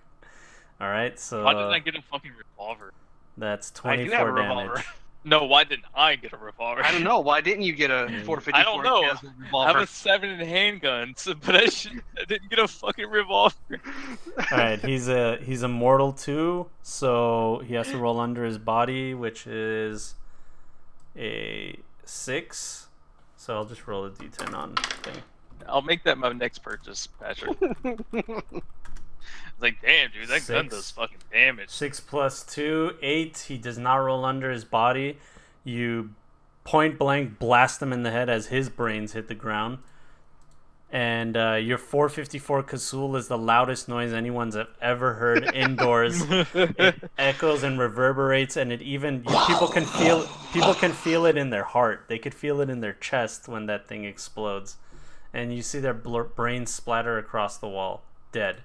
Speaker 1: All right, so
Speaker 3: Why didn't I get a fucking revolver?
Speaker 1: that's
Speaker 2: I do
Speaker 1: 24
Speaker 2: have a
Speaker 1: damage.
Speaker 2: revolver.
Speaker 3: No, why didn't I get a revolver?
Speaker 2: I don't know. Why didn't you get a 454
Speaker 3: I don't know.
Speaker 2: Castle
Speaker 3: I
Speaker 2: revolver?
Speaker 3: have a 7 in handgun, but I didn't get a fucking revolver.
Speaker 1: All right, he's a mortal 2, so he has to roll under his body, which is a 6. So I'll just roll a d10 on thing.
Speaker 3: I'll make that my next purchase, Patrick. It's like, damn, dude, that gun
Speaker 1: 6.
Speaker 3: does fucking damage.
Speaker 1: 6 plus 2, 8. He does not roll under his body. You point blank blast him in the head as his brains hit the ground. And your 454 Kazul is the loudest noise anyone's ever heard indoors. It echoes and reverberates, and it even people can feel it in their heart. They could feel it in their chest when that thing explodes, and you see their brains splatter across the wall, dead.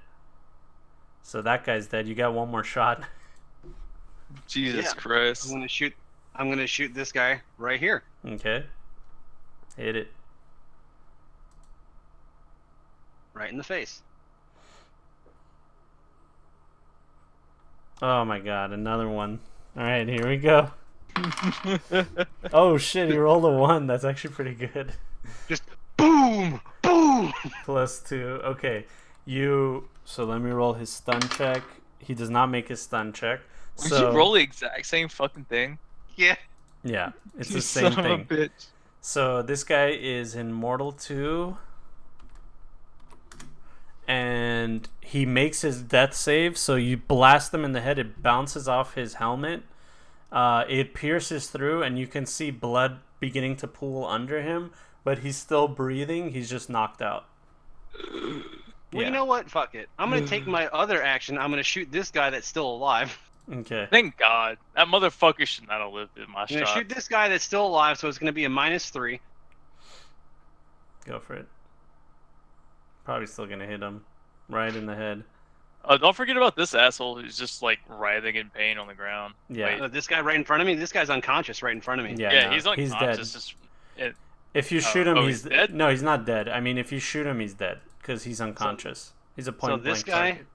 Speaker 1: So that guy's dead. You got one more shot.
Speaker 3: Jesus
Speaker 2: Yeah.
Speaker 3: Christ.
Speaker 2: I'm gonna shoot this guy right here.
Speaker 1: Okay, hit it.
Speaker 2: Right in the face.
Speaker 1: Oh my god, another one. All right, here we go. Oh shit, he rolled a 1. That's actually pretty good.
Speaker 2: Just boom, boom.
Speaker 1: +2. Okay, so let me roll his stun check. He does not make his stun check.
Speaker 3: Did
Speaker 1: So
Speaker 3: you roll the exact same fucking thing?
Speaker 2: Yeah.
Speaker 1: yeah, it's
Speaker 3: You
Speaker 1: the same
Speaker 3: son of a
Speaker 1: thing.
Speaker 3: bitch.
Speaker 1: So this guy is in Mortal 2, and he makes his death save. So you blast him in the head. It bounces off his helmet. It pierces through, and you can see blood beginning to pool under him. But he's still breathing. He's just knocked out.
Speaker 2: Well, you know what? Fuck it. I'm gonna take my other action. I'm gonna shoot this guy that's still alive.
Speaker 1: Okay.
Speaker 3: Thank God. That motherfucker should not have lived in my
Speaker 2: I'm gonna
Speaker 3: shot.
Speaker 2: shoot this guy that's still alive, so it's gonna be a -3.
Speaker 1: Go for it. Probably still gonna hit him right in the head.
Speaker 3: Don't forget about this asshole who's just like writhing in pain on the ground.
Speaker 1: Yeah.
Speaker 2: This guy right in front of me. This guy's unconscious right in front of me.
Speaker 1: Yeah,
Speaker 3: Yeah,
Speaker 1: no,
Speaker 3: he's
Speaker 1: he's dead.
Speaker 3: unconscious. Just,
Speaker 1: If you shoot him,
Speaker 3: oh,
Speaker 1: he's
Speaker 3: he's dead?
Speaker 1: No, he's not dead. I mean, if you shoot him, he's dead because he's unconscious. He's a point
Speaker 2: this
Speaker 1: blank
Speaker 2: guy-
Speaker 1: target.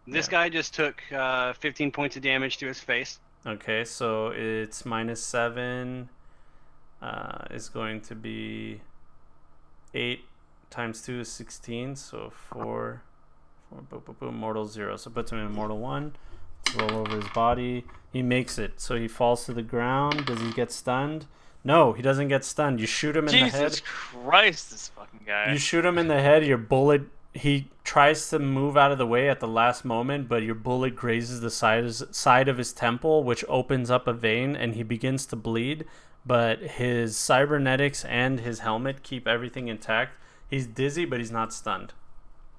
Speaker 2: This guy just took 15 points of damage to his face.
Speaker 1: Okay, so it's -7. Is going to be 8 times 2 is 16. So 4, boom, boom, boom, mortal 0. So puts him in mortal 1. Let's roll over his body. He makes it. So he falls to the ground. Does he get stunned? No, he doesn't get stunned. You shoot him in the head.
Speaker 3: Jesus Christ, this fucking guy.
Speaker 1: You shoot him in the head, your bullet, he tries to move out of the way at the last moment, but your bullet grazes the side of his temple, which opens up a vein, and he begins to bleed, but his cybernetics and his helmet keep everything intact. He's dizzy, but he's not stunned.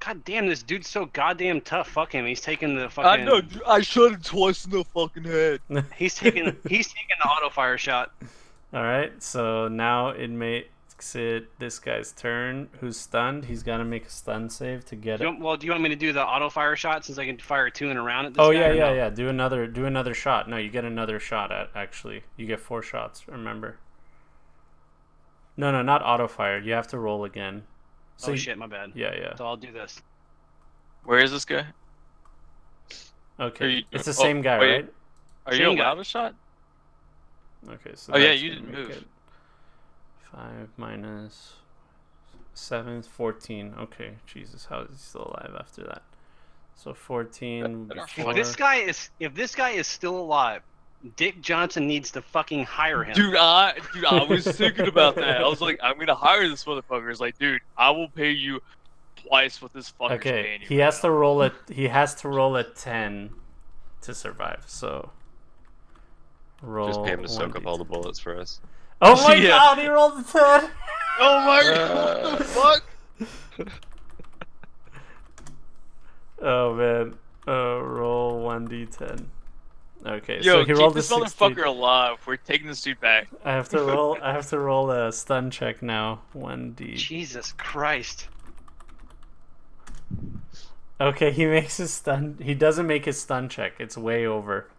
Speaker 2: God damn, this dude's so goddamn tough. Fuck him. He's taking the
Speaker 3: I
Speaker 2: fucking.
Speaker 3: know, dude, I shot him twice in the fucking head.
Speaker 2: He's taking the auto fire shot.
Speaker 1: All right, so now it makes it this guy's turn, who's stunned. He's got to make a stun save to get it.
Speaker 2: Do you want me to do the auto fire shot since I can fire 2 in a round at this
Speaker 1: Oh
Speaker 2: guy?
Speaker 1: yeah,
Speaker 2: or
Speaker 1: yeah,
Speaker 2: no?
Speaker 1: yeah. Do another shot. No, you get another shot at actually. You get 4 shots. Remember. No, not auto fire. You have to roll again. So
Speaker 2: Oh
Speaker 1: you-
Speaker 2: shit, my bad.
Speaker 1: Yeah.
Speaker 2: So I'll do this.
Speaker 3: Where is this guy?
Speaker 1: Okay.
Speaker 3: you-
Speaker 1: It's the
Speaker 3: oh,
Speaker 1: same guy,
Speaker 3: wait.
Speaker 1: right?
Speaker 3: Are you
Speaker 2: Same guy.
Speaker 3: allowed a shot?
Speaker 1: Okay, so
Speaker 3: Oh yeah,
Speaker 1: that's
Speaker 3: you
Speaker 1: gonna
Speaker 3: didn't
Speaker 1: make
Speaker 3: move.
Speaker 1: it 5 minus 7 is 14. Okay, Jesus, how is he still alive after that? So 14
Speaker 3: Better
Speaker 1: before.
Speaker 2: If this guy is still alive, Dick Johnson needs to fucking hire him.
Speaker 3: Dude, I was thinking about that. I was like, I'm gonna hire this motherfucker. It's like, dude, I will pay you twice what this fucker's
Speaker 1: Okay,
Speaker 3: paying you
Speaker 1: he
Speaker 3: right
Speaker 1: has to
Speaker 3: now.
Speaker 1: roll a he has to roll a 10 to survive. So roll
Speaker 4: Just pay him to soak up
Speaker 1: 1d10.
Speaker 4: all the bullets for us.
Speaker 1: Oh my
Speaker 3: Yeah.
Speaker 1: god, he rolled a 10.
Speaker 3: Oh my god, what the fuck?
Speaker 1: Oh man. Roll 1d10. Okay, so
Speaker 3: Yo,
Speaker 1: he
Speaker 3: keep
Speaker 1: rolled a
Speaker 3: this
Speaker 1: 16.
Speaker 3: motherfucker alive. We're taking this dude back.
Speaker 1: I have to roll a stun check now. 1d.
Speaker 2: Jesus Christ.
Speaker 1: Okay, he makes his stun. He doesn't make his stun check. It's way over.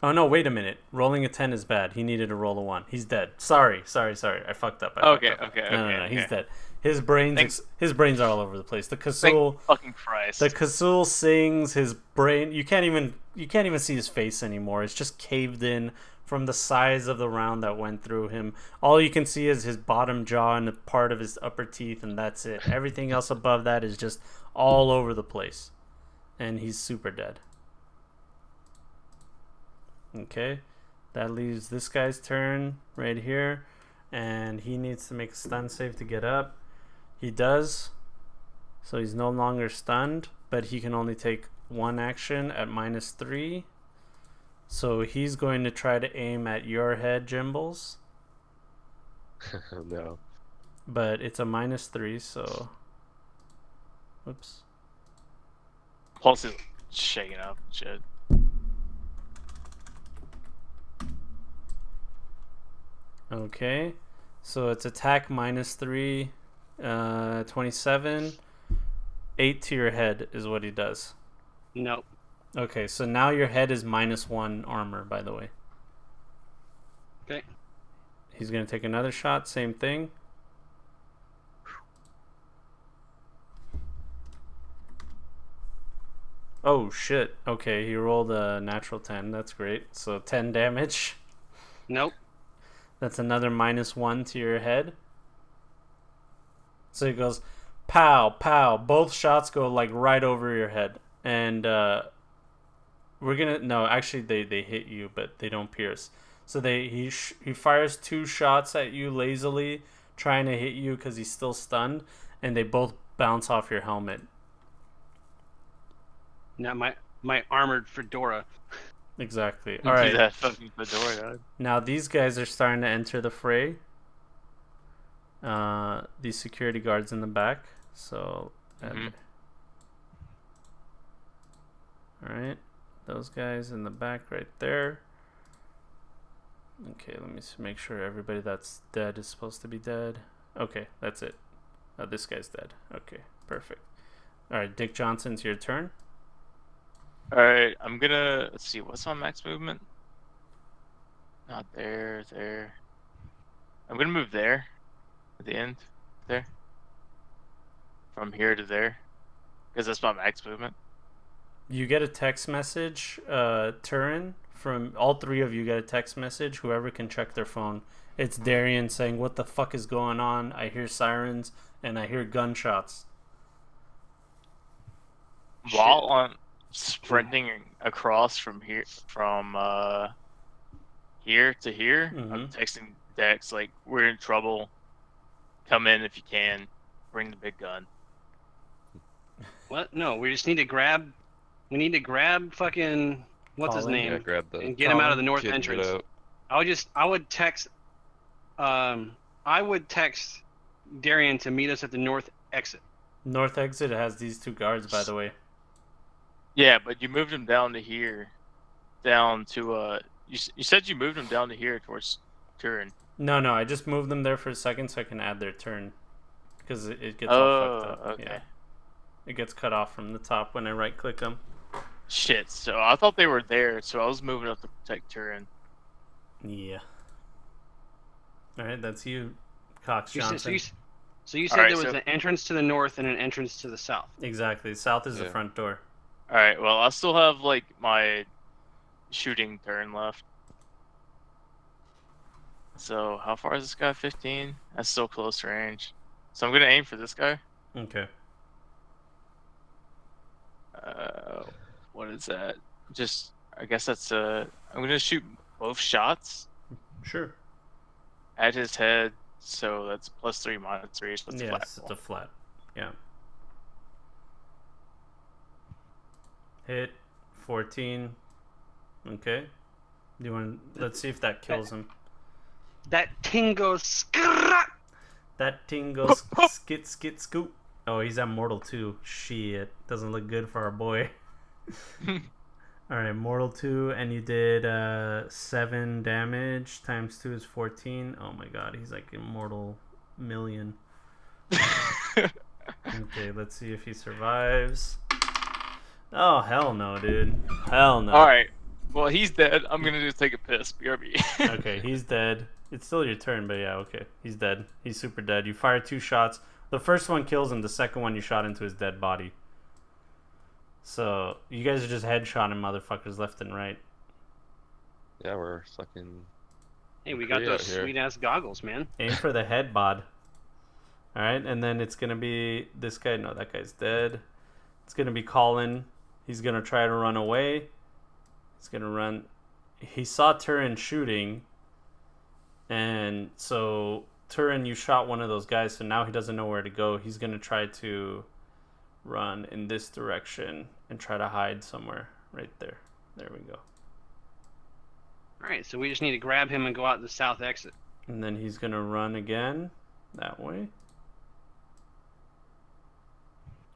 Speaker 1: Oh no, wait a minute. Rolling a 10 is bad. He needed to roll a 1. He's dead. Sorry. I fucked up.
Speaker 3: Okay.
Speaker 1: No. He's dead. His brains are all over the place. The
Speaker 3: Thank
Speaker 1: Kazul
Speaker 3: fucking Christ.
Speaker 1: The Kazul sings, his brain you can't even see his face anymore. It's just caved in from the size of the round that went through him. All you can see is his bottom jaw and a part of his upper teeth, and that's it. Everything else above that is just all over the place. And he's super dead. Okay. That leaves this guy's turn right here. And he needs to make a stun save to get up. He does. So he's no longer stunned, but he can only take one action at -3. So he's going to try to aim at your head, Jimbles.
Speaker 4: No.
Speaker 1: But it's a -3, so... Whoops.
Speaker 3: Pulse is shaking up. Shit.
Speaker 1: Okay. So it's attack -3, 27. 8 to your head is what he does.
Speaker 2: Nope.
Speaker 1: Okay, so now your head is -1 armor, by the way.
Speaker 2: Okay.
Speaker 1: He's going to take another shot, same thing. Oh, shit. Okay, he rolled a natural 10. That's great. So 10 damage.
Speaker 2: Nope.
Speaker 1: That's another -1 to your head. So he goes, pow, pow. Both shots go like right over your head. And we're gonna actually they hit you, but they don't pierce. So he fires 2 shots at you lazily, trying to hit you because he's still stunned, and they both bounce off your helmet.
Speaker 2: Now my armored fedora.
Speaker 1: Exactly.
Speaker 3: Do
Speaker 1: All right.
Speaker 3: that fucking fedora.
Speaker 1: Now these guys are starting to enter the fray. These security guards in the back. So,
Speaker 3: Mhm.
Speaker 1: all right, those guys in the back right there. Okay, let me make sure everybody that's dead is supposed to be dead. Okay, that's it. This guy's dead. Okay, perfect. All right, Dick Johnson, it's your turn.
Speaker 3: Alright, I'm gonna... Let's see, what's my max movement? Not there, there. I'm gonna move there. At the end. There. From here to there. Because that's my max movement.
Speaker 1: You get a text message, Turin, from all 3 of you get a text message. Whoever can check their phone. It's Darian saying, "What the fuck is going on? I hear sirens and I hear gunshots."
Speaker 3: While I'm sprinting across from here here to here, I'm texting Dex like, we're in trouble. Come in if you can. Bring the big gun.
Speaker 2: What? No, we just need to grab. We need to grab fucking what's his
Speaker 1: Colin?
Speaker 2: name
Speaker 4: Yeah, grab the
Speaker 2: and get him out of the north
Speaker 4: kid and get
Speaker 2: entrance.
Speaker 4: out.
Speaker 2: I would text Darian to meet us at the north exit.
Speaker 1: North exit has these 2 guards, by the way.
Speaker 3: Yeah, but you moved him down to here. Down to, you said you moved him down to here towards Turin.
Speaker 1: No, I just moved them there for a second so I can add their turn. Because it gets all fucked up.
Speaker 3: Okay.
Speaker 1: Yeah. It gets cut off from the top when I right-click them.
Speaker 3: Shit, so I thought they were there, so I was moving up to protect Turin.
Speaker 1: Yeah. Alright, that's you, Cox
Speaker 2: You said,
Speaker 1: Johnson.
Speaker 2: so you said
Speaker 3: Alright,
Speaker 2: there was
Speaker 3: so-
Speaker 2: an entrance to the north and an entrance to the south.
Speaker 1: Exactly. South is the
Speaker 4: Yeah.
Speaker 1: front door.
Speaker 3: All right. Well, I still have like my shooting turn left. So how far is this guy? 15. That's still close range. So I'm gonna aim for this guy.
Speaker 1: Okay.
Speaker 3: Uh, what is that? Just I guess that's I'm gonna shoot both shots
Speaker 1: Sure.
Speaker 3: at his head. So that's +3, -3. So it's flat.
Speaker 1: Yes, it's a flat. Yeah. Hit 14. Okay. Do you want? Let's see if that kills him.
Speaker 2: That tingo skrat.
Speaker 1: That ting goes skit skit scoop. Oh, he's at mortal 2. Shit, doesn't look good for our boy. All right, mortal 2, and you did 7 damage times 2 is 14. Oh my god, he's like immortal million. Okay, let's see if he survives. Oh hell no, dude. Hell no.
Speaker 3: All right. Well, he's dead. I'm gonna just take a piss. BRB.
Speaker 1: Okay, he's dead. It's still your turn, but yeah, okay. He's dead. He's super dead. You fire 2 shots. The first one kills him. The second one you shot into his dead body. So, you guys are just headshotting motherfuckers left and right.
Speaker 4: Yeah, we're fucking.
Speaker 2: Hey, we got
Speaker 4: Korea
Speaker 2: those
Speaker 4: here.
Speaker 2: sweet ass goggles, man.
Speaker 1: Aim for the head bod. Alright, and then it's going to be this guy. No, that guy's dead. It's going to be Colin. He's going to try to run away. He's going to run. He saw Turin shooting. And so, Turin, you shot one of those guys, so now he doesn't know where to go. He's going to try to run in this direction and try to hide somewhere right there. There we go.
Speaker 2: Alright, so we just need to grab him and go out the south exit.
Speaker 1: And then he's going to run again that way.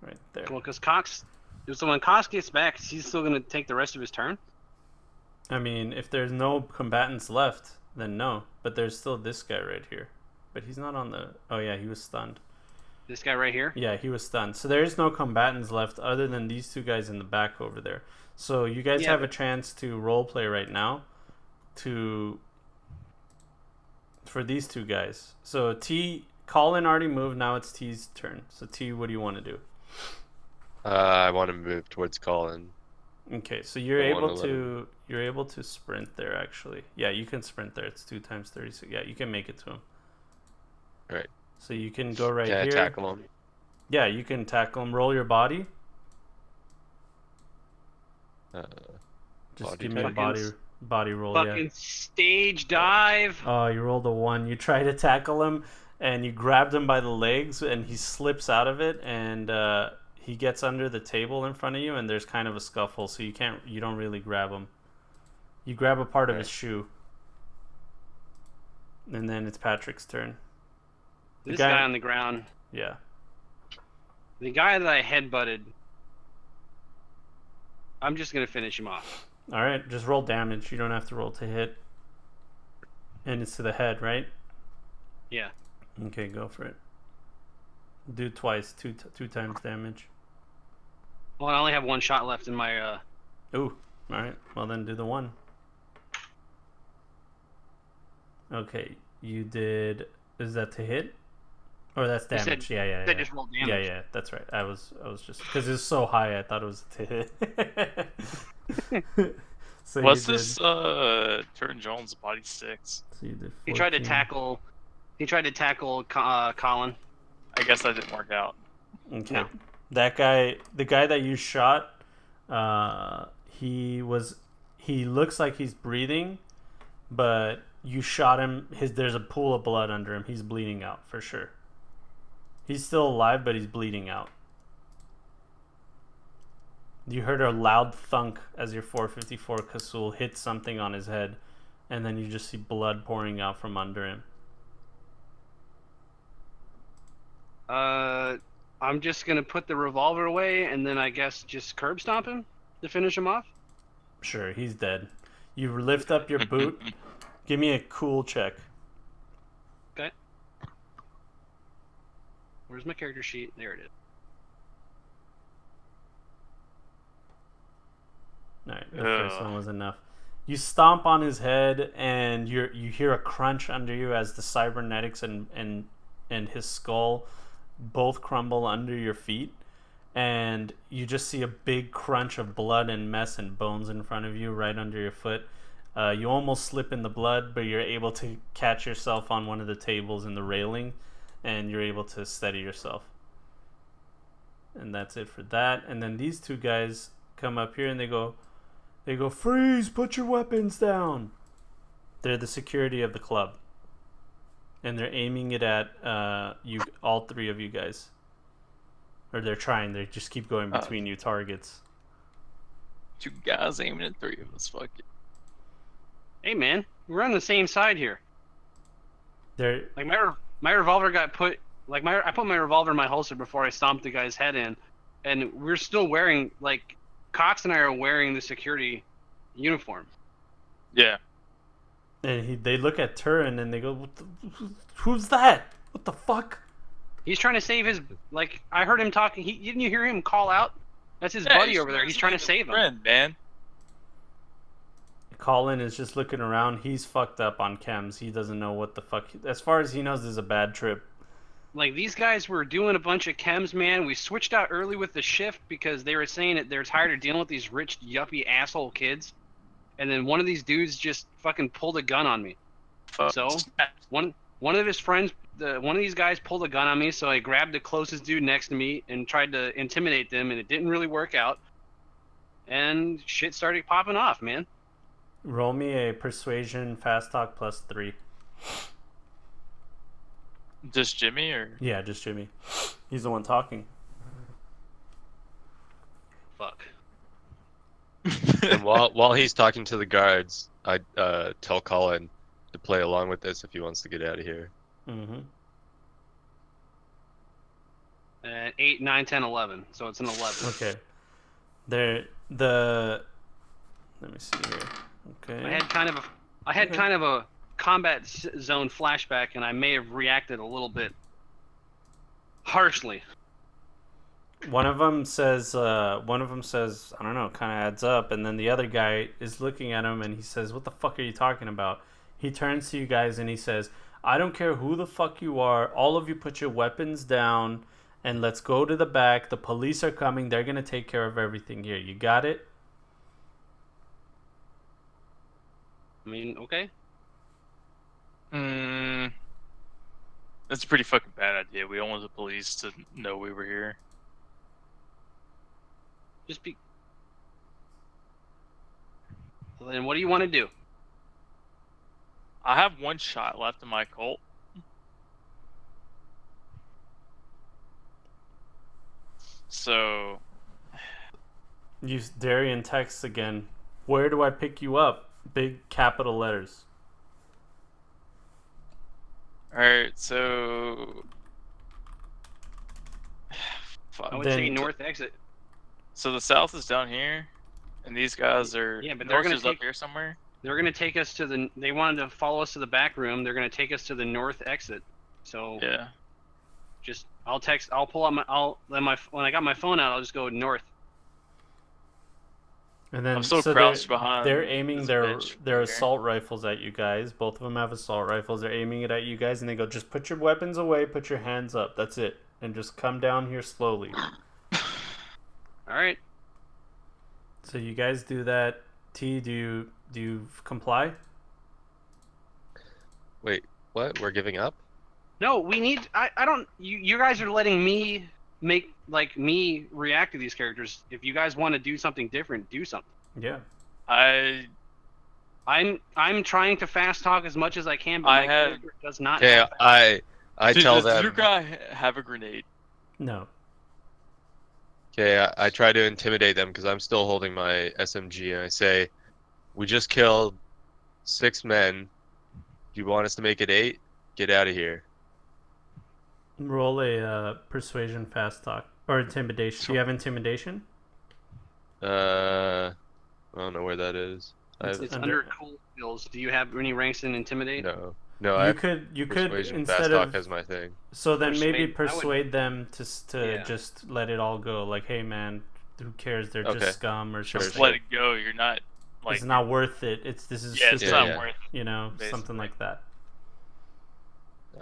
Speaker 1: Right there.
Speaker 2: Well, because Cox... So when Cox gets back, he's still going to take the rest of his turn?
Speaker 1: I mean, if there's no combatants left, then no. But there's still this guy right here. But he's not on the... Oh yeah, he was stunned.
Speaker 2: This guy right here?
Speaker 1: Yeah, he was stunned. So there is no combatants left other than these 2 guys in the back over there. So you guys have a chance to roleplay right now for these 2 guys. So T, Colin already moved. Now it's T's turn. So T, what do you want to do?
Speaker 4: I want to move towards Colin.
Speaker 1: Okay, so you're
Speaker 4: I wanna
Speaker 1: able
Speaker 4: let
Speaker 1: to sprint there actually. Yeah, you can sprint there. It's 2 times 36. Yeah, you can make it to him.
Speaker 4: All right.
Speaker 1: So you can go right
Speaker 4: Can I
Speaker 1: here.
Speaker 4: tackle him?
Speaker 1: Yeah, you can tackle him. Roll your body. Just
Speaker 4: Body
Speaker 1: give me a
Speaker 4: type.
Speaker 1: body roll.
Speaker 2: Fucking
Speaker 1: Yeah.
Speaker 2: stage dive!
Speaker 1: Oh, you rolled a 1. You try to tackle him, and you grabbed him by the legs, and he slips out of it, and he gets under the table in front of you, and there's kind of a scuffle, so you don't really grab him. You grab a part of his shoe, and then it's Patrick's turn.
Speaker 2: This guy on the ground.
Speaker 1: Yeah.
Speaker 2: The guy that I headbutted. I'm just going to finish him off.
Speaker 1: All right, just roll damage. You don't have to roll to hit. And it's to the head, right?
Speaker 2: Yeah.
Speaker 1: Okay, go for it. Do it twice, two times damage.
Speaker 2: Well, I only have 1 shot left in my...
Speaker 1: Ooh, all right. Well, then do the 1. Okay, you did... Is that to hit? Or that's damage? Yeah.
Speaker 2: They just rolled damage.
Speaker 1: Yeah, that's right. I was just... Because it's so high, I thought it was to hit. So
Speaker 3: What's
Speaker 1: you
Speaker 3: this Turn Jones body 6?
Speaker 1: So you did 14.
Speaker 2: He tried to tackle Colin.
Speaker 3: I guess that didn't work out.
Speaker 1: Okay.
Speaker 2: No.
Speaker 1: That guy, the guy that you shot, he looks like he's breathing, but you shot him. There's a pool of blood under him. He's bleeding out for sure. He's still alive, but he's bleeding out. You heard a loud thunk as your 454 Kasul hit something on his head, and then you just see blood pouring out from under him.
Speaker 2: I'm just gonna put the revolver away and then I guess just curb stomp him to finish him off.
Speaker 1: Sure, he's dead. You lift up your boot. Give me a cool check.
Speaker 2: Okay. Where's my character sheet? There it is.
Speaker 1: Alright, the first one was enough. You stomp on his head, and you hear a crunch under you as the cybernetics and his skull both crumble under your feet, and you just see a big crunch of blood and mess and bones in front of you right under your foot. You almost slip in the blood, but you're able to catch yourself on one of the tables in the railing, and you're able to steady yourself. And that's it for that. And then these two guys come up here and they go, freeze, put your weapons down. They're the security of the club. And they're aiming it at you, all three of you guys. Or they're trying. They just keep going between you targets.
Speaker 3: 2 guys aiming at 3 of us. Fuck it.
Speaker 2: Hey man, we're on the same side here.
Speaker 1: They're
Speaker 2: Like my revolver got put. Like I put my revolver in my holster before I stomped the guy's head in, and we're still wearing, like, Cox and I are wearing the security uniform.
Speaker 3: Yeah.
Speaker 1: and they look at Turin and they go, "Who's that? What the fuck?"
Speaker 2: He's trying to save his. Like, I heard him talking. Didn't you hear him call out? That's his buddy over there. He's trying to save him.
Speaker 3: Friend, man.
Speaker 1: Colin is just looking around. He's fucked up on chems. He doesn't know what the fuck. As far as he knows, this is a bad trip.
Speaker 2: Like, these guys were doing a bunch of chems, man. We switched out early with the shift because they were saying that they're tired of dealing with these rich, yuppie asshole kids. And then one of these dudes just fucking pulled a gun on me. So one of his friends, one of these guys pulled a gun on me. So I grabbed the closest dude next to me and tried to intimidate them, and it didn't really work out. And shit started popping off, man.
Speaker 1: Roll me a persuasion fast talk +3.
Speaker 3: Just Jimmy, or
Speaker 1: Yeah, just Jimmy. He's the one talking.
Speaker 2: Fuck.
Speaker 4: And while he's talking to the guards, I tell Colin to play along with this if he wants to get out of here.
Speaker 1: Mm-hmm.
Speaker 2: 8, 9, 10, 11. So it's an 11.
Speaker 1: Okay. Let me see here. Okay.
Speaker 2: I had kind of a combat zone flashback, and I may have reacted a little bit harshly.
Speaker 1: One of them says, I don't know, kind of adds up, and then the other guy is looking at him and he says, "What the fuck are you talking about?" He turns to you guys and he says, "I don't care who the fuck you are, all of you put your weapons down and let's go to the back. The police are coming, they're gonna take care of everything here. You got it?"
Speaker 2: I mean, okay.
Speaker 3: That's a pretty fucking bad idea. We don't want the police to know we were here.
Speaker 2: Just be. So then, what do you want to do?
Speaker 3: I have 1 shot left in my Colt. So
Speaker 1: Darian texts again. "Where do I pick you up?" Big capital letters.
Speaker 3: alright, so fuck.
Speaker 2: I would
Speaker 1: Then-
Speaker 2: say north exit.
Speaker 3: So the south is down here, and these guys are
Speaker 2: Yeah, but they're
Speaker 3: north
Speaker 2: gonna
Speaker 3: is up
Speaker 2: take-
Speaker 3: here somewhere.
Speaker 2: They're gonna take us to the. They wanted to follow us to the back room. They're gonna take us to the north exit. So
Speaker 3: Yeah.
Speaker 2: just I'll pull out when I got my phone out, I'll just go north.
Speaker 1: And then
Speaker 3: I'm so
Speaker 1: so
Speaker 3: crouched behind
Speaker 1: they're aiming
Speaker 3: this
Speaker 1: their
Speaker 3: bench
Speaker 1: their
Speaker 3: here.
Speaker 1: assault rifles at you guys. Both of them have assault rifles. They're aiming it at you guys, and they go, "Just put your weapons away, put your hands up. That's it, and just come down here slowly."
Speaker 2: All right.
Speaker 1: So you guys do that. T, do you comply?
Speaker 4: Wait, what? We're giving up?
Speaker 2: No, we need. I don't. You guys are letting me make me react to these characters. If you guys want to do something different, do something.
Speaker 1: Yeah.
Speaker 2: I'm trying to fast talk as much as I can, but my character does not.
Speaker 4: Okay,
Speaker 2: have that.
Speaker 4: I
Speaker 3: Dude,
Speaker 4: tell
Speaker 3: does your
Speaker 4: them.
Speaker 3: guy have a grenade?
Speaker 1: No.
Speaker 4: Okay, I try to intimidate them because I'm still holding my SMG, and I say, "We just killed 6 men. Do you want us to make it 8? Get out of here."
Speaker 1: Roll a persuasion fast talk or intimidation. Do you have intimidation?
Speaker 4: I don't know where that is.
Speaker 2: It's under cool skills. Do you have any ranks in intimidate?
Speaker 4: No.
Speaker 1: You could
Speaker 4: Persuasion fast
Speaker 1: instead
Speaker 4: talk
Speaker 1: of
Speaker 4: as my thing.
Speaker 1: so then maybe
Speaker 2: Persuade- I would-
Speaker 1: persuade them to
Speaker 2: Yeah.
Speaker 1: just let it all go. Like, "Hey man, who cares? They're
Speaker 4: Okay.
Speaker 1: just scum or
Speaker 4: Sure,
Speaker 1: something.
Speaker 3: Just let it go. You're not like.
Speaker 1: It's not worth it. This is
Speaker 3: Yeah, it's
Speaker 1: stupid."
Speaker 3: not
Speaker 4: Yeah.
Speaker 3: worth.
Speaker 1: You know,
Speaker 3: basically.
Speaker 1: something like that.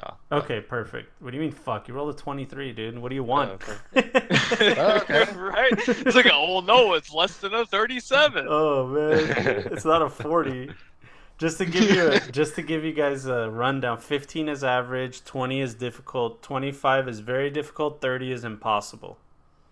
Speaker 4: Oh,
Speaker 1: Okay, perfect. What do you mean, fuck? You rolled a 23, dude. What do you want?
Speaker 4: okay. Okay.
Speaker 3: Right? It's like, oh no, it's less than a 37.
Speaker 1: Oh man, it's not a 40. Just to give you guys a rundown, 15 is average, 20 is difficult, 25 is very difficult, 30 is impossible.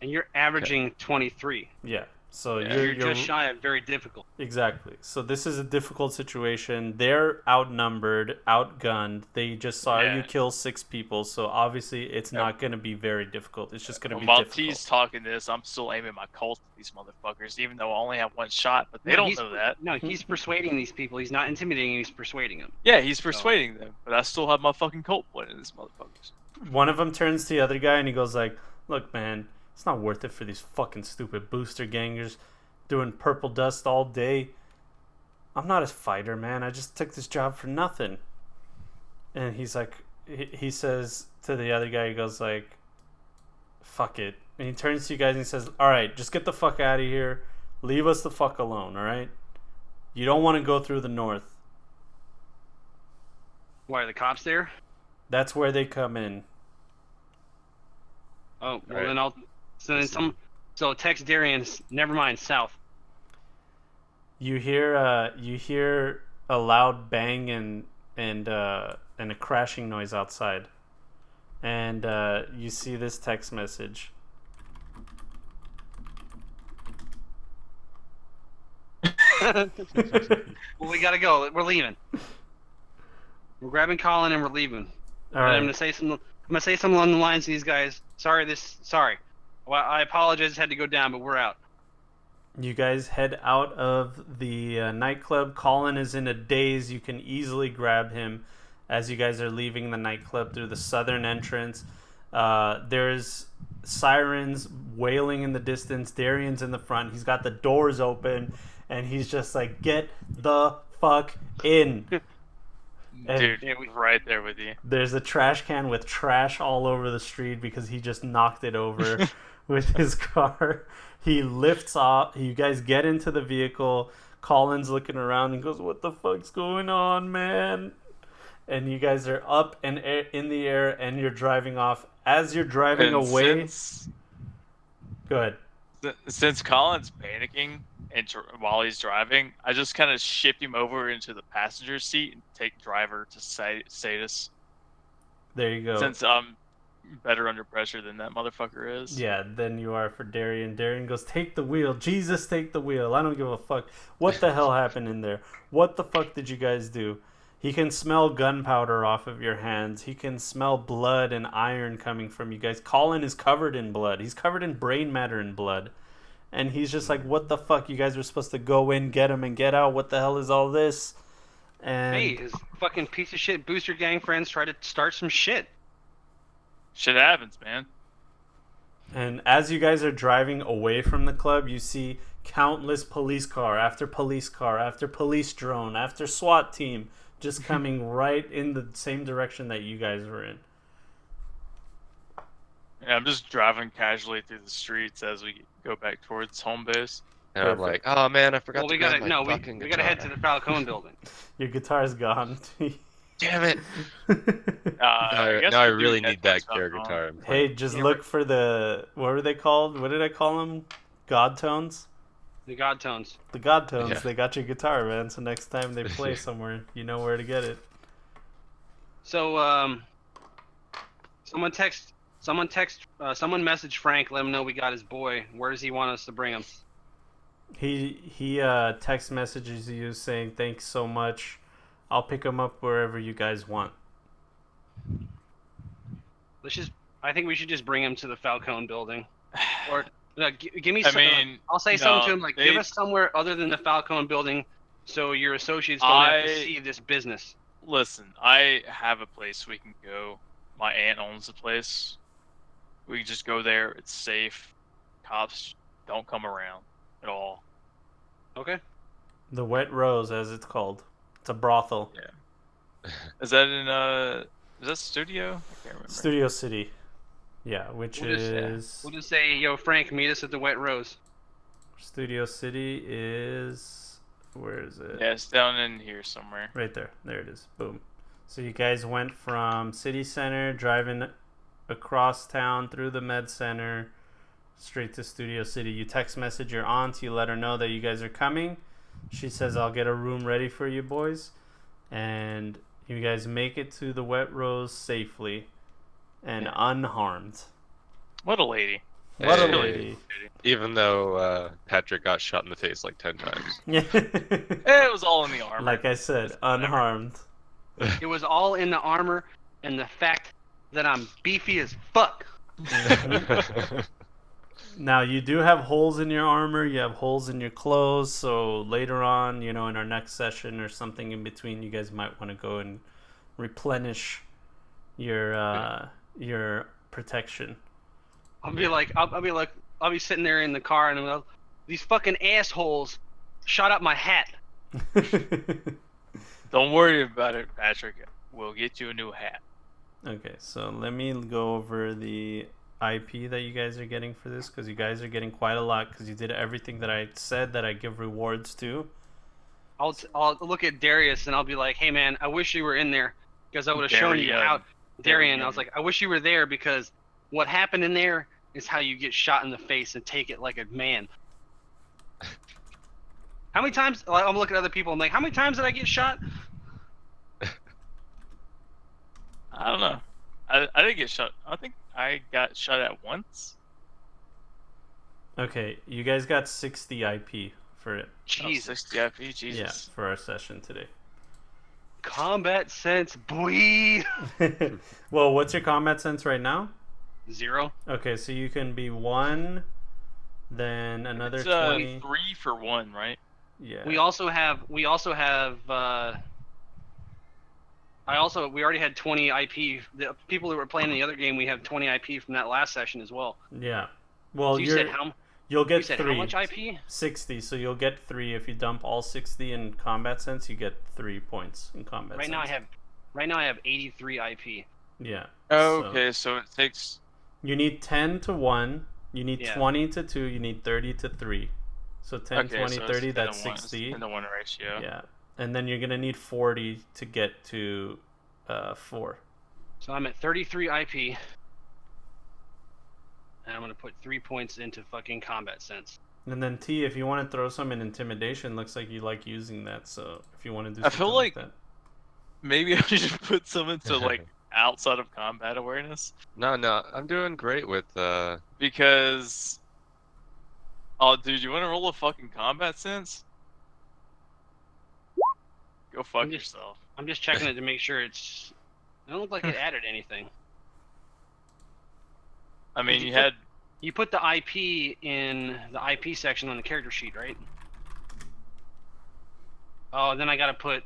Speaker 2: And you're averaging 23.
Speaker 1: Yeah. So
Speaker 3: Yeah.
Speaker 2: You're just shy of very difficult.
Speaker 1: exactly. So this is a difficult situation. They're outnumbered, outgunned. They just saw
Speaker 3: Yeah.
Speaker 1: you kill 6 people, so obviously it's not going to be very difficult. It's just going to be
Speaker 3: While
Speaker 1: difficult.
Speaker 3: T's talking this, I'm still aiming my Colt at these motherfuckers, even though I only have one shot, but they don't know that.
Speaker 2: No, he's persuading these people. He's not intimidating. He's persuading them.
Speaker 3: Yeah, he's persuading them, but I still have my fucking Colt pointed at these motherfuckers.
Speaker 1: One of them turns to the other guy and he goes like, "Look, man, it's not worth it for these fucking stupid booster gangers doing purple dust all day. I'm not a fighter, man. I just took this job for nothing." And he's like, he says to the other guy, he goes like, "Fuck it." And he turns to you guys and he says, "All right, just get the fuck out of here. Leave us the fuck alone, all right? You don't want to go through the north."
Speaker 2: Why are the cops there?
Speaker 1: That's where they come in.
Speaker 2: Oh, well
Speaker 4: Right.
Speaker 2: then I'll. So text Darian. Never mind. South.
Speaker 1: You hear a loud bang and a crashing noise outside, and you see this text message.
Speaker 2: Well, we gotta go. We're leaving. We're grabbing Colin and we're leaving.
Speaker 1: All
Speaker 2: And
Speaker 1: right.
Speaker 2: I'm gonna say something along the lines to these guys. Sorry. Well, I apologize. Had to go down, but we're out.
Speaker 1: You guys head out of the nightclub. Colin is in a daze. You can easily grab him as you guys are leaving the nightclub through the southern entrance. There's sirens wailing in the distance. Darian's in the front. He's got the doors open, and he's just like, "Get the fuck in." And
Speaker 3: Dude, right there with you.
Speaker 1: there's a trash can with trash all over the street because he just knocked it over with his car. He lifts off. You guys get into the vehicle. Colin's looking around and goes, "What the fuck's going on, man?" And you guys are up and in the air, and you're driving off. As you're driving
Speaker 3: And
Speaker 1: away, go ahead.
Speaker 3: since Colin's panicking and while he's driving, I just kind of shift him over into the passenger seat and take driver to status.
Speaker 1: There you go.
Speaker 3: Since I'm better under pressure than that motherfucker is.
Speaker 1: Yeah, then you are for Darian. Darian goes, "Take the wheel. Jesus, take the wheel. I don't give a fuck. What the hell happened in there? What the fuck did you guys do?" He can smell gunpowder off of your hands. He can smell blood and iron coming from you guys. Colin is covered in blood. He's covered in brain matter and blood. And he's just like, "What the fuck? You guys were supposed to go in, get him, and get out. What the hell is all this?" And
Speaker 2: Hey, his fucking piece of shit booster gang friends try to start some shit.
Speaker 3: Shit happens, man.
Speaker 1: And as you guys are driving away from the club, you see countless police car after police car after police drone after SWAT team just coming right in the same direction that you guys were in.
Speaker 3: Yeah, I'm just driving casually through the streets as we go back towards home base.
Speaker 4: And I'm like, "Oh man, I forgot
Speaker 2: Well,
Speaker 4: to
Speaker 2: we
Speaker 4: grab
Speaker 2: gotta
Speaker 4: my
Speaker 2: no, we
Speaker 4: fucking
Speaker 2: gotta head to
Speaker 4: guitar."
Speaker 2: the Falcone building.
Speaker 1: Your guitar's gone.
Speaker 4: Damn it!
Speaker 3: I guess
Speaker 4: Now I
Speaker 3: we do
Speaker 4: really
Speaker 3: head
Speaker 4: need that
Speaker 3: towards
Speaker 4: air
Speaker 3: Falcone.
Speaker 4: guitar.
Speaker 1: Hey, just look for the, what were they called? What did I call them? God tones?
Speaker 2: The God Tones.
Speaker 1: The God tones.
Speaker 4: Yeah.
Speaker 1: They got your guitar, man. So next time they play somewhere, you know where to get it.
Speaker 2: So someone message Frank. Let him know we got his boy. Where does he want us to bring him?
Speaker 1: He text messages you saying thanks so much. I'll pick him up wherever you guys want.
Speaker 2: I think we should just bring him to the Falcone building. Or no, give me.
Speaker 3: I
Speaker 2: Some,
Speaker 3: mean,
Speaker 2: I'll say
Speaker 3: no,
Speaker 2: something to him like,
Speaker 3: they-
Speaker 2: give us somewhere other than the Falcone building, so your associates don't have to
Speaker 3: I-
Speaker 2: see this business.
Speaker 3: Listen, I have a place we can go. My aunt owns the place. We can just go there. It's safe. Cops don't come around at all.
Speaker 2: Okay.
Speaker 1: The Wet Rose, as it's called. It's a brothel.
Speaker 3: Is that in is that studio? I can't remember.
Speaker 1: Studio City. Yeah, which
Speaker 2: We'll just-
Speaker 1: is...
Speaker 2: We'll just say, yo, Frank, meet us at the Wet Rose.
Speaker 1: Studio City is... Where is it?
Speaker 3: Yeah, it's down in here somewhere.
Speaker 1: Right there. There it is. Boom. So you guys went from city center, driving across town through the med center, straight to Studio City. You text message your aunt. You let her know that you guys are coming. She says, "I'll get a room ready for you boys," and you guys make it to the Wet Rose safely and unharmed.
Speaker 3: What a lady.
Speaker 1: What a
Speaker 4: Hey.
Speaker 1: lady!
Speaker 4: Even though Patrick got shot in the face like 10 times.
Speaker 3: It was all in the armor.
Speaker 1: Like I said, unharmed.
Speaker 2: It was all in the armor and the fact that I'm beefy as fuck.
Speaker 1: Now you do have holes in your armor. You have holes in your clothes. So later on, in our next session or something in between, you guys might want to go and replenish your protection.
Speaker 2: I'll be sitting there in the car and I'm like, these fucking assholes shot up my hat.
Speaker 3: Don't worry about it, Patrick. We'll get you a new hat.
Speaker 1: Okay, so let me go over the IP that you guys are getting for this, because you guys are getting quite a lot because you did everything that I said that I give rewards to.
Speaker 2: I'll look at Darius and I'll be like, hey man, I wish you were in there because I would have shown you how. Darian, I was like, I wish you were there because what happened in there is how you get shot in the face and take it like a man. How many times? I'm looking at other people. I'm like, how many times did I get shot?
Speaker 3: I don't know. I didn't get shot. I think I got shot at once.
Speaker 1: Okay, you guys got 60 IP for it.
Speaker 2: Jesus.
Speaker 3: 60 IP, Jesus.
Speaker 1: Yeah, for our session today.
Speaker 2: Combat sense, boy.
Speaker 1: Well, what's your combat sense right now?
Speaker 2: 0.
Speaker 1: Okay, so you can be 1, then another
Speaker 3: It's
Speaker 1: 20.
Speaker 3: 3 for 1, right?
Speaker 1: Yeah.
Speaker 2: We also have. We already had 20 IP. The people who were playing in the other game, we have 20 IP from that last session as well.
Speaker 1: Yeah. Well,
Speaker 2: So
Speaker 1: you'll get
Speaker 2: you said
Speaker 1: 3.
Speaker 2: how much IP?
Speaker 1: 60, so you'll get 3 if you dump all 60 in combat sense. You get 3 points in combat
Speaker 2: Right
Speaker 1: sense.
Speaker 2: now I have 83 IP.
Speaker 1: Yeah.
Speaker 3: Oh,
Speaker 1: so
Speaker 3: okay, so it takes.
Speaker 1: you need 10 to 1. You need
Speaker 2: Yeah.
Speaker 1: 20 to 2. You need 30 to 3. So 10,
Speaker 3: Okay,
Speaker 1: 20,
Speaker 3: so it's
Speaker 1: 30.
Speaker 3: 10
Speaker 1: That's
Speaker 3: to 1, it's
Speaker 1: 60.
Speaker 3: 10 to 1 ratio.
Speaker 1: Yeah. And then you're gonna need 40 to get to 4.
Speaker 2: So I'm at 33 IP. And I'm gonna put 3 points into fucking combat sense.
Speaker 1: And then T, if you want to throw some in intimidation, looks like you like using that. So if you want to do
Speaker 3: I
Speaker 1: something
Speaker 3: feel
Speaker 1: like
Speaker 3: like-
Speaker 1: that.
Speaker 3: Maybe I should put some into like outside of combat awareness
Speaker 4: No, I'm doing great with
Speaker 3: because. Oh, dude, you want to roll a fucking combat sense? Go fuck
Speaker 2: I'm just-
Speaker 3: yourself.
Speaker 2: I'm just checking it to make sure it don't look like it added anything.
Speaker 3: I mean,
Speaker 2: you
Speaker 3: you
Speaker 2: put-
Speaker 3: had.
Speaker 2: You put the IP in the IP section on the character sheet, right? Oh, then I gotta put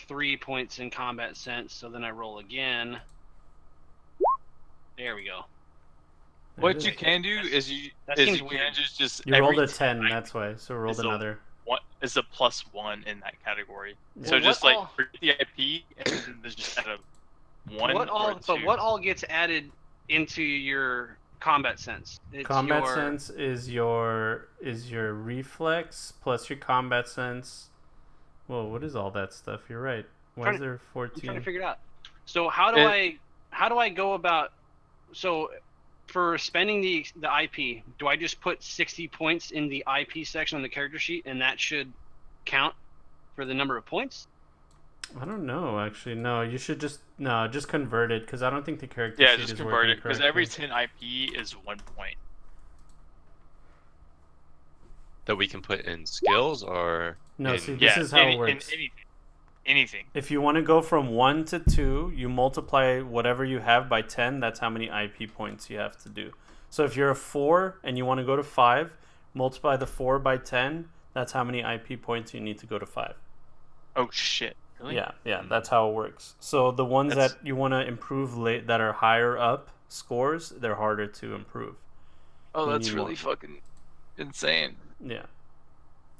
Speaker 2: 3 points in combat sense, so then I roll again. There we go.
Speaker 1: There
Speaker 3: What
Speaker 1: it
Speaker 3: you
Speaker 1: is.
Speaker 3: can do is
Speaker 2: That
Speaker 3: you
Speaker 2: seems
Speaker 3: can
Speaker 2: weird.
Speaker 3: just
Speaker 1: You
Speaker 3: every
Speaker 1: rolled a
Speaker 3: 10
Speaker 1: 10, that's why. So rolled
Speaker 3: is a-
Speaker 1: another.
Speaker 3: What is a +1 in that category?
Speaker 1: Yeah.
Speaker 3: So
Speaker 2: Well,
Speaker 3: just
Speaker 2: what
Speaker 3: like
Speaker 2: all-
Speaker 3: forget the IP and then there's just add a 1
Speaker 2: What
Speaker 3: or
Speaker 2: all?
Speaker 3: a 2.
Speaker 2: But what all gets added into your combat sense? It's
Speaker 1: Combat
Speaker 2: your,
Speaker 1: sense is your reflex plus your combat sense. Whoa, what is all that stuff? You're right. Why
Speaker 2: Trying
Speaker 1: is there
Speaker 2: I'm trying to
Speaker 1: 14?
Speaker 2: figure it out. So how do I go about? So for spending the IP, do I just put 60 points in the IP section on the character sheet, and that should count for the number of points?
Speaker 1: I don't know, actually. No, you should just convert it, because I don't think the character
Speaker 3: Yeah,
Speaker 1: sheet
Speaker 3: just
Speaker 1: is
Speaker 3: convert
Speaker 1: working
Speaker 3: it because every
Speaker 1: correctly.
Speaker 3: 10 IP is 1 point.
Speaker 4: that we can put in skills or
Speaker 1: No,
Speaker 4: in-
Speaker 1: see, this
Speaker 3: Yeah,
Speaker 1: is how it
Speaker 3: in
Speaker 1: works.
Speaker 3: anything.
Speaker 1: If you want to go from 1 to 2, you multiply whatever you have by 10. That's how many IP points you have to do. So if you're a 4 and you want to go to 5, multiply the 4 by 10. That's how many IP points you need to go to 5.
Speaker 3: Oh shit! Really?
Speaker 1: Yeah, that's how it works. So the ones
Speaker 3: That's-
Speaker 1: that you want to improve that are higher up scores, they're harder to improve.
Speaker 3: Oh,
Speaker 1: You
Speaker 3: that's
Speaker 1: need
Speaker 3: really
Speaker 1: more.
Speaker 3: fucking insane.
Speaker 1: Yeah.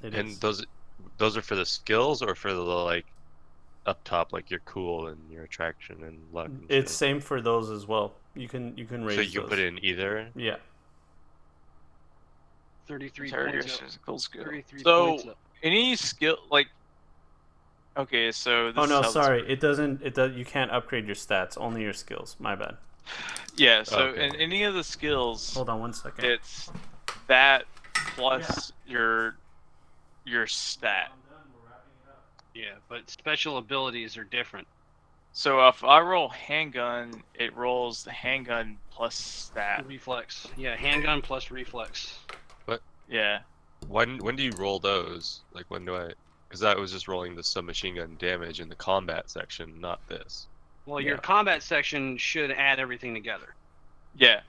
Speaker 1: It
Speaker 4: and
Speaker 1: is.
Speaker 4: those are for the skills or for the like up top, like your cool and your attraction and luck. And
Speaker 1: It's
Speaker 4: shit?
Speaker 1: same for those as well. You can raise
Speaker 4: So you can
Speaker 1: those.
Speaker 4: put in either.
Speaker 1: Yeah.
Speaker 2: 33
Speaker 3: Terror
Speaker 2: points up.
Speaker 3: physical skill.
Speaker 2: 33
Speaker 3: So
Speaker 2: points up.
Speaker 3: any skill like Okay, so this
Speaker 1: Oh
Speaker 3: is
Speaker 1: no,
Speaker 3: how
Speaker 1: sorry. It doesn't. It does. You can't upgrade your stats. Only your skills. My bad.
Speaker 3: Yeah, so
Speaker 4: Okay.
Speaker 3: in any of the skills,
Speaker 1: Hold on one second.
Speaker 3: it's that plus your stat.
Speaker 2: Yeah, but special abilities are different.
Speaker 3: So if I roll handgun, it rolls the handgun plus stat.
Speaker 2: Reflex. Yeah, handgun plus reflex.
Speaker 3: Yeah.
Speaker 4: When do you roll those? Like when do I? Because that was just rolling the submachine gun damage in the combat section, not this.
Speaker 2: Well,
Speaker 1: Yeah.
Speaker 2: your combat section should add everything together.
Speaker 3: Yeah.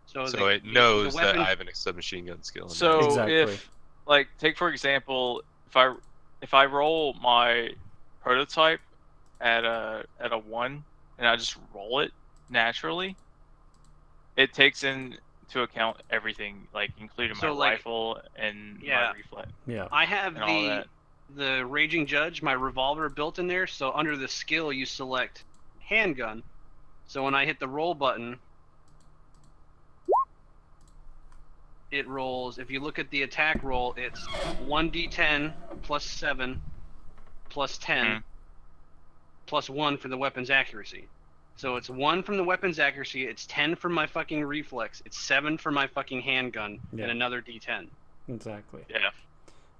Speaker 2: So,
Speaker 4: So
Speaker 2: the,
Speaker 4: it
Speaker 2: the
Speaker 4: knows that
Speaker 2: weapon,
Speaker 4: I have a submachine gun skill. In
Speaker 3: So
Speaker 4: that.
Speaker 1: Exactly.
Speaker 3: if like take for example, if I roll my prototype at a 1 and I just roll it naturally, it takes into account everything, like including my
Speaker 2: So, like,
Speaker 3: rifle and
Speaker 2: yeah.
Speaker 3: my reflex
Speaker 1: Yeah.
Speaker 2: I have
Speaker 3: and all that.
Speaker 2: the Raging Judge, my revolver built in there. So under the skill, you select handgun. So when I hit the roll button, it rolls. If you look at the attack roll, it's 1d10 plus 7 plus 10
Speaker 3: Mhm.
Speaker 2: plus 1 for the weapon's accuracy. So it's 1 from the weapon's accuracy, it's 10 for my fucking reflex, it's 7 for my fucking handgun,
Speaker 1: Yeah.
Speaker 2: and another d10.
Speaker 1: Exactly.
Speaker 3: Yeah.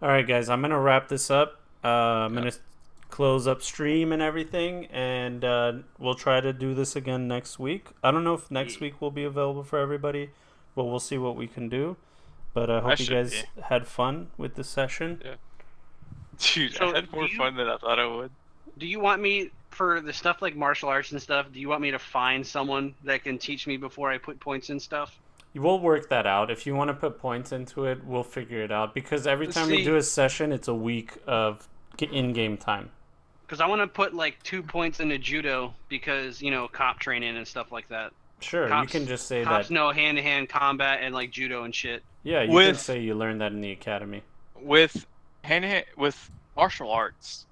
Speaker 1: All right, guys. I'm gonna wrap this up. I'm
Speaker 4: Yeah.
Speaker 1: gonna close up stream and everything, and we'll try to do this again next week. I don't know if next
Speaker 2: Yeah.
Speaker 1: week will be available for everybody, but we'll see what we can do. But I
Speaker 3: I
Speaker 1: hope you
Speaker 3: should
Speaker 1: guys had fun with this session.
Speaker 4: Yeah.
Speaker 3: Dude,
Speaker 2: So
Speaker 3: I had more
Speaker 2: do you-
Speaker 3: fun than I thought I would.
Speaker 2: Do you want me, for the stuff like martial arts and stuff, do you want me to find someone that can teach me before I put points in stuff?
Speaker 1: We'll work that out. If you want to put points into it, we'll figure it out. Because every time we
Speaker 3: See-
Speaker 1: do a session, it's a week of in-game time.
Speaker 2: Because I want to put like 2 points into judo because, cop training and stuff like that.
Speaker 1: Sure, you
Speaker 2: Cops-
Speaker 1: can just say
Speaker 2: Cops
Speaker 1: that.
Speaker 2: know hand-to-hand combat and like judo and shit.
Speaker 1: Yeah, you can
Speaker 3: With-
Speaker 1: say you learned that in the academy.
Speaker 3: With with martial arts,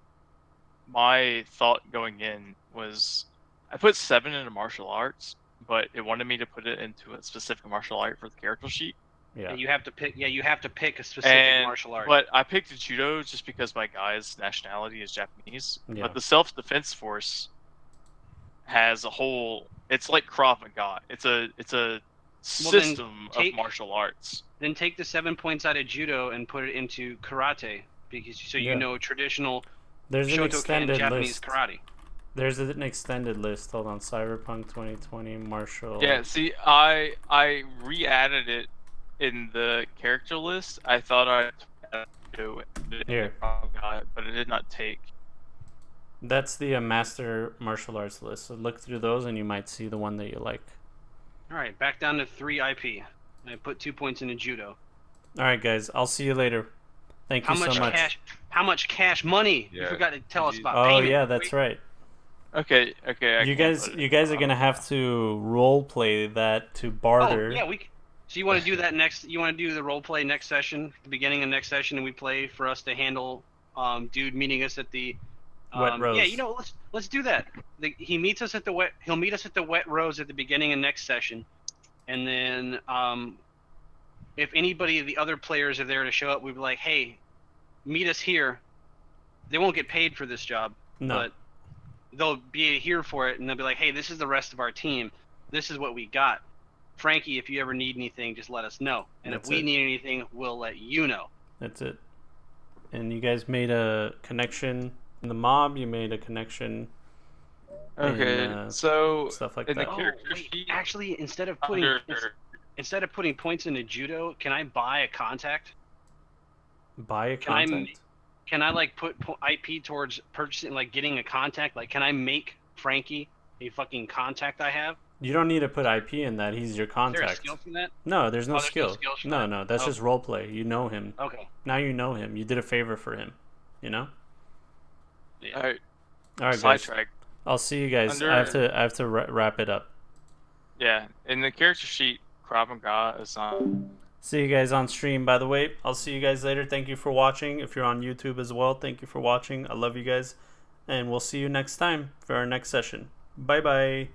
Speaker 3: my thought going in was I put 7 into martial arts, but it wanted me to put it into a specific martial art for the character sheet.
Speaker 1: Yeah.
Speaker 2: You have to pick. Yeah, you have to pick a specific
Speaker 3: And
Speaker 2: martial art.
Speaker 3: but I picked judo just because my guy's nationality is Japanese.
Speaker 1: Yeah.
Speaker 3: But the self-defense force has a whole. It's like Krav Maga. It's a
Speaker 2: then
Speaker 3: system
Speaker 2: take-
Speaker 3: of martial arts.
Speaker 2: Then take the 7 points out of judo and put it into karate because
Speaker 1: Yeah.
Speaker 2: traditional
Speaker 1: There's an
Speaker 2: Shotokan
Speaker 1: extended
Speaker 2: Japanese
Speaker 1: list.
Speaker 2: karate.
Speaker 1: There's an extended list. Hold on. Cyberpunk 2020 martial.
Speaker 3: Yeah, see, I re-added it in the character list. I thought I'd do it,
Speaker 1: Here.
Speaker 3: but it did not take.
Speaker 1: That's the master martial arts list. So look through those, and you might see the one that you like.
Speaker 2: All right, back down to 3 IP. I put 2 points into judo.
Speaker 1: All right, guys. I'll see you later. Thank you so much.
Speaker 2: cash? How much cash money? You
Speaker 4: Yeah.
Speaker 2: forgot to tell us about
Speaker 1: Oh
Speaker 2: payment.
Speaker 1: yeah, that's right.
Speaker 3: Okay. I
Speaker 1: You
Speaker 3: can't
Speaker 1: guys,
Speaker 3: put it.
Speaker 1: you guys are gonna have to role play that to barter.
Speaker 2: Oh yeah, So you want to do that next? You want to do the role play next session, the beginning of next session, and we play for us to handle dude meeting us at the
Speaker 1: Wet Rose.
Speaker 2: Yeah, let's do that. He'll meet us at the Wet Rose at the beginning of next session, and then if anybody of the other players are there to show up, we'd be like, hey, meet us here. They won't get paid for this job,
Speaker 1: No.
Speaker 2: but they'll be here for it, and they'll be like, hey, this is the rest of our team. This is what we got. Frankie, if you ever need anything, just let us know. And
Speaker 1: That's
Speaker 2: if we
Speaker 1: it.
Speaker 2: need anything, we'll let you know.
Speaker 1: That's it. And you guys made a connection in the mob. You made a connection.
Speaker 3: Okay,
Speaker 1: and,
Speaker 3: so
Speaker 1: stuff like
Speaker 3: in the
Speaker 1: that.
Speaker 3: character sheet,
Speaker 2: Actually, instead of putting points into judo, can I buy a contact?
Speaker 1: Buy a
Speaker 2: Can I
Speaker 1: contact.
Speaker 2: Can I like put IP towards purchasing, like getting a contact? Like, can I make Frankie a fucking contact I have?
Speaker 1: You don't need to put IP in that. He's your
Speaker 2: Is there a
Speaker 1: contact.
Speaker 2: skill for that?
Speaker 1: No, there's no
Speaker 2: Oh, there's no
Speaker 1: skill.
Speaker 2: skills for
Speaker 1: No,
Speaker 2: that.
Speaker 1: no, that's
Speaker 2: Oh.
Speaker 1: just role play. You know him.
Speaker 2: Okay.
Speaker 1: Now you know him. You did a favor for him. You know.
Speaker 2: Yeah.
Speaker 1: All right, guys.
Speaker 3: sidetrack.
Speaker 1: I'll see you guys. I have to wrap it up.
Speaker 3: Yeah, in the character sheet, Krav Maga is on.
Speaker 1: See you guys on stream, by the way. I'll see you guys later. Thank you for watching. If you're on YouTube as well, thank you for watching. I love you guys. And we'll see you next time for our next session. Bye-bye.